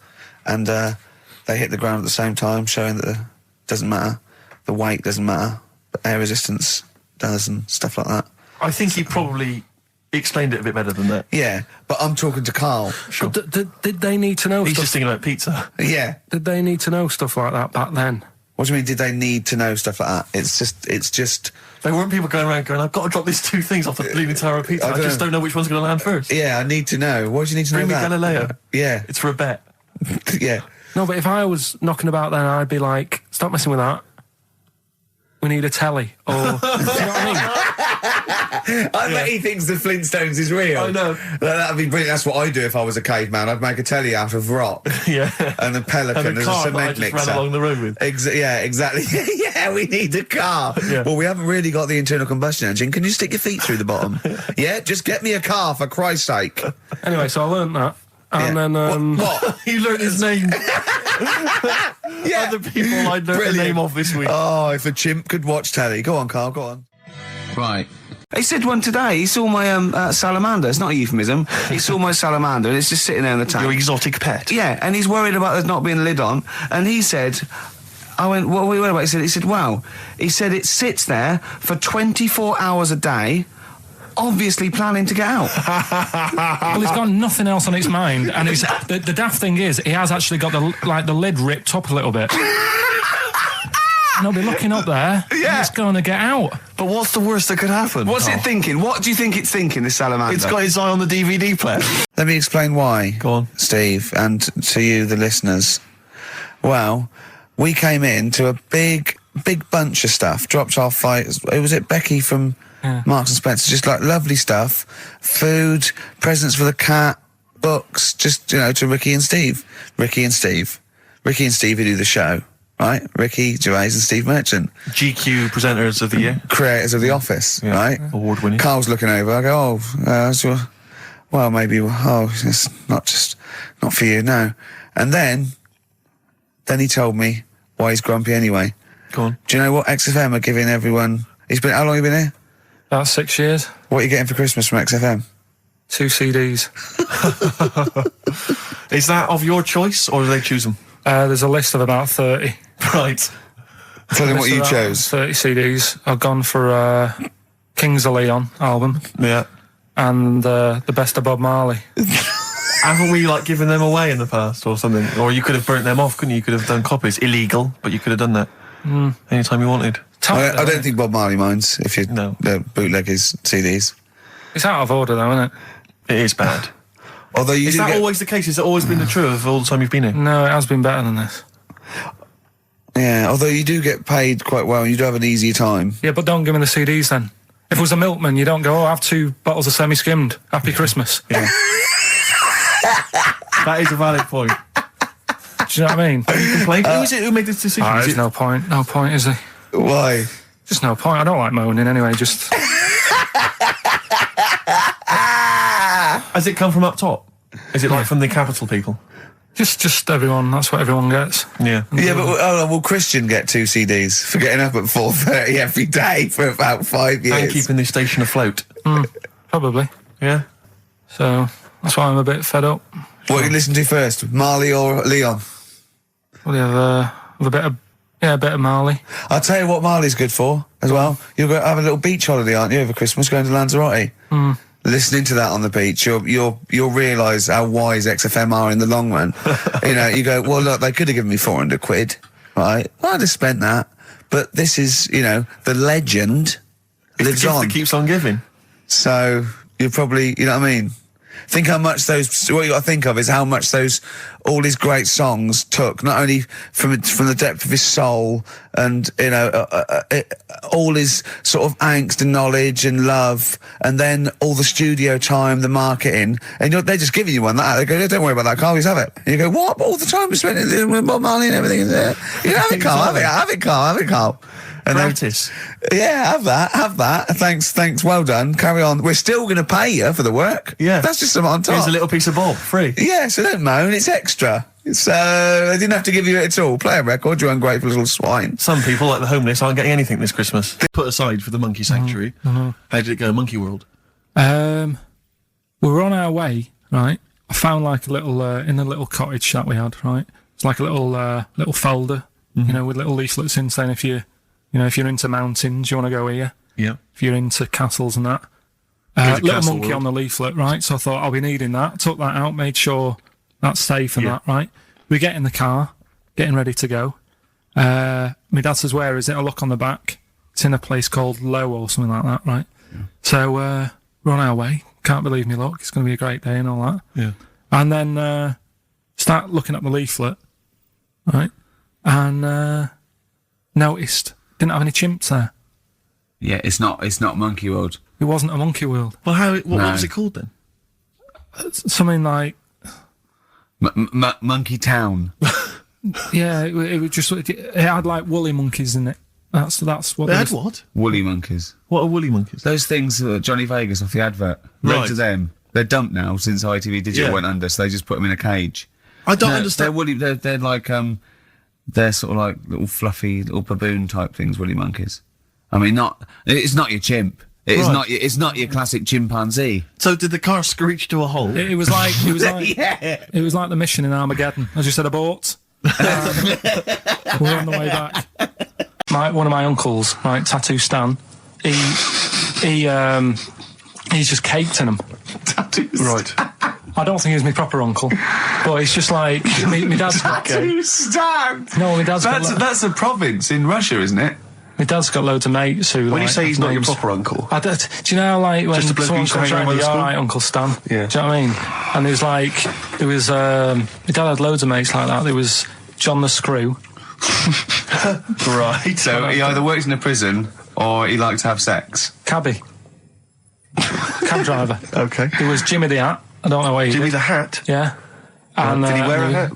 and they hit the ground at the same time, showing that it doesn't matter, the weight doesn't matter, but air resistance does and stuff like that. I think he probably explained it a bit better than that. Yeah, but I'm talking to Karl. Sure. Did they need to know He's stuff? just thinking about pizza. Yeah. Did they need to know stuff like that back then? What do you mean, did they need to know stuff like that? It's just... There weren't people going around going, I've got to drop these 2 things off the Leaning Tower of Pizza. I just don't know which one's going to land first. Yeah, I need to know. What do you need to Bring know me about? Galileo. Yeah. It's for a bet. Yeah. No, but if I was knocking about then, I'd be like, stop messing with that. We need a telly. Or, do you know what I mean? I bet he thinks the Flintstones is real. I know. That'd be brilliant. That's what I'd do if I was a caveman. I'd make a telly out of rock. Yeah. And a pelican and a as car a cement that I just mixer. ran along the road with. Yeah, exactly. Yeah, we need a car. Yeah. Well, we haven't really got the internal combustion engine. Can you stick your feet through the bottom? Yeah, just get me a car, for Christ's sake. Anyway, so I learned that. And then... What? You learned his name. Yeah. Other people I learned the name of this week. Oh, if a chimp could watch telly. Go on, Karl, go on. Right. He said one today, he saw my salamander. It's not a euphemism. He saw my salamander and it's just sitting there in the tank. Your exotic pet. Yeah, and he's worried about there not being a lid on. And he said... I went, what are we worried about? He said, wow. He said it sits there for 24 hours a day, obviously planning to get out. Well, he's got nothing else on its mind, and it's, the daft thing is, he has actually got the lid ripped up a little bit. And he'll be looking up there, and it's going to get out. But what's the worst that could happen? What's it thinking? What do you think it's thinking, this salamander? It's got its eye on the DVD player. Let me explain why. Go on. Steve, and to you, the listeners. Well, we came in to a big bunch of stuff, dropped off by, was it Becky from Marks and Spencer, just like lovely stuff, food, presents for the cat, books, just, to Ricky and Steve who do the show, right? Ricky Gervais and Steve Merchant. GQ presenters of the year. Creators of The Office, right? Award winning. Carl's looking over, I go, well, maybe, it's not for you, no. And then he told me why he's grumpy anyway. Go on. Do you know what XFM are giving everyone? How long have you been here? About 6 years. What are you getting for Christmas from XFM? 2 CDs. Is that of your choice, or do they choose them? There's a list of about 30. Right. Tell them what you chose. 30 CDs. I've gone for Kings of Leon album. Yeah. And the Best of Bob Marley. Haven't we, given them away in the past or something? Or you could have burnt them off, couldn't you? You could have done copies. Illegal, but you could have done that anytime you wanted. I don't think Bob Marley minds if you bootleg his CDs. It's out of order, though, isn't it? It is bad. Although is that always the case? Has it always been the truth of all the time you've been here? No, it has been better than this. Yeah, although you do get paid quite well and you do have an easier time. Yeah, but don't give me the CDs then. If it was a milkman, you don't go, have 2 bottles of semi-skimmed. Happy Christmas. Yeah. That is a valid point. Do you know what I mean? Have you complained? Who is it who made this decision? There's no point. No point, is there? Why? Just no point. I don't like moaning anyway, just... Has it come from up top? Is it from the capital people? Just everyone. That's what everyone gets. Yeah. Yeah, but will Christian get 2 CDs for getting up at 4:30 every day for about 5 years? And keeping this station afloat. Probably. Yeah. So that's why I'm a bit fed up. What do you listen to first, Marley or Leon? Well, you have a bit of Marley. I'll tell you what Marley's good for as well. You'll go have a little beach holiday, aren't you, over Christmas, going to Lanzarote? Listening to that on the beach, you'll realise how wise XFM are in the long run. You know, you go, well, look, they could have given me 400 quid, right? Well, I'd have spent that. But this is, you know, the legend lives on. That keeps on giving. So you probably, you know what I mean? Think how much what you got to think of is how much all his great songs took, not only from the depth of his soul and, you know, all his sort of angst and knowledge and love, and then all the studio time, the marketing, and they're just giving you one that. They go, don't worry about that, Carl, just have it. And you go, what? All the time we spent with Bob Marley and everything is there. You know, have it, Carl, have it, Carl. And practice. Yeah, have that. Thanks, well done. Carry on. We're still going to pay you for the work. Yeah. That's just some on top. Here's a little piece of Bob, free. Yeah, so don't moan, it's extra. So, they didn't have to give you it at all. Play a record, you ungrateful little swine. Some people, like the homeless, aren't getting anything this Christmas. Put aside for the monkey sanctuary. How did it go, Monkey World? We were on our way, right? I found like a little, in a little cottage that we had, right? It's like a little folder, you know, with little leaflets in saying if you're into mountains, you want to go here. Yeah. If you're into castles and that. Little monkey on the leaflet, right? So I thought I'll be needing that. Took that out, made sure that's safe and that, right? We get in the car, getting ready to go. My dad says, where is it? I look on the back. It's in a place called Low or something like that, right? Yeah. So we're on our way. Can't believe me luck. It's going to be a great day and all that. Yeah. And then start looking at the leaflet, right? And noticed didn't have any chimps there. Yeah, it's not Monkey World. It wasn't a Monkey World. Well, what was it called then? Something like Monkey Town. Yeah, it was just it had like woolly monkeys in it. That's what they had. What? Woolly monkeys. What are woolly monkeys? Those things Johnny Vegas off the advert. Right. To them. They're dumped now since ITV Digital went under, so they just put them in a cage. I don't understand. They're woolly. They're like they're sort of like little fluffy little baboon type things. Woolly monkeys. I mean, it's not your chimp. It's not your classic chimpanzee. So did the car screech to a halt? It was like it was like the mission in Armageddon. As you said, abort. We're on the way back. One of my uncles, right, Tattoo Stan, he's just caked in them. Tattoos. Right. I don't think he was my proper uncle, but it's just like my dad's got Tattoo Stan. No, my dad's got. That's a province in Russia, isn't it? My dad's got loads of mates who. When you say he's not your proper uncle, do you know how, like, when someone comes around with, all right, Uncle Stan? Yeah. Do you know what I mean? And there was my dad had loads of mates like that. There was John the Screw. Right. So he either works in a prison or he likes to have sex. Cabby. Cab driver. Okay. There was Jimmy the Hat. I don't know where he Jimmy did. the Hat? Yeah. And, did he wear a hat?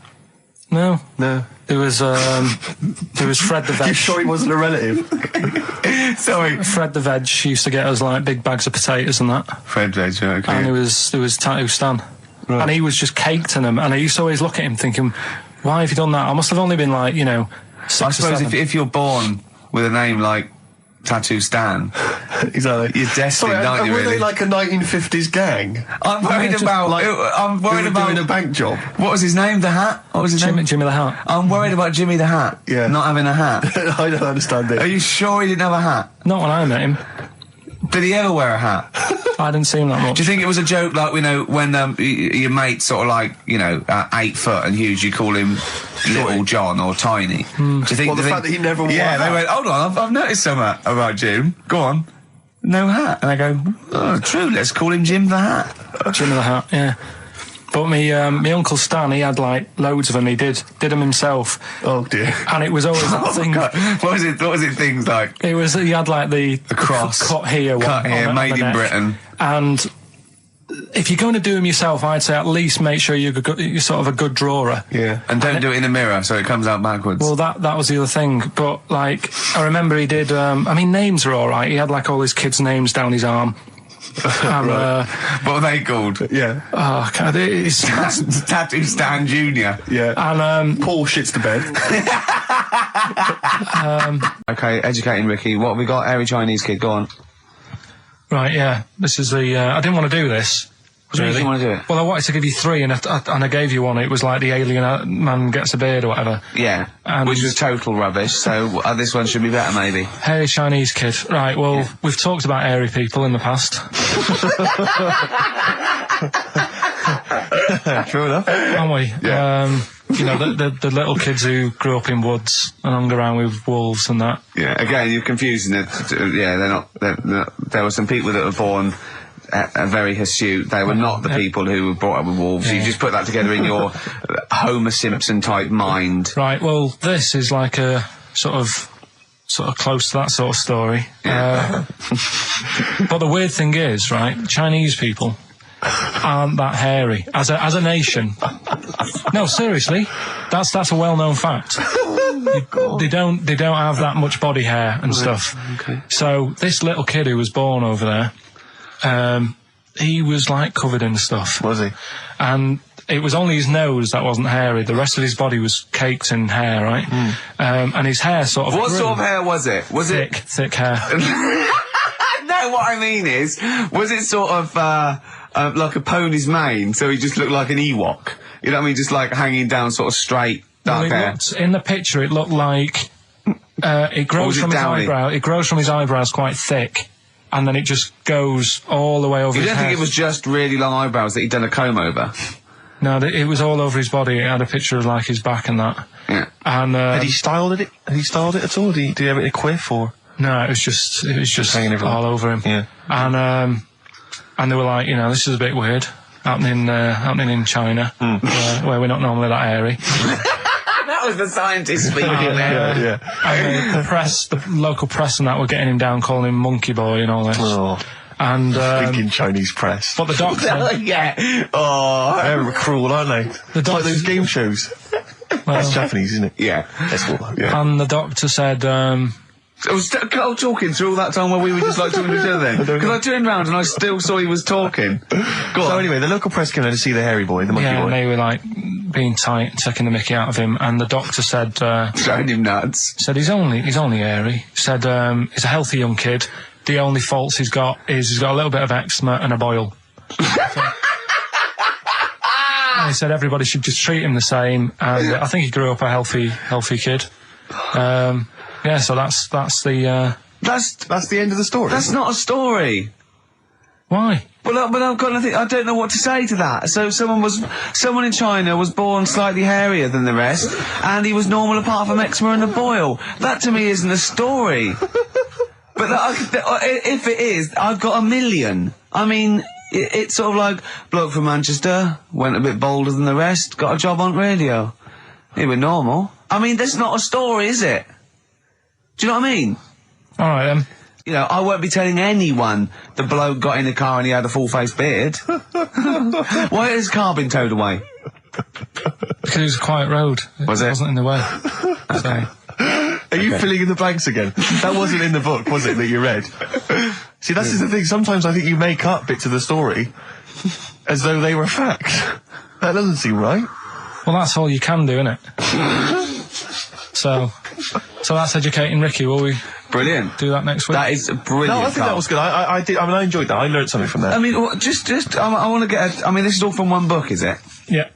No. No. There was Fred the Veg. You sure he wasn't a relative? Sorry. Fred the Veg used to get us like big bags of potatoes and that. Fred Veg, okay. And there was Tattoo Stan. Right. And he was just caked in them. And I used to always look at him thinking, why have you done that? I must have only been like, 6 I suppose or 7. if you're born with a name like Tattoo Stan, exactly, you're destined, aren't you? Were really? they like a 1950s gang? I'm worried about. I'm worried about doing a bank job. What was his name? The Hat. What was his name? Jimmy the Hat. I'm worried about Jimmy the Hat. Yeah. Not having a hat. I don't understand it. Are you sure he didn't have a hat? Not when I met him. Did he ever wear a hat? I didn't see him that much. Do you think it was a joke, like, when your mate's sort of like, 8 foot and huge, you call him Little John or Tiny? Do you think? Well, the fact that he never wore a Yeah, hat. they went, hold on, I've noticed something about Jim. Go on. No hat. And I go, oh, true, let's call him Jim the Hat. Jimmy the Hat, yeah. But my Uncle Stan, he had like loads of them. He did them himself. Oh dear. And it was always that thing. God. What was it? Things like he had like the cross cut here, made in Britain. And if you're going to do them yourself, I'd say at least make sure you're sort of a good drawer. Yeah. And don't do it in a mirror so it comes out backwards. Well, that was the other thing. But like, I remember he did. Names are all right. He had like all his kids' names down his arm. And, right. What are they called? Yeah. Oh, God, it's Tattoo Stan Jr. Yeah. And Paul shits to bed. Okay, educating Ricky. What have we got? Airy Chinese kid, go on. Right, yeah. This is the. I didn't want to do this, What do you want to do it? Well, I wanted to give you 3, and I gave you one. It was like the alien man gets a beard or whatever. Yeah, which was total rubbish, so this one should be better, maybe. Hairy Chinese kid. Right, well, we've talked about hairy people in the past. True enough. Haven't we? Yeah. You know, the little kids who grew up in woods and hung around with wolves and that. Yeah, again, you're confusing it. Yeah, they're not, there were some people that were born very hirsute. They were not the people who were brought up with wolves. You just put that together in your Homer Simpson type mind. Right, well, this is like a sort of close to that sort of story. Yeah. But the weird thing is, right, Chinese people aren't that hairy as a nation. No, seriously, that's a well-known fact. They don't have that much body hair and stuff. Okay. So this little kid who was born over there, he was like covered in stuff. Was he? And it was only his nose that wasn't hairy. The rest of his body was caked in hair, right? And his hair sort of What grew. sort of hair was it? Was thick hair. No, what I mean is, was it sort of like a pony's mane, so he just looked like an Ewok? You know what I mean? Just like hanging down sort of straight, dark hair. In the picture, it looked like it grows from his eyebrow. It grows from his eyebrows quite thick, and then it just goes all the way over his head. You don't think it was just really long eyebrows that he'd done a comb over? No, it was all over his body. It had a picture of like his back and that. Yeah. And had he styled it? Had he styled it at all? Did he have it in a quiff or? No, it was just hanging everywhere. all over him. Yeah. And they were like, you know, this is a bit weird happening in China, where we're not normally that hairy. That was the scientist speaking there. And the local press and that were getting him down, calling him Monkey Boy and all this. Oh. And thinking Chinese press. But the doctor, Yeah. Oh, they're cruel, aren't they? It's like those game shows. That's Japanese, isn't it? Yeah. That's cool. Yeah. And the doctor said, I was talking through all that time while we were just like talking to each other then. Because I turned round and I still saw he was talking. So anyway, the local press came in to see the hairy boy, the monkey boy. and they were like being tight, taking the mickey out of him, and the doctor said, throwing him nuts. Said he's only hairy. Said he's a healthy young kid. The only faults he's got is he's got a little bit of eczema and a boil. And he said everybody should just treat him the same, and I think he grew up a healthy kid. Yeah, so that's the That's the end of the story. That's not a story. Why? But I've got nothing. I don't know what to say to that. So someone in China was born slightly hairier than the rest, and he was normal apart from eczema and a boil. That to me isn't a story. But if it is, I've got a million. I mean, it's sort of like bloke from Manchester went a bit bolder than the rest, got a job on radio. He was normal. I mean, that's not a story, is it? Do you know what I mean? All right then. You know, I won't be telling anyone the bloke got in the car and he had a full-face beard. Why has his car been towed away? Because it was a quiet road. It wasn't in the way. So. Are you filling in the blanks again? That wasn't in the book, was it, that you read? See, that's the thing. Sometimes I think you make up bits of the story as though they were fact. That doesn't seem right. Well, that's all you can do, innit? So that's educating Ricky. Will we? Brilliant. Do that next week. That is brilliant. No, I think that was good. I did. I mean, I enjoyed that. I learned something from that. I mean, I want to get. I mean, this is all from one book, is it? Yeah.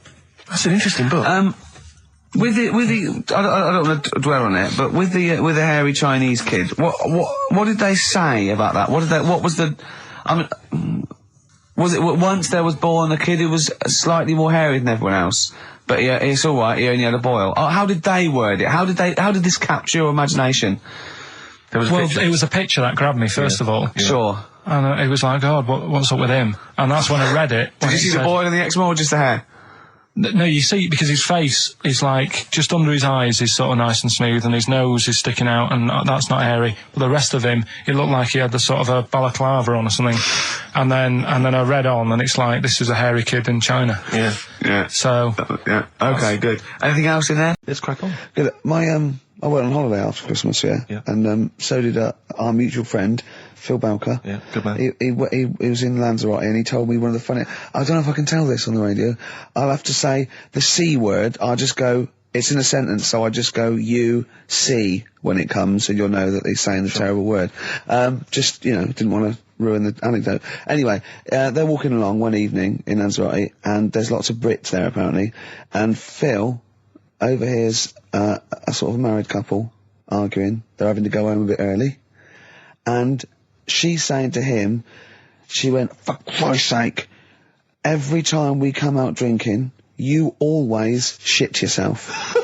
That's an interesting book. With the, I don't want to dwell on it, but with the hairy Chinese kid, what did they say about that? What was the, I mean, was it once there was born a kid who was slightly more hairy than everyone else? But yeah, it's all right. He only had a boil. How did they word it? How did this capture your imagination? It was a picture that grabbed me first of all. Yeah. Sure. And it was like, God, what's up with him? And that's when I read it. Did you see the boil and the eczema or just the hair? No, you see, because his face is like, just under his eyes is sort of nice and smooth, and his nose is sticking out, and that's not hairy. But the rest of him, it looked like he had the sort of a balaclava on or something. And then I read on, and it's like, this is a hairy kid in China. Yeah. Yeah. So. Yeah. Okay, good. Anything else in there? Let's crack on. Good. I went on holiday after Christmas, yeah. And so did our mutual friend, Phil Bowker. Yeah, good man. He was in Lanzarote and he told me one of the funny... I don't know if I can tell this on the radio. I'll have to say the C word. I'll just go It's in a sentence, so I just go you see when it comes, and you'll know that they're saying the terrible word. Just, you know, didn't want to ruin the anecdote. Anyway, they're walking along one evening in Lanzarote, and there's lots of Brits there apparently, and Phil overhears a sort of married couple arguing. They're having to go home a bit early, and she's saying to him, she went, "For Christ's sake, every time we come out drinking, you always shit yourself."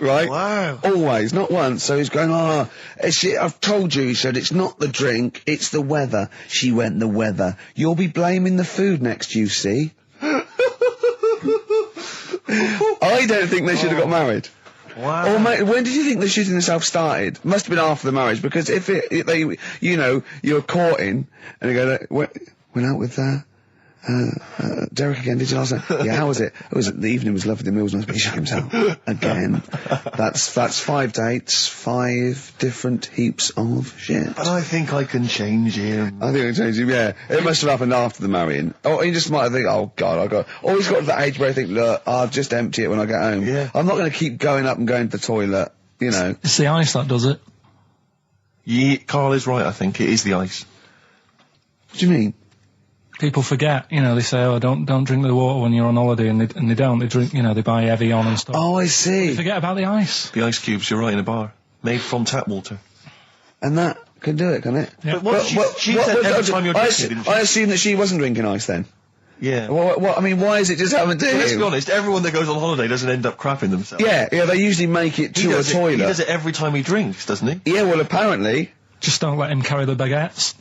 Right? Wow. Always, not once. So he's going, I've told you, he said, it's not the drink, it's the weather. She went, the weather. You'll be blaming the food next, you see. I don't think they should have got married. Wow. Or when did you think the shitting yourself started? Must have been after the marriage, because if they, you know, you're courting, and you go, went out with, Derek again, did you last night? Yeah, how was it? The evening was lovely, the meal was nice, but he shot himself. Again. That's 5 dates, 5 different heaps of shit. But I think I can change him. I think I can change him, yeah. It must have happened after the marrying. Or he just might think, oh God, or he's got to that age where I think, look, I'll just empty it when I get home. Yeah. I'm not going to keep going up and going to the toilet, you know. It's the ice that does it. Yeah, Carl is right, I think. It is the ice. What do you mean? People forget, you know, they say, oh, don't drink the water when you're on holiday, and they don't. They drink, you know, they buy Evian and stuff. Oh, I see. They forget about the ice. The ice cubes, you're right, in a bar. Made from tap water. And that can do it, can it? Yeah. But what she said every time you're drinking, didn't she? I assume that she wasn't drinking ice then. Yeah. What, I mean, why is it just happened to him? Let's be honest, everyone that goes on holiday doesn't end up crapping themselves. Yeah, they usually make it to a toilet. He does it every time he drinks, doesn't he? Yeah, well, apparently. Just don't let him carry the baguettes.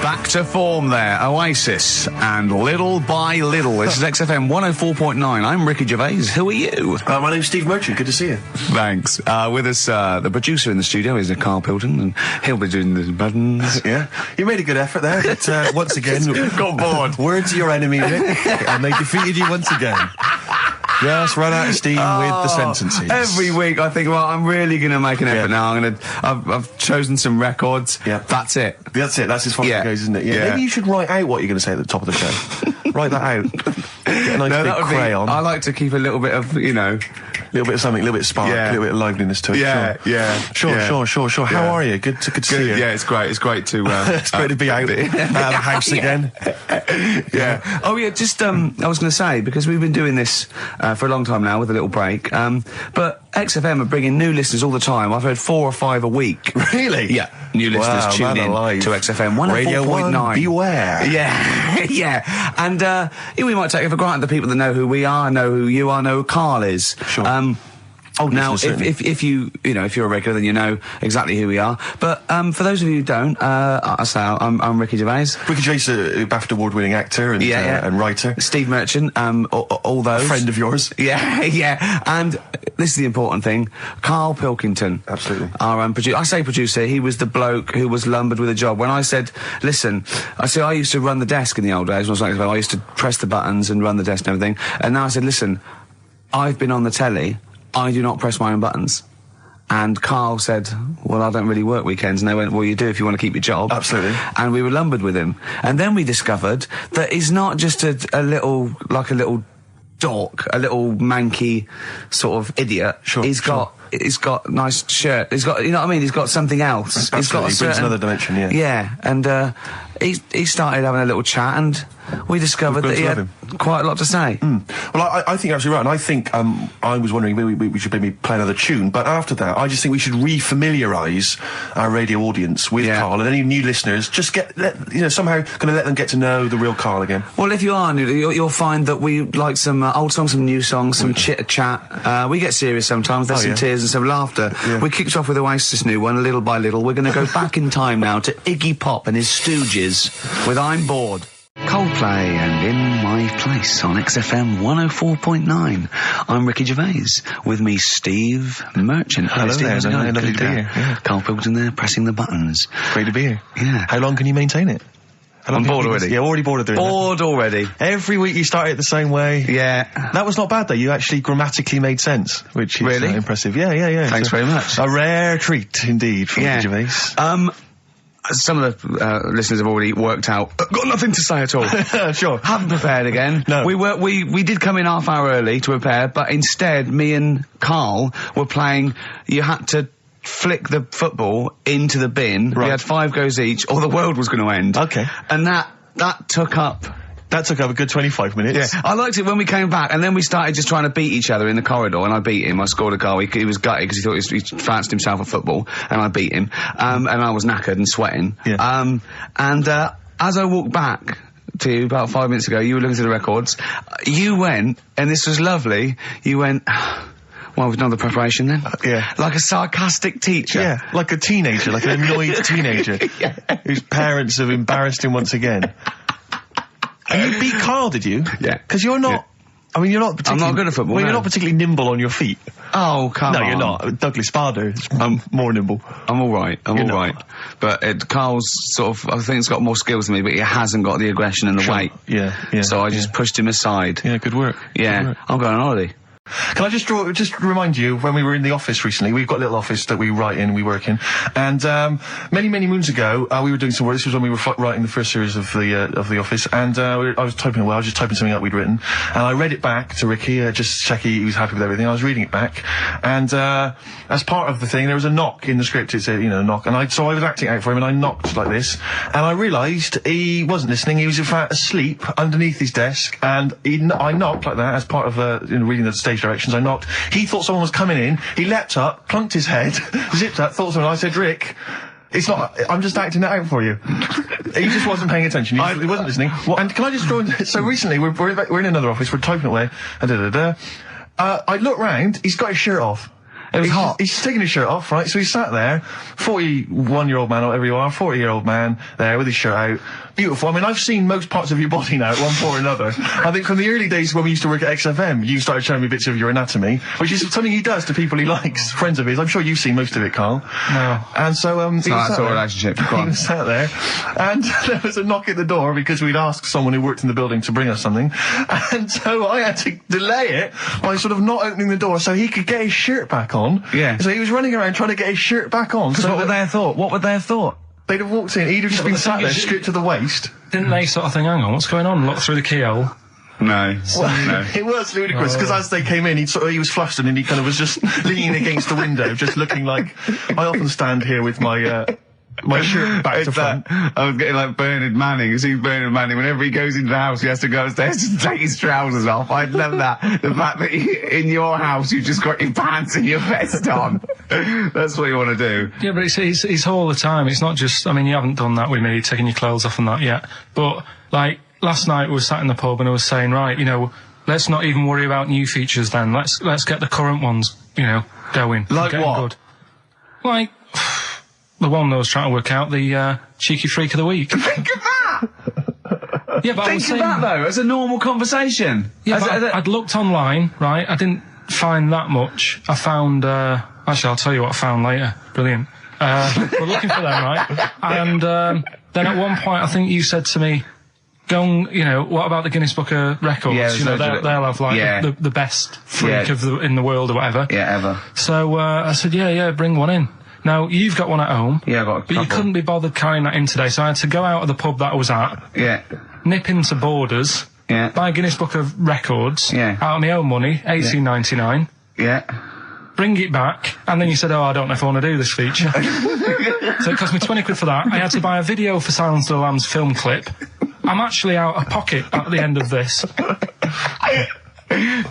Back to form there, Oasis, and Little by Little. This is XFM 104.9. I'm Ricky Gervais. Who are you? My name's Steve Merchant. Good to see you. Thanks. With us, the producer in the studio is Karl Pilkington, and he'll be doing the buttons. Yeah. You made a good effort there, but once again... got bored. Words are your enemy, Rick, and they defeated you once again. Just run out of steam with the sentences. Every week I think, well, I'm really going to make an effort now. I've chosen some records. Yeah. That's it. That's it. That's as far as it goes, isn't it? Yeah. Maybe you should write out what you're going to say at the top of the show. Write that out. Get a nice big crayon. I like to keep a little bit of, you know... A little bit of something, a little bit of spark, a little bit of liveliness to it. Yeah, sure. Sure. How are you? Good to see you. Yeah, it's great. It's great to... it's great to be out of the house again. Yeah. Oh, yeah, just, I was going to say, because we've been doing this for a long time now with a little break, but XFM are bringing new listeners all the time. I've heard 4 or 5 a week. Really? Yeah. New listeners tune in to XFM 104.9. Beware. Yeah, yeah. And we might take it for granted the people that know who we are, know who you are, know who Karl is. Sure. Now, if you're a regular, then you know exactly who we are. But for those of you who don't, I'm Ricky Gervais. Ricky Gervais, BAFTA award-winning actor and writer. Steve Merchant, all those. A friend of yours. Yeah, yeah. And this is the important thing. Karl Pilkington. Absolutely. Our producer. I say producer, he was the bloke who was lumbered with a job. When I said, listen, I used to run the desk in the old days. I used to press the buttons and run the desk and everything. And now I said, listen, I've been on the telly. I do not press my own buttons. And Karl said, well, I don't really work weekends. And they went, well, you do if you want to keep your job. Absolutely. And we were lumbered with him. And then we discovered that he's not just a little dork, a little manky sort of idiot. Sure. He's got nice shirt. He's got, you know what I mean? He's got something else. Absolutely. He brings another dimension, yeah. Yeah. And, he started having a little chat, and we discovered that he had quite a lot to say. Well, I think you're absolutely right, and I think I was wondering maybe we should maybe play another tune, but after that, I just think we should re-familiarise our radio audience with Karl, and any new listeners, just somehow going to let them get to know the real Karl again. Well, if you are new, you'll find that we like some old songs, some new songs, some chit-chat. We get serious sometimes, there's some tears and some laughter. Yeah. We kicked off with Oasis' new one, Little by Little. We're going to go back in time now to Iggy Pop and his Stooges with I'm Bored. Coldplay and In My Place on XFM 104.9. I'm Ricky Gervais. With me, Steve Merchant. Hello Steve, there. Lovely to be here. Yeah. Karl Pilkington there, pressing the buttons. Great to be here. Yeah. How long can you maintain it? I'm bored already. Yeah, already bored of doing Bored already. Every week you start it the same way. Yeah. That was not bad, though. You actually grammatically made sense, which is impressive. Yeah. Thanks very much. A rare treat, indeed, from Ricky Gervais. some of the listeners have already worked out. Got nothing to say at all. Sure. Haven't prepared again. No. We did come in half hour early to prepare, but instead, me and Carl were playing. You had to flick the football into the bin. Right. We had 5 goes each, or the world was going to end. Okay. And that took up. That took up a good 25 minutes. Yeah, I liked it when we came back, and then we started just trying to beat each other in the corridor, and I beat him. I scored a goal. He was gutted because he thought he fancied himself at football, and I beat him. And I was knackered and sweating. Yeah. As I walked back to you about 5 minutes ago, you were looking through the records. You went, and this was lovely, you went... Well, we've done the preparation then. Yeah. Like a sarcastic teacher. Yeah, like a teenager, like an annoyed teenager whose parents have embarrassed him once again. And you beat Karl, did you? Yeah. Because you're not... Yeah. I mean, you're not particularly... I'm not good at football, Well, no. you're not particularly nimble on your feet. Oh, come on. No, you're not. Douglas Bader is more nimble. I'm alright, You're not. alright. But Carl's sort of, I think he's got more skills than me, but he hasn't got the aggression and the weight. Yeah. So I just pushed him aside. Yeah, good work. Yeah. Good work. I'm going on holiday. Can I just remind you, when we were in the office recently, we've got a little office that we write in, we work in, and many moons ago, we were doing some work. This was when we were writing the first series of the office, and I was typing away. I was just typing something up we'd written, and I read it back to Ricky, just check he was happy with everything. I was reading it back, and as part of the thing, there was a knock in the script. It said, knock, and so I was acting out for him, and I knocked like this, and I realised he wasn't listening. He was in fact asleep underneath his desk, and I knocked like that as part of reading the stage directions. I knocked. He thought someone was coming in. He leapt up, plunked his head, zipped up, thought someone. I said, Rick, it's not. I'm just acting it out for you. He just wasn't paying attention. He wasn't listening. And can I just throw in? So recently we're in another office. We're typing away. And I look round. He's got his shirt off. It was hot. He's taking his shirt off, right? So he's sat there, 41-year-old man, or whatever you are, 40-year-old man, there with his shirt out. Beautiful. I mean, I've seen most parts of your body now at one point or another. I think from the early days when we used to work at XFM, you started showing me bits of your anatomy, which is something he does to people he likes, friends of his. I'm sure you've seen most of it, Karl. No. And so, It's not that sort of relationship. Go on. He was sat there, and there was a knock at the door because we'd asked someone who worked in the building to bring us something. And so I had to delay it by sort of not opening the door so he could get his shirt back on. Yeah. So he was running around trying to get his shirt back on. So What would they have thought? What would they have thought? they'd have walked in, he'd have just been sat there stripped to the waist. Didn't they sort of think, hang on, what's going on? Look through the keyhole. No. Well, it was ludicrous because as they came in, he was flustered and he kind of was just leaning against the window, just looking like I often stand here with my shirt back to front. I was getting like Bernard Manning. You see Bernard Manning, whenever he goes into the house, he has to go upstairs to take his trousers off. I love that. The fact that in your house, you've just got your pants and your vest on. That's what you want to do. Yeah, but it's all the time. It's not just, I mean, you haven't done that with me, taking your clothes off and that yet. But, like, last night we were sat in the pub and I was saying, right, let's not even worry about new features then. Let's get the current ones, going. Like what? Good. Like... the one that I was trying to work out, the cheeky freak of the week. Think of that! Yeah, but Think of that, though, as a normal conversation. Yeah, but I'd looked online, right? I didn't find that much. I found... actually, I'll tell you what I found later. Brilliant. We're looking for them, right? And then at one point, I think you said to me, go and, what about the Guinness Book of Records? Yeah, they'll have, like, the best freak in the world or whatever. Yeah, ever. So I said, yeah, bring one in. Now, you've got one at home. Yeah, I've got a couple. But you couldn't be bothered carrying that in today, so I had to go out of the pub that I was at. Yeah. Nip into Borders. Yeah. Buy a Guinness Book of Records. Yeah. Out of my own money, $18.99. Yeah. Bring it back, and then you said, I don't know if I want to do this feature. So it cost me 20 quid for that. I had to buy a video for Silence of the Lambs film clip. I'm actually out of pocket at the end of this.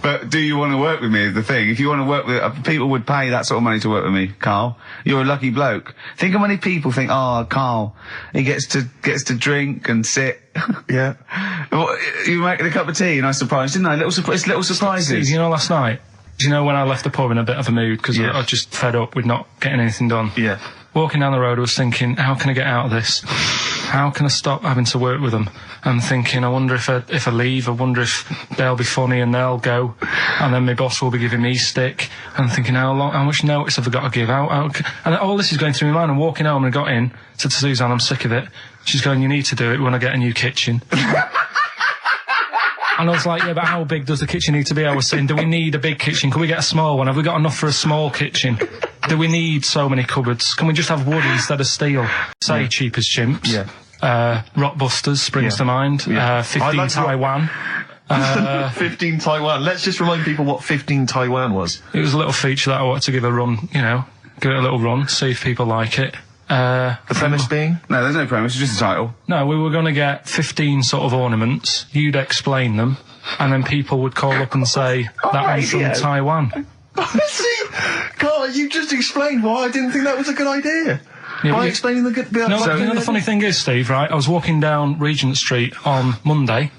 But do you want to work with me is the thing. If you want to work with... people would pay that sort of money to work with me, Karl. You're a lucky bloke. Think how many people think, Karl, he gets to drink and sit. Yeah. Well, you making a cup of tea and I surprised, didn't I? Little surprises. Steve, last night, do you know when I left the pub in a bit of a mood because Yeah. I was just fed up with not getting anything done? Yeah. Walking down the road, I was thinking, how can I get out of this? How can I stop having to work with them? I'm thinking, I wonder if I leave, I wonder if they'll be funny and they'll go, and then my boss will be giving me stick. I'm thinking, how much notice have I got to give out? And all this is going through my mind. I'm walking home and I got in, said to Suzanne, I'm sick of it. She's going, you need to do it when I get a new kitchen. And I was like, yeah, but how big does the kitchen need to be? I was saying, do we need a big kitchen? Can we get a small one? Have we got enough for a small kitchen? Do we need so many cupboards? Can we just have wood instead of steel? Say Cheap as Chimps. Yeah. Rockbusters springs to mind. Yeah. 15 like Taiwan. 15 Taiwan. Let's just remind people what 15 Taiwan was. It was a little feature that I wanted to give a run, you know, give it a little run, see if people like it. The premise being? No, there's no premise, it's just a title. No, we were going to get 15 sort of ornaments, you'd explain them, and then people would call up and say, that one's from Taiwan. See, Carl, you just explained why I didn't think that was a good idea. Yeah, by explaining the good... You know the funny thing is, Steve, right, I was walking down Regent Street on Monday,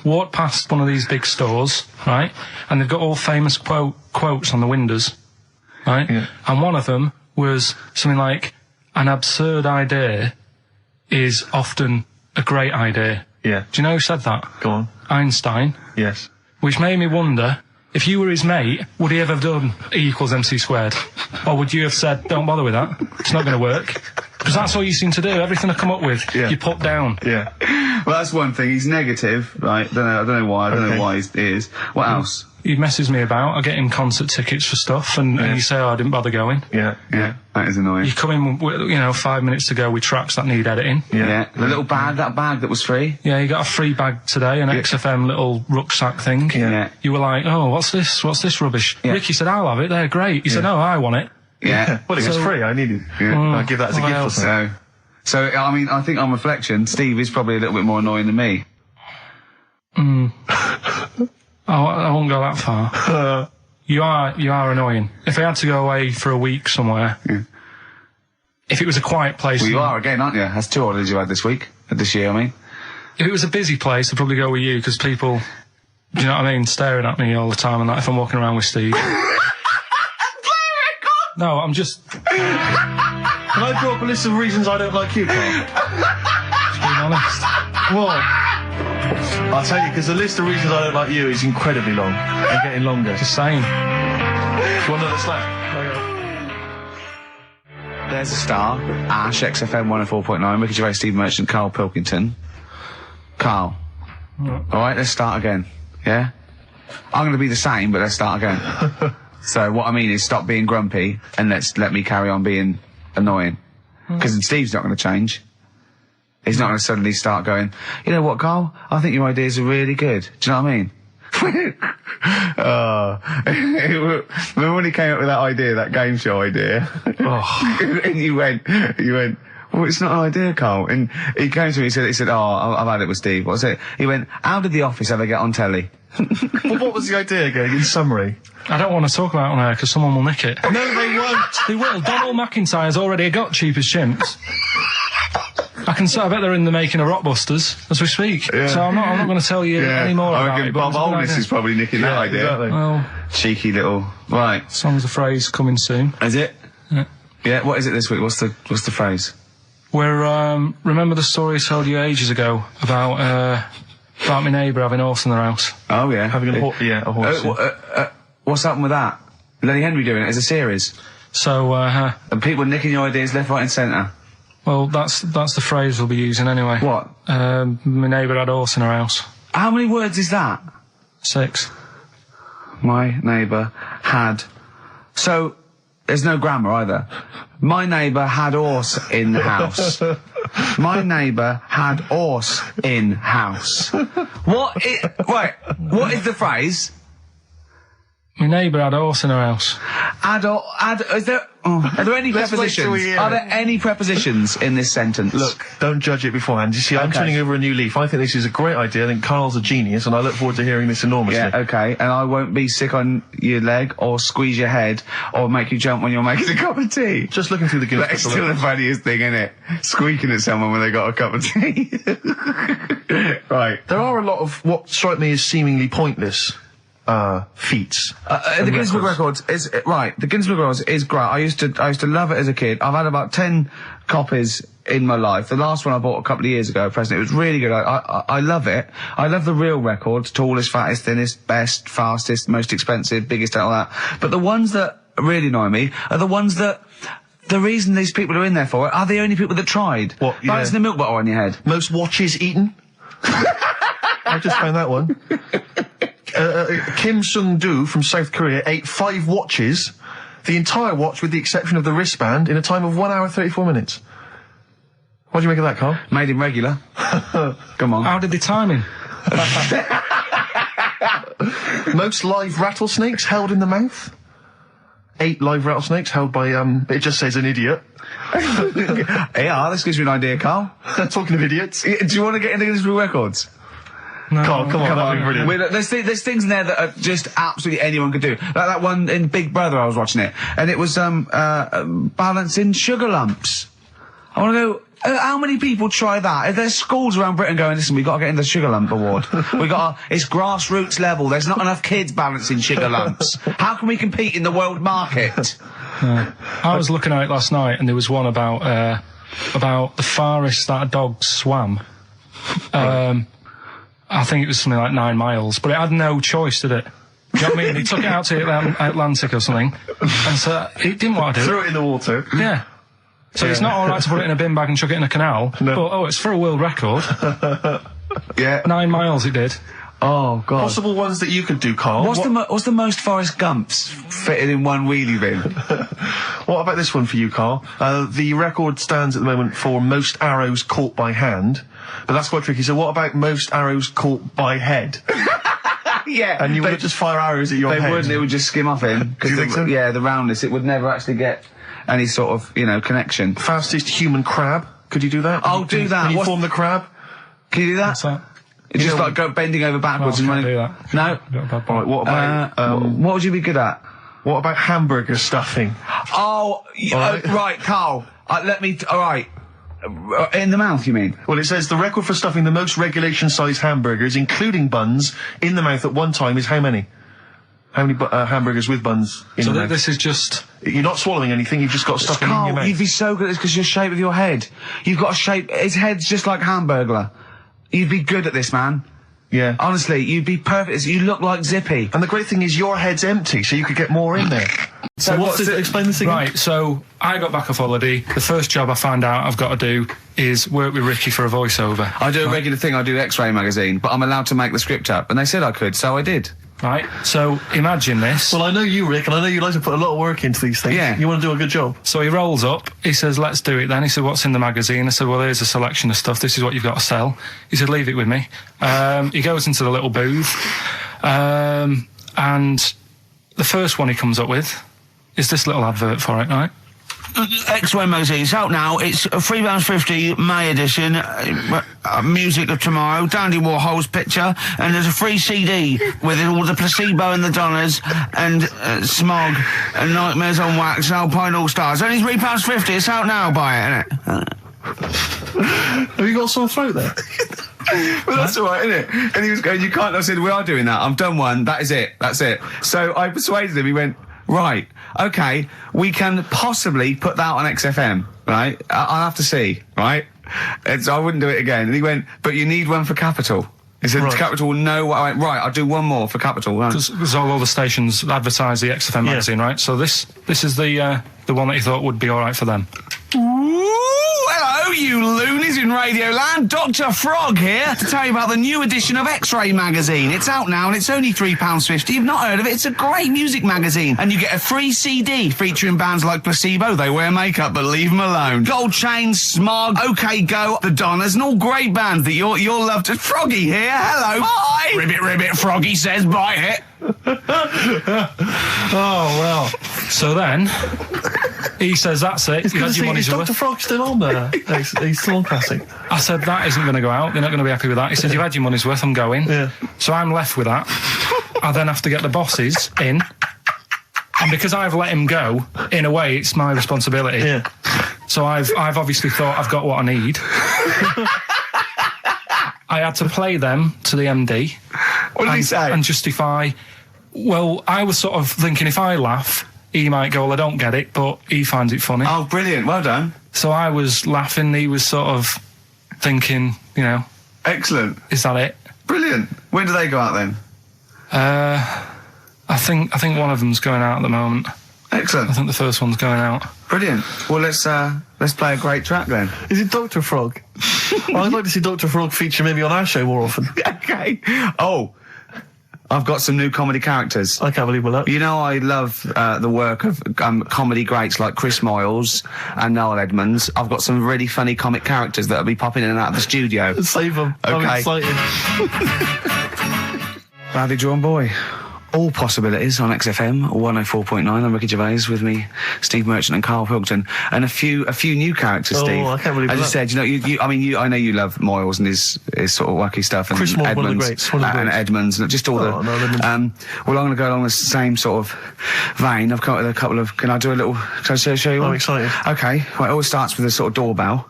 walked past one of these big stores, right, and they've got all famous quotes on the windows, right, and one of them was something like, an absurd idea is often a great idea. Yeah. Do you know who said that? Go on. Einstein. Yes. Which made me wonder, if you were his mate, would he ever have done E equals MC squared? Or would you have said, don't bother with that, it's not going to work? Because that's all you seem to do, everything I come up with, you put down. Yeah. Well, that's one thing, he's negative, right? I don't know why, I don't know why he is. What else? He messes me about, I get him concert tickets for stuff, and you say, oh, I didn't bother going. Yeah, that is annoying. You come in, you know, 5 minutes to go with tracks that need editing. Yeah. The little bag, that bag that was free. Yeah, you got a free bag today, an XFM little rucksack thing. Yeah. You were like, oh, what's this rubbish? Yeah. Ricky said, I'll have it, they're great. He said, no, I want it. Yeah. Well, it was free, I need it. I'll give that as a gift or something. So, I mean, I think on reflection, Steve is probably a little bit more annoying than me. I won't go that far. You are annoying. If I had to go away for a week somewhere, if it was a quiet place... Well, you are again, aren't you? That's 2 holidays you had this year, I mean. If it was a busy place, I'd probably go with you, because people, do you know what I mean, staring at me all the time and that if I'm walking around with Steve. No, I'm just... Can I draw up a list of reasons I don't like you, Carl? Just being honest. What? I'll tell you, because the list of reasons I don't like you is incredibly long. And getting longer. Just saying. Do you want another slap? There's a star. Ash, XFM 104.9. Ricky Gervais, Steve Merchant, Karl Pilkington. Carl. Alright, let's start again. Yeah? I'm going to be the same, but let's start again. So what I mean is stop being grumpy and let me carry on being annoying. Because Steve's not going to change. He's not going to suddenly start going, you know what, Carl? I think your ideas are really good. Do you know what I mean? Remember when he came up with that idea, that game show idea? And you went, well, it's not an idea, Carl. And he came to me, he said, oh, I've had it with Steve. What was it? He went, how did The Office ever get on telly? Well, what was the idea again, in summary? I don't want to talk about it on air because someone will nick it. No, they won't. They will. Donald McIntyre's already got Cheap as Chimps. I bet they're in the making of Rockbusters as we speak. Yeah. So I'm not going to tell you any more about it. Bob Holness is probably nicking that idea. Exactly. Well, cheeky little... Right. Song's a phrase coming soon. Is it? Yeah. Yeah, what is it this week? What's the phrase? We're, remember the story I told you ages ago about my neighbour having a horse in their house? Oh, yeah. Having a horse. What's happened with that? Lenny Henry doing it as a series? So, and people nicking your ideas left, right and centre? Well, that's the phrase we'll be using anyway. What? My neighbour had a horse in her house. How many words is that? 6. My neighbour had... So, there's no grammar either. My neighbour had horse in the house. My neighbour had horse in house. What is the phrase? My neighbour had a horse in her house. Are there any prepositions? Are there any prepositions in this sentence? Look, don't judge it beforehand. You see, I'm turning over a new leaf. I think this is a great idea. I think Carl's a genius, and I look forward to hearing this enormously. Yeah, okay. And I won't be sick on your leg, or squeeze your head, or make you jump when you're making a cup of tea. Just looking through the Guinness Book. That's still the funniest thing, isn't it? Squeaking at someone when they got a cup of tea. Right. There are a lot of what strike me as seemingly pointless feats. The Guinness Book Records is right. The Guinness Book Records is great. I used to love it as a kid. I've had about 10 copies in my life. The last one I bought a couple of years ago, present. It was really good. I love it. I love the real records: tallest, fattest, thinnest, best, fastest, most expensive, biggest, and all that. But the ones that really annoy me are the ones that. The reason these people are in there for it are the only people that tried. What? Yeah. Balancing the milk bottle on your head. Most watches eaten. I just found that one. Kim Sung-do from South Korea ate 5 watches the entire watch with the exception of the wristband in a time of 1 hour 34 minutes. What do you make of that, Carl? Made him regular. Come on. How did they time him? Most live rattlesnakes held in the mouth. 8 live rattlesnakes held by, it just says an idiot. Yeah, this gives you an idea, Carl. Talking of idiots. Do you want to get into Guinness World Records? No. Carl, come on, that'd be brilliant. There's things in there that are just absolutely anyone could do. Like that one in Big Brother, I was watching it, and it was, balancing sugar lumps. I want to know, how many people try that? If there's schools around Britain going, listen, we've got to get in the Sugar Lump Award. It's grassroots level. There's not enough kids balancing sugar lumps. How can we compete in the world market? I was looking at it last night, and there was one about the farthest that a dog swam. I think it was something like 9 miles, but it had no choice, did it? You know what I mean? He took it out to the Atlantic or something, and so it didn't want to do it. Threw it in the water. Yeah. So it's not alright to put it in a bin bag and chuck it in a canal, but, it's for a world record. Yeah. 9 miles it did. Oh, God. Possible ones that you could do, Carl. What's the most Forrest Gumps fitted in one wheelie bin? What about this one for you, Carl? The record stands at the moment for most arrows caught by hand, but that's quite tricky. So what about most arrows caught by head? Yeah. And you would just fire arrows at your head? They wouldn't, it would just skim off him. Do you think so? Yeah, the roundness, it would never actually get any sort of, connection. Fastest human crab. Could you do that? I'll do that. Can you form the crab? Can you do that? What's that? It's just like go bending over backwards and running. Do that. No? Right, what about, what would you be good at? what about hamburger stuffing? Oh, right, Carl. Alright. In the mouth, you mean? Well, it says the record for stuffing the most regulation-sized hamburgers, including buns, in the mouth at one time is how many? How many hamburgers with buns in the mouth? So this is just... You're not swallowing anything, you've just got stuff in your mouth. You'd be so good at this because your shape of your head. You've got a shape... His head's just like Hamburglar. You'd be good at this, man. Yeah. Honestly, you'd be perfect. You look like Zippy. And the great thing is your head's empty, so you could get more in there. So explain this again. Right, so I got back off holiday. The first job I found out I've got to do is work with Ricky for a voiceover. I do a regular thing, I do X-Ray magazine, but I'm allowed to make the script up. And they said I could, so I did. Right, so imagine this. Well, I know you, Rick, and I know you like to put a lot of work into these things. Yeah. You want to do a good job. So he rolls up, he says, let's do it then. He said, what's in the magazine? I said, well, here's a selection of stuff. This is what you've got to sell. He said, leave it with me. He goes into the little booth, and the first one he comes up with is this little advert for it, right? X-Ray magazine, it's out now. It's £3.50 May edition. Music of Tomorrow, Dandy Warhol's picture, and there's a free CD with all the Placebo and the Donners, and Smog, and Nightmares on Wax, Alpine All Stars. Only £3.50. It's out now. Buy it, innit? Have you got a sore throat there? Well, that's all right, isn't it? And he was going, you can't. I said, we are doing that. I've done one. That is it. That's it. So I persuaded him. He went, right, okay, we can possibly put that on XFM, right? I'll have to see, right? And so I wouldn't do it again. And he went, but you need one for Capital. He said, right. Capital will know what I went, right, I'll do one more for Capital. Because all the stations advertise the XFM magazine, right? So this is the one that you thought would be all right for them. Hello, you loonies in Radioland. Dr. Frog here to tell you about the new edition of X-Ray magazine. It's out now and it's only £3.50. You've not heard of it? It's a great music magazine. And you get a free CD featuring bands like Placebo, They Wear Makeup But Leave 'Em Alone, Gold Chain, Smog, OK Go, The Donners, and all great bands that you'll love to... Froggy here, hello. Bye. Ribbit, ribbit, Froggy says bye it. Oh, well. So then, he says, that's it. It's good to see, is Dr. Frog still on there? He's still on Classic. I said, that isn't going to go out. They're not going to be happy with that. He said, you've had your money's worth, I'm going. Yeah. So I'm left with that. I then have to get the bosses in. And because I've let him go, in a way, it's my responsibility. Yeah. So I've obviously thought I've got what I need. I had to play them to the MD. What did he say? And justify... Well, I was sort of thinking if I laugh, he might go, well, I don't get it, but he finds it funny. Oh, brilliant. Well done. So I was laughing, he was sort of thinking, Excellent. Is that it? Brilliant. When do they go out then? I think one of them's going out at the moment. Excellent. I think the first one's going out. Brilliant. Well, let's play a great track then. Is it Dr. Frog? I'd like to see Dr. Frog feature maybe on our show more often. Okay. Oh, I've got some new comedy characters. I can't believe my luck. You know I love the work of comedy greats like Chris Moyles and Noel Edmonds. I've got some really funny comic characters that'll be popping in and out of the studio. Save them. Okay. I'm excited. Rowdy Drawn Boy. All possibilities on XFM 104.9. I'm Ricky Gervais, with me, Steve Merchant and Karl Pilkington, and a few new characters. Steve. I can't believe I just said, I know you love Moyles and his sort of wacky stuff, and Chris Moyles, Edmonds, one of the greats, one of the and greats. Edmonds, and just all Well, I'm I'm going to go along the same sort of vein. I've come up with a couple of. Can I do a little? Can I show you one? I'm excited. Okay. Well, it always starts with a sort of doorbell.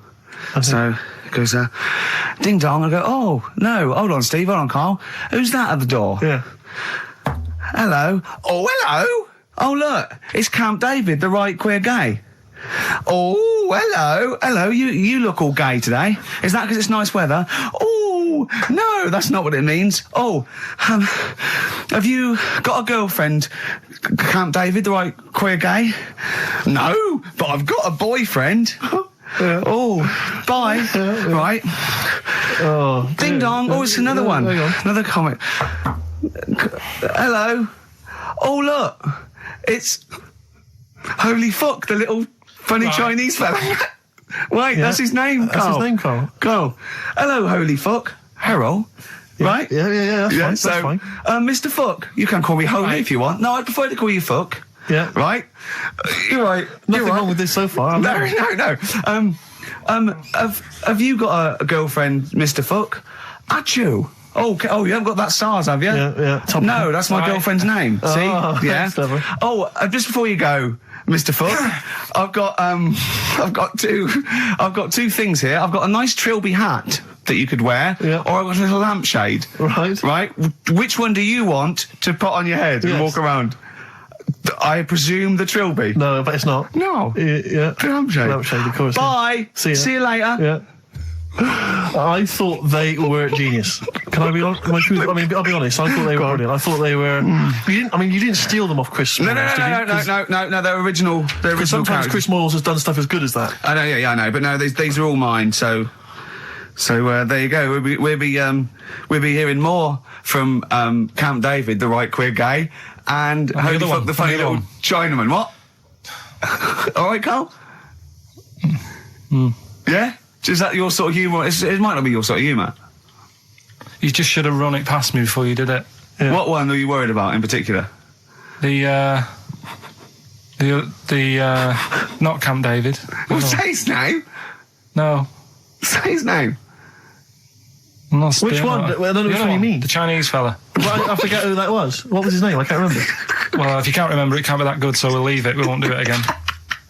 So it goes, ding dong. I go, oh no, hold on, Steve, hold on, Karl. Who's that at the door? Yeah. Hello. Oh, hello. Oh, look, it's Camp David, the right queer gay. Oh, hello. Hello, you look all gay today. Is that because it's nice weather? Oh, no, that's not what it means. Oh, have you got a girlfriend, Camp David, the right queer gay? No, but I've got a boyfriend. Yeah. Oh, bye. Right. Oh, Ding dong. Oh, it's another one. Hang on. Another comment. Hello. Oh, look. It's Holy Fuck, the little funny Chinese fella. Wait, that's his name, Karl. That's his name, Karl. Karl. Hello, Holy Fuck. Harold. Yeah. Right? Yeah, that's fine. So, That's fine. Mr. Fuck, you can call me Holy if you want. No, I'd prefer to call you Fuck. Yeah. Right? You're right. Nothing wrong with this so far. No. Have you got a girlfriend, Mr. Fuck? Achoo. Oh, you haven't got that SARS, have you? Yeah. No, that's my girlfriend's name. See? Yeah. Clever. Oh, just before you go, Mr. Fuck, I've got two things here. I've got a nice Trilby hat that you could wear, or I've got a little lampshade. Right. Which one do you want to put on your head and walk around? I presume the Trilby. No, but it's not. No. Yeah. The lampshade. Lampshade, of course. Bye. See you later. Yeah. I thought they were genius. Can I be honest? I'll be honest. I thought they were brilliant. I thought they were. You didn't steal them off Chris. No. They're original. They're original. Sometimes characters. Chris Moyles has done stuff as good as that. I know. Yeah, I know. But no, these are all mine. So there you go. We'll be hearing more from Camp David, the right queer gay, and Holy Fuck, the funny little Chinaman. What? All right, Karl. Yeah. Is that your sort of humour? It might not be your sort of humour. You just should have run it past me before you did it. Yeah. What one are you worried about in particular? The not Camp David. Well, say his name. No. Say his name. Which one? I don't know which one you mean. The Chinese fella. I forget who that was. What was his name? I can't remember. Well, if you can't remember, it can't be that good, so we'll leave it. We won't do it again.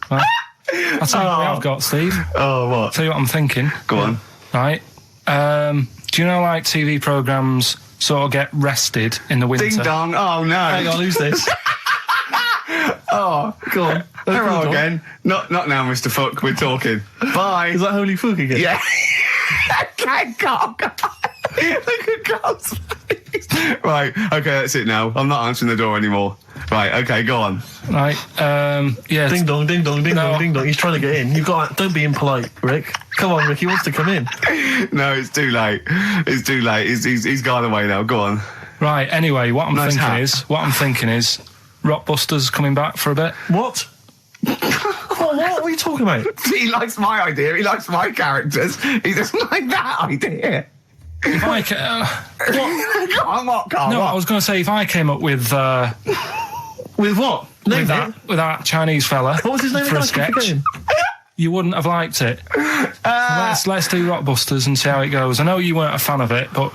Right? I'll tell you what I've got, Steve. Oh, what? I'll tell you what I'm thinking. Go on. Right. Do you know, like, TV programmes sort of get rested in the winter? Ding dong. Oh, no. Hang on, who's this? Oh, go on. Hello again. Not now, Mr. Fuck. We're talking. Bye. Is that Holy Fuck again? Yeah. Okay, Karl. Look at Karl's face. Right. Okay, that's it now. I'm not answering the door anymore. Right. Okay, go on. Right. Yeah. Ding dong, ding dong, ding dong, ding dong. He's trying to get in. Don't be impolite, Rick. Come on, Rick. He wants to come in. No, it's too late. It's too late. He's gone away now. Go on. Right. Anyway, what I'm thinking is, Rockbusters coming back for a bit. What? What are you talking about? He likes my idea. He likes my characters. He doesn't like that idea. If I Go on, what, Karl? No, I was going to say if I came up with with what? With that Chinese fella. What was his name for again? a sketch? You wouldn't have liked it. Let's do Rockbusters and see how it goes. I know you weren't a fan of it, but.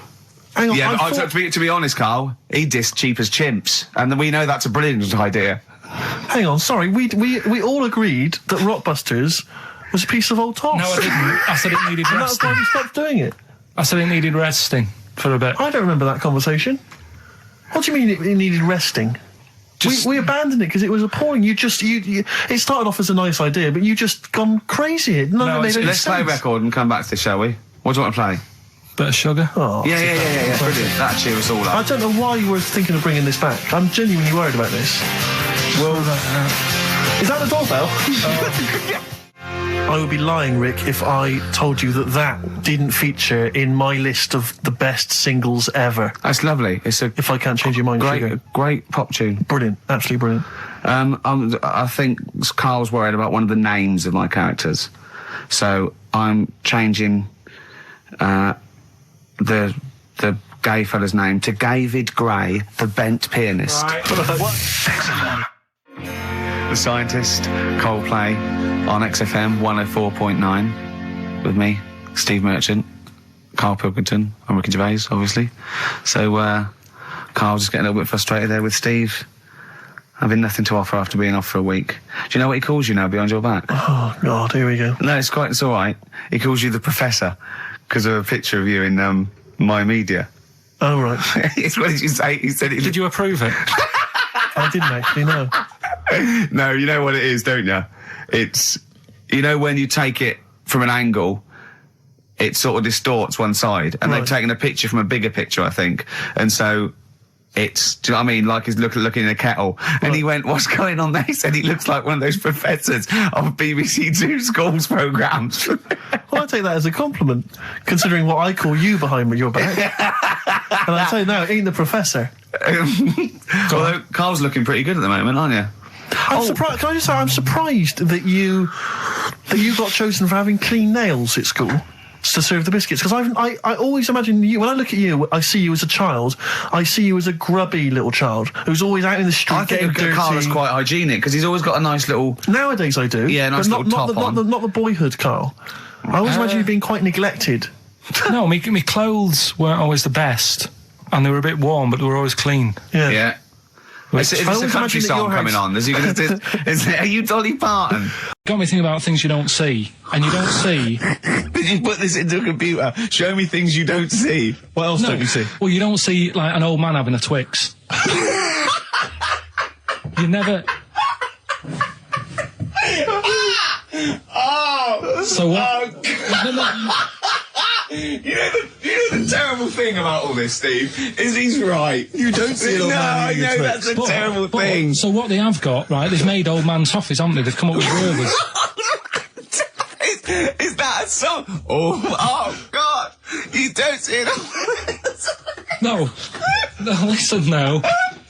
Hang on, yeah, to be honest, Karl, he dissed Cheap as Chimps, and we know that's a brilliant idea. Hang on, sorry, we all agreed that Rockbusters was a piece of old toss. No, I didn't. I said it needed resting. And that's why we stopped doing it. I said it needed resting for a bit. I don't remember that conversation. What do you mean it needed resting? We abandoned it because it was appalling. You it started off as a nice idea, but you just gone crazy. Let's play a record and come back to this, shall we? What do you want to play? Bit of sugar. Oh, yeah. Brilliant. That'll cheer us all up. I don't know why you were thinking of bringing this back. I'm genuinely worried about this. Well, is that the doorbell? I would be lying, Rick, if I told you that didn't feature in my list of the best singles ever. That's lovely. It's a If I can't change your mind, great pop tune. Brilliant, absolutely brilliant. I think Carl's worried about one of the names of my characters, so I'm changing the gay fella's name to David Gray, the bent pianist. Right. The Scientist, Coldplay, on XFM 104.9, with me, Steve Merchant, Karl Pilkington, I'm Ricky Gervais, obviously. So, Carl's just getting a little bit frustrated there with Steve, having nothing to offer after being off for a week. Do you know what he calls you now behind your back? Oh, God, here we go. No, it's all right. He calls you the Professor, because of a picture of you in, My Media. Oh, right. What did you say? He said Did you approve it? I didn't actually, no. No, you know what it is, don't you? It's, you know, when you take it from an angle, it sort of distorts one side, and they've taken a picture from a bigger picture, I think, and so it's, do you know what I mean, like he's looking in a kettle, and he went, what's going on there? He said he looks like one of those professors of BBC Two schools programmes. Well, I take that as a compliment, considering what I call you behind your back. And I say, no, it ain't the Professor. Although Carl's looking pretty good at the moment, aren't you? I'm surprised. Can I just say, I'm surprised that you got chosen for having clean nails at school to serve the biscuits. Because I always imagine you, when I look at you, I see you as a child. I see you as a grubby little child who's always out in the street getting dirty. Carl is quite hygienic because he's always got a nice little. Nowadays, I do. Yeah, nice little top on. Not the boyhood, Carl. I always imagine you being quite neglected. No, my clothes weren't always the best, and they were a bit warm, but they were always clean. Yeah. Is this a country song coming on? Are you Dolly Parton? Got me thinking about things you don't see, and you don't see. Did you put this into a computer? Show me things you don't see. What else don't you see? Well, you don't see, like, an old man having a Twix. You never... So what? You know the terrible thing about all this, Steve, is he's right. You don't see an old man. No, I know that's a terrible thing. So what they have got, right? They've made old man toffees, haven't they? They've come up with Gervais. Is that a song? Oh God! You don't see it. No, listen now.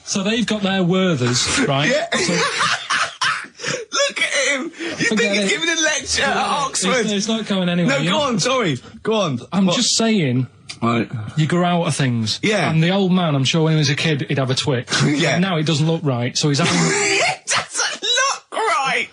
So they've got their Werthers, right? Yeah. So, look at him! You think he's giving a lecture at Oxford? It's not going anywhere. No, go on, sorry. Go on. I'm just saying, right. You grow out of things. Yeah. And the old man, I'm sure when he was a kid, he'd have a Twix. Yeah. Now it doesn't look right, so he's having... It doesn't look right!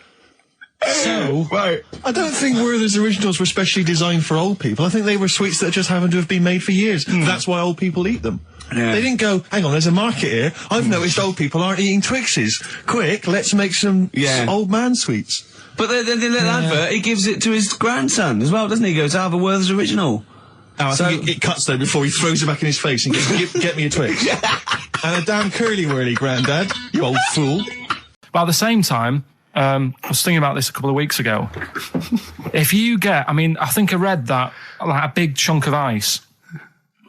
So... Right. I don't think Werther's originals were specially designed for old people. I think they were sweets that just happened to have been made for years. That's why old people eat them. Yeah. They didn't go, hang on, there's a market here. I've noticed old people aren't eating Twixes. Quick, let's make some old man sweets. But then the advert, he gives it to his grandson as well, doesn't he? He goes, I have a Werther's original. Oh, I think it cuts though before he throws it back in his face and goes, get me a Twix. And a damn curly-whirly, Grandad, you old fool. But at the same time, I was thinking about this a couple of weeks ago. If you get, I mean, I think I read that like a big chunk of ice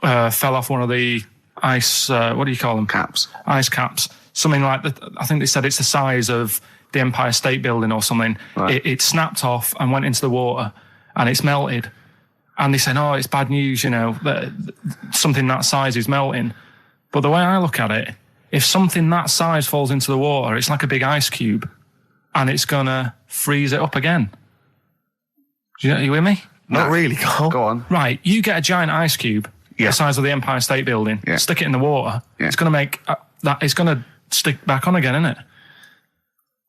fell off one of the ice, what do you call them? Caps. Ice caps. Something like that. I think they said it's the size of the Empire State Building or something. Right. It snapped off and went into the water and it's melted. And they said, oh, it's bad news, you know, that something that size is melting. But the way I look at it, if something that size falls into the water, it's like a big ice cube and it's gonna freeze it up again. You with me? Not really, Carl. Go on. Right, you get a giant ice cube, the size of the Empire State Building, stick it in the water, it's gonna make it's gonna stick back on again, isn't it?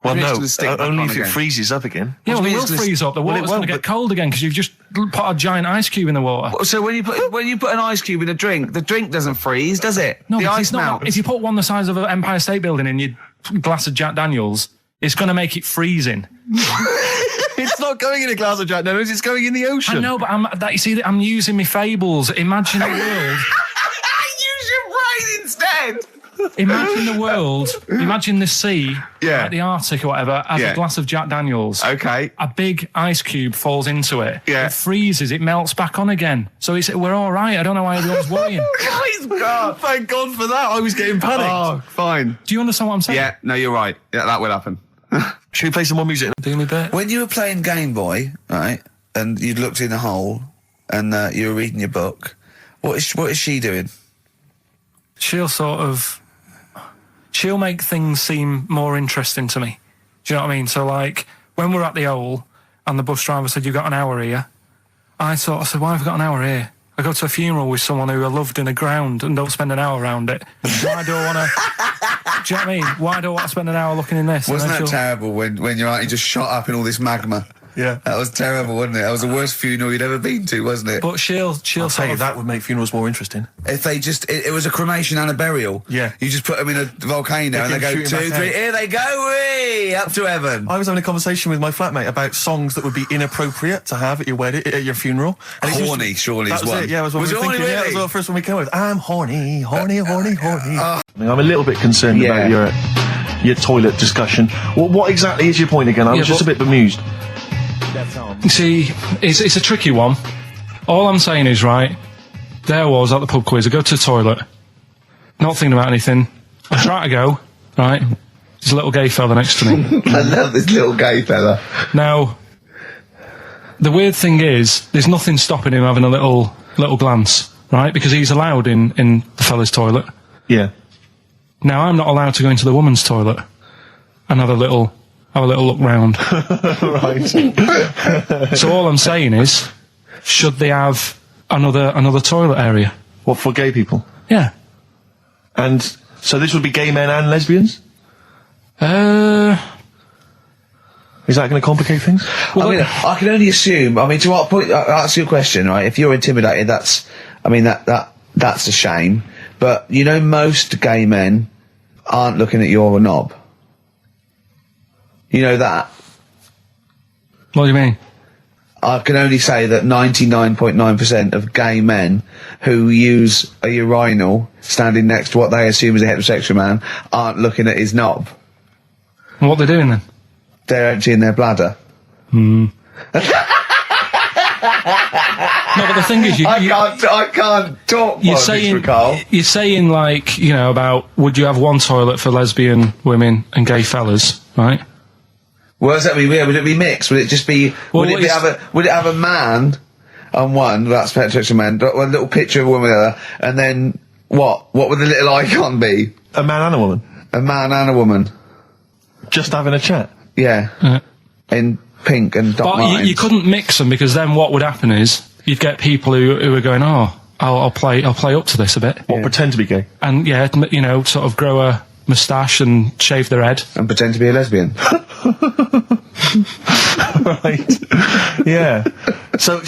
Well, no, only if it freezes up again. Yeah, well, it will freeze up. The water's going to get cold again because you've just put a giant ice cube in the water. So when you put an ice cube in a drink, the drink doesn't freeze, does it? No, the ice melts. If you put one the size of an Empire State Building in your glass of Jack Daniels, it's going to make it freezing. It's not going in a glass of Jack Daniels, it's going in the ocean. I know, but I'm using my fables. Imagine the world. Use your brain instead. Imagine the world, imagine the sea, like the Arctic or whatever, as a glass of Jack Daniels. Okay. A big ice cube falls into it. Yeah. It freezes, it melts back on again. So we're all right. I don't know why everyone's worrying. God, thank God for that. I was getting panicked. Oh, fine. Do you understand what I'm saying? Yeah, no, you're right. Yeah, that will happen. Should we play some more music? Do me bit. When you were playing Game Boy, right, and you'd looked in a hole, and you were reading your book, what is she doing? She'll make things seem more interesting to me. Do you know what I mean? So, like, when we're at the Owl, and the bus driver said, "You've got an hour here," I said, "Why have I got an hour here? I go to a funeral with someone who I loved in the ground and don't spend an hour around it. Why do I want to..." Do you know what I mean? Why do I want to spend an hour looking in this? Wasn't that terrible when your auntie just shot up in all this magma? Yeah. That was terrible, wasn't it? That was the worst funeral you'd ever been to, wasn't it? But she'll tell you, that would make funerals more interesting. If they just... It was a cremation and a burial. Yeah. You just put them in a volcano and they go 2, 3, here they go, whee, up to heaven. I was having a conversation with my flatmate about songs that would be inappropriate to have at your wedding, at your funeral. And horny, surely is one. It, yeah, was it horny, really? Yeah, that was the first one we came with. I'm horny, horny. I'm a little bit concerned about your toilet discussion. What exactly is your point again? I was just a bit bemused. See, it's a tricky one. All I'm saying is, right, there I was at the pub quiz. I go to the toilet, not thinking about anything. I try to go, right, there's a little gay fella next to me. I love this little gay fella. Now, the weird thing is, there's nothing stopping him having a little glance, right, because he's allowed in the fella's toilet. Yeah. Now, I'm not allowed to go into the woman's toilet and have a little look round. Right. So all I'm saying is, should they have another toilet area? What, for gay people? Yeah. And so this would be gay men and lesbians? Is that going to complicate things? Well, I mean, I can only assume. I mean, to what point? I'll ask you a question, right? If you're intimidated, that's a shame. But you know, most gay men aren't looking at your knob. You know that? What do you mean? I can only say that 99.9% of gay men who use a urinal standing next to what they assume is a heterosexual man aren't looking at his knob. And what they're doing then? They're emptying their bladder. No, but the thing is, I can't talk. You're saying like, you know, about would you have one toilet for lesbian women and gay fellas, right? Well, does that mean? Would it be mixed? Would it just be? Would it have a man on one? That's heterosexual man. One little picture of a woman, and then what? What would the little icon be? A man and a woman. A man and a woman. Just having a chat. Yeah. In pink and dot lines. But you couldn't mix them, because then what would happen is you'd get people who are going, oh, I'll play up to this a bit. What, pretend to be gay? And yeah, you know, sort of grow a moustache and shave their head. And pretend to be a lesbian. Right. Yeah. So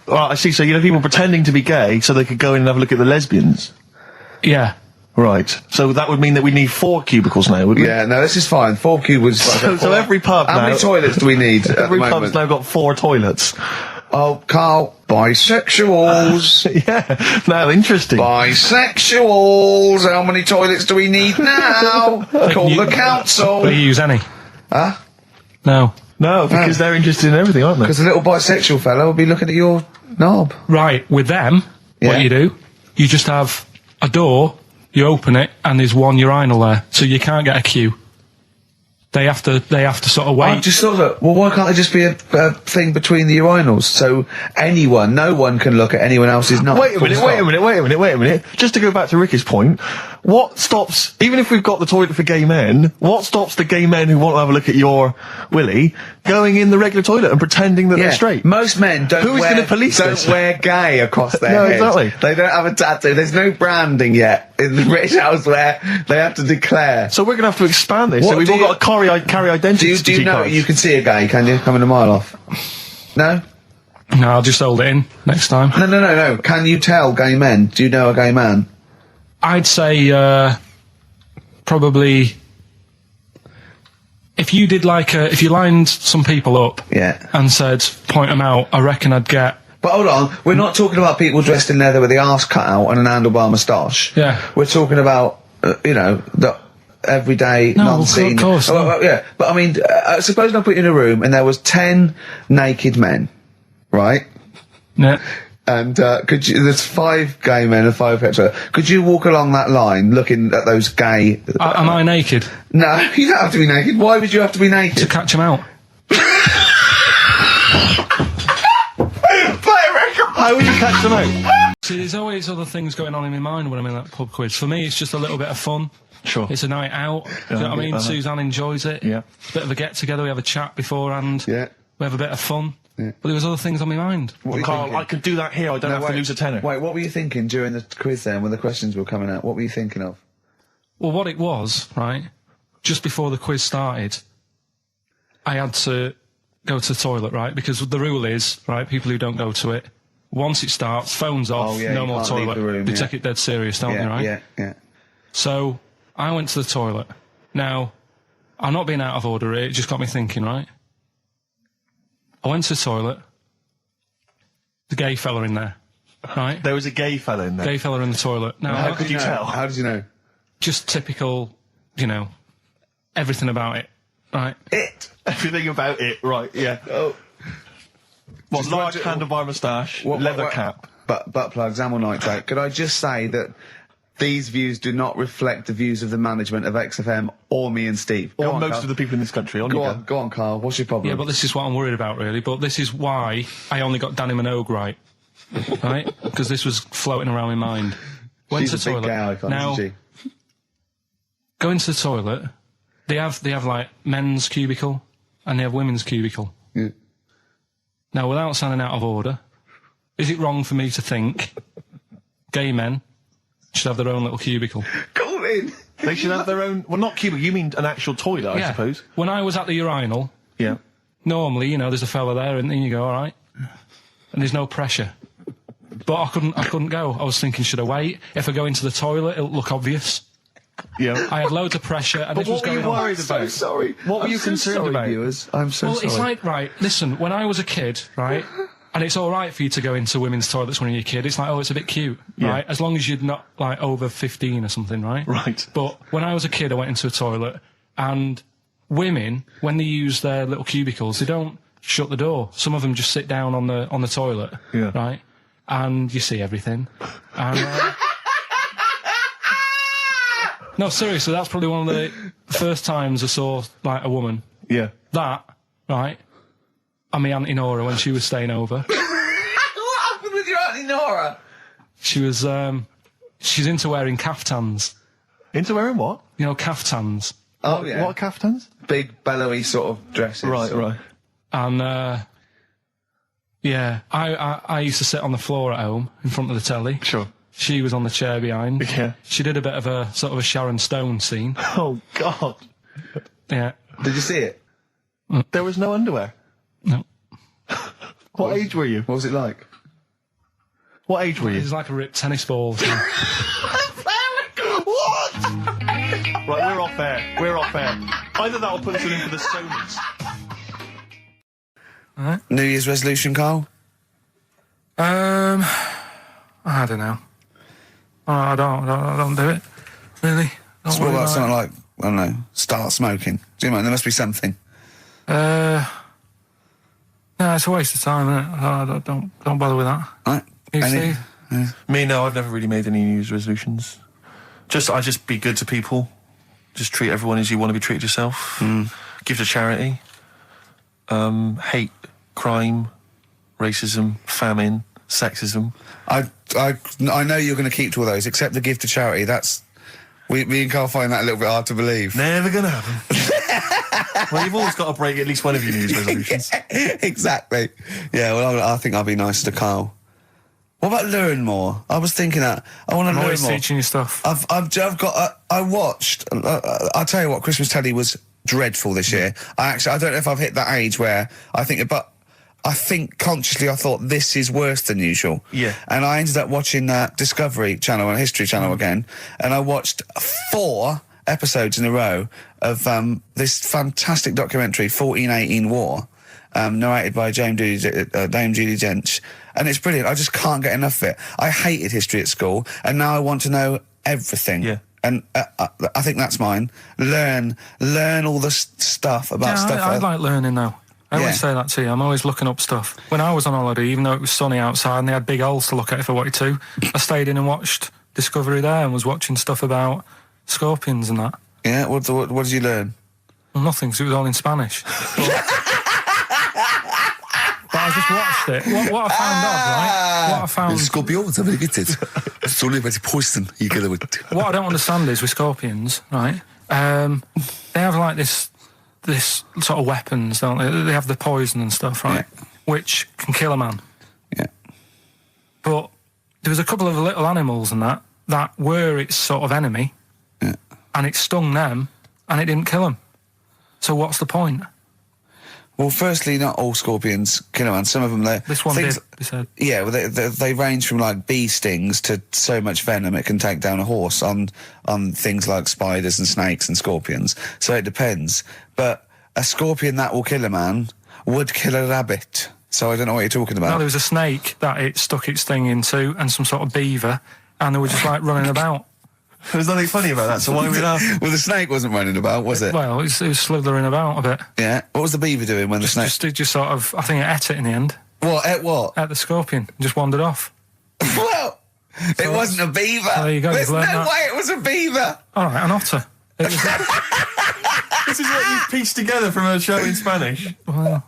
I see. So you know, people pretending to be gay so they could go in and have a look at the lesbians. Yeah. Right. So that would mean that we need 4 cubicles now, wouldn't we? Yeah. No, this is fine. 4 cubicles. So every pub now. How many toilets do we need? Every pub's now got 4 toilets. Oh, Carl, bisexuals. Yeah. Now, interesting. Bisexuals. How many toilets do we need now? Call the council. Will you use any? Huh? No. No, because they're interested in everything, aren't they? Because the little bisexual fella will be looking at your knob. Right. With them, what you do, you just have a door, you open it, and there's one urinal there, so you can't get a queue. They have to sort of wait. I just thought that, well, why can't there just be a thing between the urinals, so no one can look at anyone else's knob? Wait a minute. Just to go back to Ricky's point, what stops, even if we've got the toilet for gay men, what stops the gay men who want to have a look at your willy going in the regular toilet and pretending that they're straight? Most men don't wear gay across their head. Exactly. They don't have a tattoo. There's no branding yet in the British house where they have to declare. So we're going to have to expand this. So we've all got to carry identity. Do you know you can see a gay, can you? Coming a mile off. No? No, I'll just hold it in next time. No. Can you tell gay men? Do you know a gay man? I'd say, probably, if you did if you lined some people up and said, point them out, I reckon I'd get... But hold on, we're not talking about people dressed in leather with the arse cut out and an handlebar moustache. Yeah. We're talking about, the everyday, non-seen... of course. Yeah, but I mean, suppose I put you in a room and there was 10 naked men, right? Yeah. And there's 5 gay men and 5 hetero. Could you walk along that line looking at those gay... Am I naked? No, you don't have to be naked. Why would you have to be naked? To catch them out. How would you catch them out? See, there's always other things going on in my mind when I'm in that pub quiz. For me, it's just a little bit of fun. Sure. It's a night out. Do you know what I mean? Suzanne enjoys it. Yeah. Bit of a get-together. We have a chat beforehand. Yeah. We have a bit of fun. Yeah. But there was other things on my mind. Carl, I could do that here. I don't have to lose a tenner. Wait, what were you thinking during the quiz then, when the questions were coming out? What were you thinking of? Well, what it was, right, just before the quiz started, I had to go to the toilet, right? Because the rule is, right, people who don't go to it, once it starts, phones off, no more toilet. They take it dead serious, don't they, right? Yeah. So, I went to the toilet. Now, I'm not being out of order here, it just got me thinking, right? I went to the toilet. The gay fella in there, right? There was a gay fella in there? Gay fella in the toilet. Now, how could you tell? How did you know? Just typical, you know, everything about it, right? Everything about it, right, yeah. Oh. What, large handlebar moustache, leather cap? Butt plugs, amyl nitrate. Could I just say that these views do not reflect the views of the management of XFM or me and Steve. Or most of the people in this country. Go on, Carl. What's your problem? Yeah, but this is what I'm worried about, really. But this is why I only got Danny Minogue right. Right? Because this was floating around my mind. Went to the toilet. Gay icon, now, isn't she? go into the toilet. They have like men's cubicle and they have women's cubicle. Yeah. Now, without sounding out of order, is it wrong for me to think gay men should have their own little cubicle? Go in. They should have their own... Well, not cubicle, you mean an actual toilet, I suppose. When I was at the urinal, normally, you know, there's a fella there and then you go, all right. And there's no pressure. But I couldn't go. I was thinking, should I wait? If I go into the toilet, it'll look obvious. Yeah. I had loads of pressure and but this was going on. What were you worried about? I'm so sorry. What were you concerned about? Viewers? I'm so sorry. Well, it's like, right, listen, when I was a kid, right, and it's all right for you to go into women's toilets when you're a kid. It's like, oh, it's a bit cute, right? As long as you're not, like, over 15 or something, right? Right. But when I was a kid, I went into a toilet, and women, when they use their little cubicles, they don't shut the door. Some of them just sit down on the toilet, right? And you see everything. And, no, seriously, that's probably one of the first times I saw, like, a woman. Yeah. That, right? And my Auntie Nora when she was staying over. What happened with your Auntie Nora? She was, she's into wearing caftans. Into wearing what? You know, caftans. Oh, yeah. What caftans? Big, bellowy sort of dresses. Right. And, yeah, I used to sit on the floor at home in front of the telly. Sure. She was on the chair behind. Yeah. She did a bit of a sort of a Sharon Stone scene. Oh, God. Yeah. Did you see it? There was no underwear? No. What age were you? What was it like? What age were you? It was like a ripped tennis ball. What? Right, we're off air. We're off air. Either that or put us in for the Sonys. New Year's resolution, Carl? I don't know. I don't do it. Really. So what about something like, I don't know, start smoking? Do you know, there must be something. No, it's a waste of time, isn't it? Don't bother with that. Right. You, Steve? Me, no, I've never really made any New Year's resolutions. I just be good to people. Just treat everyone as you want to be treated yourself. Give to charity. Hate, crime, racism, famine, sexism. I know you're going to keep to all those, except the give to charity. That's... Me and Carl find that a little bit hard to believe. Never gonna happen. Well, you've always got to break at least one of your New Year's resolutions. Exactly. Yeah, well, I think I'll be nice to Carl. What about learn more? I was thinking that. I want to learn more. I'm always teaching you stuff. I've got... I watched... I'll tell you what, Christmas telly was dreadful this year. I don't know if I've hit that age where I think... But I think consciously I thought this is worse than usual. Yeah. And I ended up watching Discovery Channel and History Channel again, and I watched 4 episodes in a row of this fantastic documentary, 1418 War, narrated by Dame Judi Dench, and it's brilliant. I just can't get enough of it. I hated history at school, and now I want to know everything. Yeah. And I think that's mine. Learn all the stuff about stuff. I like learning, though. I always say that to you. I'm always looking up stuff. When I was on holiday, even though it was sunny outside and they had big holes to look at if I wanted to, I stayed in and watched Discovery there and was watching stuff about scorpions and that. Yeah, what did you learn? Well, nothing, because it was all in Spanish. But I just watched it. What I found odd, right? What I found... Scorpions, I get it. It's only about poison you get with. What I don't understand is with scorpions, right? They have like this sort of weapons, don't they? They have the poison and stuff, right? Yeah. Which can kill a man. Yeah. But there was a couple of little animals and that were its sort of enemy. Yeah. And it stung them, and it didn't kill them. So what's the point? Well, firstly, not all scorpions kill a man. Some of them, this one did, they said. Yeah, well, they range from like bee stings to so much venom it can take down a horse on things like spiders and snakes and scorpions. So it depends. But a scorpion that will kill a man would kill a rabbit. So I don't know what you're talking about. No, there was a snake that it stuck its thing into, and some sort of beaver, and they were just like running about. There's nothing funny about that, so why are we laughing? Well, the snake wasn't running about, was it? Well, it was slithering about a bit. Yeah. What was the beaver doing when the snake... Just sort of... I think it ate it in the end. What? Ate what? Ate the scorpion. Just wandered off. Well, it wasn't a beaver. There you go. There's no way it was a beaver. All right, an otter. This is what you've pieced together from a show in Spanish. Well...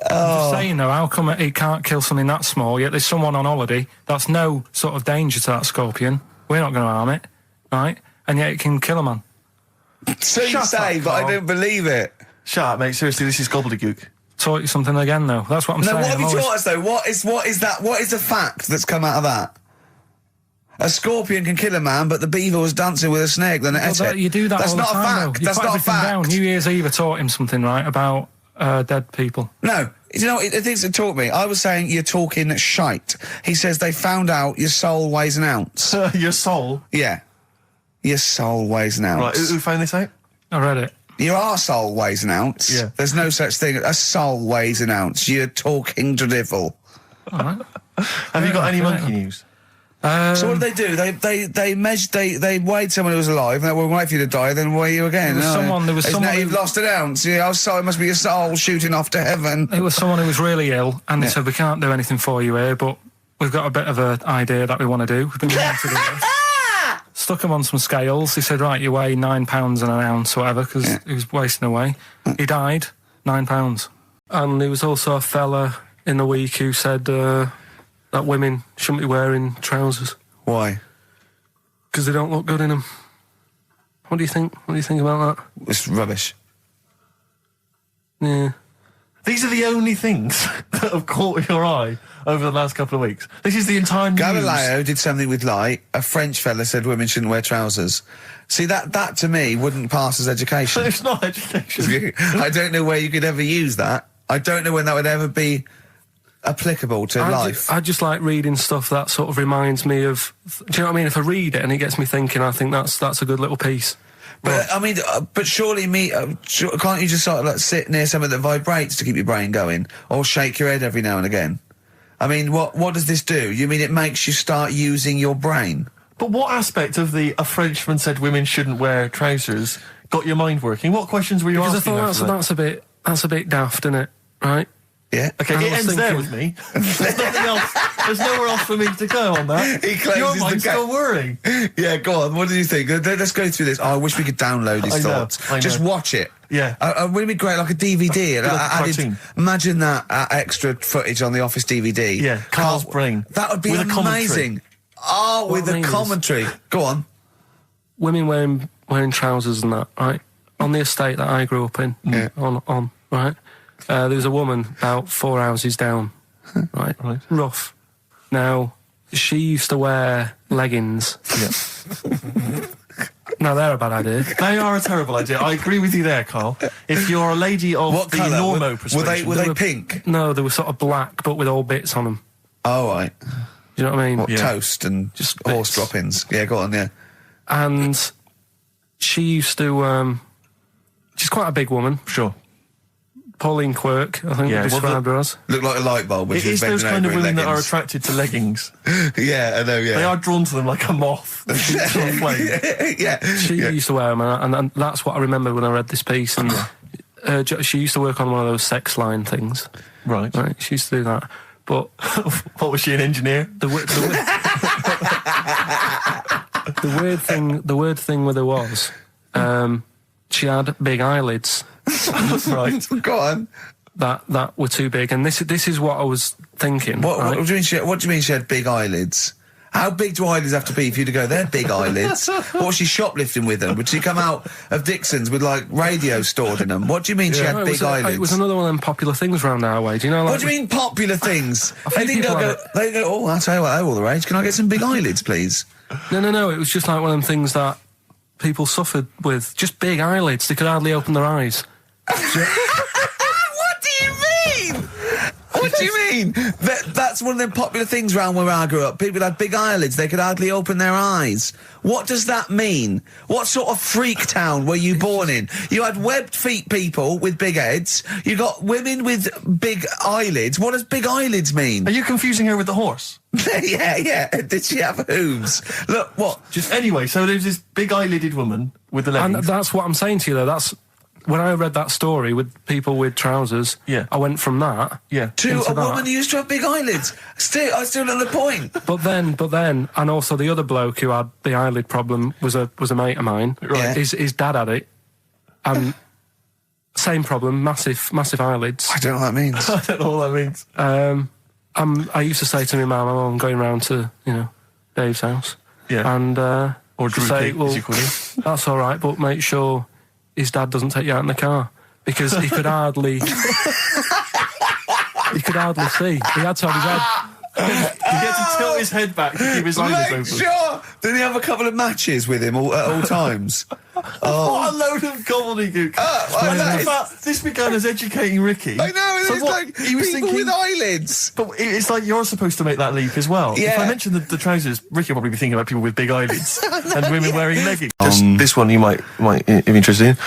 I'm just saying, though, how come it can't kill something that small, yet there's someone on holiday that's no sort of danger to that scorpion. We're not going to harm it, right? And yet it can kill a man. So you say, but I don't believe it. Shut up, mate. Seriously, this is gobbledygook. Taught you something again, though. That's what I'm saying. No, what have you taught us, though? What is the fact that's come out of that? A scorpion can kill a man, but the beaver was dancing with a snake, then it ate it. You do that That's all the not time, a fact. Though. That's not a fact. Down. New Year's Eve taught him something, right, about dead people. No. You know, the things that taught me, I was saying you're talking shite. He says they found out your soul weighs an ounce. Your soul? Yeah. Your soul weighs an ounce. Right, who found this out? I read it. Your arsehole weighs an ounce. Yeah. There's no such thing. A soul weighs an ounce. You're talking drivel. All right. Have you got any monkey news? So what did they do? They weighed someone who was alive, and they will wait for you to die, then weigh you again. There was someone you've lost an ounce. Yeah, it must be your soul shooting off to heaven. It was someone who was really ill, and they said, we can't do anything for you here, but we've got a bit of an idea that we want to do. We've been wanting to do this. Stuck him on some scales. He said, right, you weigh 9 pounds and an ounce or whatever, because he was wasting away. He died, 9 pounds. And there was also a fella in the week who said that women shouldn't be wearing trousers. Why? Because they don't look good in them. What do you think? What do you think about that? It's rubbish. Yeah. These are the only things that have caught your eye over the last couple of weeks. This is the entire news. Galileo did something with light. A French fella said women shouldn't wear trousers. See, that to me wouldn't pass as education. It's not education. I don't know where you could ever use that. I don't know when that would ever be applicable to life. I just like reading stuff that sort of reminds me of... Do you know what I mean? If I read it and it gets me thinking, I think that's a good little piece. But I mean, but surely can't you just sort of like sit near something that vibrates to keep your brain going, or shake your head every now and again? I mean, what does this do? You mean it makes you start using your brain? But what aspect of a Frenchman said women shouldn't wear trousers got your mind working? What questions were you asking? Because I thought that's a bit daft, isn't it? Right? Yeah. Okay, it ends there with me. There's nothing else. There's nowhere else for me to go on that. He closes your mind's still worrying. Yeah, go on. What do you think? Let's go through this. Oh, I wish we could download his thoughts. I know. Just watch it. Yeah. Wouldn't it be great, like a DVD? Cartoon. Imagine that extra footage on the Office DVD. Yeah, Carl's brain. That would be amazing. Oh, with a commentary. Go on. Women wearing trousers and that, right? On the estate that I grew up in, on right? There was a woman about 4 houses down, right? Rough. Now, she used to wear leggings. Yeah. Now, they're a bad idea. They are a terrible idea. I agree with you there, Carl. If you're a lady of what the colour? Normo persuasion... Were they pink? No, they were sort of black, but with all bits on them. Oh, right. Do you know what I mean? What, toast and just horse droppings? Yeah, go on, yeah. And she used to... she's quite a big woman. Sure. Pauline Quirk, I think we described her as. Looked like a light bulb. It is those kind of women that are attracted to leggings. Yeah, I know, yeah. They are drawn to them like a moth. Yeah. She used to wear them, and that's what I remember when I read this piece. And she used to work on one of those sex line things. Right. She used to do that. But what was she, an engineer? The weird thing with her was, she had big eyelids. Right. Go on. That were too big, and this is what I was thinking. What do you mean? What do you mean she had big eyelids? How big do eyelids have to be for you to go, they're big eyelids? What was she shoplifting with them? Would she come out of Dixon's with, like, radio stored in them? What do you mean she had big eyelids? It was another one of them popular things around our way. Do you know? Like, what do you mean popular things? They didn't go, oh, I'll tell you what, they're all the rage. Can I get some big eyelids, please? No. It was just like one of them things that people suffered with. Just big eyelids. They could hardly open their eyes. What do you mean? What do you mean? That's one of them popular things around where I grew up. People had big eyelids. They could hardly open their eyes. What does that mean? What sort of freak town were you born in? You had webbed feet people with big heads. You got women with big eyelids. What does big eyelids mean? Are you confusing her with the horse? Yeah. Did she have hooves? Look, what? Anyway, so there's this big eyelided woman with the leggings. And that's what I'm saying to you, though. That's... When I read that story with people with trousers, I went from that to a woman who used to have big eyelids. I still know the point. But then, and also the other bloke who had the eyelid problem was a mate of mine. Right. His dad had it, and same problem, massive eyelids. I don't know what that means. I don't know what that means. I used to say to my mum, I'm going round to Dave's house, and or Drew say, Pig, as you call him. That's all right, but make sure his dad doesn't take you out in the car, because he could hardly see. He had to have his head. He had to tilt his head back to keep his eyes open. Sure. Did he have a couple of matches with him at all times? What a load of gobbledygook. This began as educating Ricky. I know, so it's like he was thinking with eyelids. But it's like you're supposed to make that leap as well. Yeah. If I mention the trousers, Ricky will probably be thinking about people with big eyelids and women wearing leggings. This one you might be interested in.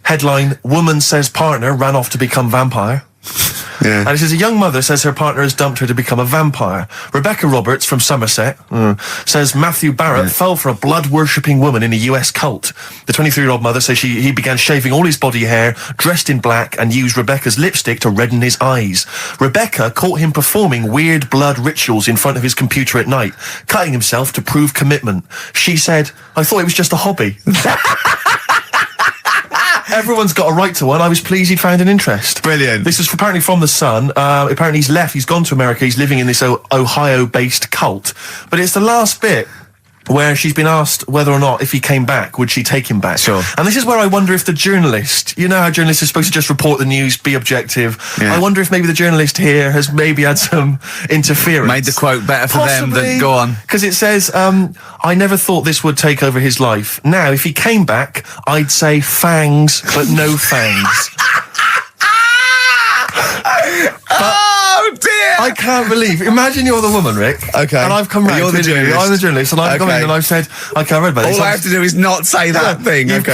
Headline, woman says partner ran off to become vampire. Yeah. And it says a young mother says her partner has dumped her to become a vampire. Rebecca Roberts from Somerset says Matthew Barrett fell for a blood-worshipping woman in a US cult. The 23-year-old mother says he began shaving all his body hair, dressed in black, and used Rebecca's lipstick to redden his eyes. Rebecca caught him performing weird blood rituals in front of his computer at night, cutting himself to prove commitment. She said, I thought it was just a hobby. Everyone's got a right to one. I was pleased he'd found an interest. Brilliant. This is apparently from The Sun. Apparently he's left. He's gone to America. He's living in this Ohio-based cult. But it's the last bit where she's been asked whether or not, if he came back, would she take him back? Sure. And this is where I wonder if the journalist, you know how journalists are supposed to just report the news, be objective. Yeah. I wonder if maybe the journalist here has maybe had some interference. Made the quote better for them than go on. Because it says, I never thought this would take over his life. Now, if he came back, I'd say fangs, but no fangs. Oh dear! I can't believe. Imagine you're the woman, Rick. Okay. And I've come round. You're the journalist. I'm the journalist, and I've come in and I've said, okay, I read about this. All I have to do is not say that thing. You've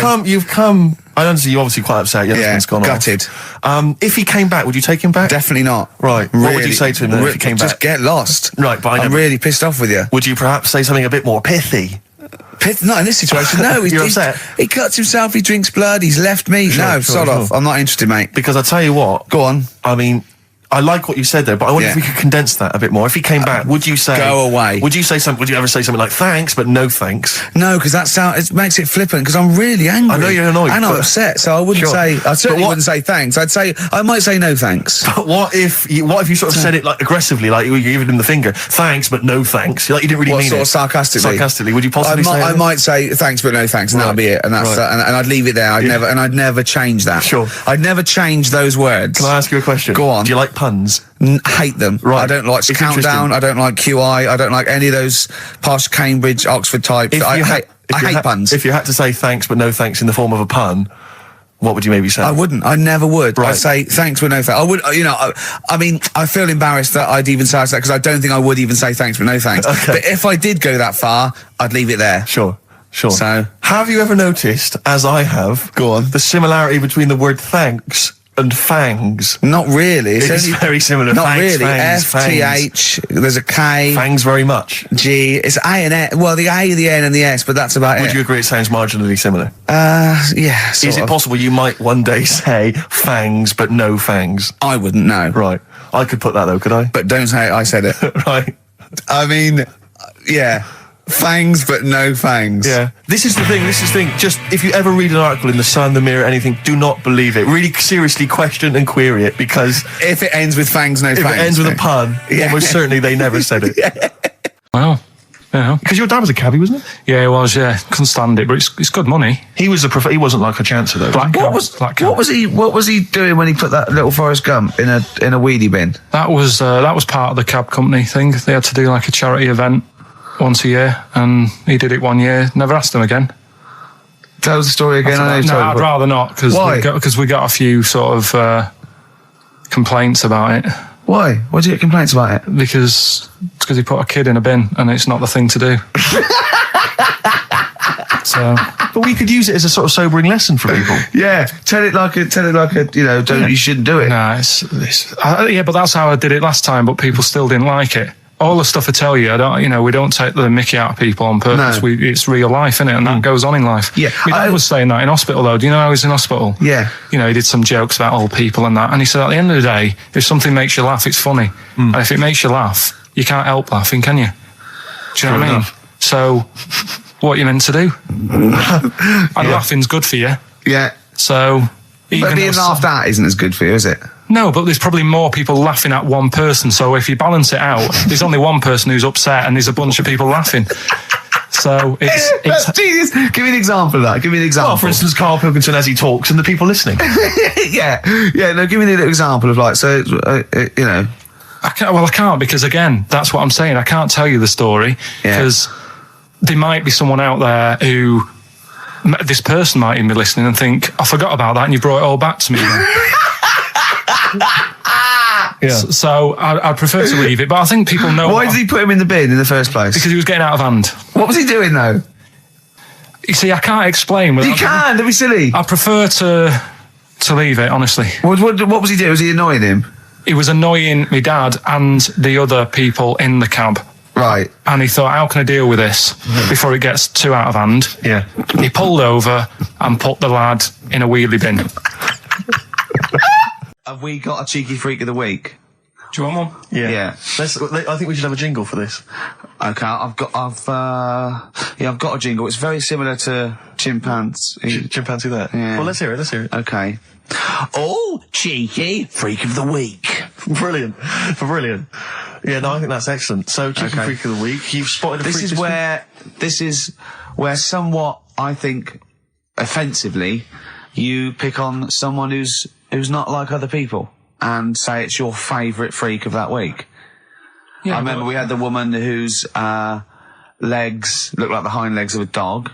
come. I understand you're obviously quite upset. Your husband's gone gutted. Off. If he came back, would you take him back? Definitely not. Right. Really, what would you say to him then if he came back? Just get lost. Right, but I'm really pissed off with you. Would you perhaps say something a bit more pithy? Not in this situation, no. You're upset? He cuts himself, he drinks blood, he's left me. Sod off. I'm not interested, mate. Because I tell you what. Go on. I mean, I like what you said there, but I wonder if we could condense that a bit more. If he came back, would you say... Go away. Would you ever say something like, thanks, but no thanks? No, because it makes it flippant, because I'm really angry. I know you're annoyed. And I'm upset, so I wouldn't say... I certainly wouldn't say thanks. I might say no thanks. But what if you sort of said it like aggressively, like you were giving him the finger, thanks, but no thanks? Like you didn't really mean it. What, sort of sarcastically? Sarcastically, would you possibly say I might say thanks, but no thanks, and that'll be it. And that's and I'd leave it there. I'd never change that. Sure. I'd never change those words. Can I ask you a question? Go on. Do you like puns? Hate them. Right. I don't like Countdown. I don't like QI. I don't like any of those posh Cambridge, Oxford types. I hate puns. If you had to say thanks but no thanks in the form of a pun, what would you maybe say? I wouldn't. I never would. Right. I'd say thanks but no thanks. I would. I mean, I feel embarrassed that I'd even say that because I don't think I would even say thanks but no thanks. Okay. But if I did go that far, I'd leave it there. Sure. So, have you ever noticed, as I have, go on, the similarity between the word thanks and fangs. Not really. It's very similar. Not fangs, really. Fangs, F-T-H, there's a K. Fangs very much. G, it's A and S. Well, the A, the N and the S, but that's about it. Would you agree it sounds marginally similar? Yeah, Is it possible you might one day say fangs but no fangs? I wouldn't know. Right. I could put that though, could I? But don't say I said it. Right. I mean, yeah. Fangs but no fangs. Yeah. This is the thing, just if you ever read an article in the Sun, the Mirror, anything, do not believe it. Really seriously question and query it, because if it ends with fangs, no fangs. If it ends with a pun, almost certainly they never said it. Yeah. Wow. Yeah. Because your dad was a cabbie, wasn't it? Yeah, he was, yeah. Couldn't stand it, but it's good money. He was he wasn't like a chancer though. What was he doing when he put that little Forrest Gump in a wheelie bin? That was part of the cab company thing. They had to do like a charity event once a year, and he did it one year. Never asked him again. Tell us the story again. I'd rather not, because we got a few sort of complaints about it. Why? Why did you get complaints about it? Because he put a kid in a bin, and it's not the thing to do. So, but we could use it as a sort of sobering lesson for people. Yeah, tell it like a, you know, you shouldn't do it. Nah, yeah, but that's how I did it last time, but people still didn't like it. All the stuff I tell you, we don't take the mickey out of people on purpose. No. It's real life, innit? And that goes on in life. Yeah. My dad was saying that in hospital, though. Do you know I was in hospital? Yeah. You know, he did some jokes about old people and that. And he said, at the end of the day, if something makes you laugh, it's funny. And if it makes you laugh, you can't help laughing, can you? Do you know what I mean? So, what are you meant to do? And laughing's good for you. Yeah. So... But being laughed at isn't as good for you, is it? No, but there's probably more people laughing at one person, so if you balance it out, there's only one person who's upset and there's a bunch of people laughing. So it's genius. Give me an example of that. Give me an example. Oh, for instance, Karl Pilkington as he talks and the people listening. Yeah. No, give me an example of you know. I can't, because again, that's what I'm saying. I can't tell you the story because there might be someone out there who... This person might even be listening and think, I forgot about that and you brought it all back to me. So I'd prefer to leave it, but I think people know... Why did he put him in the bin in the first place? Because he was getting out of hand. What was he doing, though? You see, I can't explain. You can, don't be silly. I prefer to leave it, honestly. What was he doing? Was he annoying him? He was annoying my dad and the other people in the cab. Right. And he thought, how can I deal with this before it gets too out of hand? Yeah. He pulled over and put the lad in a wheelie bin. Have we got a cheeky freak of the week? Do you want one? Yeah. I think we should have a jingle for this. Okay, I've got a jingle. It's very similar to chimpanzee. Chimpanzee that? Yeah. Well, let's hear it. Okay. Oh, cheeky freak of the week. Brilliant. Yeah, no, I think that's excellent. So, cheeky freak of the week. You've spotted a freak This is where somewhat, I think, offensively, you pick on someone who's not like other people and say it's your favourite freak of that week. Yeah, I remember we had the woman whose legs looked like the hind legs of a dog.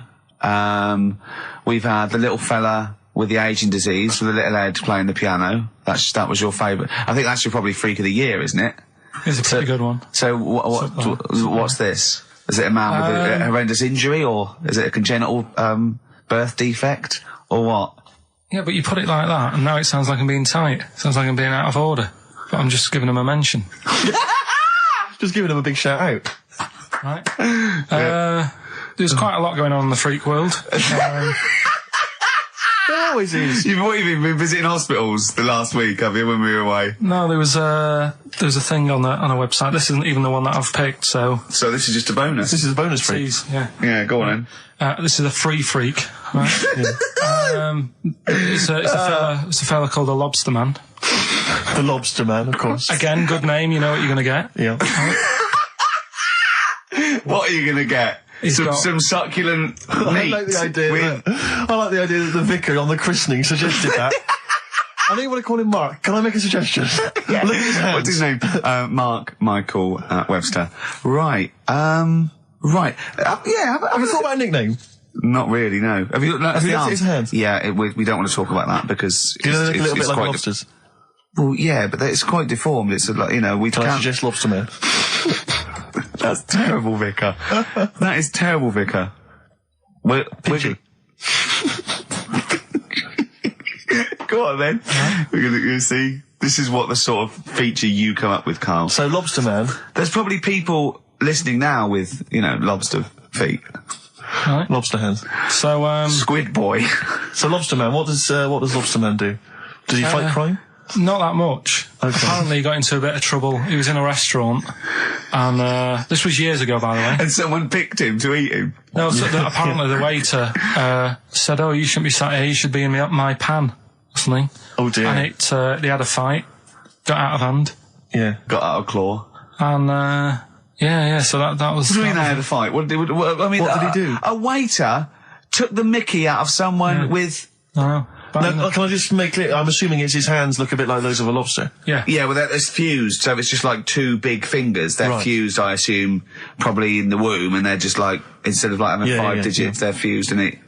We've had the little fella with the aging disease with a little head playing the piano. That was your favourite. I think that's your probably freak of the year, isn't it? It's a pretty good one. So what's this? Is it a man with a horrendous injury, or is it a congenital birth defect, or what? Yeah, but you put it like that, and now it sounds like I'm being tight. It sounds like I'm being out of order. But I'm just giving him a mention. Just giving him a big shout out. Right. There's quite a lot going on in the freak world. There always is. You've been visiting hospitals the last week, have you, when we were away? No, there was a thing on a website. This isn't even the one that I've picked, so... So this is just a bonus? This is a bonus freak. Yeah. Yeah, go on then. This is a free freak, right? It's a fella called the Lobster Man. The Lobster Man, of course. Again, good name, you know what you're going to get. Yeah. What are you going to get? Some succulent meat. I like the idea that the vicar on the christening suggested that. I know you want to call him Mark. Can I make a suggestion? Yeah. Look at his hands. What's his name? Mark Michael Webster. Right. Right. Have you thought about a nickname? Not really, no. Have you looked at his hands? Yeah, we don't want to talk about that because do you know they look a little bit like lobsters? Well, yeah, but it's quite deformed. It's like, you know, we can't... Can I suggest Lobster Man? That's terrible, Vicar. That is terrible, Vicar. Pinchy. Go Go on then. We're gonna see. This is what the sort of feature you come up with, Carl. So, Lobster Man. There's probably people listening now with, lobster feet. Right. Lobster hands. So, Squid Boy. So, Lobster Man, what does Lobster Man do? Does he fight crime? Not that much. Okay. Apparently he got into a bit of trouble. He was in a restaurant, and this was years ago, by the way. And someone picked him to eat him. No, so apparently the waiter said, "Oh, you shouldn't be sat here. You should be in my pan," or something. Oh dear. And they had a fight, got out of hand. Yeah. Got out of claw. And yeah. So that was. What do you mean they had a fight? What did he do? A waiter took the mickey out of someone with. No. No, can I just make clear? I'm assuming it's his hands look a bit like those of a lobster. Yeah. Yeah, well, it's fused, so it's just like two big fingers. They're fused, I assume, probably in the womb, and they're just like, instead of like having 5 digits, they're fused in it.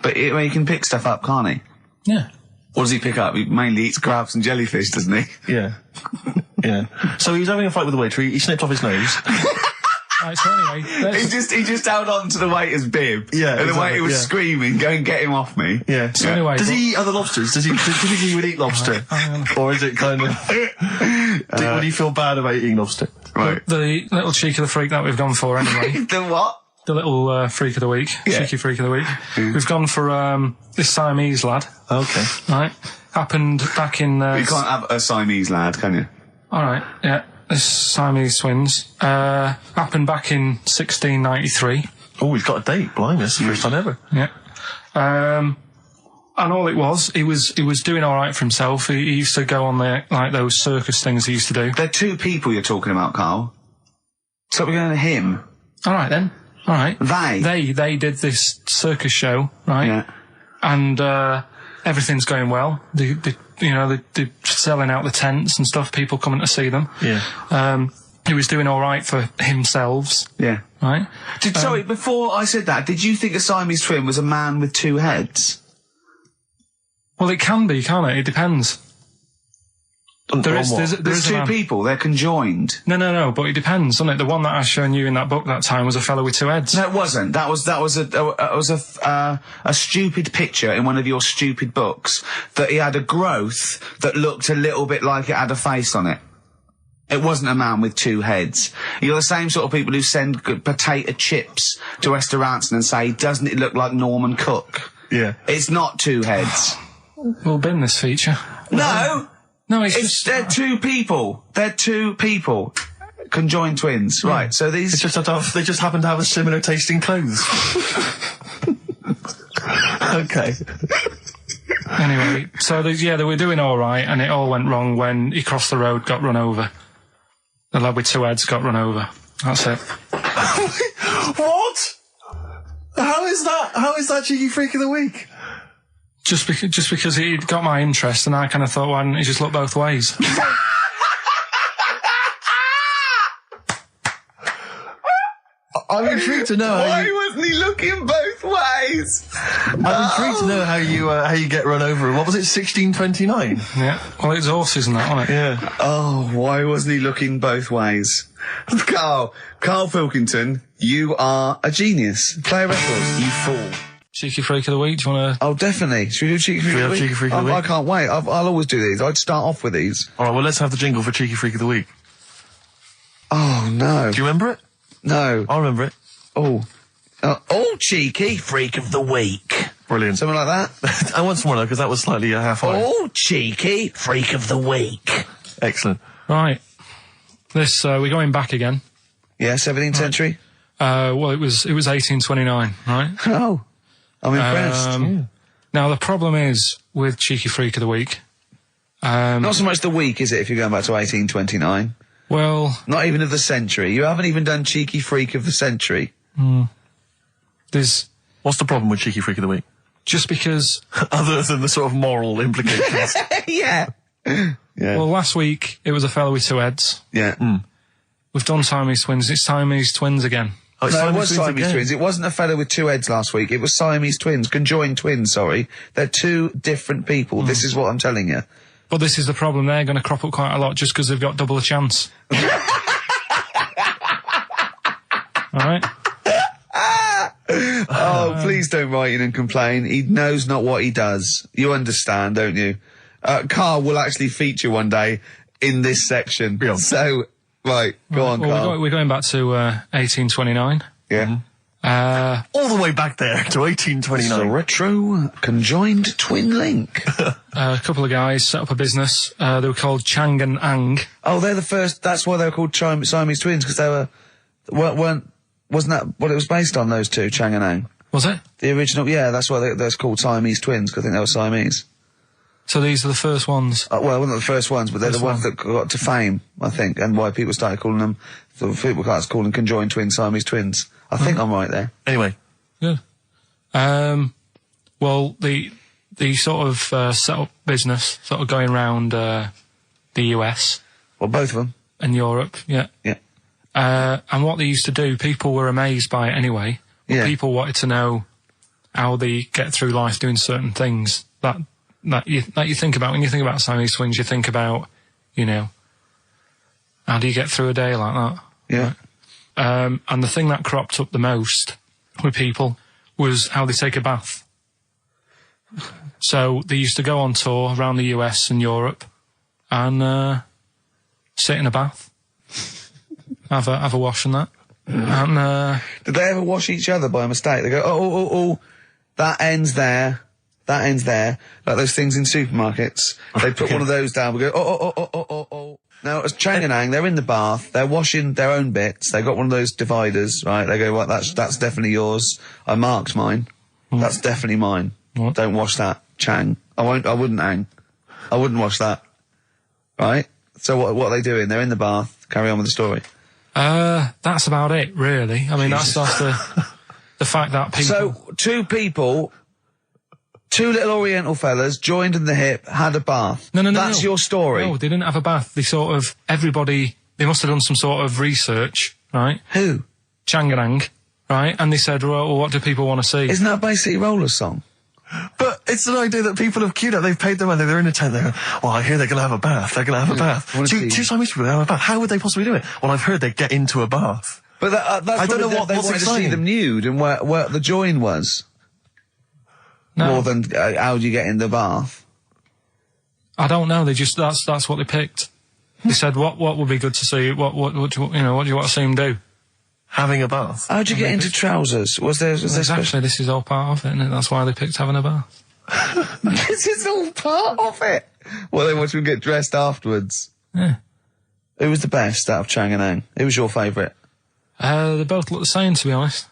But he can pick stuff up, can't he? Yeah. What does he pick up? He mainly eats crabs and jellyfish, doesn't he? Yeah. Yeah. So he was having a fight with the waiter. He snipped off his nose. Right, so anyway, he just held on to the waiter's bib. Yeah, and the exactly, waiter was screaming, "Go and get him off me." Yeah. So anyway, does he eat other lobsters? Does he typically he would eat lobster, or is it kind of? Would he feel bad about eating lobster? Right. The little cheek of the freak that we've gone for anyway. The what? The little freak of the week, cheeky freak of the week. We've gone for this Siamese lad. Okay. Right. Happened back in. You can't have a Siamese lad, can you? All right. Yeah. This Siamese twins happened back in 1693. Oh, we've got a date. Blimey, that's the first time ever. Yeah. And all it was, he was doing all right for himself. He used to go on those circus things he used to do. They're two people you're talking about, Carl. So we're going to him. All right then. All right. They did this circus show, right? Yeah. And everything's going well. They're selling out the tents and stuff, people coming to see them. Yeah. He was doing all right for himself. Yeah. Right? Sorry, before I said that, did you think a Siamese twin was a man with 2 heads? Well, it can be, can't it? It depends. There's 2 people, they're conjoined. No, but it depends, doesn't it? The one that I shown you in that book that time was a fellow with 2 heads. No, it wasn't. That was a stupid picture in one of your stupid books that he had a growth that looked a little bit like it had a face on it. It wasn't a man with 2 heads. You're the same sort of people who send potato chips to restaurants and say, "Doesn't it look like Norman Cook?" Yeah. It's not 2 heads. We'll bin this feature. No! No, they're 2 people. They're 2 people. Conjoined twins. Yeah. Right, so these... They just happen to have a similar taste in clothes. Okay. Anyway, so they were doing all right, and it all went wrong when he crossed the road, got run over. The lad with 2 heads got run over. That's it. What? How is that cheeky freak of the week? Just because he got my interest, and I kind of thought, why didn't he just look both ways? I'm intrigued to know why wasn't he looking both ways? I'm intrigued to know how you get run over. What was it, 1629? Yeah. Well, it's horses and that, wasn't it? Yeah. Oh, why wasn't he looking both ways? Karl Pilkington, you are a genius. Play a record, you fool. Cheeky freak of the week, do you want to... Oh, definitely. Should we do cheeky freak of the week? Cheeky freak of the week? I can't wait. I'll always do these. I'd start off with these. Alright, well, let's have the jingle for cheeky freak of the week. Oh, no. Do you remember it? No. I remember it. Oh, cheeky freak of the week. Brilliant. Something like that? I want some more though, because that was slightly half-high. Oh, cheeky freak of the week. Excellent. Right. This, we're going back again. Yeah, 17th century? Well, it was 1829, right? Oh, I'm impressed. Now, the problem is with Cheeky Freak of the Week... not so much the week, is it, if you're going back to 1829? Well... Not even of the century. You haven't even done Cheeky Freak of the century. What's the problem with Cheeky Freak of the Week? Just because... Other than the sort of moral implications. Yeah. Well, last week, it was a fellow with 2 heads. Yeah. We've done Siamese twins. It's Siamese twins again. Oh, no, it was Siamese twins. It wasn't a fellow with 2 heads last week. It was Siamese twins. Conjoined twins, sorry. They're 2 different people. This is what I'm telling you. But this is the problem. They're going to crop up quite a lot just because they've got double a chance. All right? Oh, please don't write in and complain. He knows not what he does. You understand, don't you? Carl will actually feature one day in this section. Yeah. So, right, go on, Carl. We're going back to 1829. Yeah. All the way back there to 1829. It's a retro conjoined twin link. A couple of guys set up a business. They were called Chang and Ang. Oh, they're the first. That's why they were called Siamese twins, because they wasn't that what it was based on? Those two, Chang and Ang. Was it? The original, yeah. That's why they're called Siamese twins, because I think they were Siamese. So these are the first ones. Well, not the first ones, but they're the ones that got to fame, I think, and why people started calling them. So people started calling conjoined twins Siamese twins. I think I'm right there. Anyway. Good. Well, the sort of set up business, sort of going around the US. Well, both of them. And Europe, yeah. Yeah. And what they used to do, people were amazed by it anyway. But Yeah. people wanted to know how they get through life doing certain things that you think about. When you think about Siamese twins, you think about, you know, how do you get through a day like that? Yeah. Right? And the thing that cropped up the most with people was how they take a bath. So they used to go on tour around the US and Europe and sit in a bath, have a wash and that. And did they ever wash each other by mistake? They go, oh, that ends there. That ends there. Like those things in supermarkets. They put one of those down. We go, oh. Now, as Chang and Ang, they're in the bath. They're washing their own bits. They've got one of those dividers, right? They go, well, that's definitely yours. I marked mine. That's definitely mine. What? Don't wash that, Chang. I wouldn't, Ang. I wouldn't wash that. Right? So what are they doing? They're in the bath. Carry on with the story. That's about it, really. I mean, that's the fact that people... So, two little Oriental fellas joined in the hip, had a bath. No. That's your story. No, they didn't have a bath. They sort of, everybody, they must have done some sort of research, right? Who? Chang and Ang, right? And they said, well, what do people want to see? Isn't that basically Roller's song? But it's an idea that people have queued up. They've paid their money. They're in a tent. They're, well, I hear they're going to have a bath. They're going to have a bath. Two Siamese people, they have a bath. How would they possibly do it? Well, I've heard they get into a bath. But that's I don't know they what's wanted to see exciting. them nude and where the join was. No. More than how do you get in the bath? I don't know. They just, that's what they picked. They said, what would be good to see? What do you want to see them do? Having a bath. How'd you get into trousers? Was there Exactly, this is all part of it, and that's why they picked having a bath. This is all part of it. Well, they want you to get dressed afterwards. Yeah. Who was the best out of Chang and Ang? Who was your favourite? They both look the same, to be honest.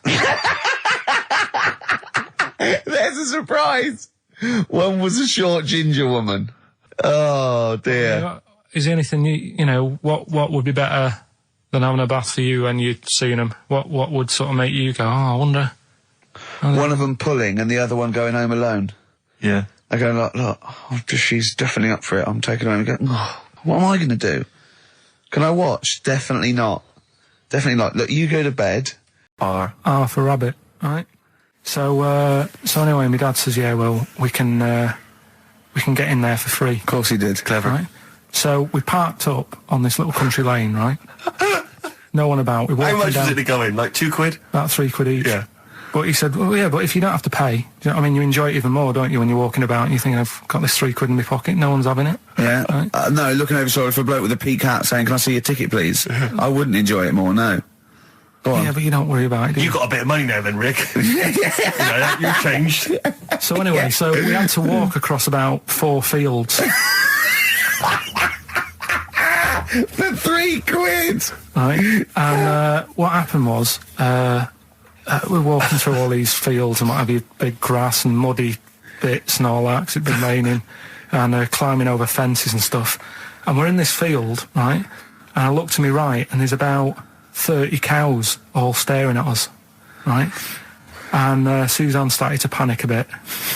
There's a surprise. One was a short ginger woman. Oh dear. Is there anything you know? What would be better than having a bath for you when you'd seen them? What would sort of make you go, oh, I wonder? One of them pulling and the other one going home alone. Yeah. I go, look, she's definitely up for it. I'm taking her home and go, oh, what am I going to do? Can I watch? Definitely not. Definitely not. Look, you go to bed. R for rabbit, right? So anyway, my dad says, yeah, well, we can get in there for free. Of course he did. Clever. Right? So we parked up on this little country lane, right? No one about. How much was it to go in? Like £2? About £3 each. Yeah. But he said, well, yeah, but if you don't have to pay, do you know what I mean? You enjoy it even more, don't you, when you're walking about and you think, I've got this £3 in my pocket, no one's having it. Yeah. Right? No, looking over shoulder for a bloke with a peak hat saying, can I see your ticket, please? I wouldn't enjoy it more, no. Go on. Yeah, but you don't worry about it, do you? You got a bit of money now then, Rick. You've changed. So anyway, so we had to walk across about 4 fields. For £3? Right? And what happened was, we're walking through all these fields and what have you, big grass and muddy bits and all that, 'cause it'd been raining, and climbing over fences and stuff. And we're in this field, right? And I look to my right, and there's about 30 cows all staring at us, right? And Suzanne started to panic a bit.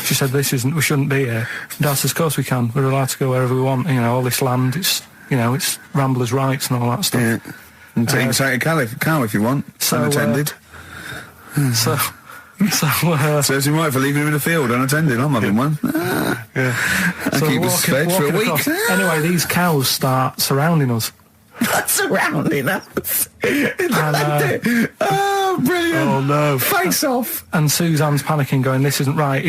She said, we shouldn't be here. Dad says, of course we can. We're allowed to go wherever we want. You know, all this land, it's ramblers' rights and all that stuff. Yeah. And take a cow if you want, unattended. Serves him right for leaving him in the field unattended. I'm having one. Yeah. I keep us fed for a week. Anyway, these cows start surrounding us. surrounding us. Oh, brilliant. Oh, no. Face off. And Suzanne's panicking, going, this isn't right.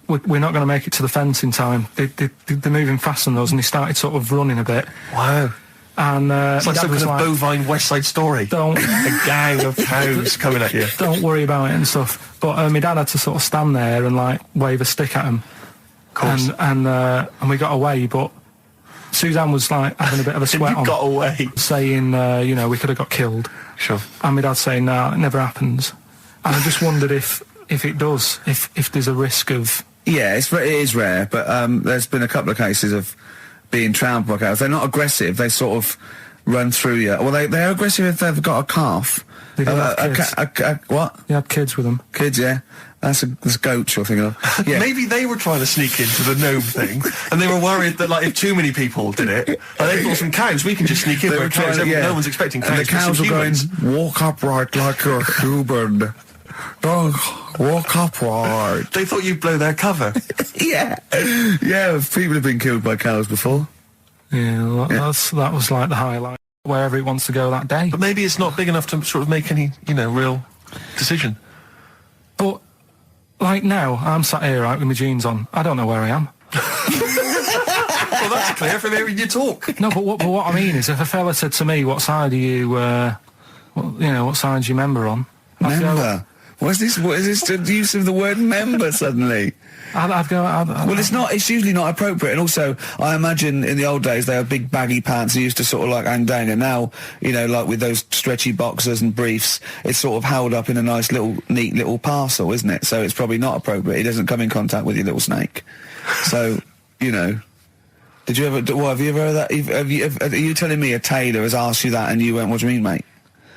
We're not going to make it to the fence in time. They're moving faster than us, and he started sort of running a bit. Wow. And it's like some kind of bovine West Side Story. A gang of cows coming at you. Don't worry about it and stuff. But my dad had to sort of stand there and like wave a stick at him. Of course. And we got away, but Suzanne was like having a bit of a sweat on. Got away. Saying, we could have got killed. Sure. And my dad saying, no, it never happens. And I just wondered if it does, if there's a risk of... Yeah, it is rare, but there's been a couple of cases of being trampled by cows. They're not aggressive, they sort of run through you. Well, they're aggressive if they've got a calf. They have kids. What? They had kids with them. Kids, yeah. That's goats you're thinking of. Yeah. Maybe they were trying to sneak into the gnome thing, and they were worried that, like, if too many people did it, they thought some cows, we can just sneak in where cows, no one's expecting cows. And the cows were going, walk upright like you're a human. Don't walk upright. They thought you'd blow their cover. Yeah. Yeah, people have been killed by cows before. Yeah, that was like the highlight. Wherever it wants to go that day. But maybe it's not big enough to sort of make any, real decision. But, like now, I'm sat here, right, with my jeans on. I don't know where I am. Well, that's clear from hearing you talk. No, but what I mean is, if a fella said to me, what side are you, what side do you member on? Member? What is this the use of the word member suddenly? I'd go... Well, it's usually not appropriate, and also, I imagine in the old days they had big baggy pants that used to sort of like hang down, and now, like with those stretchy boxers and briefs, it's sort of held up in a nice neat little parcel, isn't it? So it's probably not appropriate. It doesn't come in contact with your little snake. So, did you ever, have you ever heard that? Are you telling me a tailor has asked you that and you went, what do you mean, mate?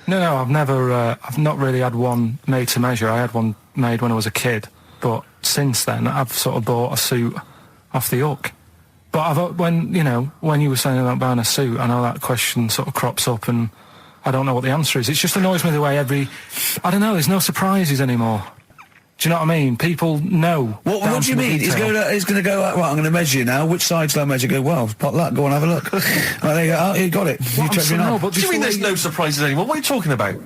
No, I've not really had one made to measure. I had one made when I was a kid, but since then I've sort of bought a suit off the hook. But when you were saying about buying a suit, I know that question sort of crops up and I don't know what the answer is. It just annoys me the way I don't know, there's no surprises anymore. Do you know what I mean? People know. What do you mean? He's going to go, right, I'm going to measure you now. Which side shall I measure? Go, well, pot luck, go and have a look. Right, there you go. Oh, you got it. You checked me out. What do you mean there's no surprises anymore? What are you talking about?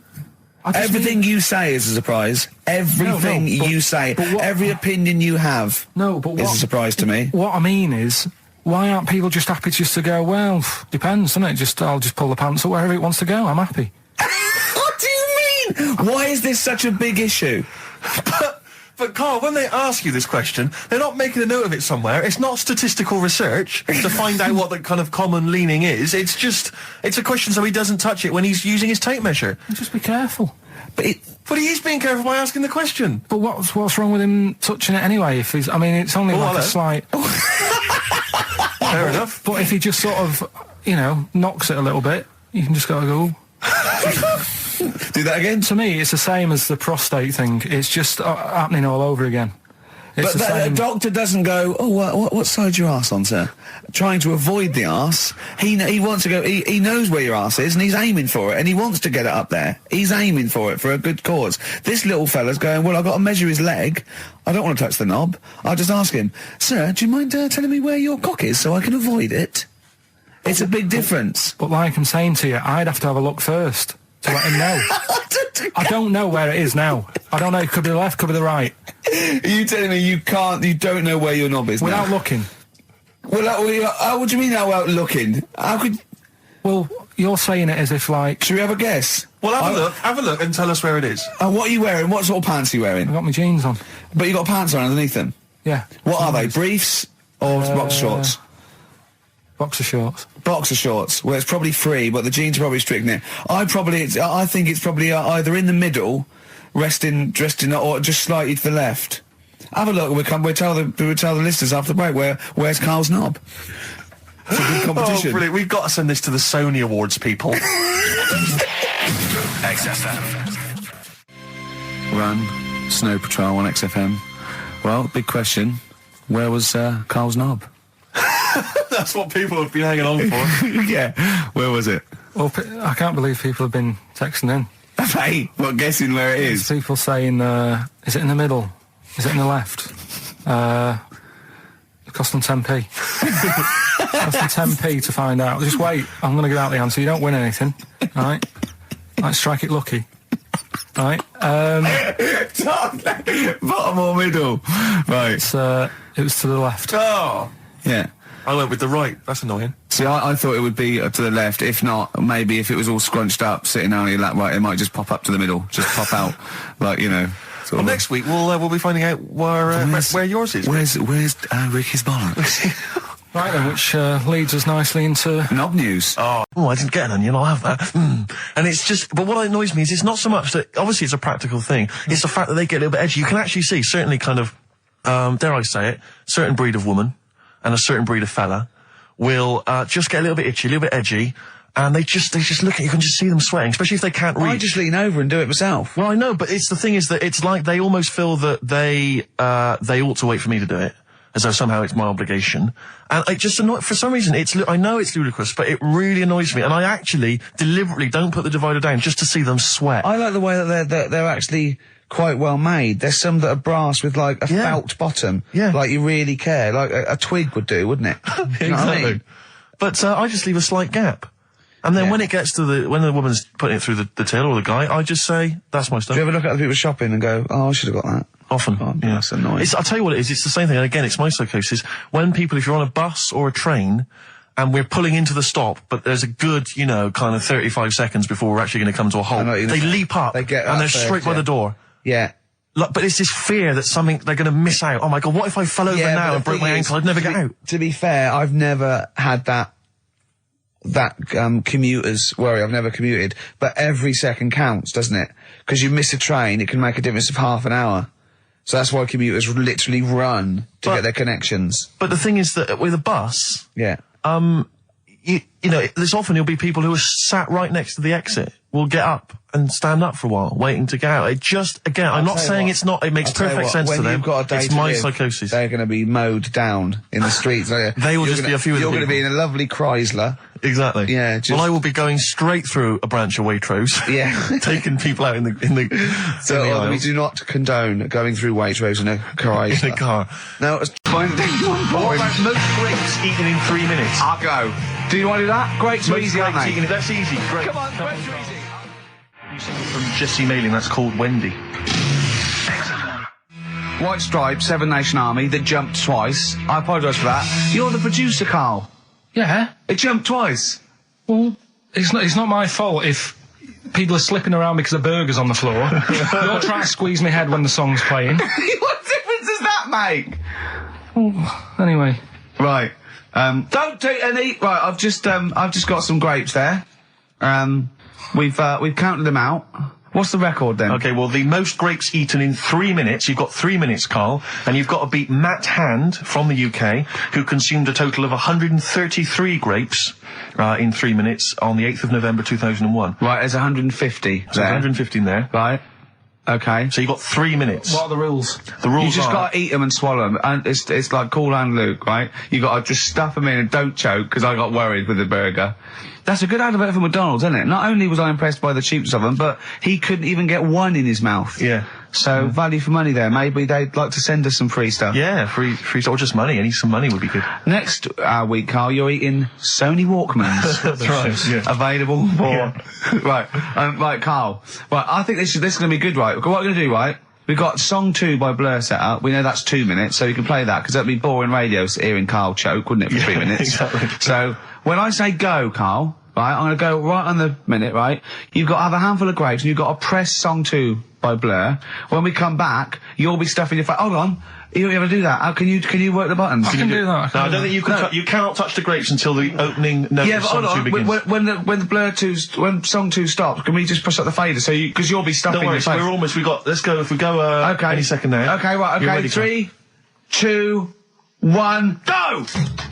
Everything you say is a surprise. Everything you say, every opinion you have is a surprise to me. What I mean is, why aren't people just happy just to go, well, depends, doesn't it? I'll just pull the pants up wherever it wants to go. I'm happy. What do you mean? Why is this such a big issue? But Carl, when they ask you this question, they're not making a note of it somewhere. It's not statistical research to find out what the kind of common leaning is. It's a question so he doesn't touch it when he's using his tape measure. Just be careful. But he is being careful by asking the question. But what's wrong with him touching it anyway? It's only like a slight... Fair enough. But if he just sort of, knocks it a little bit, you can just go... Do that again? To me, it's the same as the prostate thing. It's just happening all over again. But the doctor doesn't go, oh, what side's your arse on, sir? Trying to avoid the arse. He wants to go, he knows where your arse is and he's aiming for it and he wants to get it up there. He's aiming for it for a good cause. This little fella's going, well, I've got to measure his leg. I don't want to touch the knob. I'll just ask him, sir, do you mind telling me where your cock is so I can avoid it? It's a big difference. But like I'm saying to you, I'd have to have a look first to let him know. I don't know where it is now. I don't know. It could be the left, could be the right. Are you telling me you don't know where your knob is without now? looking? Well, what do you mean without looking? How could... Well, you're saying it as if like... Should we have a guess? Well, have a look and tell us where it is. What are you wearing? What sort of pants are you wearing? I've got my jeans on. But you got pants on underneath them? Yeah. What are they? Briefs or boxer shorts? Boxer shorts. Boxer shorts. Well, it's probably free, but the jeans are probably strict in it. I think it's probably either in the middle, dressed in, or just slightly to the left. Have a look. We'll tell the listeners after the break where's Carl's knob. It's a good competition. Oh, brilliant! We've got to send this to the Sony Awards people. XFM. Run, Snow Patrol on XFM. Well, big question. Where was Carl's knob? That's what people have been hanging on for. Yeah. Where was it? Well, I can't believe people have been texting in. Hey, what, guessing where it is? People saying, is it in the middle? Is it in the left? It cost them 10p. That's the 10p to find out. Just wait. I'm going to give out the answer. You don't win anything. Right? Like, strike it lucky. Right? Bottom or middle? Right. It was to the left. Oh! Yeah. I went with the right. That's annoying. See, I thought it would be to the left. If not, maybe if it was all scrunched up, sitting down on your lap, right, it might just pop up to the middle. Just pop out. Like, you know. Well, next week we'll be finding out where yours is. Where's Ricky's bollocks? Right then, which leads us nicely into knob news. Oh, I didn't get an onion. I'll have that. And it's just, but what annoys me is it's not so much that obviously it's a practical thing. It's the fact that they get a little bit edgy. You can actually see certainly kind of, dare I say it, certain breed of woman and a certain breed of fella will just get a little bit itchy, a little bit edgy. And they just look at you, can just see them sweating, especially if they can't reach. I just lean over and do it myself. Well, I know, but the thing is that it's like they almost feel that they ought to wait for me to do it, as though somehow it's my obligation. And it just for some reason, I know it's ludicrous, but it really annoys me. And I actually deliberately don't put the divider down just to see them sweat. I like the way that they're actually quite well made. There's some that are brass with like a felt bottom. Yeah. Like you really care. Like a twig would do, wouldn't it? Exactly. You know what I mean? But I just leave a slight gap. And then when it gets to when the woman's putting it through the till or the guy, I just say, that's my stuff. Do you ever look at other people shopping and go, oh, I should have got that? Often. Oh, yeah. That's annoying. I'll tell you what it is, it's the same thing, and again, it's my psychosis. When people, if you're on a bus or a train, and we're pulling into the stop, but there's a good, kind of 35 seconds before we're actually going to come to a halt, they leap up, and they're straight by the door. Yeah. But it's this fear that they're going to miss out. Oh my God, what if I fell over now and broke my ankle? I'd never get out. To be fair, I've never had that commuter's worry. I've never commuted, but every second counts, doesn't it? Because you miss a train, it can make a difference of half an hour. So that's why commuters literally run to get their connections. But the thing is that with a bus, there's often there'll be people who are sat right next to the exit will get up and stand up for a while, waiting to get out. It just, again, I'm not saying it's not, it makes perfect sense to them. It's my psychosis. They're going to be mowed down in the streets. They will just be a few of the You're going to be in a lovely Chrysler. Exactly. Yeah. Well, I will be going straight through a branch of Waitrose. Yeah. Taking people out in the So we do not condone going through Waitrose in a Chrysler. In a car. No, it's fine. What about most grapes eaten in 3 minutes? I'll go. Do you want to do that? Grapes are easy, aren't they? That's easy. Great. Come on, grapes are easy. From Jesse Mailing, that's called Wendy. White Stripes, Seven Nation Army, that jumped twice. I apologise for that. You're the producer, Carl. Yeah. It jumped twice. Well, it's not my fault if people are slipping around because of burgers on the floor. You're trying to squeeze my head when the song's playing. What difference does that make? Well, anyway. Right. Don't do any. Right, I've just got some grapes there. We've counted them out. What's the record then? Okay, well, the most grapes eaten in 3 minutes. You've got 3 minutes, Carl, and you've got to beat Matt Hand from the UK, who consumed a total of 133 grapes in 3 minutes on the 8th of November 2001. Right, there's 150. There's 150 in there. Right. Okay. So you've got 3 minutes. What are the rules? The rules You just got to eat them and swallow them. And it's like Cool and Luke, right? You got to just stuff them in and don't choke, because I got worried with the burger. That's a good advert for McDonald's, isn't it? Not only was I impressed by the cheapness of them, but he couldn't even get one in his mouth. Yeah. So, value for money there. Maybe they'd like to send us some free stuff. Yeah, free or just money. Any some money would be good. Next week, Carl, you're eating Sony Walkmans. That's right. Yeah. Available for... Right, Carl. Right, I think this is going to be good, right? What we're going to do, right? We've got song 2 by Blur set up. We know that's 2 minutes, so you can play that, because that'd be boring radio hearing Carl choke, wouldn't it, for 3 minutes? Exactly. So, when I say go, Carl, right, I'm going to go right on the minute, right? You've got to have a handful of grapes, and you've got to press song 2 by Blur. When we come back, you'll be stuffing your face. Hold on. You ever do that? How can you work the buttons? I can do that. No, I don't think you can. You cannot touch the grapes until the opening note of song 2 begins. When the Blur 2, when song 2 stops, can we just push up the fader? So because you'll be stuffing your face. We're almost. Let's go. If we go. Okay. Any second now. Okay. Right. Okay. Ready, 3, 2, 1, go!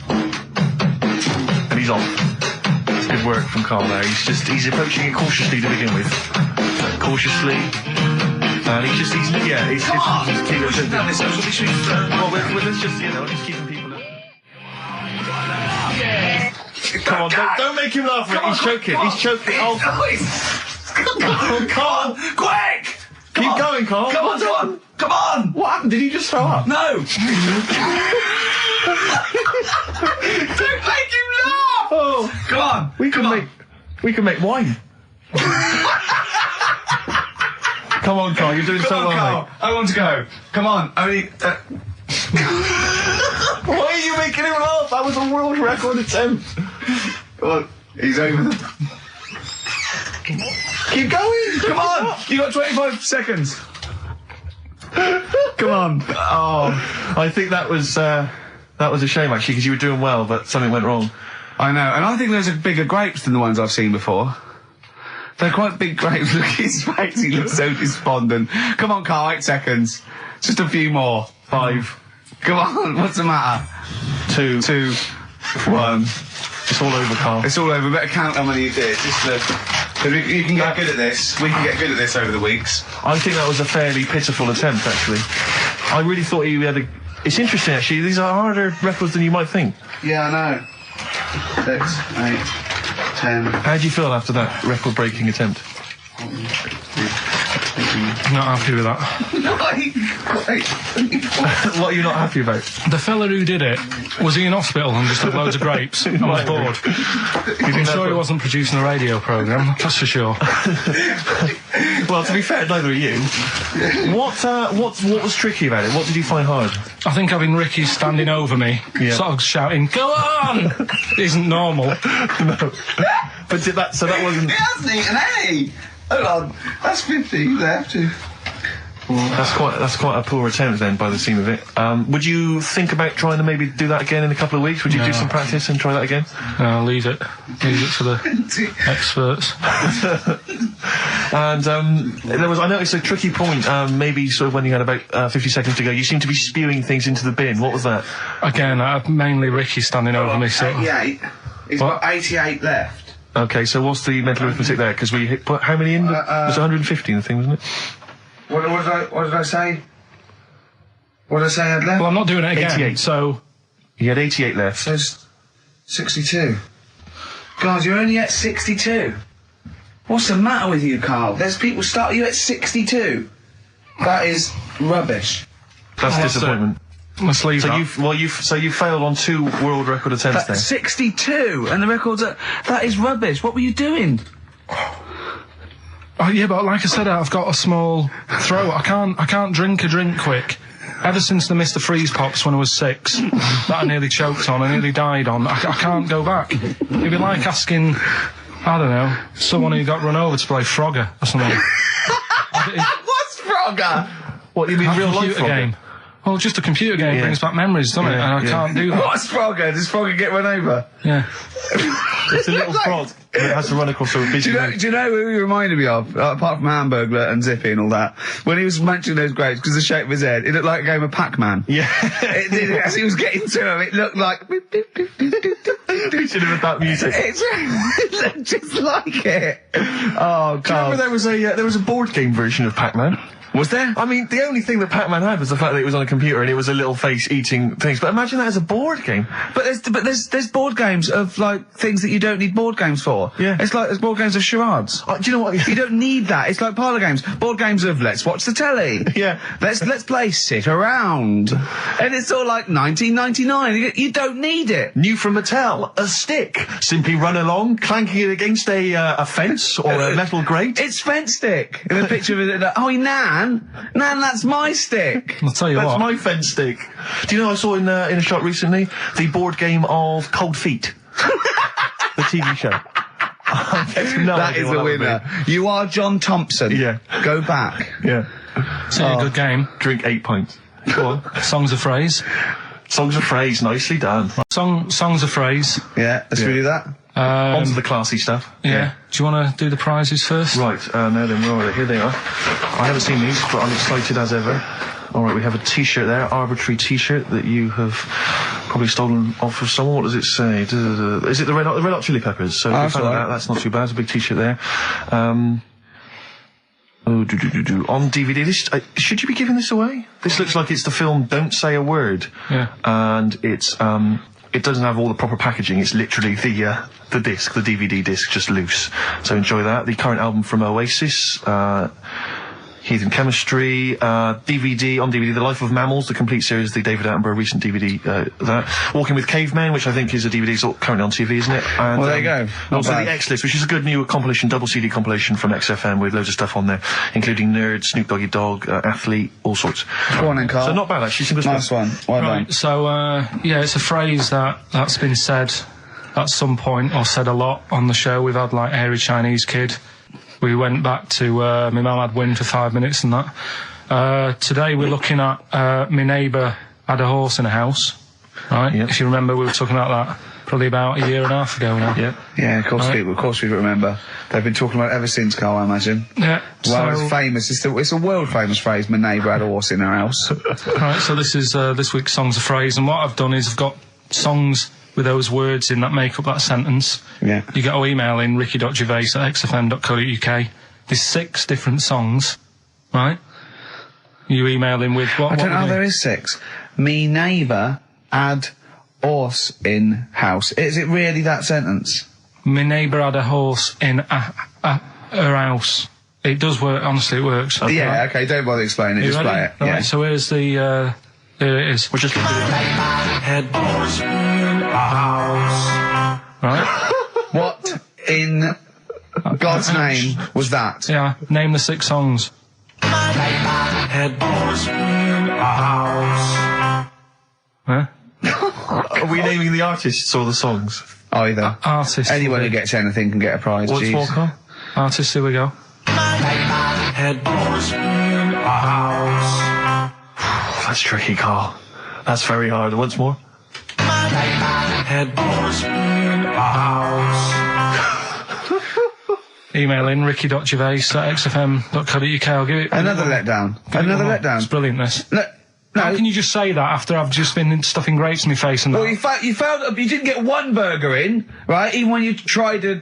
And he's off. That's good work from Carl there. He's approaching it cautiously to begin with. Cautiously. And he's keeping let's just, he's keeping people up. Come on, don't make him laugh. He's choking. Oh, Carl, quick! Keep going, Carl. Come on, Tom. Come on. What happened? Did he just throw up? No. Don't make him laugh. Oh, come on. We can make wine. Come on, Carl. You're doing so well, Carl. mate. I want to go. Come on. Only. Why are you making him laugh? That was a world record attempt. Come on. He's over. Keep going. Come on. You got 25 seconds. Come on. Oh, I think that was a shame actually, because you were doing well, but something went wrong. I know, and I think those are bigger grapes than the ones I've seen before. They're quite big grapes. Look at his face, he looks so despondent. Come on, Carl, 8 seconds. Just a few more. 5. Come on, what's the matter? 2. 1. It's all over, Carl. It's all over. Better count how many you did. You can get good at this. We can get good at this over the weeks. I think that was a fairly pitiful attempt, actually. I really thought you had a... It's interesting, actually. These are harder records than you might think. Yeah, I know. 6, 8, 10... How do you feel after that record-breaking attempt? Not happy with that. What are you not happy about? The fella who did it, was he in hospital and just had loads of grapes? I was bored. I'm sure he wasn't producing a radio programme, that's for sure. Well, to be fair, neither are you. What was tricky about it? What did you find hard? I think having Ricky standing over me, sort of shouting, "Go on!" isn't normal. No. But so that wasn't... He hasn't eaten any! Hold on, that's 50 left. That's quite a poor attempt then, by the seam of it. Would you think about trying to maybe do that again in a couple of weeks? Would you do some practice and try that again? No, leave it. Leave it for the experts. And I noticed a tricky point, maybe sort of when you had about 50 seconds to go, you seemed to be spewing things into the bin. What was that? Again, mainly Ricky standing over me, so... 88. He's got 88 left. Okay, so what's the mental arithmetic there? Because we put how many in? It was 150 in the thing, wasn't it? What did I say? What did I say I had left? Well, I'm not doing it again, 88. So... You had 88 left. So 62. God, you're only at 62. What's the matter with you, Carl? There's people starting you at 62. That is rubbish. That's disappointment. Let's leave that. So you failed on 2 world record attempts then? 62, and the record's that is rubbish. What were you doing? Oh, yeah, but like I said, I've got a small throat. I can't drink a drink quick. Ever since the Mr. Freeze Pops when I was 6, that I nearly choked on, I nearly died on, I can't go back. It'd be like asking, I don't know, someone who got run over to play Frogger or something. What's Frogger? What, you mean real life Frogger? Game. Well, just a computer game brings back memories, doesn't it? And I can't do that. What's Frogger? Does Frogger get run over? Yeah. It's a little frog. It has to run across a busy road. Do you know who he reminded me of? Apart from Hamburglar and Zippy and all that. When he was mentioning those grapes, because the shape of his head, it looked like a game of Pac-Man. Yeah. It did, as he was getting to him, it looked like... We should have had that music. It looked just like it. Oh, God. Do you remember there was a board game version of Pac-Man? Was there? I mean, the only thing that Pac-Man had was the fact that it was on a computer and it was a little face eating things. But imagine that as a board game. But there's board games of, like, things that you don't need board games for. Yeah. It's like there's board games of charades. Do you know what? You don't need that. It's like parlour games. Board games of let's watch the telly. Yeah. Let's play sit around. And it's all like 1999. You don't need it. New from Mattel, a stick. Simply run along, clanking it against a fence or a metal grate. It's fence stick. In a picture of it, oh, Nan, that's my stick. I'll tell you That's what. my fence stick. Do you know I saw in a shop recently the board game of Cold Feet, the TV show. That is a winner. You are John Thompson. Yeah. Go back. Yeah. It's a good game. Drink 8 pints. Go on. Songs of phrase. Songs of phrase. Nicely done. Songs of phrase. Yeah. Let's redo that. On to the classy stuff. Yeah. Do you want to do the prizes first? Right, now then, right, here they are. I haven't seen these, but I'm excited as ever. Alright, we have a t-shirt there, arbitrary t-shirt that you have probably stolen off of someone. What does it say? Is it the Red Hot Chili Peppers? So if you found that, that's not too bad. It's a big t-shirt there. On DVD, should you be giving this away? This looks like it's the film Don't Say a Word. Yeah. And it's, it doesn't have all the proper packaging. It's literally the disc, the DVD disc, just loose. So enjoy that. The current album from Oasis, Heathen Chemistry, DVD, on DVD, The Life of Mammals, the complete series, the David Attenborough recent DVD, that. Walking with Cavemen, which I think is a DVD, it's currently on TV, isn't it? And, well, there you go. Also the X-List, which is a good new compilation, double CD compilation from XFM with loads of stuff on there, including Nerd, Snoop Doggy Dogg, Athlete, all sorts. Go on then, Carl. So not bad, actually. Nice one. Well done. Right, so, yeah, it's a phrase that's been said at some point, or said a lot on the show. We've had, like, Hairy Chinese Kid. We went back to, my mum had wind for 5 minutes and that. Today we're looking at, my neighbour had a horse in a house, right? Yep. If you remember, we were talking about that probably about a year and a half ago now. Yeah, of course we remember. They've been talking about it ever since, Carl, I imagine. Yeah. Well, it's famous. It's a world famous phrase, my neighbour had a horse in her house. Right, so this is, this week's Songs of Phrase, and what I've done is I've got songs with those words in that make up that sentence. Yeah. You get to email in ricky.gervais@xfm.co.uk. There's 6 different songs, right? You email in with what? I don't know, there is 6. Me neighbour had horse in house. Is it really that sentence? My neighbour had a horse in her house. It does work, honestly, it works. Okay. Yeah, okay, don't bother explaining it, just play it. Right, yeah. so here's the, here it is. We're just going to do it. Head horse in a house. Right? What in God's name was that? Yeah, name the 6 songs. Head horse in a house. Huh? Are we naming the artists or the songs? Either. Artists. Anyone who gets anything can get a prize. What's more, Carl? Artists, here we go. Head horse in a house. That's tricky, Carl. That's very hard. Once more. Head horse in a house. Email in ricky.gervais@xfm.co.uk. I'll give it another letdown. Another letdown. It's brilliant, this. No. How can you just say that after I've just been stuffing grapes in my face and that? Well, you failed. You didn't get one burger in, right? Even when you tried to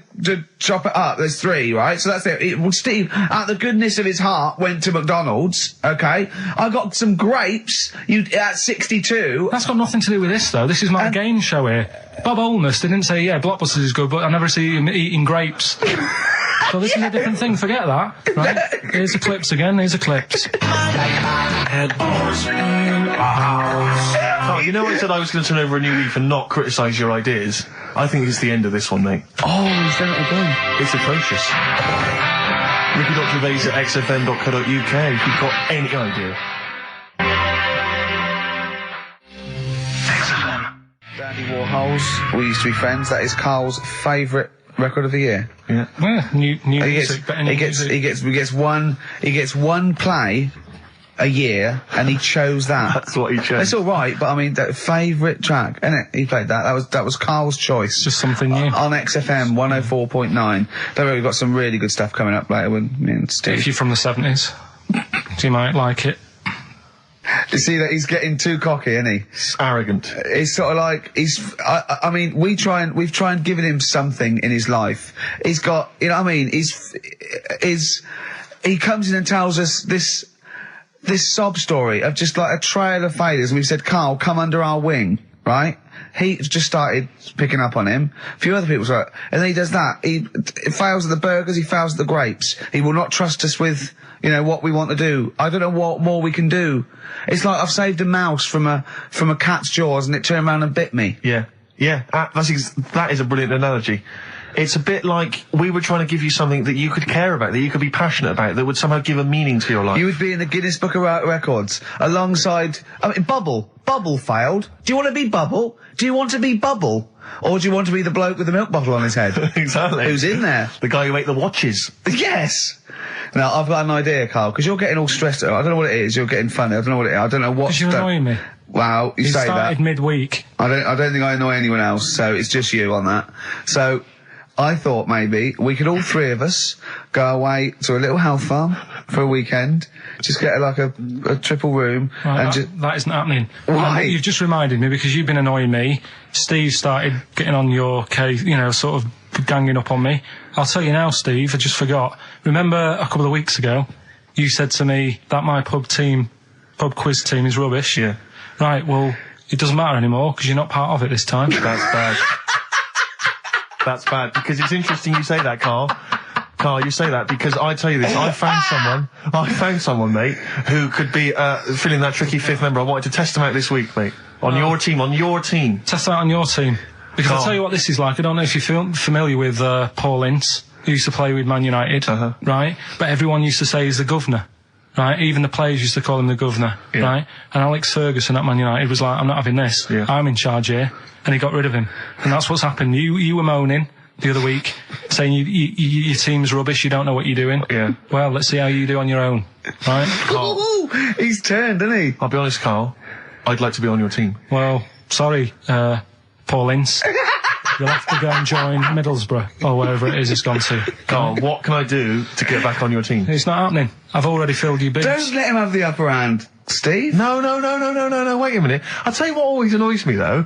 chop it up, there's 3, right? So that's it. Well, Steve, out of the goodness of his heart, went to McDonald's. Okay, I got some grapes. At 62. That's got nothing to do with this, though. This is my game show here. Bob Holness didn't say, yeah, Blockbusters is good, but I never see him eating grapes. So this is a different thing. Forget that. Right? Here's the clips again. Here's the clips. Head horse in a house. Oh, you know I said I was going to turn over a new leaf and not criticise your ideas? I think it's the end of this one, mate. Oh, he's done it again. It's atrocious. ricky.gervais@xfm.co.uk if you've got any idea. XFM. Dandy Warhols. We used to be friends. That is Carl's favourite record of the year. Yeah. New music. He gets one play a year, and he chose that. That's what he chose. It's all right, but I mean, that favourite track, isn't it? He played that. That was Carl's choice. Just something new on XFM 104.9. Don't worry, we've got some really good stuff coming up later with me and Steve. If you're from the 70s, you might like it. You see that he's getting too cocky, isn't he? It's arrogant. He's sort of like I mean, we've tried giving him something in his life. He's got, you know what I mean? He comes in and tells us this sob story of just like a trail of failures, and we've said, Carl, come under our wing, right? He just started picking up on him. A few other people started, and then he does that. He fails at the burgers, he fails at the grapes. He will not trust us with, you know, what we want to do. I don't know what more we can do. It's like I've saved a mouse from a cat's jaws, and it turned around and bit me. Yeah. That is a brilliant analogy. It's a bit like we were trying to give you something that you could care about, that you could be passionate about, that would somehow give a meaning to your life. You would be in the Guinness Book of Records alongside, I mean, Bubble. Bubble failed. Do you want to be Bubble? Do you want to be Bubble? Or do you want to be the bloke with the milk bottle on his head? Exactly. Who's in there? The guy who ate the watches. Yes. Now, I've got an idea, Carl, because you're getting all stressed out. I don't know what it is. You're getting funny. I don't know what it is. I don't know what... Because you're annoying me. Wow, you say that. Started midweek. I don't think I annoy anyone else, so it's just you on that. So... I thought maybe we could all 3 of us go away to a little health farm for a weekend, just get like a triple room, right, and that isn't happening. Why? You've just reminded me, because you've been annoying me. Steve started getting on your case, you know, sort of ganging up on me. I'll tell you now, Steve, I just forgot. Remember a couple of weeks ago, you said to me that my pub quiz team is rubbish. Yeah. Right, well, it doesn't matter anymore, because you're not part of it this time. That's bad. That's bad, because it's interesting you say that, Carl, Carl, you say that because I tell you this, I found someone, mate, who could be filling that tricky fifth member. I wanted to test him out this week, mate. On your team. Test out on your team. Because I'll tell you what this is like. I don't know if you're familiar with Paul Ince, who used to play with Man United, right? But everyone used to say he's the governor, right? Even the players used to call him the governor, right? And Alex Ferguson at Man United was like, I'm not having this. I'm in charge here. And he got rid of him. And that's what's happened. You were moaning the other week, saying your team's rubbish, you don't know what you're doing. Yeah. Well, let's see how you do on your own, right? Carl. He's turned, isn't he? I'll be honest, Carl. I'd like to be on your team. Well, sorry, Paul Ince. You'll have to go and join Middlesbrough, or wherever it is it's gone to. Carl, what can I do to get back on your team? It's not happening. I've already filled your boots. Don't let him have the upper hand, Steve. No, wait a minute. I'll tell you what always annoys me, though.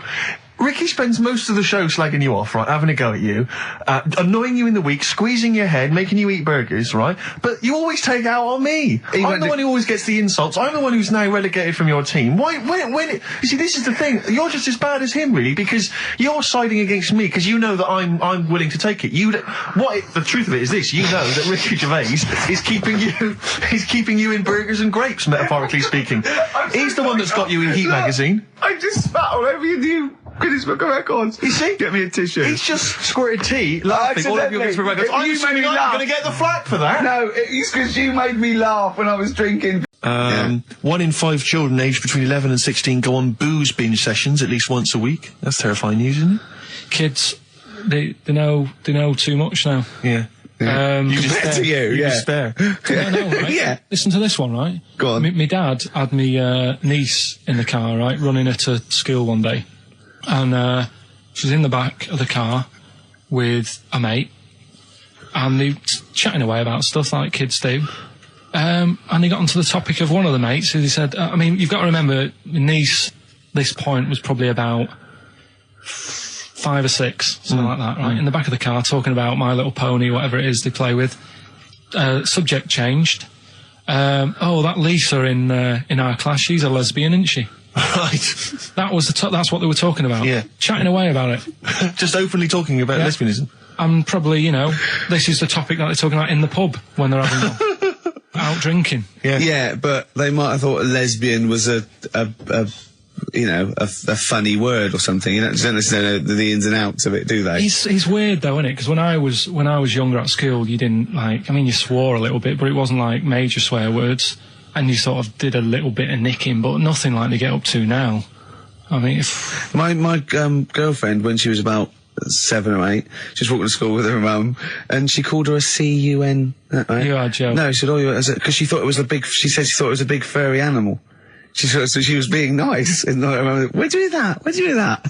Ricky spends most of the show slagging you off, right, having a go at you, annoying you in the week, squeezing your head, making you eat burgers, right? But you always take it out on me. I'm the one who always gets the insults. I'm the one who's now relegated from your team. Why, you see, this is the thing. You're just as bad as him, really, because you're siding against me, because you know that I'm willing to take it. The truth of it is this, you know that Ricky Gervais is keeping you in burgers and grapes, metaphorically speaking. He's the one that's got you in Heat magazine. I just spat all over your new Guinness Book of Records. You see? Get me a tissue. He's just squirted tea, laughing all over your Guinness Book of Records. You made me laugh. I'm going to get the flack for that. No, it's because you made me laugh when I was drinking. 1 in 5 children aged between 11 and 16 go on booze binge sessions at least once a week. That's terrifying news, isn't it? Kids, they know too much now. Yeah. You despair. I know, right? Yeah. Listen to this one, right? Go on. My dad had me niece in the car, right, running her to school one day. And she was in the back of the car with a mate. And they were chatting away about stuff like kids do. And they got onto the topic of one of the mates who they said, I mean, you've got to remember, my niece, this point, was probably about 5 or 6, something like that, right? In the back of the car, talking about My Little Pony, whatever it is they play with. Subject changed. That Lisa in our class, she's a lesbian, isn't she? Right. That's what they were talking about. Yeah. Chatting away about it. Just openly talking about lesbianism. And probably, this is the topic that they're talking about in the pub when they're having out drinking. Yeah, but they might have thought a lesbian was a funny word or something. You don't necessarily know the ins and outs of it, do they? It's weird though, isn't it? Because when I was younger at school, you didn't you swore a little bit, but it wasn't like major swear words, and you sort of did a little bit of nicking, but nothing like they get up to now. I mean, my girlfriend, when she was about 7 or 8, she was walking to school with her mum, and she called her a C-U-N. Right? You are joking. No, she said, because she thought it was she said she thought it was a big furry animal. So she was being nice, and I remember, where'd you do that? Where'd you do that?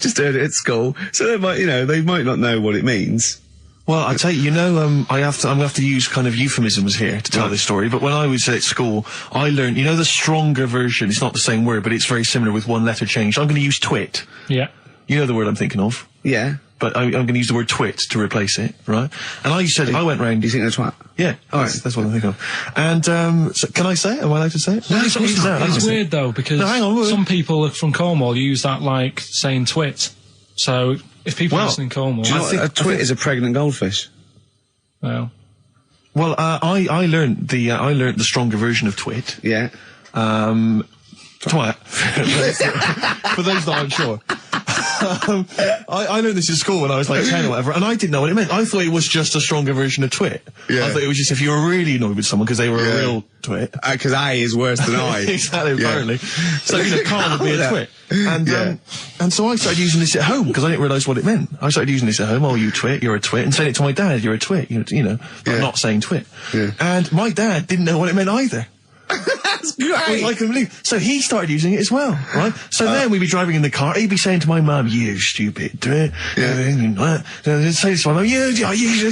Just heard it at school. So they might not know what it means. Well, I tell you, I'm going to have to use kind of euphemisms here to tell this story, but when I was at school, I learned, the stronger version, it's not the same word, but it's very similar with one letter changed. I'm going to use twit. Yeah. You know the word I'm thinking of? Yeah. But I'm going to use the word twit to replace it, right? And I went round... Do you think that's twat? Yeah. That's what I'm thinking of. And, so can I say it? Am I allowed to say it? No, it's weird though, because some people from Cornwall use that like saying twit. So, if people listen in Cornwall... Do you know a twit is a pregnant goldfish? Well... Well, I learned the stronger version of twit. Yeah. Twat. For those that aren't sure. I learned this in school when I was like 10 or whatever, and I didn't know what it meant. I thought it was just a stronger version of twit. Yeah. I thought it was just if you were really annoyed with someone because they were a real twit. Because A is worse than I. Exactly, apparently. So, Carl would be a twit. And so I started using this at home because I didn't realise what it meant. I started using this at home. Oh, you twit, you're a twit. And saying it to my dad, you're a twit, but not saying twit. Yeah. And my dad didn't know what it meant either. That's great. I couldn't believe. So he started using it as well, right? So then we'd be driving in the car. He'd be saying to my mum, "You stupid twit." Say this to my mum, "You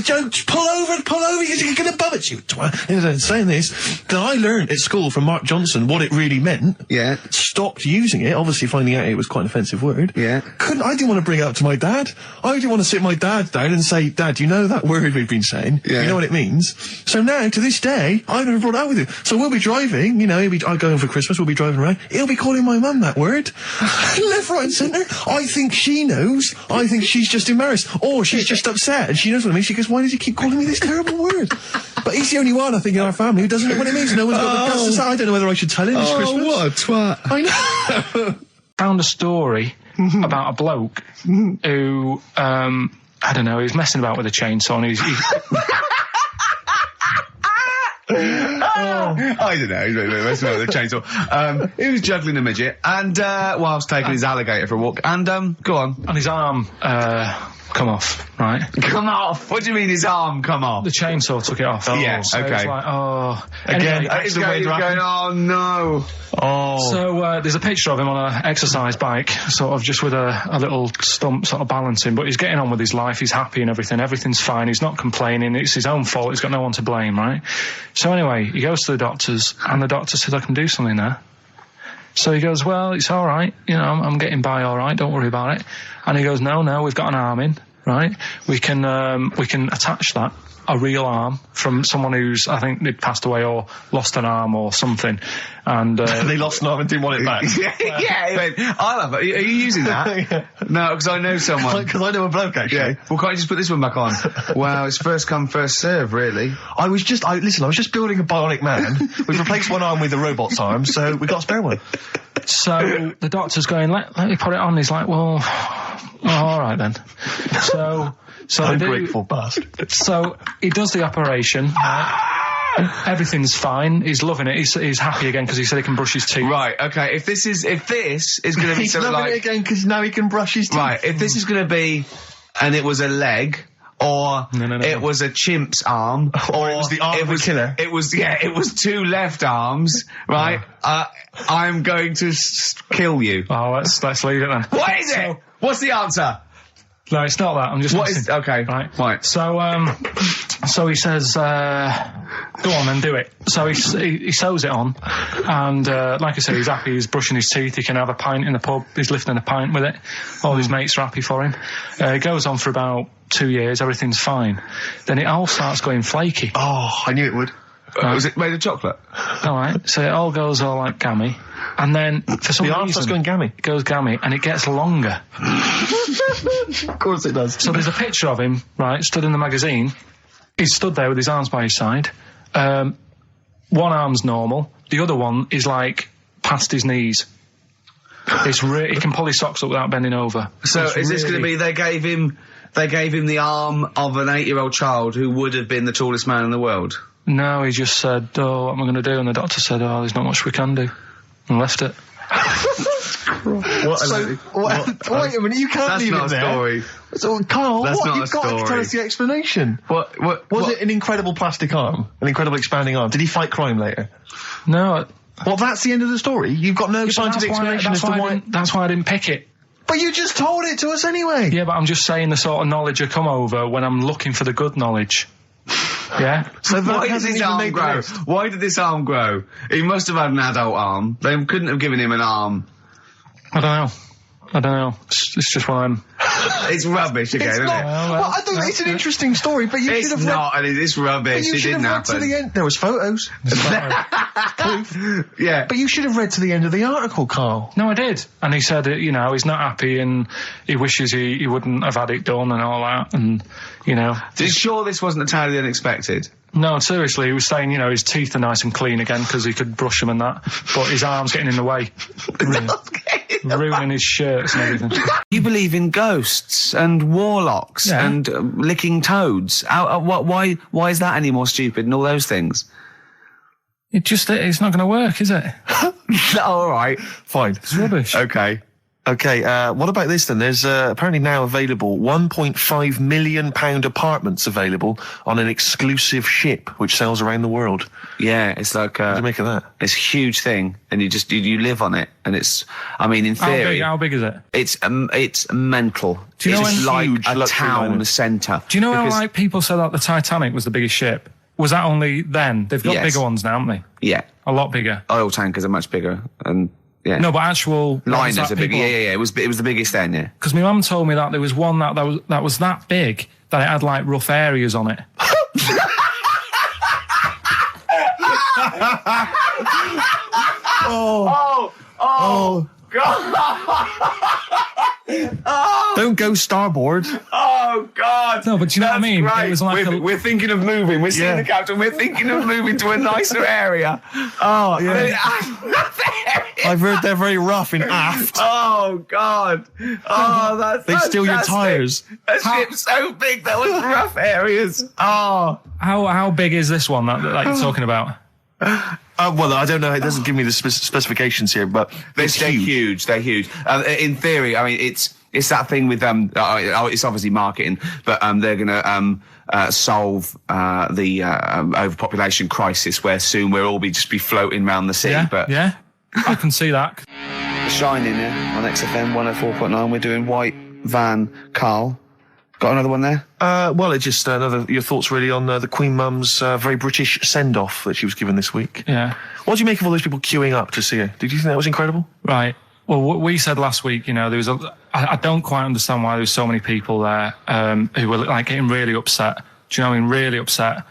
don't pull over. You're going to bum it, you twat." Saying this. Then I learned at school from Mark Johnson what it really meant. Yeah. Stopped using it. Obviously, finding out it was quite an offensive word. Yeah. I didn't want to bring it up to my dad. I didn't want to sit my dad down and say, "Dad, you know that word we've been saying? Yeah. You know what it means?" So now, to this day, I've never brought it up with him. So we'll be driving, I go home for Christmas, we'll be driving around. He'll be calling my mum that word. Left, right and centre. I think she knows. I think she's just embarrassed. Or she's just upset and she knows what it means. She goes, why does he keep calling me this terrible word? But he's the only one, I think, in our family who doesn't know what it means. No one's got the guts to say. I don't know whether I should tell him this Christmas. What a twat. I know. Found a story about a bloke who, I don't know, he was messing about with a chainsaw and I don't know, messing about with a chainsaw. He was juggling a midget and, whilst taking his alligator for a walk. And, go on. and his arm, come off, right? Come off! What do you mean his arm come off? The chainsaw took it off. Yeah, so okay. It's like, oh. Again, Anyway, He's going, oh no. Oh. so there's a picture of him on an exercise bike, sort of just with a little stump sort of balancing, but he's getting on with his life, he's happy and everything, everything's fine, he's not complaining, it's his own fault, he's got no one to blame, right? So anyway, he goes to the doctors, and the doctor said, I can do something there. So he goes, well, it's alright, you know, I'm getting by alright, don't worry about it. And he goes, no, we've got an arm in, right? We can attach that, a real arm, from someone who's, I think they'd passed away or lost an arm or something. And, they lost an arm and didn't want it back. yeah, I'll have it. Are you using that? Yeah. No, because I know someone. Because I know a bloke, actually. Yeah. Well, can't you just put this one back on? Well, it's first come, first serve, really. I was just building a bionic man. We've replaced one arm with a robot's arm, so we got a spare one. So the doctor's going, let me put it on. He's like, well, all right then. So Ungrateful bastard. So he does the operation. Everything's fine. He's loving it. He's happy again because he said he can brush his teeth. Right. Okay. If this is going to be He's something loving like, it again because now he can brush his teeth. right, if this is going to be, and it was a leg. Or it was a chimp's arm, or it was the arm of a killer. It was two left arms, right? I'm going to kill you. Oh, let's leave it then. What is it? What's the answer? No, it's not that. I'm just. What is? Okay, right. So he says, go on then, do it. So he sews it on, and like I said, he's happy. He's brushing his teeth. He can have a pint in the pub. He's lifting a pint with it. All his mates are happy for him. It goes on for about 2 years. Everything's fine. Then it all starts going flaky. Oh, I knew it would. Was it made of chocolate? All right. So it all goes all like gammy. And then, for some reason... The arm starts going gammy. It goes gammy, and it gets longer. Of course it does. So there's a picture of him, right, stood in the magazine. He's stood there with his arms by his side. One arm's normal. The other one is, like, past his knees. He can pull his socks up without bending over. So is this going to be, they gave him the arm of an 8-year-old child who would have been the tallest man in the world? No, he just said, oh, what am I going to do? And the doctor said, oh, there's not much we can do. And left it. Wait a minute, you can't leave it there. That's not a story. So, Carl, you've got to tell us the explanation. Was it an incredible plastic arm? An incredible expanding arm? Did he fight crime later? No. Well, that's the end of the story. You've got no scientific explanation as to why... That's why I didn't pick it. But you just told it to us anyway. Yeah, but I'm just saying the sort of knowledge I come over when I'm looking for the good knowledge. Yeah. So why did this arm grow? Why did this arm grow? He must have had an adult arm. They couldn't have given him an arm. I don't know. It's just what I'm... It's rubbish again, isn't it? Well, I think it's an interesting story, but you should have... It's not, and it's rubbish. It didn't happen. To the end. There was photos. Yeah. But you should have read to the end of the article, Carl. No, I did. And he said, you know, he's not happy and he wishes he wouldn't have had it done and all that, and, you know... Sure this wasn't entirely unexpected? No, seriously, he was saying, you know, his teeth are nice and clean again because he could brush them and that, but his arm's getting in the way. Ruining his shirts and everything. You believe in ghosts and warlocks and licking toads. Why is that any more stupid than all those things? It's not going to work, is it? All right, fine. It's rubbish. Okay, what about this then? There's apparently now available £1.5 million apartments available on an exclusive ship which sails around the world. Yeah, it's like what do you make of that? It's a huge thing, and you live on it, and it's, I mean, in theory, how big is it? It's mental. Do you know it's like huge a town centre. Do you know how like people said that the Titanic was the biggest ship? Was that only then? They've got bigger ones now, haven't they? Yeah, a lot bigger. Oil tankers are much bigger, and. Yeah. No, but actual liners are big. Yeah. It was the biggest then. Yeah. Because my mum told me that there was one that was that big that it had like rough areas on it. Oh, God. Oh. Don't go starboard. Oh, God. No, but you know what I mean? Right. It was like we're thinking of moving. We're seeing the captain. We're thinking of moving to a nicer area. Oh, yeah. I've heard they're very rough in aft. Oh, God. Oh, that's They steal your tyres. A ship's so big that was rough areas. Oh. How big is this one that you're talking about? Well, I don't know. It doesn't give me the specifications here, but they're huge. They're huge. In theory, I mean, it's that thing with it's obviously marketing, but they're gonna solve the overpopulation crisis, where soon we'll all just be floating around the sea. Yeah, but yeah, I can see that. Shining on XFM 104.9. We're doing White Van. Carl, got another one there? Well, it's just your thoughts really on the Queen Mum's very British send-off that she was given this week. Yeah. What do you make of all those people queuing up to see her? Did you think that was incredible? Right. Well, what we said last week, there was I don't quite understand why there was so many people there who were like getting really upset. Do you know what I mean? Really upset,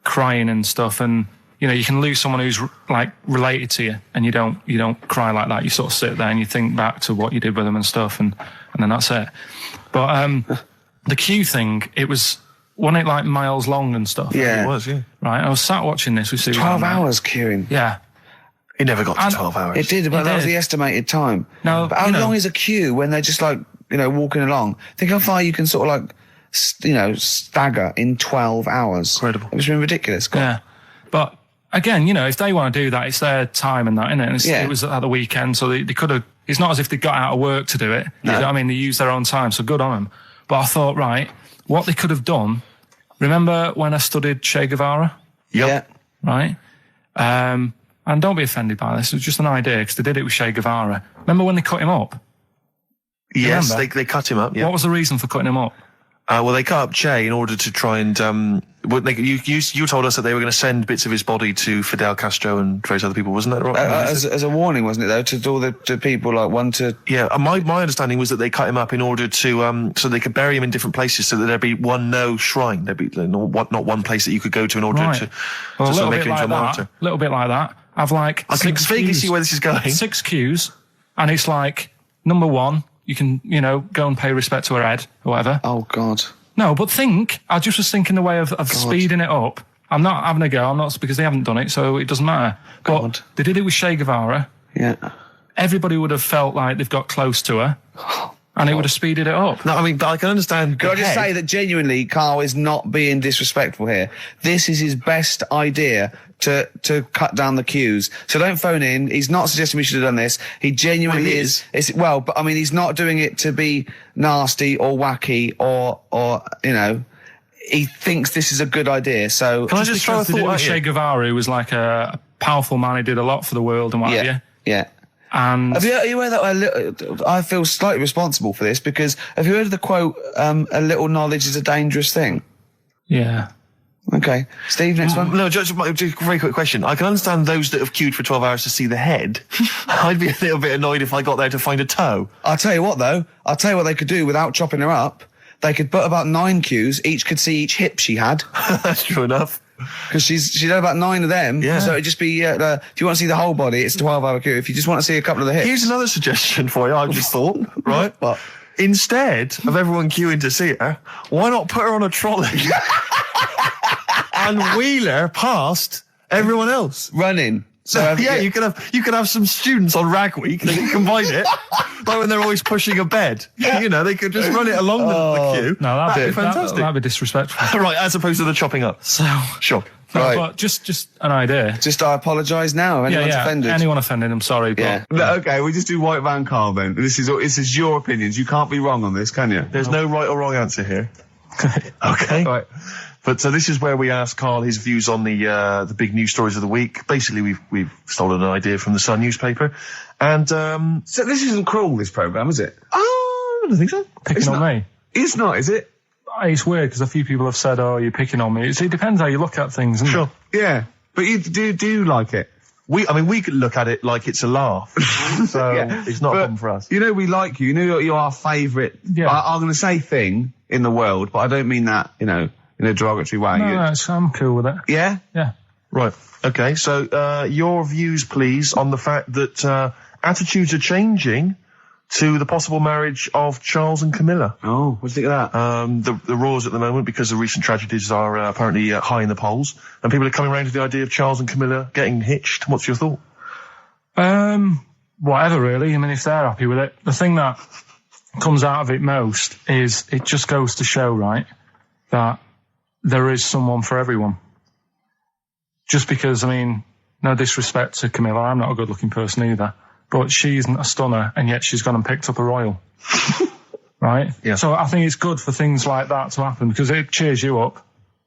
crying and stuff. And you can lose someone who's like related to you, and you don't cry like that. You sort of sit there and you think back to what you did with them and stuff, and then that's it. But the queue thing, wasn't it like miles long and stuff? Yeah. It was, yeah. Right, I was sat watching this with Sue. 12 hours queuing. Yeah. It never got to 12 hours. It did, but that was the estimated time. No, but how long is a queue when they're just like, walking along? Think how far you can sort of like, stagger in 12 hours. Incredible. It's been ridiculous. Yeah. But again, if they want to do that, it's their time and that, isn't it? And it was at the weekend, so they could have, it's not as if they got out of work to do it. No. You know what I mean? They used their own time, so good on them. But I thought, right, what they could have done, remember when I studied Che Guevara? Yep. Yeah. Right? And don't be offended by this, it was just an idea, because they did it with Che Guevara. Remember when they cut him up? Yes, they cut him up, yeah. What was the reason for cutting him up? Well, they cut up Che in order to try and, you told us that they were going to send bits of his body to Fidel Castro and various other people, wasn't that right? As a warning, wasn't it, though, to all the people, like, one to... Yeah, my understanding was that they cut him up in order to, so they could bury him in different places, so that there'd be one shrine. There'd be not one place that you could go to in order to sort of make it into a monitor. A little bit like that. I've like I can vaguely see where this is going. 6 queues, and it's like, number 1, you can, go and pay respect to her head, or whatever. Oh, God. No, but I just was thinking the way of speeding it up. I'm not having a go, because they haven't done it, so it doesn't matter. God. But they did it with Che Guevara. Yeah. Everybody would have felt like they've got close to her, and it would have speeded it up. No, I mean, I can understand. Can I just say that genuinely, Carl is not being disrespectful here. This is his best idea to cut down the queues. So don't phone in. He's not suggesting we should have done this. He genuinely is. But I mean, he's not doing it to be nasty or wacky or he thinks this is a good idea. So can I just throw a thought at Che Guevara, who was like a powerful man, he did a lot for the world and what have you. Yeah. And have you heard that? I feel slightly responsible for this, because have you heard of the quote, a little knowledge is a dangerous thing? Yeah. Okay. Steve, next one. No, just a very quick question. I can understand those that have queued for 12 hours to see the head. I'd be a little bit annoyed if I got there to find a toe. I'll tell you what, though. I'll tell you what they could do without chopping her up. They could put about 9 queues. Each could see each hip she had. That's true enough. Because she'd had about 9 of them. Yeah. So it'd just be, if you want to see the whole body, it's a 12-hour queue. If you just want to see a couple of the hips. Here's another suggestion for you, I've just thought, right? What? Instead of everyone queuing to see her, why not put her on a trolley and wheel her past everyone else? Running. So you could have some students on Rag Week that can combine it, like when they're always pushing a bed. They could just run it along the queue. No, that'd be fantastic. That'd be disrespectful. Right, as opposed to the chopping up. So sure. No, Right. but just an idea. Just I apologise now. If anyone's offended. Anyone offended, I'm sorry. But, Yeah. No, okay, we just do White Van Carl then. This is your opinions. You can't be wrong on this, can you? There's no right or wrong answer here. Okay. Right. But so this is where we ask Carl his views on the big news stories of the week. Basically, we've stolen an idea from the Sun newspaper, and So this isn't cruel, this programme, is it? I don't think so. picking on me. It's not, is it? It's weird because a few people have said, "Oh, you're picking on me." It depends how you look at things, isn't Sure. Yeah. But you do like it? We could look at it like it's a laugh, so it's not a problem for us. We like you. You're our favourite. Yeah. I'm going to say thing in the world, but I don't mean that, in a derogatory way. it? No, I'm cool with it. Yeah? Yeah. Right. Okay, so your views, please, on the fact that attitudes are changing to the possible marriage of Charles and Camilla. Oh, what do you think of that? The roars at the moment, because the recent tragedies are apparently high in the polls, and people are coming around to the idea of Charles and Camilla getting hitched. What's your thought? Whatever, really. I mean, if they're happy with it. The thing that comes out of it most is it just goes to show, right, that there is someone for everyone. Just because, I mean, no disrespect to Camilla, I'm not a good-looking person either, but she isn't a stunner, and yet she's gone and picked up a royal. Right? Yeah. So I think it's good for things like that to happen, because it cheers you up.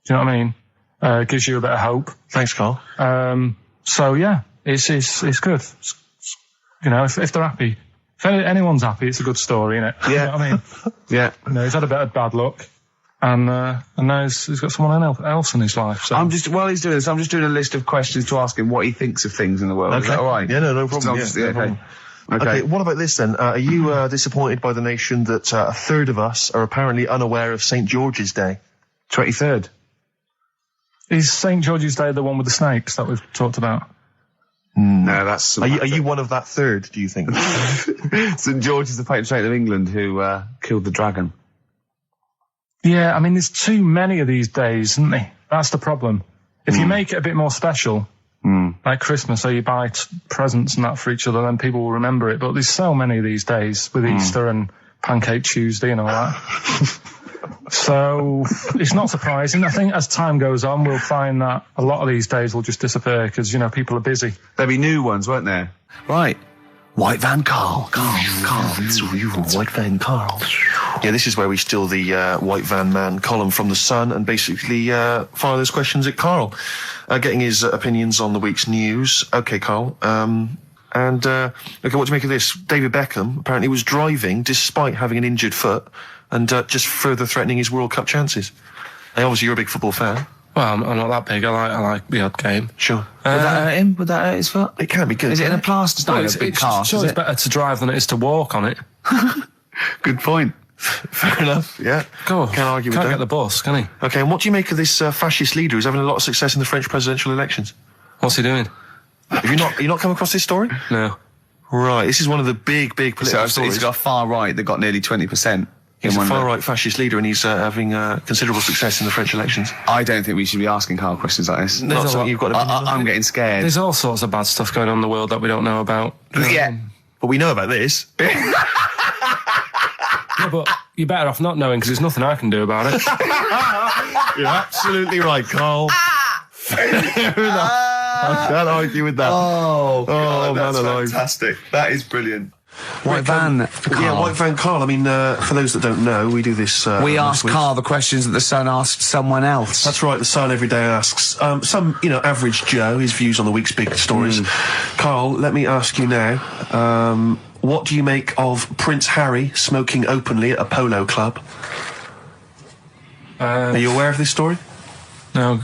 Do you know what I mean? Gives you a bit of hope. Thanks, Carl. So yeah, it's good. You know, if they're happy, if anyone's happy, it's a good story, innit? Yeah. You know what I mean? Yeah. You know, he's had a bit of bad luck, and now he's got someone else in his life. So. While he's doing this, I'm just doing a list of questions to ask him what he thinks of things in the world. Okay. Is that all right? Yeah, no problem. No problem. Okay, what about this then? Are you disappointed by the nation that a third of us are apparently unaware of St. George's Day? 23rd. Is St. George's Day the one with the snakes that we've talked about? No, that's... Are you one of that third, do you think? St. George is the patron saint of England who killed the dragon. Yeah, I mean, there's too many of these days, isn't there? That's the problem. If you make it a bit more special, like Christmas, so you buy presents and that for each other, then people will remember it. But there's so many of these days with Easter and Pancake Tuesday and all that. So it's not surprising. I think as time goes on, we'll find that a lot of these days will just disappear because, you know, people are busy. There'll be new ones, won't there? Right. White Van Carl, it's you, White Van Carl. Yeah, this is where we steal the White Van Man column from The Sun and basically fire those questions at Carl, getting his opinions on the week's news. Okay, Carl. Okay, what do you make of this? David Beckham apparently was driving despite having an injured foot and just further threatening his World Cup chances. Now, obviously, you're a big football fan. Well, I'm not that big. I like the odd game. Sure. Would that hurt him? Would that hurt his foot? It can be good. Is it in a plaster? It's not it's a big cast, sure is it's it? better to drive than it is to walk on it. Good point. Fair enough, yeah. Go on. Can't argue with that. Can't get the bus, can he? Okay, and what do you make of this fascist leader who's having a lot of success in the French presidential elections? What's he doing? Have you not come across this story? No. Right, this is one of the big political stories. He's got a far right that got nearly 20%. He's a far-right fascist leader, and he's having considerable success in the French elections. I don't think we should be asking Carl questions like this. Not something you've got to... I'm getting scared. There's all sorts of bad stuff going on in the world that we don't know about. Yeah. But we know about this. Yeah, but you're better off not knowing, because there's nothing I can do about it. You're absolutely right, Carl. Fair enough. I can't argue with that. Oh, God, man that's alive. fantastic. That is brilliant. White Van Carl. Yeah, White Van Carl. I mean, for those that don't know, we do this... we ask Carl the questions that The Sun asked someone else. That's right, The Sun every day asks some, average Joe, his views on the week's big stories. Carl, let me ask you now, what do you make of Prince Harry smoking openly at a polo club? Are you aware of this story? No.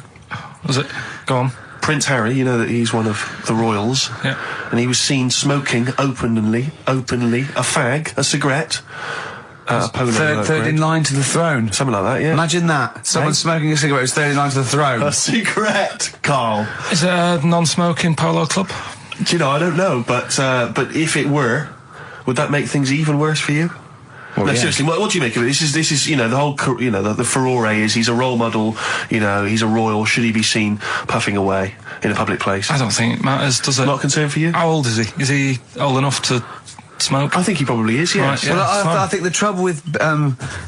Was it? Go on. Prince Harry, you know that he's one of the royals. Yeah. And he was seen smoking openly, a fag, a cigarette, a polo. Third in line to the throne. Something like that, yeah. Imagine that. Someone smoking a cigarette was third in line to the throne. A cigarette, Carl. Is it a non-smoking polo club? Do you know, I don't know, but if it were, would that make things even worse for you? Well, no, yeah. seriously, what do you make of it? This is, the whole, the furore is he's a role model, he's a royal. Should he be seen puffing away in a public place? I don't think it matters, does it? Not a concern for you? How old is he? Is he old enough to smoke? I think he probably is, yes. Right, yeah. Well, I think the trouble with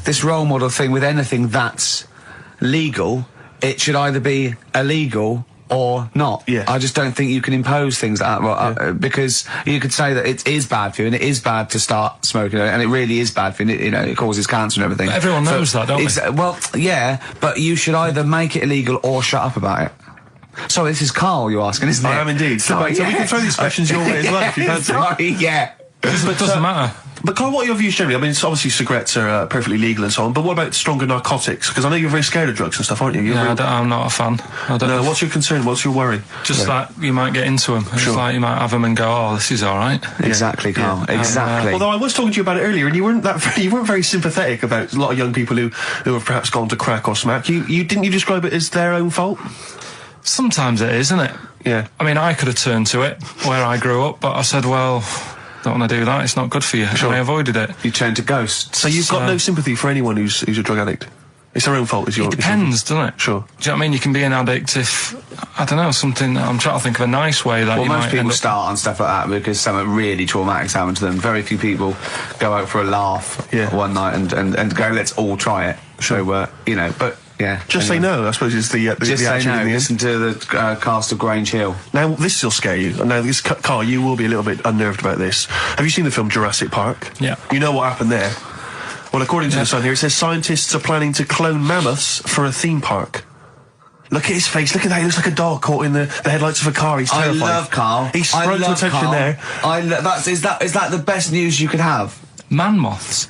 this role model thing, with anything that's legal, it should either be illegal or not. Yeah. I just don't think you can impose things like that, because you could say that it is bad for you, and it is bad to start smoking, and it really is bad for you, it causes cancer and everything. But everyone knows that, don't they? Well, yeah, but you should either make it illegal or shut up about it. So this is Carl you're asking, isn't it? I am indeed. Sorry, so we can throw these questions your way as well if you fancy. Sorry, yeah. But it doesn't matter. But Carl, what are your views generally? I mean, it's obviously cigarettes are perfectly legal and so on, but what about stronger narcotics? Because I know you're very scared of drugs and stuff, aren't you? I'm not a fan. No, what's your concern? What's your worry? Just like you might get into them. It's like you might have them and go, oh, this is all right. Exactly, Carl. Exactly. Although I was talking to you about it earlier, and you weren't very sympathetic about a lot of young people who have perhaps gone to crack or smack. You didn't you describe it as their own fault? Sometimes it is, isn't it? Yeah. I mean, I could have turned to it where I grew up, but I said, well, don't want to do that, it's not good for you. Sure. And I avoided it. You turned to ghosts. So you've got no sympathy for anyone who's a drug addict? It's their own fault, It depends, doesn't it? Sure. Do you know what I mean? You can be an addict if, I don't know, something, I'm trying to think of a nice way that you might most people start on stuff like that because something really traumatic's happened to them. Very few people go out for a laugh one night and go, let's all try it. Sure. So, you know, but, yeah. Just say no, I suppose, is the just say attitude no, in the end. listen to the cast of Grange Hill. Now, this will scare you. Now, Carl, you will be a little bit unnerved about this. Have you seen the film Jurassic Park? Yeah. You know what happened there? Well, according to the Sun here, it says scientists are planning to clone mammoths for a theme park. Look at his face. Look at that. He looks like a dog caught in the headlights of a car. He's terrified. I love Carl. He sprung to attention Carl. there. Is that the best news you could have? Man moths.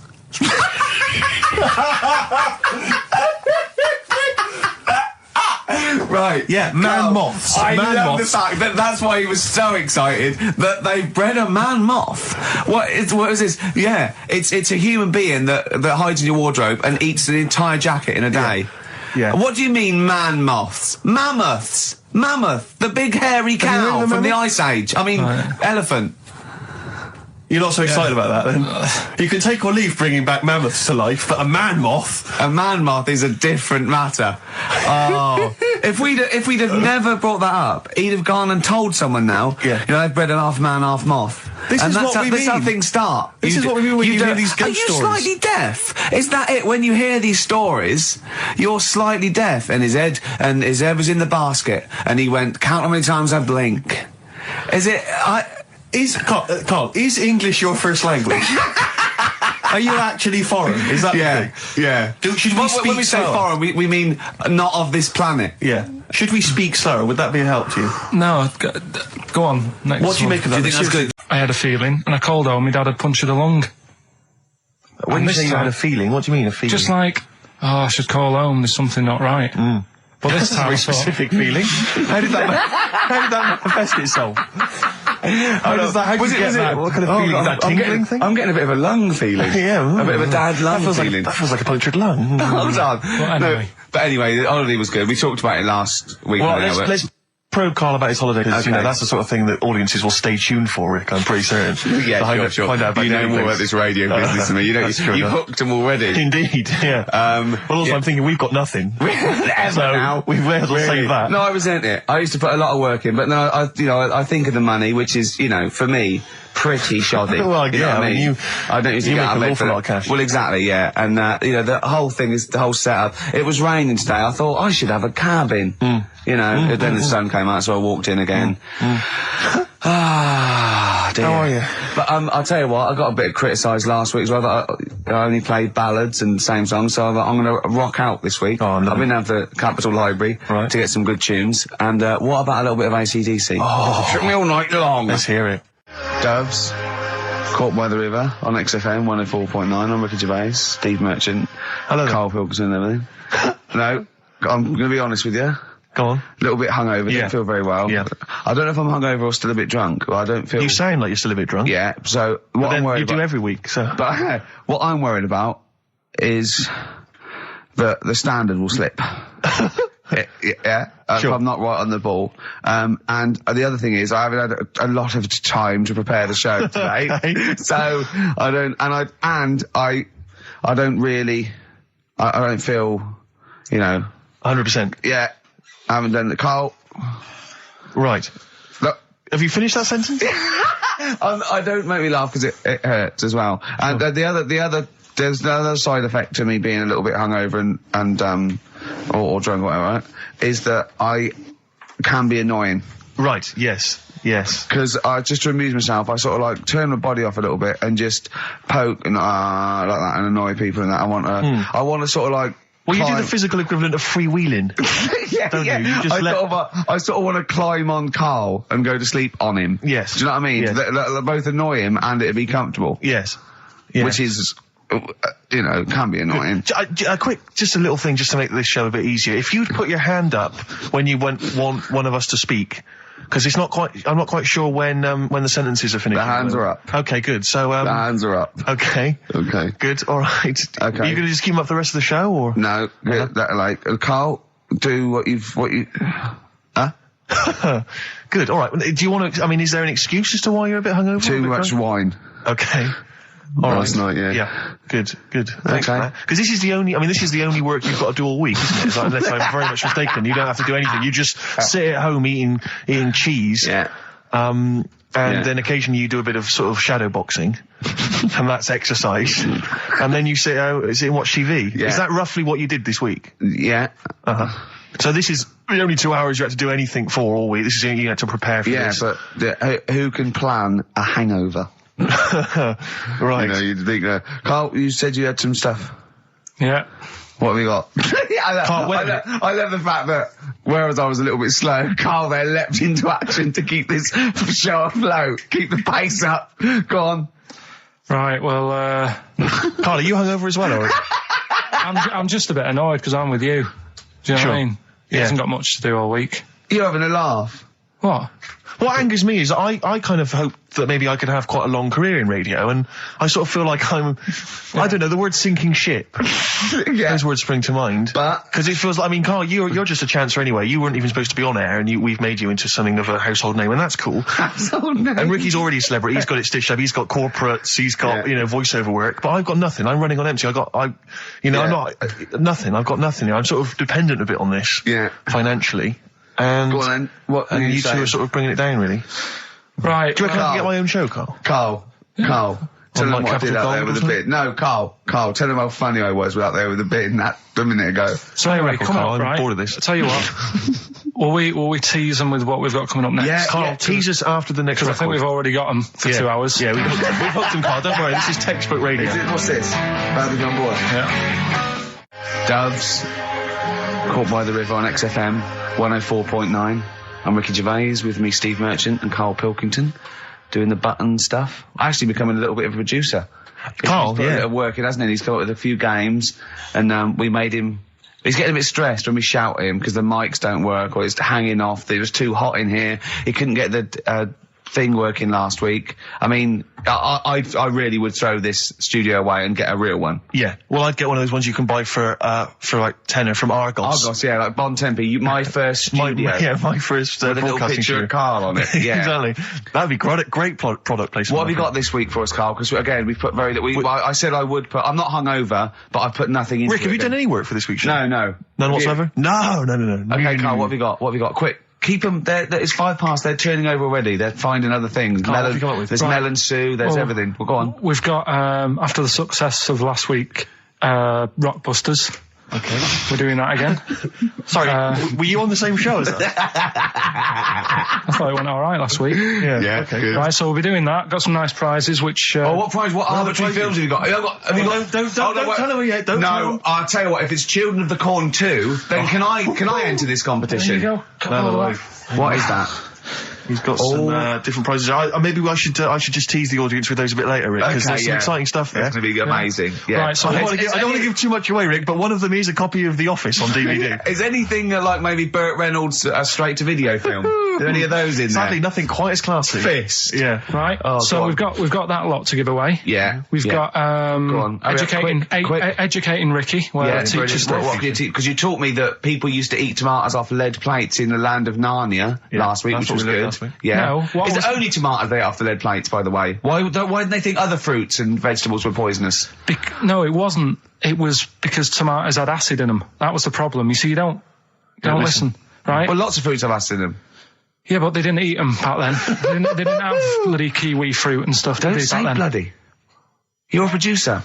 Right, yeah, man moths. I man love moths. the fact that that's why he was so excited that they bred a man moth. What is this? Yeah, it's a human being that hides in your wardrobe and eats an entire jacket in a day. Yeah. What do you mean, man moths? Mammoths. Mammoth, the big hairy cow from the Ice Age. I mean, elephant. You're not so excited about that, then? You can take or leave bringing back mammoths to life, but a man moth? A man moth is a different matter. Oh. If we'd have never brought that up, he'd have gone and told someone now, you know, they've bred an half man, half moth. This is what we mean. That's how things start. This is what we mean when you hear these ghost stories. Are you slightly deaf? Is that it? When you hear these stories, you're slightly deaf. And his head was in the basket, and he went, count how many times I blink. Is it... Carl, is English your first language? Are you actually foreign? Is that the thing? Yeah. Should we speak when we say slower? foreign, we mean not of this planet. Yeah. Should we speak slower? Would that be a help to you? No, go on. Next What do you one. make of that? Do you think that's good? I had a feeling, and I called home, my dad had punctured a lung. When you say you had a feeling, what do you mean, a feeling? Just like, I should call home, there's something not right. But this time very I thought, specific feeling. How did that manifest itself? How does that? How did you get that? What kind of feeling? Is that tingling thing? I'm getting a bit of a lung feeling. Yeah, a bit of a dad lung feeling. That feels like a punctured lung. Hold on. Well, anyway. No, but anyway, the holiday was good. We talked about it last week. Well, let's probe Carl about his holiday, because you know that's the sort of thing that audiences will stay tuned for, Rick, I'm pretty certain. Yeah, sure. Find out about you know more about this radio business than me. You know, you've hooked them already. Indeed, yeah. Well, also I'm thinking we've got nothing. So we may as well save that. No, I resent it. I used to put a lot of work in, but no, I think of the money, which is, you know, for me, pretty shoddy. Well, you know what I mean? I don't usually you get make out of an bed awful for lot of cash. Well, exactly, yeah. And, you know, the whole thing is, the whole setup. It was raining today. I thought, I should have a cabin. You know, and then the sun came out, so I walked in again. Ah, dear. How are you? But, I'll tell you what, I got a bit criticised last week as well, that I only played ballads and same songs, so I'm going to rock out this week. Oh, no. I've been down to the Capitol Library to get some good tunes. And, what about a little bit of AC/DC? Oh. Took me all night long. Let's hear it. Doves, Caught by the River on XFM 104.9. I'm Ricky Gervais, Steve Merchant, Hello there. Karl Pilkington and everything. No, I'm going to be honest with you. Go on. A little bit hungover, Yeah. didn't feel very well. Yeah. I don't know if I'm hungover or still a bit drunk, but I don't feel... You sound like you're still a bit drunk. Yeah, so what I'm worried you do about... every week, so... But what I'm worried about is that the standard will slip. Yeah, Sure. if I'm not right on the ball. And the other thing is, I haven't had a lot of time to prepare the show today, Okay. so I don't, I don't really, I don't feel, you know, 100%. yeah, I haven't done the Carl. Right. Look, Have you finished that sentence? I don't make me laugh because it hurts as well. And there's the other side effect to me being a little bit hungover and or drunk or whatever, right, is that I can be annoying. Right, yes. Because just to amuse myself, I sort of like turn my body off a little bit and just poke and like that and annoy people and that. I want to sort of like. Well, you do the physical equivalent of freewheeling. Yeah, don't yeah. you? You just I sort of want to climb on Carl and go to sleep on him. Yes. Do you know what I mean? Yes. They both annoy him and it'd be comfortable. Yes. Which is, you know, can be annoying. Just a little thing just to make this show a bit easier. If you'd put your hand up when you want one of us to speak, because I'm not quite sure when the sentences are finished. The hands are up. Okay, good. So, the hands are up. Okay. Okay. Good, alright. Okay. Are you gonna just keep them up the rest of the show, or? No, Carl, do what you, huh? Good. All right. Do you want to? I mean, is there an excuse as to why you're a bit hungover? Too much wine. Okay. All last night, yeah. Yeah. Good. Thanks for that. Because this is the only work you've got to do all week, isn't it? It's like, unless I'm very much mistaken, you don't have to do anything. You just sit at home eating cheese. Yeah. Then occasionally you do a bit of sort of shadow boxing, and that's exercise. And then you sit and watch TV. Yeah. Is that roughly what you did this week? Yeah. So this is the only 2 hours you had to do anything for all week. This is you had to prepare for this. Yeah, but who can plan a hangover? Right. You know, you'd think, Carl, you said you had some stuff. Yeah. What have you got? I love the fact that, whereas I was a little bit slow, Carl there leapt into action to keep this show afloat, keep the pace up. Go on. Right, well, Carl, are you hungover as well, or? I'm just a bit annoyed because I'm with you. Do you know what I mean? He hasn't got much to do all week. You're having a laugh. What? What angers me is I kind of hope that maybe I could have quite a long career in radio, and I sort of feel like I don't know, the word sinking ship. Those words spring to mind. But because it feels like, I mean, Carl, you're just a chancer anyway. You weren't even supposed to be on air, and we've made you into something of a household name, and that's cool. Household name. And Ricky's already a celebrity. He's got it stitched up. He's got corporates. He's got voiceover work. But I've got nothing. I'm running on empty. I'm not nothing. I've got nothing. I'm sort of dependent a bit on this. Yeah. Financially. And, go on then. What and you two are sort of bringing it down, really. Right. Do you reckon I can get my own show, Carl? Carl. Tell them what I did out there with a bit. No, Carl, tell them how funny I was out there with a bit in that a minute ago. So anyway, come on, I'm bored of this. I'll tell you what. will we tease them with what we've got coming up next? Yeah, Carl, tease us after the next record. I think we've already got them for 2 hours. Yeah, we've hooked them, Carl. Don't worry, this is textbook radio. What's this? Bad on board. Yeah. Doves, Caught by the River on XFM 104.9. I'm Ricky Gervais, with me Steve Merchant and Karl Pilkington, doing the button stuff. Actually becoming a little bit of a producer. Carl, he's put a bit of work in, hasn't he? He's come up with a few games, and we made him. He's getting a bit stressed when we shout at him because the mics don't work or it's hanging off. It was too hot in here. He couldn't get the thing working last week. I mean, I really would throw this studio away and get a real one. Yeah. Well, I'd get one of those ones you can buy for like tenner from Argos. Argos, yeah, like Bon Tempe. My first studio. My first with a little picture studio. of Carl on it. Yeah. Exactly. That'd be great product placement. What have you got this week for us, Carl? Because again, we've put very little. I said I would put. I'm not hungover, but I've put nothing into it. Rick, have you done any work for this week's show? No. None whatsoever? No. Okay, Carl, what have you got? What have you got? Quick. Keep them. It's 5 past. They're turning over already. They're finding other things. There's melon stew. There's everything. Well, go on. We've got after the success of last week, Rockbusters. Okay. We're doing that again. Sorry, were you on the same show as us? I thought it went all right last week. Yeah. Okay. Good. Right, so we'll be doing that. Got some nice prizes, which. What prize? What arbitrary films have you got? Don't tell her yet. Don't. No, I'll tell you what. If it's Children of the Corn 2, then can I enter this competition? There you go. No. What is that? He's got some different prizes. Maybe I should just tease the audience with those a bit later, Rick, because there's some exciting stuff there. It's going to be amazing. Yeah. Right, so I don't want to give too much away, Rick, but one of them is a copy of The Office on DVD. Is anything like maybe Burt Reynolds' straight-to-video film? Are there any of those in there? Sadly, nothing quite as classy. Fist. Yeah. Right. So we've got that lot to give away. Yeah. We've got Go on. educating Ricky. Where teacher stuff. Because you taught me that people used to eat tomatoes off lead plates in the land of Narnia last week, which was good. Yeah. No, is it only tomatoes they ate off the lead plates, by the way? Why didn't they think other fruits and vegetables were poisonous? No, it wasn't. It was because tomatoes had acid in them. That was the problem. You see, you don't listen, right? Well, lots of fruits have acid in them. Yeah, but they didn't eat them back then. they didn't have bloody kiwi fruit and stuff. Don't say bloody. You're a producer.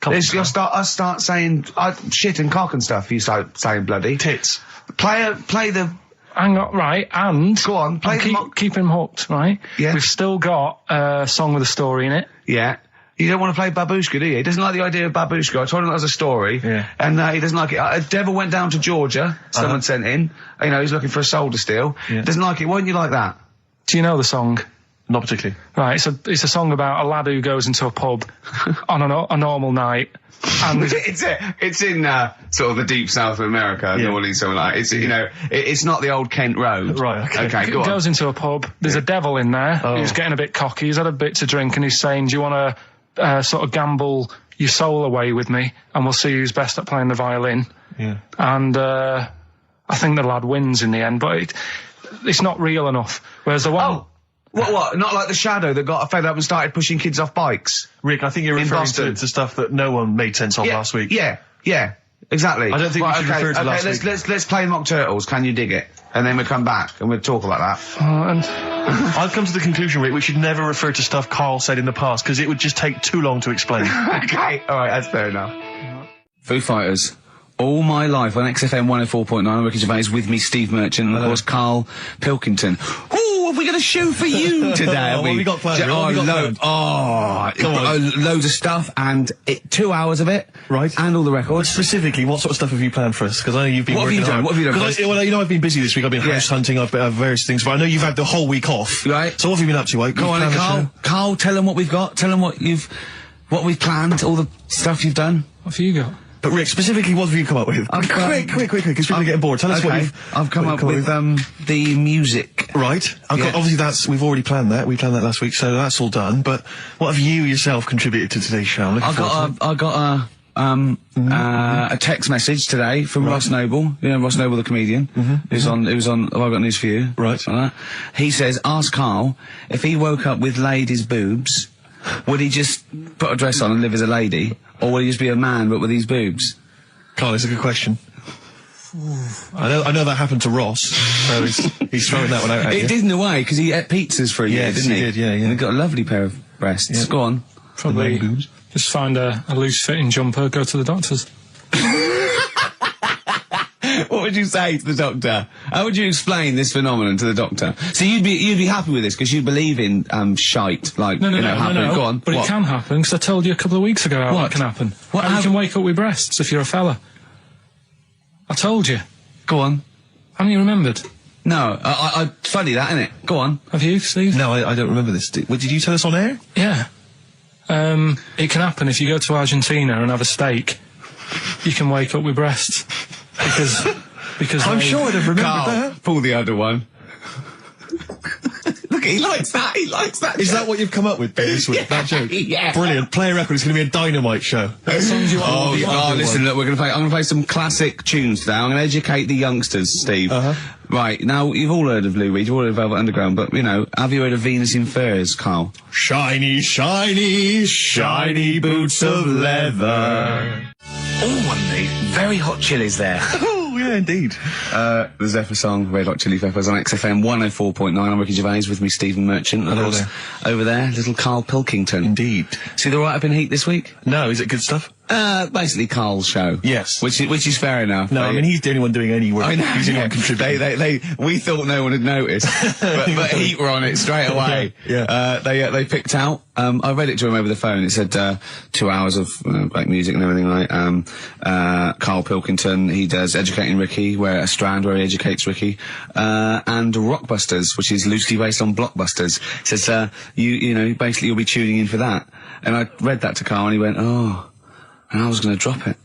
You'll start saying shit and cock and stuff. You start saying bloody. Tits. Play the. Hang on, right, and... Go on, keep him hooked, right? Yeah. We've still got a song with a story in it. Yeah. You don't want to play Babushka, do you? He doesn't like the idea of Babushka. I told him that was a story. Yeah. And he doesn't like it. A devil went down to Georgia, someone sent in. You know, he's looking for a soul to steal. Yeah. Doesn't like it. Why don't you like that? Do you know the song? Not particularly. Right, it's a song about a lad who goes into a pub on a normal night. And it's in sort of the deep south of America, New Orleans, something like that. It's it's not the old Kent Road. Right. Okay. Go on. He goes into a pub. There's a devil in there. Who's getting a bit cocky. He's had a bit to drink, and he's saying, "Do you want to sort of gamble your soul away with me, and we'll see who's best at playing the violin?" Yeah. And I think the lad wins in the end, but it's not real enough. Whereas the one. Oh. What? Not like the Shadow that got fed up and started pushing kids off bikes? Rick, I think you're referring to stuff that no one made sense of last week. Yeah, exactly. I don't think we should refer to last week. Let's play Mock Turtles, Can You Dig It? And then we'll come back and we'll talk about that. I've come to the conclusion, Rick, we should never refer to stuff Carl said in the past, because it would just take too long to explain. Okay, alright, that's fair enough. Foo Fighters. All my life on XFM 104.9, I'm Ricky Gervais, with me, Steve Merchant, and of course, Karl Pilkington. Ooh, have we got a show for you today? What have we got planned? Loads of stuff, and 2 hours of it. Right. And all the records. Specifically, what sort of stuff have you planned for us? Because I know you've been working hard. What have you done? Well, you know, I've been busy this week. I've been house hunting, I've various things, but I know you've had the whole week off. Right. So what have you been up to, mate? Go on, Karl. Karl, tell them what we've got. Tell them what we've planned, all the stuff you've done. What have you got? But Rick, specifically, what have you come up with? Quick, because people are getting bored. Tell us what I've come up with the music. Right. Obviously, we've already planned that. We planned that last week, so that's all done. But what have you yourself contributed to today's show? I got a text message today from Ross Noble. You know Ross Noble, the comedian. It was on. Oh, I've got news for you. Right. He says, ask Karl if he woke up with ladies' boobs, would he just put a dress on and live as a lady, or would he just be a man but with these boobs? Carl, it's a good question. I know that happened to Ross, so he's throwing that one out at you. It did in a way, because he ate pizzas for a year, didn't he? He did, yeah. And he got a lovely pair of breasts. Yeah. Go on. Probably just find a loose-fitting jumper, go to the doctor's. What would you say to the doctor? How would you explain this phenomenon to the doctor? So you'd be happy with this because you believe in shite, like no. Go on. But it can happen, because I told you a couple of weeks ago how that can happen. You can wake up with breasts if you're a fella. I told you. Go on. Haven't you remembered? No, I funny that, isn't it? Go on. Have you, Steve? No, I don't remember this. Did you tell us on air? Yeah. It can happen if you go to Argentina and have a steak. You can wake up with breasts. Because I'm sure I'd have remembered that. Pull the other one. Look, he likes that. Is that what you've come up with, Ben, this week? That joke? Yeah. Brilliant. Play a record. It's going to be a dynamite show. Listen, look, I'm going to play some classic tunes today. I'm going to educate the youngsters, Steve. Right, now, you've all heard of Lou Reed, you've all heard of Velvet Underground, but, you know, have you heard of Venus in Furs, Karl? Shiny, shiny, shiny boots of leather. Oh, one of these very hot chilies there. Oh, yeah, indeed. The Zephyr song, Red Hot Chili Peppers on XFM 104.9. I'm Ricky Gervais, with me, Stephen Merchant. And over there, little Karl Pilkington. Indeed. See the write-up in Heat this week? No, is it good stuff? Basically Karl's show. Yes. Which is fair enough. No, I mean, he's the only one doing any work. I know. He's the only one contributing. We thought no one had noticed. but Heat were on it straight away. Yeah. They picked out, I read it to him over the phone. It said, 2 hours of, black music and everything, right? Karl Pilkington, he does Educating Ricky, where a strand where he educates Ricky, and Rockbusters, which is loosely based on Blockbusters. It says, you know, basically you'll be tuning in for that. And I read that to Karl and he went, oh. And I was going to drop it.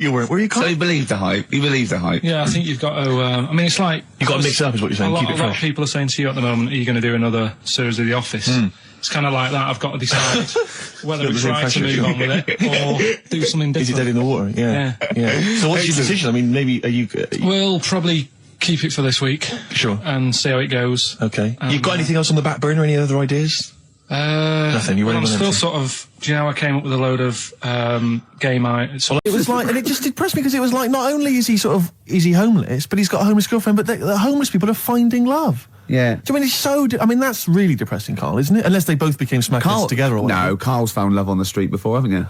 You weren't, were you, Karl? So he believed the hype. Yeah, I think you've got to, I mean, it's like... You've got to mix it up, is what you're saying. A lot of people are saying to you at the moment, are you going to do another series of The Office? It's kind of like that. I've got to decide whether it's right to move on with it or do something different. Is it dead in the water? Yeah. So what's your decision? I mean, maybe, are you... We'll probably keep it for this week. Sure. And see how it goes. Okay. You've got anything else on the back burner? Any other ideas? Nothing. You're I'm still sort of. Do you know? I came up with a load of gay nights. It was like, and it just depressed me because it was like, not only is he homeless, but he's got a homeless girlfriend, but the homeless people are finding love. Yeah. Do you mean it's so? I mean, that's really depressing, Karl, isn't it? Unless they both became smackheads together. Or whatever. No, Karl's found love on the street before, haven't you?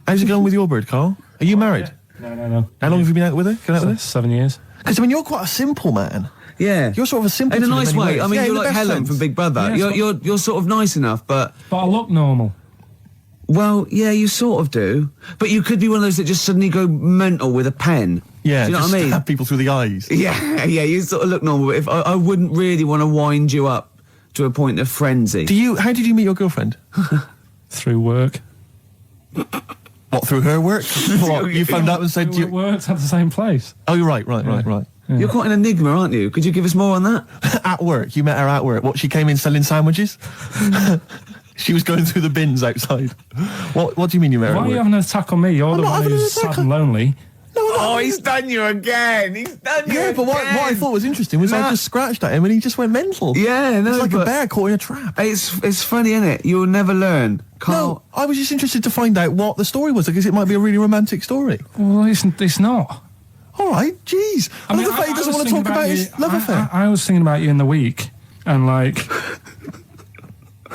How's it going with your bird, Karl? Are you married? No. How long have you been out with her? 7 years. Because I mean, you're quite a simple man. Yeah. You're sort of a simple in a nice way. Ways. I mean, you're like Helen from Big Brother. Yeah, you're sort of nice enough, but I look normal. Well, yeah, you sort of do. But you could be one of those that just suddenly go mental with a pen. Yeah, do you know just what I mean? Stab people through the eyes. Yeah, you sort of look normal. But if I wouldn't really want to wind you up to a point of frenzy. How did you meet your girlfriend? Through work. What, through her work? What, you found out and said you worked at the same place. Oh, you're right. Yeah. You're quite an enigma, aren't you? Could you give us more on that? At work. You met her at work. What, she came in selling sandwiches? She was going through the bins outside. What do you mean you met her at work? Why are you having an attack on me? You're the one who's sad and lonely. No, Oh, he's done you again. He's done you again. But what I thought was interesting was I just scratched at him and he just went mental. Yeah, no, it's like a bear caught in a trap. It's funny, isn't it? You'll never learn. No, I was just interested to find out what the story was, because it might be a really romantic story. Well, it's not. All right, jeez. I mean, the fact he doesn't want to talk about his love affair. I was thinking about you in the week, and like,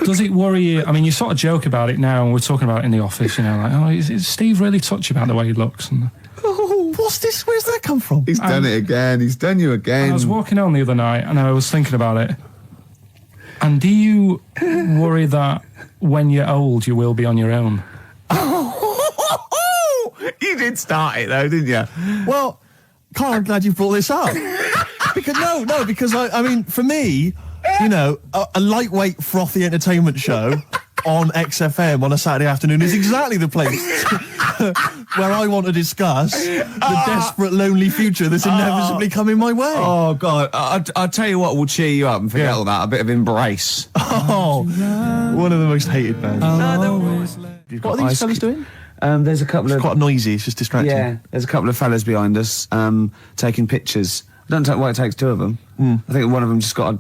does it worry you? I mean, you sort of joke about it now, and we're talking about it in the office, you know, like, oh, is Steve really touchy about the way he looks? And, oh, what's this? Where's that come from? He's done it again. He's done you again. I was walking home the other night, and I was thinking about it. And do you worry that when you're old, you will be on your own? You did start it though, didn't you? Well, Carl, I'm glad you brought this up. because I mean, for me, you know, a lightweight, frothy entertainment show on XFM on a Saturday afternoon is exactly the place where I want to discuss the desperate, lonely future that's inevitably coming my way. Oh, God. I'll tell you what will cheer you up and forget all that. A bit of Embrace. Oh, one of the most hated bands. What are these fellas doing? There's a couple it's quite noisy, it's just distracting. Yeah, there's a couple of fellas behind us, taking pictures. I don't know why it takes two of them. I think one of them just got, a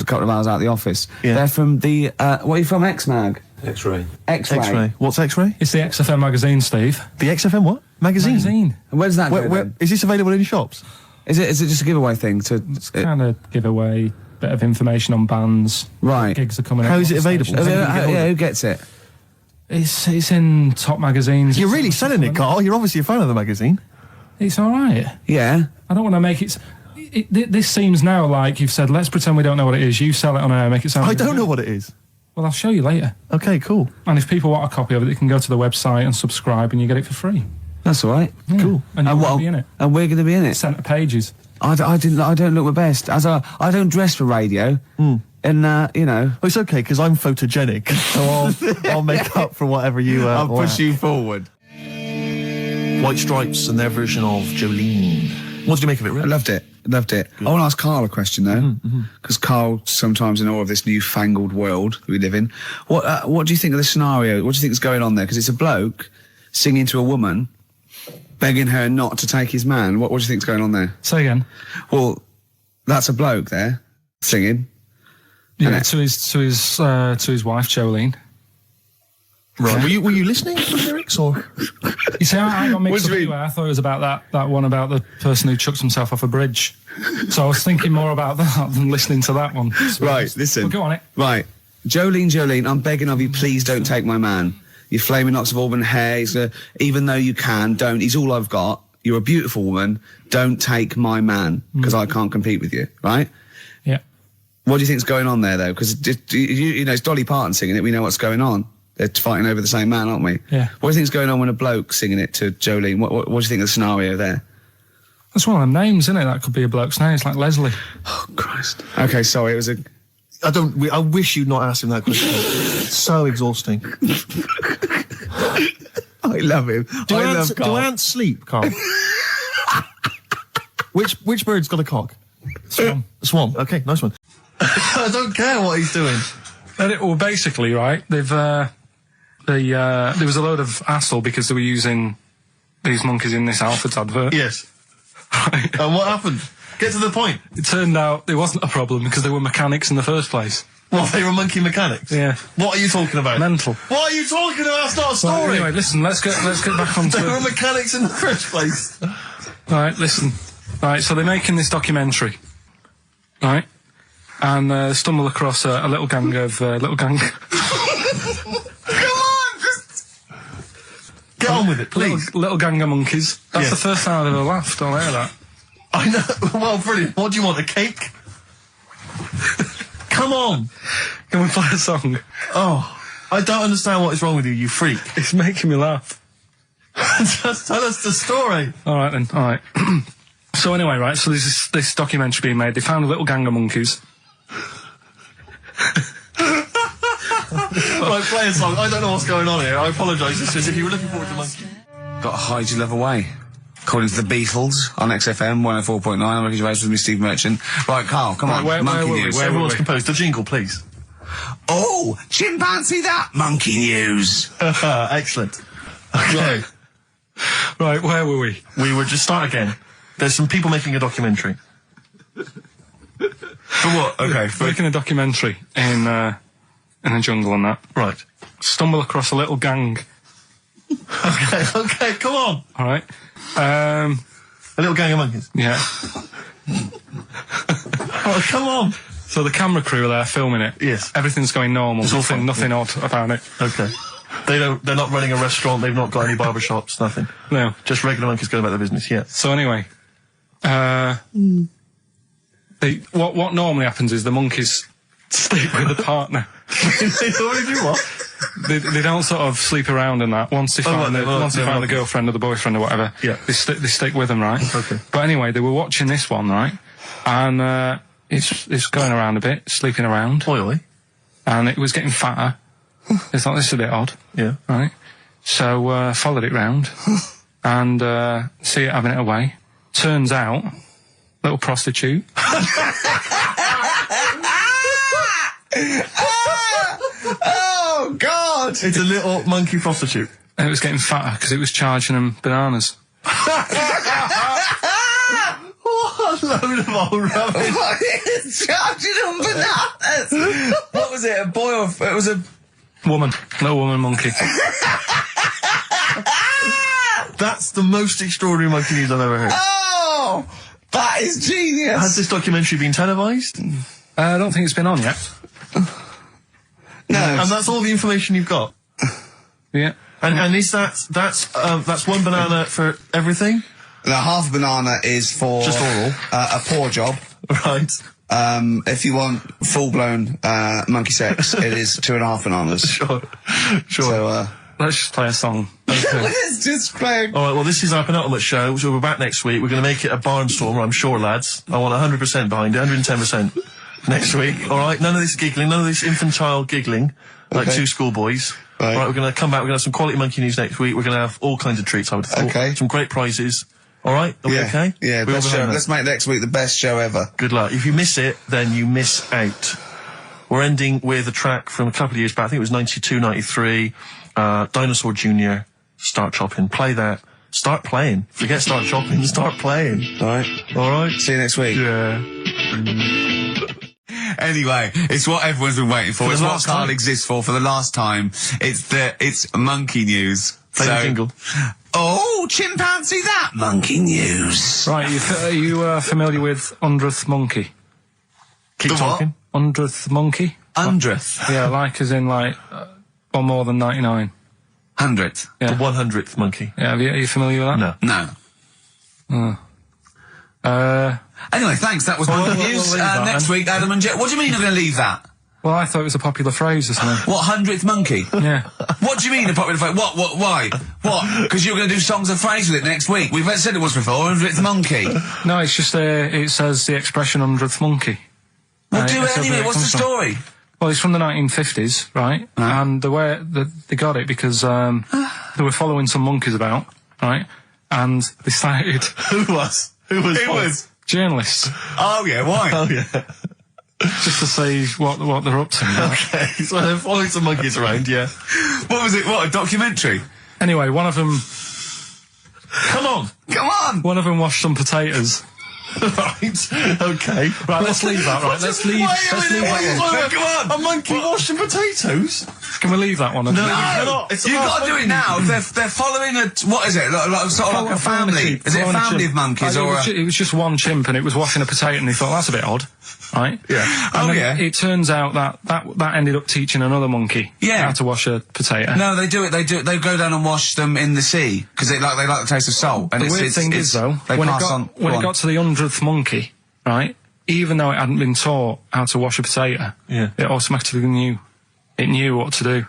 couple of hours out of the office. Yeah. They're from the, what are you from, X-Mag? X-Ray. X-Ray. What's X-Ray? It's the XFM magazine, Steve. The XFM what? Magazine. And where's that go then? Is this available in shops? Is it just a giveaway thing? It's kind of giveaway, bit of information on bands. Right. Gigs are coming up. How is it available? Who gets it? It's in top magazines. You're really selling it, Carl. You're obviously a fan of the magazine. It's all right. Yeah. I don't want to make it... This seems now like you've said, let's pretend we don't know what it is. You sell it on air, make it sound... I don't know what it is. Well, I'll show you later. Okay, cool. And if people want a copy of it, they can go to the website and subscribe and you get it for free. That's all right. Yeah. Cool. And you're going to be in it. And we're going to be in it. Centre pages. I don't look my best. I don't dress for radio. And, Well, it's okay, because I'm photogenic, so I'll make up for whatever you, I'll push you forward. White Stripes and their version of Jolene. What did you make of it, Rick? I loved it. Good. I want to ask Carl a question, though, because Carl, sometimes in all of this newfangled world that we live in, what do you think of the scenario? What do you think is going on there? Because it's a bloke singing to a woman, begging her not to take his man. What do you think's going on there? Say again. Well, that's a bloke there, singing. Yeah, to his wife Jolene. Right. Were you listening to the lyrics, or? You see, I got mixed up anyway. I thought it was about that one about the person who chucked himself off a bridge. So I was thinking more about that than listening to that one. So right, listen. Well, go on it. Right. Jolene, I'm begging of you, please don't take my man. You flaming locks of auburn hair, even though you can, don't. He's all I've got. You're a beautiful woman. Don't take my man, because I can't compete with you, right? Yeah. What do you think's going on there, though? Because, it's Dolly Parton singing it. We know what's going on. They're fighting over the same man, aren't we? Yeah. What do you think's going on when a bloke's singing it to Jolene? What do you think of the scenario there? That's one of them names, isn't it? That could be a bloke's name. It's like Leslie. Oh, Christ. Okay, sorry, it was a... I wish you'd not asked him that question. It's so exhausting. I love him. Do ants sleep, Carl? Which bird's got a cock? Swan. Okay, nice one. I don't care what he's doing. Well, basically, right, there was a load of hassle because they were using these monkeys in this Alfred's advert. Yes. Right. And what happened? Get to the point. It turned out there wasn't a problem because they were mechanics in the first place. Well, they were monkey mechanics? Yeah. What are you talking about? Mental. What are you talking about? That's not a story. Right, anyway, listen, let's get back onto They were mechanics in the first place. Right, listen. Right, so they're making this documentary. Right? And stumble across a little gang of... Come on! Just... Get on with it, please. Little gang of monkeys. That's the first time I've ever laughed. I'll hear that. I know. Well, brilliant. What do you want, a cake? Come on. Can we play a song? Oh, I don't understand what is wrong with you, you freak. It's making me laugh. Just tell us the story. All right, then. All right. So anyway, right, so there's this documentary being made. They found a little gang of monkeys. Right, play a song. I don't know what's going on here. I apologise. It's just if you were looking forward to monkey. Got to hide your love away. According to the Beatles on XFM 104.9, I'm Ricky Gervais with me, Steve Merchant. Right, Carl, come on. Monkey news. Everyone's composed a jingle, please. Oh, chimpanzee that monkey news. Excellent. Okay. Right, where were we? We were just start again. There's some people making a documentary. For what? Okay, making a documentary in a jungle and that. Right. Stumble across a little gang. Okay, come on. All right. A little gang of monkeys. Yeah. Oh, come on. So the camera crew are there filming it. Yes. Everything's going normal. Nothing odd about it. Okay. They're not running a restaurant, they've not got any barbershops, nothing. No. Just regular monkeys going about their business, yeah. So anyway, what normally happens is the monkeys sleep with the partner. They already do what? They don't sort of sleep around and that. Once they find the girlfriend or the boyfriend or whatever, yeah. they stick with them, right? Okay. But anyway, they were watching this one, right? And it's going around a bit, sleeping around. Oily. And it was getting fatter. They thought, this is a bit odd. Yeah. Right? So, followed it round. And, see it having it away. Turns out, little prostitute. Oh, God! It's a little monkey prostitute. And it was getting fatter because it was charging them bananas. What a load of old rubbish. Charging them bananas! What was it, a boy or... It was a... Woman. Little woman monkey. That's the most extraordinary monkey news I've ever heard. Oh! That is genius! Has this documentary been televised? I don't think it's been on yet. No. And that's all the information you've got? Yeah. And is that's one banana for everything? The half banana is for just oral. A paw job. Right. If you want full-blown monkey sex, it is 2.5 bananas. Sure. So, let's just play a song. Let's just play. All right, well, this is our penultimate show, so we're back next week. We're going to make it a barnstormer, I'm sure, lads. I want 100% behind it, 110% next week. All right, none of this giggling, none of this infantile giggling like two schoolboys. Right. All right, we're going to come back. We're going to have some quality monkey news next week. We're going to have all kinds of treats, I would have thought. Okay. Some great prizes. All right? Are we okay? Yeah, We're all best show. behind that. Let's make next week the best show ever. Good luck. If you miss it, then you miss out. We're ending with a track from a couple of years back. I think it was 92, 93. Dinosaur Jr. Start Chopping. Play that. Start playing. Forget start chopping. Start playing. All right. All right. See you next week. Yeah. Anyway, it's what everyone's been waiting for. It's the what last Karl time. exists for the last time. It's monkey news. Play the jingle. Oh, chimpanzee that monkey news. Right, are you familiar with 100th monkey? Keep talking. 100th monkey? 100th. Yeah, like as in like, or more than 99. 100th. Yeah. The 100th monkey. Yeah, are you familiar with that? No. No. Anyway, thanks. That was monkey news. leave that Next then. week, Adam and Jeff. What do you mean you're going to leave that? Well, I thought it was a popular phrase or something. What, 100th monkey? Yeah. What do you mean a popular phrase? What, why? What? Because you're going to do songs and phrases with it next week. We've said it was before, 100th monkey. No, it's just, it says the expression 100th monkey. Well, do That's it anyway. where What's the comes from. story? Well, it's from the 1950s, right? And the way they got it because they were following some monkeys about, right? And they started... Who was? Who was? Journalists. Oh, yeah, why? Oh, yeah. Just to see what they're up to. Right? Okay, so they're following some monkeys around, yeah. What was it? What, a documentary? Anyway, one of them... Come on! Come on! One of them washed some potatoes. Right, okay. Right, let's leave that, right? Let's leave that one. Come on! A monkey washing potatoes? Can we leave that one? No, you cannot. It's You've got to do it now. They're following what is it? Sort of like a family. Is it a family of monkeys or a... It was just one chimp and it was washing a potato and he thought, that's a bit odd, right? Yeah. And then it turns out that ended up teaching another monkey how to wash a potato. No, they do it. They go down and wash them in the sea because they like the taste of salt. And The weird thing is though, when it got to the 100th monkey, right? Even though it hadn't been taught how to wash a potato, it automatically knew. It knew what to do.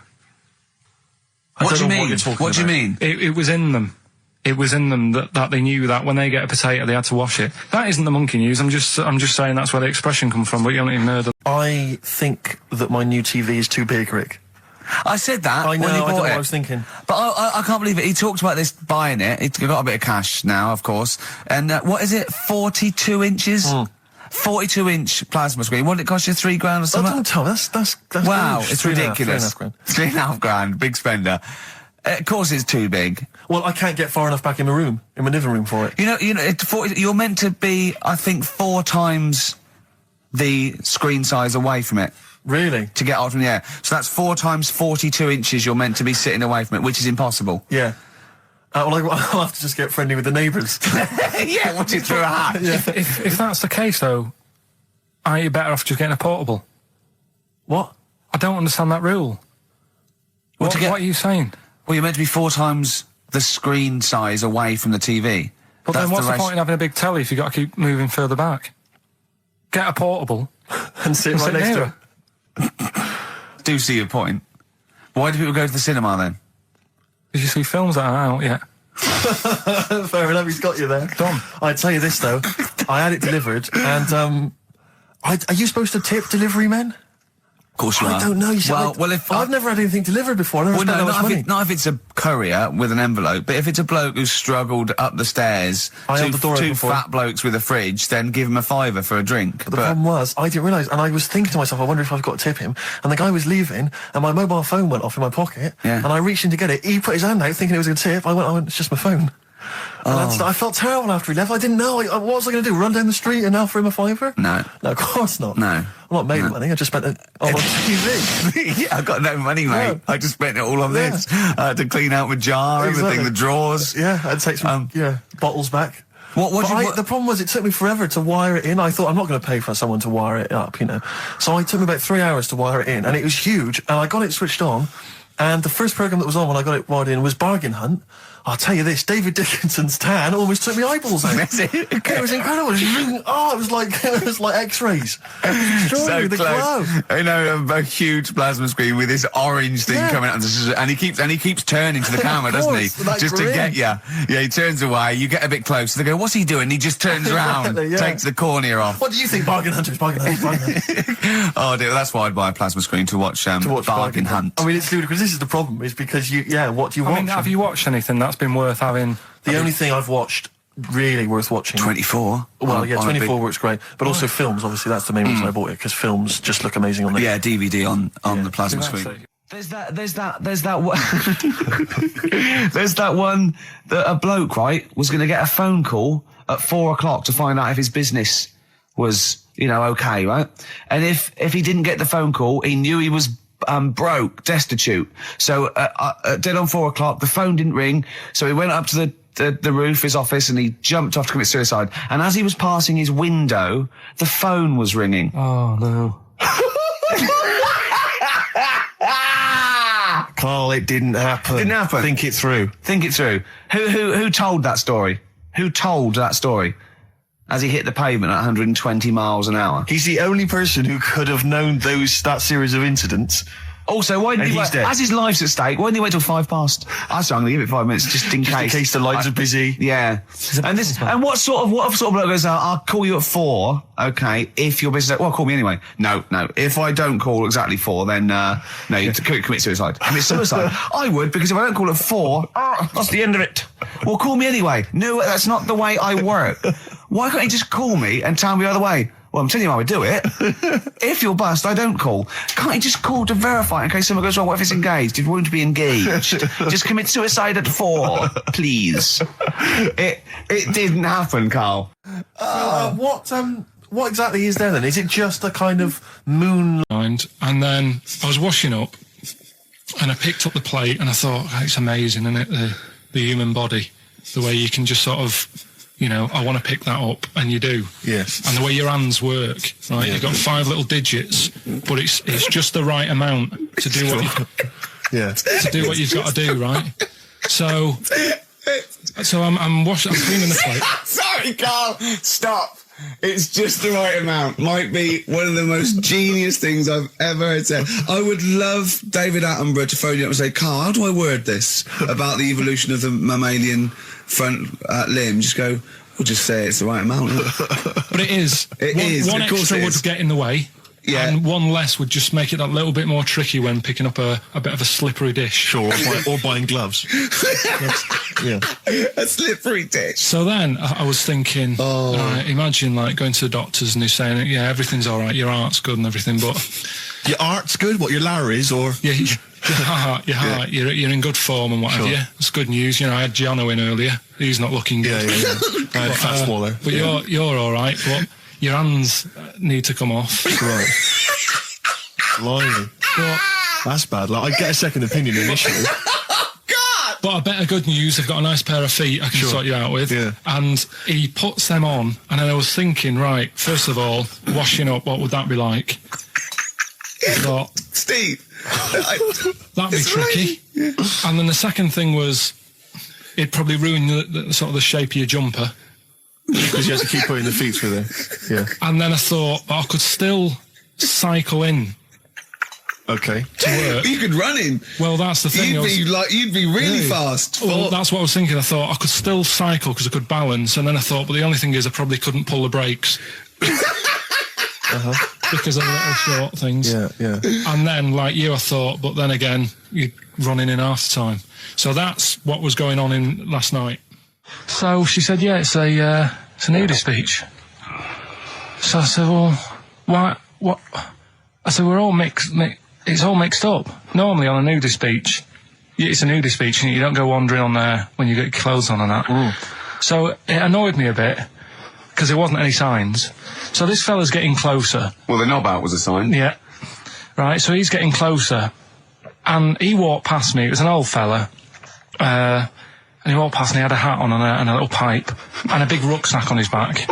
What do you mean? What do you mean? It was in them. It was in them that they knew that when they get a potato, they had to wash it. That isn't the monkey news. I'm just saying that's where the expression come from. But you haven't even heard of. I think that my new TV is too big, Rick. I said that I know, when he I don't know bought what it. I was thinking. But I can't believe it. He talked about this buying it. He's got a bit of cash now, of course. And what is it? 42 inches? 42-inch plasma screen. What did it cost you? $3 grand or something? Don't tell me. That's wow, huge. it's £3.5 ridiculous. grand. $3.5 grand. Big spender. Of course it's too big. Well, I can't get far enough back in my room, in my living room for it. You know, you're meant to be, I think, 4 times the screen size away from it. Really? To get out from the air. So that's 4 times 42 inches you're meant to be sitting away from it, which is impossible. Yeah. Well, I'll have to just get friendly with the neighbours. Yeah, watch it through a hat. Yeah. If that's the case, though, aren't you better off just getting a portable? What? I don't understand that rule. What are you saying? Well, you're meant to be 4 times the screen size away from the TV. But then what's the point in having a big telly if you've got to keep moving further back? Get a portable and sit right next to it. Do see your point. Why do people go to the cinema then? Did you see films that are out yet? Fair enough, he's got you there. Done. I'd tell you this, though. I had it delivered, and, are you supposed to tip delivery men? Of course you are. I don't know. You see, if I've never had anything delivered before. Not if it's a courier with an envelope, but if it's a bloke who's struggled up the stairs, two fat blokes with a fridge, then give him a £5 for a drink. But the problem was, I didn't realise, and I was thinking to myself, I wonder if I've got to tip him. And the guy was leaving, and my mobile phone went off in my pocket, and I reached in to get it. He put his hand out, thinking it was a tip. I went, it's just my phone. And I felt terrible after he left. I didn't know. What was I going to do? Run down the street and offer him a £5? No. No, of course not. No. I'm not made of money. I just spent it on TV. Yeah, I've got no money, mate. Yeah. I just spent it all on this. To clean out my jar, everything, the drawers. Yeah, I'd take some bottles back. The problem was it took me forever to wire it in. I thought I'm not going to pay for someone to wire it up, you know. So it took me about 3 hours to wire it in, and it was huge. And I got it switched on, and the first program that was on when I got it wired in was Bargain Hunt. I'll tell you this, David Dickinson's tan almost took me eyeballs out. It was incredible. It was like X-rays. So the close. glow. You know, a huge plasma screen with this orange thing coming out, and he keeps turning to the camera, doesn't he? Just to get you. Yeah, he turns away. You get a bit close. They go, "What's he doing?" He just turns around, takes the cornea off. What do you think, Bargain Hunters? Bargain Hunters. Oh dear, that's why I'd buy a plasma screen to watch Bargain Hunt. I mean, it's ludicrous. This is the problem, is because what do you watch? I mean, have you watched anything that's been worth having? The only thing I've watched really worth watching. 24. Well, 24 works great, but also films. Obviously, that's the main reason I bought it, because films just look amazing on there. Yeah, DVD on the plasma screen. There's that one. There's that one that a bloke, right, was going to get a phone call at 4 o'clock to find out if his business was, okay, right? And if he didn't get the phone call, he knew he was broke, destitute. So dead on 4 o'clock, the phone didn't ring, so he went up to the roof, his office, and he jumped off to commit suicide. And as he was passing his window, the phone was ringing. Oh no. Carl, it didn't happen. Didn't happen. Think it through. Think it through. Who told that story? Who told that story? As he hit the pavement at 120 miles an hour. He's the only person who could have known that series of incidents. Also, why didn't he wait? As his life's at stake, why didn't he wait till 5 past? I said I'm going to give it 5 minutes just in case. In case the lines are busy. Yeah. And what sort of bloke goes, I'll call you at 4, okay, if your business... Well, call me anyway. No. If I don't call exactly 4, then, you commit suicide. Commit suicide. I would, because if I don't call at 4, that's the end of it. Well, call me anyway. No, that's not the way I work. Why can't he just call me and tell me the other way? Well, I'm telling you how I do it. If you're bust, I don't call. Can't you just call to verify in case someone goes wrong? What if it's engaged? It won't be engaged. Just commit suicide at 4, please. It didn't happen, Carl. What exactly is there then? Is it just a kind of moon? And then I was washing up, and I picked up the plate, and I thought, it's amazing, isn't it? The human body, the way you can just sort of... I want to pick that up, and you do. Yes. And the way your hands work, right? Yeah. You've got 5 little digits, but it's just the right amount to do what you've got to do, right? So I'm cleaning the plate. Sorry, Carl. Stop. It's just the right amount. Might be one of the most genius things I've ever heard said. I would love David Attenborough to phone you up and say, Carl, how do I word this about the evolution of the mammalian front limb? Just go, we'll just say it's the right amount. But it is. One extra would get in the way. Yeah. And one less would just make it that little bit more tricky when picking up a bit of a slippery dish. Sure, or buying gloves. A slippery dish. So then I was thinking, imagine going to the doctors and they're saying, yeah, everything's all right, your art's good and everything, but... Your art's good? What, your Larry's, or...? Yeah, Your heart, you're in good form and what have you. It's good news. You know, I had Giano in earlier. He's not looking good. I had Fat Swallow. But you're all right. But your hands need to come off. Right. Blimey. That's bad. Like, I'd get a second opinion initially. But I better good news, I've got a nice pair of feet I can sort you out with. Yeah. And he puts them on, and then I was thinking, right, first of all, washing up, what would that be like? I thought, Steve, that'd be tricky. Yeah. And then the second thing was, it'd probably ruin the sort of the shape of your jumper. Because you have to keep putting the feet through there. Yeah. And then I thought, I could still cycle in. Okay. To work. You could run in. Well, that's the thing. You'd be really fast. Well, that's what I was thinking. I thought I could still cycle because I could balance, and then I thought, but the only thing is I probably couldn't pull the brakes. Because of the little short things. Yeah. And then, like you, I thought, but then again, you're running in half the time. So that's what was going on in last night. So she said, yeah, it's a nudist beach. So I said, well, why, what? I said, we're all it's all mixed up. Normally on a nudist beach, it's a nudist beach and you don't go wandering on there when you get your clothes on and that. So it annoyed me a bit because there wasn't any signs. So this fella's getting closer. Well, the knob out was a sign. Yeah. Right, so he's getting closer and he walked past me. It was an old fella. And he walked past and he had a hat on and a little pipe and a big rucksack on his back.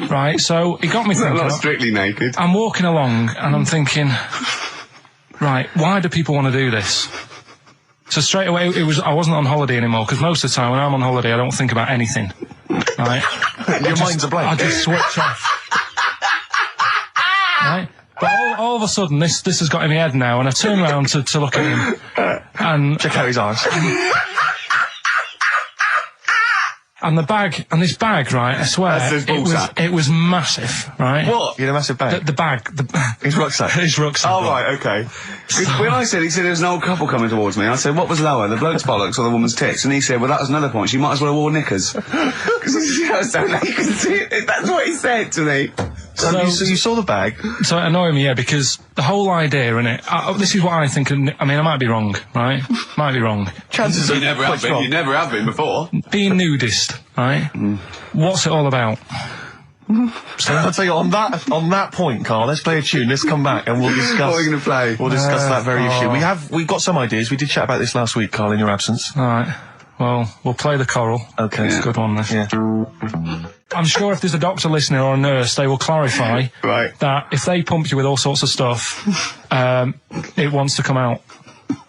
Right, so he got me thinking. Not strictly naked. I'm walking along and I'm thinking, right, why do people want to do this? So straight away, I wasn't on holiday anymore, because most of the time when I'm on holiday, I don't think about anything. Right? Your mind's a blank. I just switch off. Right? But all of a sudden, this has got in my head now, and I turn around to look at him, and check out his eyes. And this bag, right, I swear, it was massive, right? What? You had a massive bag? The bag. His rucksack? His rucksack. Oh, right, okay. When he said there was an old couple coming towards me, I said, what was lower, the bloke's bollocks or the woman's tits? And he said, well, that was another point, she might as well have worn knickers. Because so you can see it. That's what he said to me. So you saw the bag? So it annoyed me, yeah, because the whole idea in it, this is what I think, I mean, I might be wrong, right? Might be wrong. Chances are you never have been. You never have been before. Being nudist, right? What's it all about? So I'll tell you, on that point, Carl, let's play a tune, let's come back and we'll discuss. What are we going to play? We'll discuss that very issue. We've got some ideas, we did chat about this last week, Carl, in your absence. Alright, well, we'll play the choral. Okay. It's a good one, this. Yeah. I'm sure if there's a doctor listening or a nurse, they will clarify that if they pump you with all sorts of stuff, it wants to come out.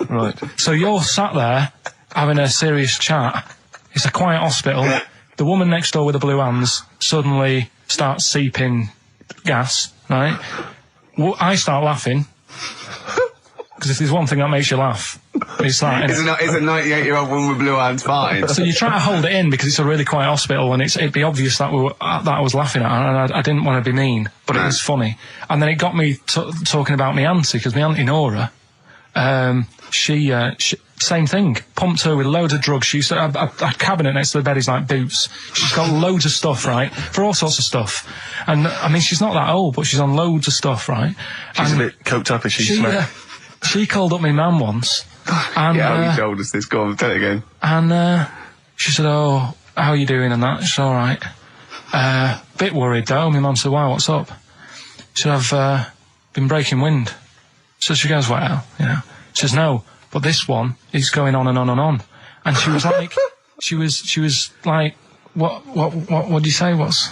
Right. So you're sat there having a serious chat. It's a quiet hospital. The woman next door with the blue hands suddenly starts seeping gas, right? Well, I start laughing. Because if there's one thing that makes you laugh, it's that. Is a 98-year-old woman with blue hands fine? So you try to hold it in because it's a really quiet hospital, and it'd be obvious that I was laughing at her, and I didn't want to be mean, but it was funny. And then it got me talking about my auntie, because my auntie Nora, she same thing, pumped her with loads of drugs. She used to have a cabinet next to the bed is like boots. She's got loads of stuff, right, for all sorts of stuff. And I mean, she's not that old, but she's on loads of stuff, right? She's a bit coked up, is she? She called up my mum once. And, yeah, you told us this. Go on, tell it again. And she said, oh, how are you doing and that? She said, all right. Bit worried though. My mum said, wow, what's up? She said, I've been breaking wind. So she goes, well, you know. She says, no, but this one is going on and on and on. And she was like, she was like, what do you say? What's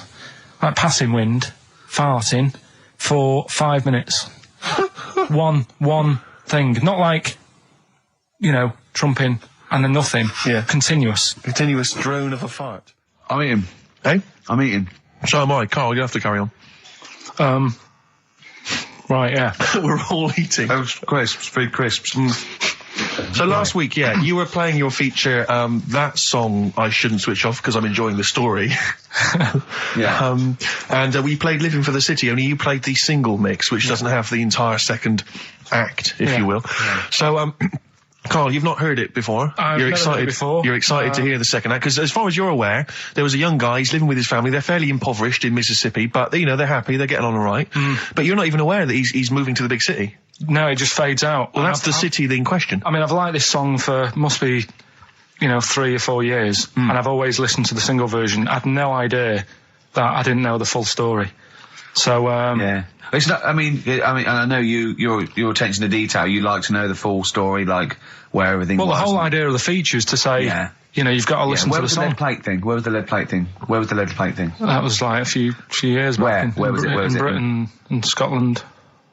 like passing wind, farting for 5 minutes. One thing, not like, you know, trumping and then nothing. Yeah. Continuous drone of a fart. I'm eating. Hey? I'm eating. So am I. Carl, you have to carry on. Right, yeah. We're all eating. Those crisps, food crisps. So last week, yeah, you were playing your feature, that song, I Shouldn't Switch Off, because I'm enjoying the story. Yeah. And we played Living for the City, only you played the single mix, which doesn't have the entire second act, if you will. Yeah. So, Carl, you've not heard it before. You're excited. Heard it before. You're excited to hear the second act, because as far as you're aware, there was a young guy, he's living with his family, they're fairly impoverished in Mississippi, but, you know, they're happy, they're getting on all right. But you're not even aware that he's moving to the big city. No, it just fades out. Well, that's the city in question. I mean, I've liked this song for, must be, 3 or 4 years, and I've always listened to the single version. I had no idea that I didn't know the full story. So, yeah. It's not, I mean, and I know your attention to detail, you like to know the full story, like, where everything was. Well, the whole idea of the feature is to say, you've got to listen to the song. Where was the lead plate thing? That was like a few years back. Where was it? In Britain and Scotland.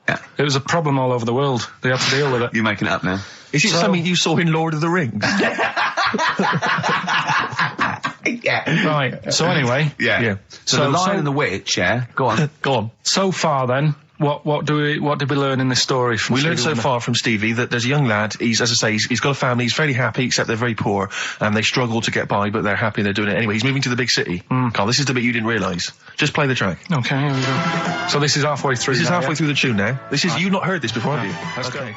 Yeah. It was a problem all over the world. They had to deal with it. You're making it up now. Is it something you saw in Lord of the Rings? Yeah. Right. So anyway. Yeah. So the Lion and the Witch, Go on. Go on. So far then, what did we learn in this story from We Stevie learned so Wonder? far from Stevie that there's a young lad, he's got a family, he's fairly happy, except they're very poor, and they struggle to get by, but they're happy and they're doing it anyway. He's moving to the big city. Carl, this is the bit you didn't realise. Just play the track. Okay, here we go. So this is halfway through. This is halfway through the tune now. You've not heard this before, have you? Let's go.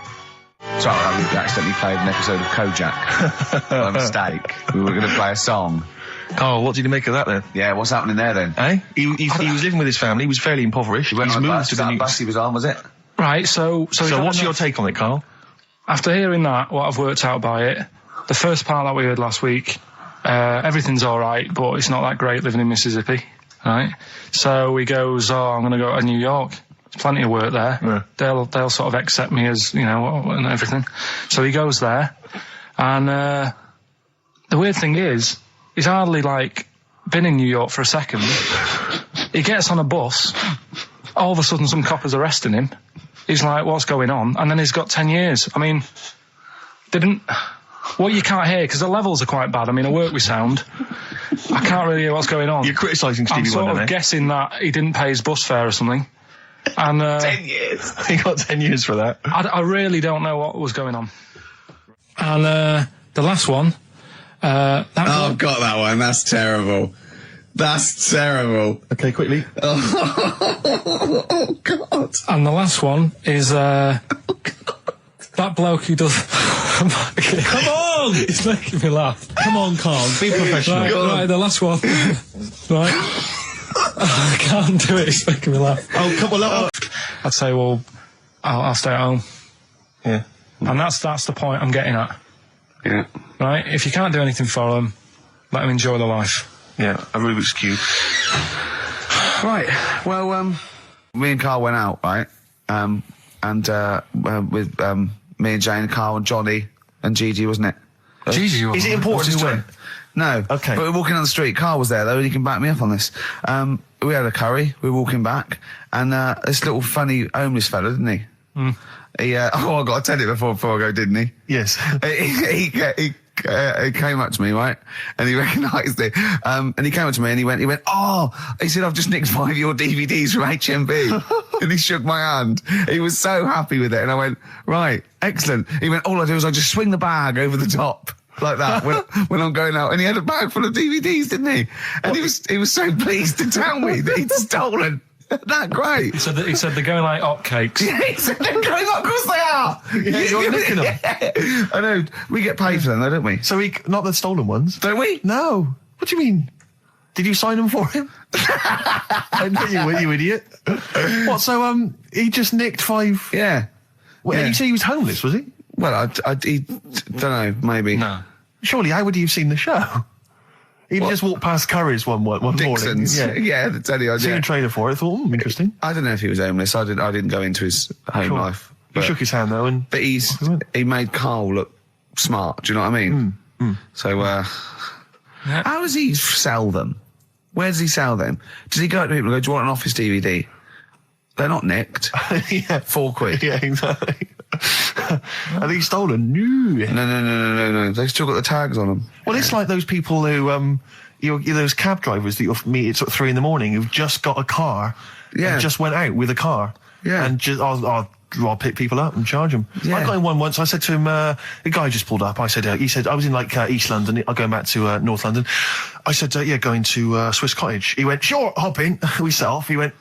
Sorry, I accidentally played an episode of Kojak. By mistake. We were going to play a song. Carl, what did you make of that then? Yeah, what's happening there then? Eh? He was living with his family, he was fairly impoverished. He's moved to the new... bus he was on, was it? Right, so what's your take on it, Carl? After hearing that, what I've worked out by it, the first part that we heard last week, everything's alright, but it's not that great living in Mississippi, right? So he goes, I'm going to go to New York. There's plenty of work there. Yeah. They'll sort of accept me as, and everything. So he goes there, and the weird thing is, he's hardly, been in New York for a second. He gets on a bus, all of a sudden some copper's arresting him. He's like, what's going on? And then he's got 10 years. I mean, what you can't hear, because the levels are quite bad. I mean, I work with sound. I can't really hear what's going on. You're criticising Stevie Wonder, I'm sort of guessing that he didn't pay his bus fare or something. And 10 years. He got 10 years for that. I really don't know what was going on. And the last one. I've got that one. That's terrible. That's terrible. Okay, quickly. Oh, God. And the last one is that bloke who does... Come on! It's making me laugh. Come on, Carl, be professional. Right, the last one. Right. I can't do it, it's making me laugh. Oh, couple of... I'd say, well, I'll stay at home. Yeah. And that's the point I'm getting at. Yeah. Right? If you can't do anything for them, let them enjoy their life. Yeah, a Rubik's Cube. Right, well, me and Carl went out, right? With me and Jane, Carl and Johnny and Gigi, wasn't it? Gigi, is it important who went? No. Okay. But we're walking down the street. Carl was there, though, and he can back me up on this. We had a curry. We were walking back, and this little funny homeless fella, didn't he? He, I got to tell it before I go, didn't he? Yes. He came up to me, right? And he recognised it. And he came up to me and he went, he said, I've just nicked 5 of your DVDs from HMV. And he shook my hand. He was so happy with it. And I went, right, excellent. He went, all I do is I just swing the bag over the top. Like that when I'm going out. And he had a bag full of DVDs, didn't he? And he was so pleased to tell me that he'd stolen. That great. He said they're going like hotcakes. Yeah, he said they're going like, of course they are. Yeah, you're nicking them. Yeah. I know. We get paid for them, though, don't we? So not the stolen ones? Don't we? No. What do you mean? Did you sign them for him? I know you were, you idiot. What, so, he just nicked 5... Yeah. Well, yeah. You say he was homeless, was he? Well, I don't know, maybe. No. Surely, how would he have seen the show? He just walked past Curry's one Dixon's. morning. Yeah, the telly. Seen a trailer for it. I thought, interesting. I don't know if he was homeless. I didn't go into his home life. He shook his hand though, but he made Carl look smart. Do you know what I mean? So, how does he sell them? Where does he sell them? Does he go to people and go, do you want an Office DVD? They're not nicked. Yeah. £4. Yeah, exactly. Are these stolen? No. They've still got the tags on them. Well, it's like those people who, those cab drivers that you'll meet at sort of 3 in the morning who've just got a car. Yeah. And just went out with a car. Yeah. And just, I'll pick people up and charge them. Yeah. I got in one once. I said to him, the guy just pulled up. I said, he said, I was in East London. I'm going back to North London. I said, going to Swiss Cottage. He went, sure, hop in. We set off. He went,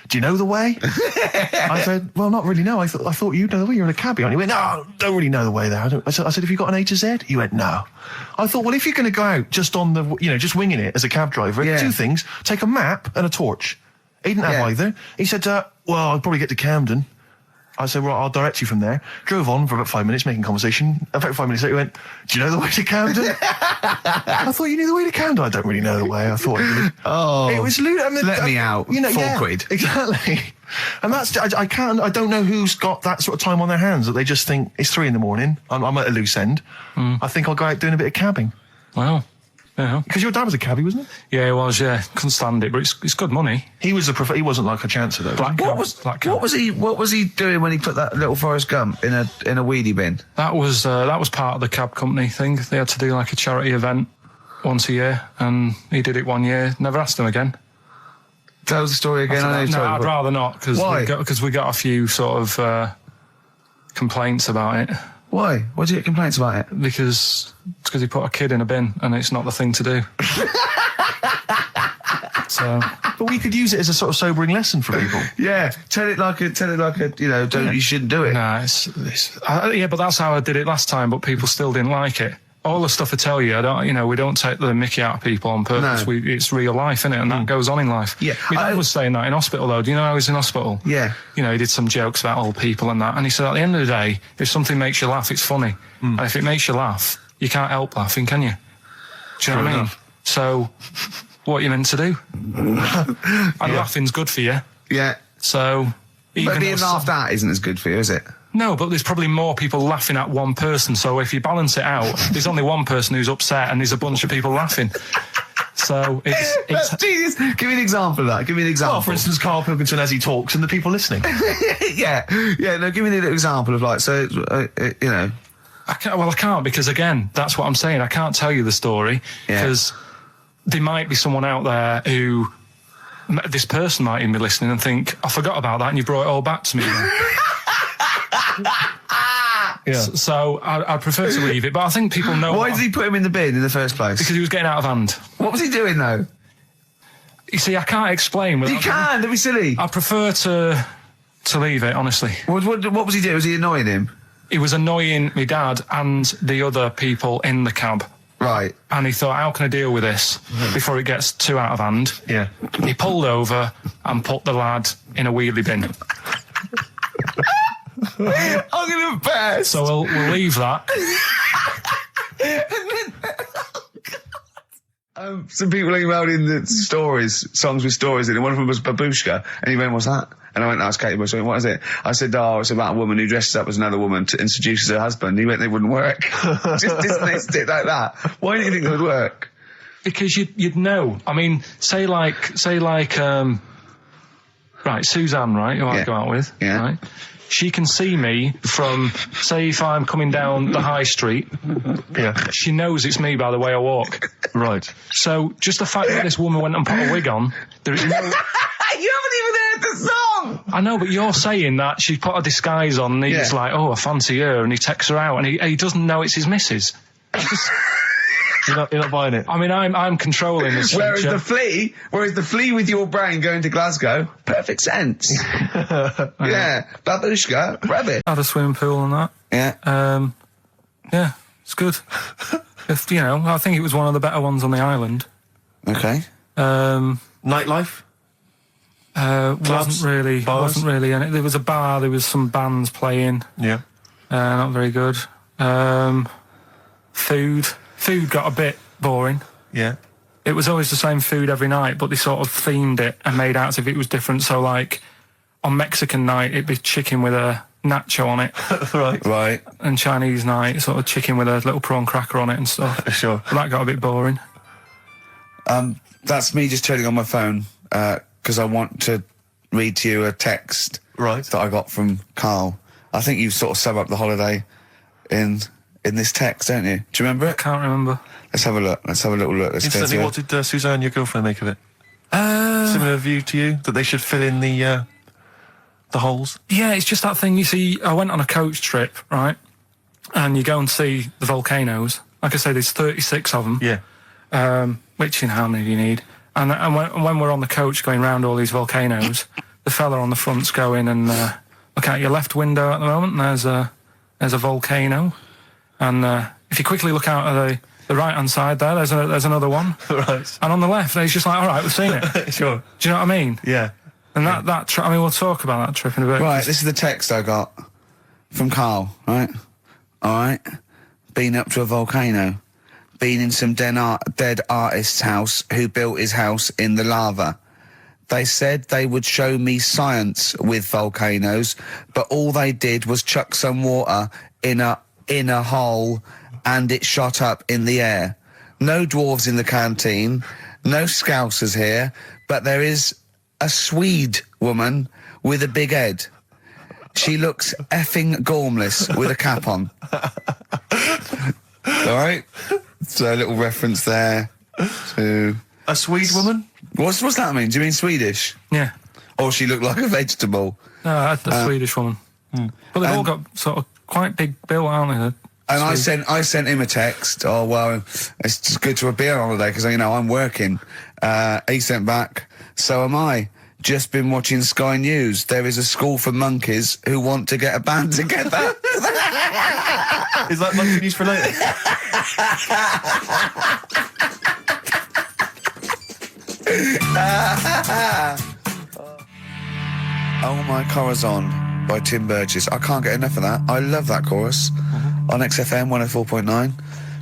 do you know the way? I said, well, not really, no. I thought you know the way. You're in a cabbie. He went, no, don't really know the way there. I said, have you got an A to Z? He went, no. I thought, well, if you're going to go out just on the, just winging it as a cab driver, two things, take a map and a torch. He didn't have either. He said, well, I'll probably get to Camden. I said, right, I'll direct you from there. Drove on for about 5 minutes, making conversation. About 5 minutes later, he went, do you know the way to Camden? I thought you knew the way to Camden. I don't really know the way. I thought you did. Oh. It was let me out. You know, 4 quid. Exactly. And that's, I don't know who's got that sort of time on their hands that they just think, it's 3 a.m. I'm at a loose end. I think I'll go out doing a bit of cabbing. Wow. Yeah. Because your dad was a cabbie, wasn't he? Yeah, he was, yeah. Couldn't stand it, but it's good money. He was he wasn't like a chancer, though. What was he doing when he put that little Forrest Gump in a weedy bin? That was part of the cab company thing. They had to do like a charity event once a year, and he did it 1 year. Never asked him again. Tell us the story again. I'd rather not, because we got a few sort of complaints about it. Why? Why did you get complaints about it? Because he put a kid in a bin, and it's not the thing to do. But we could use it as a sort of sobering lesson for people. Yeah, tell it like a, you shouldn't do it. Nah, yeah, but that's how I did it last time, but people still didn't like it. All the stuff I tell you, we don't take the mickey out of people on purpose. No. It's real life, isn't it? And that goes on in life. Yeah. My dad was saying that in hospital, though. Do you know I was in hospital? Yeah. He did some jokes about old people and that. And he said, at the end of the day, if something makes you laugh, it's funny. And if it makes you laugh, you can't help laughing, can you? Do you know what I mean? So, what are you meant to do? And laughing's good for you. Yeah. So, but being laughed at isn't as good for you, is it? No, but there's probably more people laughing at one person. So if you balance it out, there's only one person who's upset and there's a bunch of people laughing. So it's Jesus. Give me an example of that. Give me an example. Well, for instance, Karl Pilkington as he talks and the people listening. Yeah. No, give me an example of I can't because again, that's what I'm saying. I can't tell you the story because there might be someone out there who this person might even be listening and think, I forgot about that and you brought it all back to me. Yeah. So I prefer to leave it, but I think people know. Why did he put him in the bin in the first place? Because he was getting out of hand. What was he doing though? You see, I can't explain. You can. Don't be silly. I prefer to leave it, honestly. What was he doing? Was he annoying him? He was annoying my dad and the other people in the cab. Right. And he thought, how can I deal with this before it gets too out of hand? Yeah. He pulled over and put the lad in a wheelie bin. I'm gonna best. So we'll leave that. Some people emailed in the songs with stories in it. One of them was Babushka, and he went, what's that? And I went, that's Katie Bush. I went, what is it? I said, it's about a woman who dresses up as another woman to seduces her husband. He went, they wouldn't work. Just dismissed it like that. Why do you think it would work? Because you'd know. I mean, say like, right, Suzanne, right, who I go out with, right? She can see me from, say, if I'm coming down the high street. Yeah. She knows it's me by the way I walk. Right. So just the fact that this woman went and put a wig on, there is no... You haven't even heard the song! I know, but you're saying that she put a disguise on and he's like, I fancy her, and he takes her out and he doesn't know it's his missus. You're not buying it. I mean, I'm controlling this. Whereas the flea with your brain going to Glasgow, perfect sense. Yeah, Babushka, rabbit. Had a swimming pool and that. Yeah. Yeah, it's good. I think it was one of the better ones on the island. Okay. Nightlife? Wasn't really in it. There was a bar, there was some bands playing. Yeah. Not very good. Food got a bit boring. Yeah. It was always the same food every night, but they sort of themed it and made out as if it was different. So, like, on Mexican night, it'd be chicken with a nacho on it. Right. And Chinese night, sort of chicken with a little prawn cracker on it and stuff. Sure. But that got a bit boring. That's me just turning on my phone, because I want to read to you a text that I got from Karl. I think you sort of sum up the holiday in this text, don't you? Do you remember it? I can't remember. Let's have a look. Let's have a little look. Instantly, what did Suzanne, your girlfriend, make of it? Similar view to you? That they should fill in the holes? Yeah, it's just that thing. You see, I went on a coach trip, right? And you go and see the volcanoes. Like I say, there's 36 of them. Yeah. Which, how many do you need? And when we're on the coach going round all these volcanoes, the fella on the front's going and look out your left window at the moment, and there's a volcano. And if you quickly look out of the right-hand side there's another one. Right. And on the left, he's just like, all right, we've seen it. Sure. Do you know what I mean? Yeah. And that trip, I mean, we'll talk about that trip in a bit. Right, this is the text I got from Carl, right? Alright. Been up to a volcano. Been in some dead artist's house who built his house in the lava. They said they would show me science with volcanoes, but all they did was chuck some water in a hole and it shot up in the air. No dwarves in the canteen, no scousers here, but there is a Swede woman with a big head. She looks effing gormless with a cap on. Alright? So a little reference there to... A Swede woman? What's that mean? Do you mean Swedish? Yeah. Or she looked like a vegetable? No, a Swedish woman. But they've all got sort of quite big bill, aren't they? And I sent him a text. Oh, well, it's just good to be on holiday because, you know, I'm working. He sent back, so am I. Just been watching Sky News. There is a school for monkeys who want to get a band together. Is that monkey news for later? Oh My Corazon by Tim Burgess. I can't get enough of that. I love that chorus. On XFM 104.9.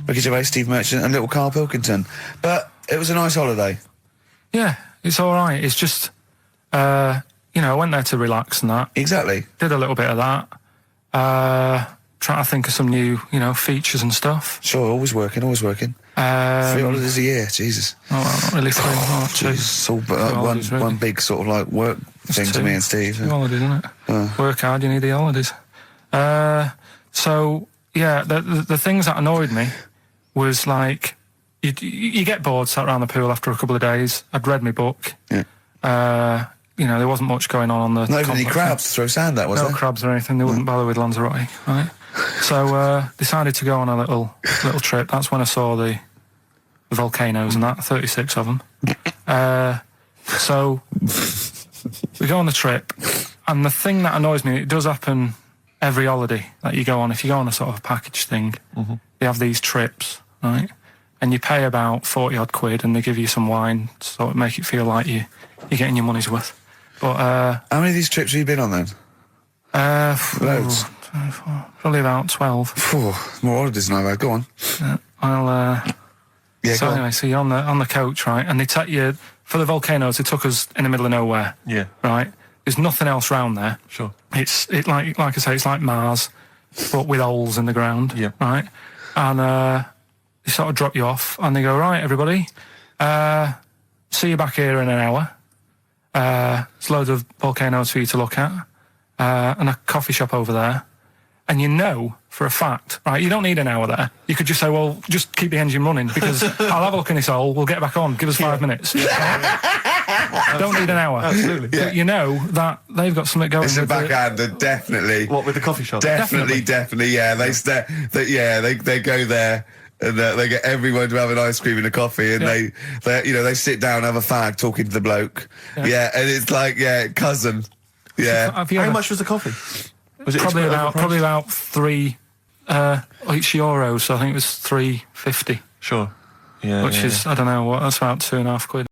Ricky Gervais, Steve Merchant and little Karl Pilkington. But it was a nice holiday. Yeah, it's alright. It's just, you know, I went there to relax and that. Exactly. Did a little bit of that. Trying to think of some new, you know, features and stuff. Sure, always working. 3 holidays a year, Jesus. Oh, not really 3 or 2. It's all one big sort of like work thing to me and Steve. 2 holidays, isn't it? Work hard, you need the holidays. So, yeah, the things that annoyed me was like, you get bored sat around the pool after a couple of days. I'd read my book. Yeah. You know, there wasn't much going on the Not even any crabs to throw sand at, was there? No crabs or anything. They wouldn't bother with Lanzarote, right? So, decided to go on a little trip. That's when I saw the volcanoes and that, 36 of them. So, we go on the trip, and the thing that annoys me, it does happen every holiday that you go on. If you go on a sort of a package thing, they have these trips, right? And you pay about 40 odd quid, and they give you some wine, so it make it feel like you're getting your money's worth. But how many of these trips have you been on then? Loads. Probably about 12. More holidays than I've had. Go on. Yeah, so anyway, so you're on the coach, right? And they take you for the volcanoes. They took us in the middle of nowhere. Yeah. Right. There's nothing else round there. Sure. It's like I say, it's like Mars, but with holes in the ground. Yeah. Right. And they sort of drop you off, and they go, right, everybody, see you back here in an hour. There's loads of volcanoes for you to look at, and a coffee shop over there. And you know for a fact, right, you don't need an hour there. You could just say, well, just keep the engine running because I'll have a look in this hole, we'll get back on, give us 5 minutes. Don't need an hour. Absolutely. But you know that they've got something going. It's a backhander, definitely. What, with the coffee shop? Definitely, yeah. They go there. And they get everyone to have an ice cream and a coffee, and they sit down, have a fag, talking to the bloke. Yeah, and it's like, cousin. Yeah. How much was the coffee? Was it probably about 3 each euro, so I think it was $3.50. Sure. Yeah. Which is, I don't know what, that's about 2.5 quid.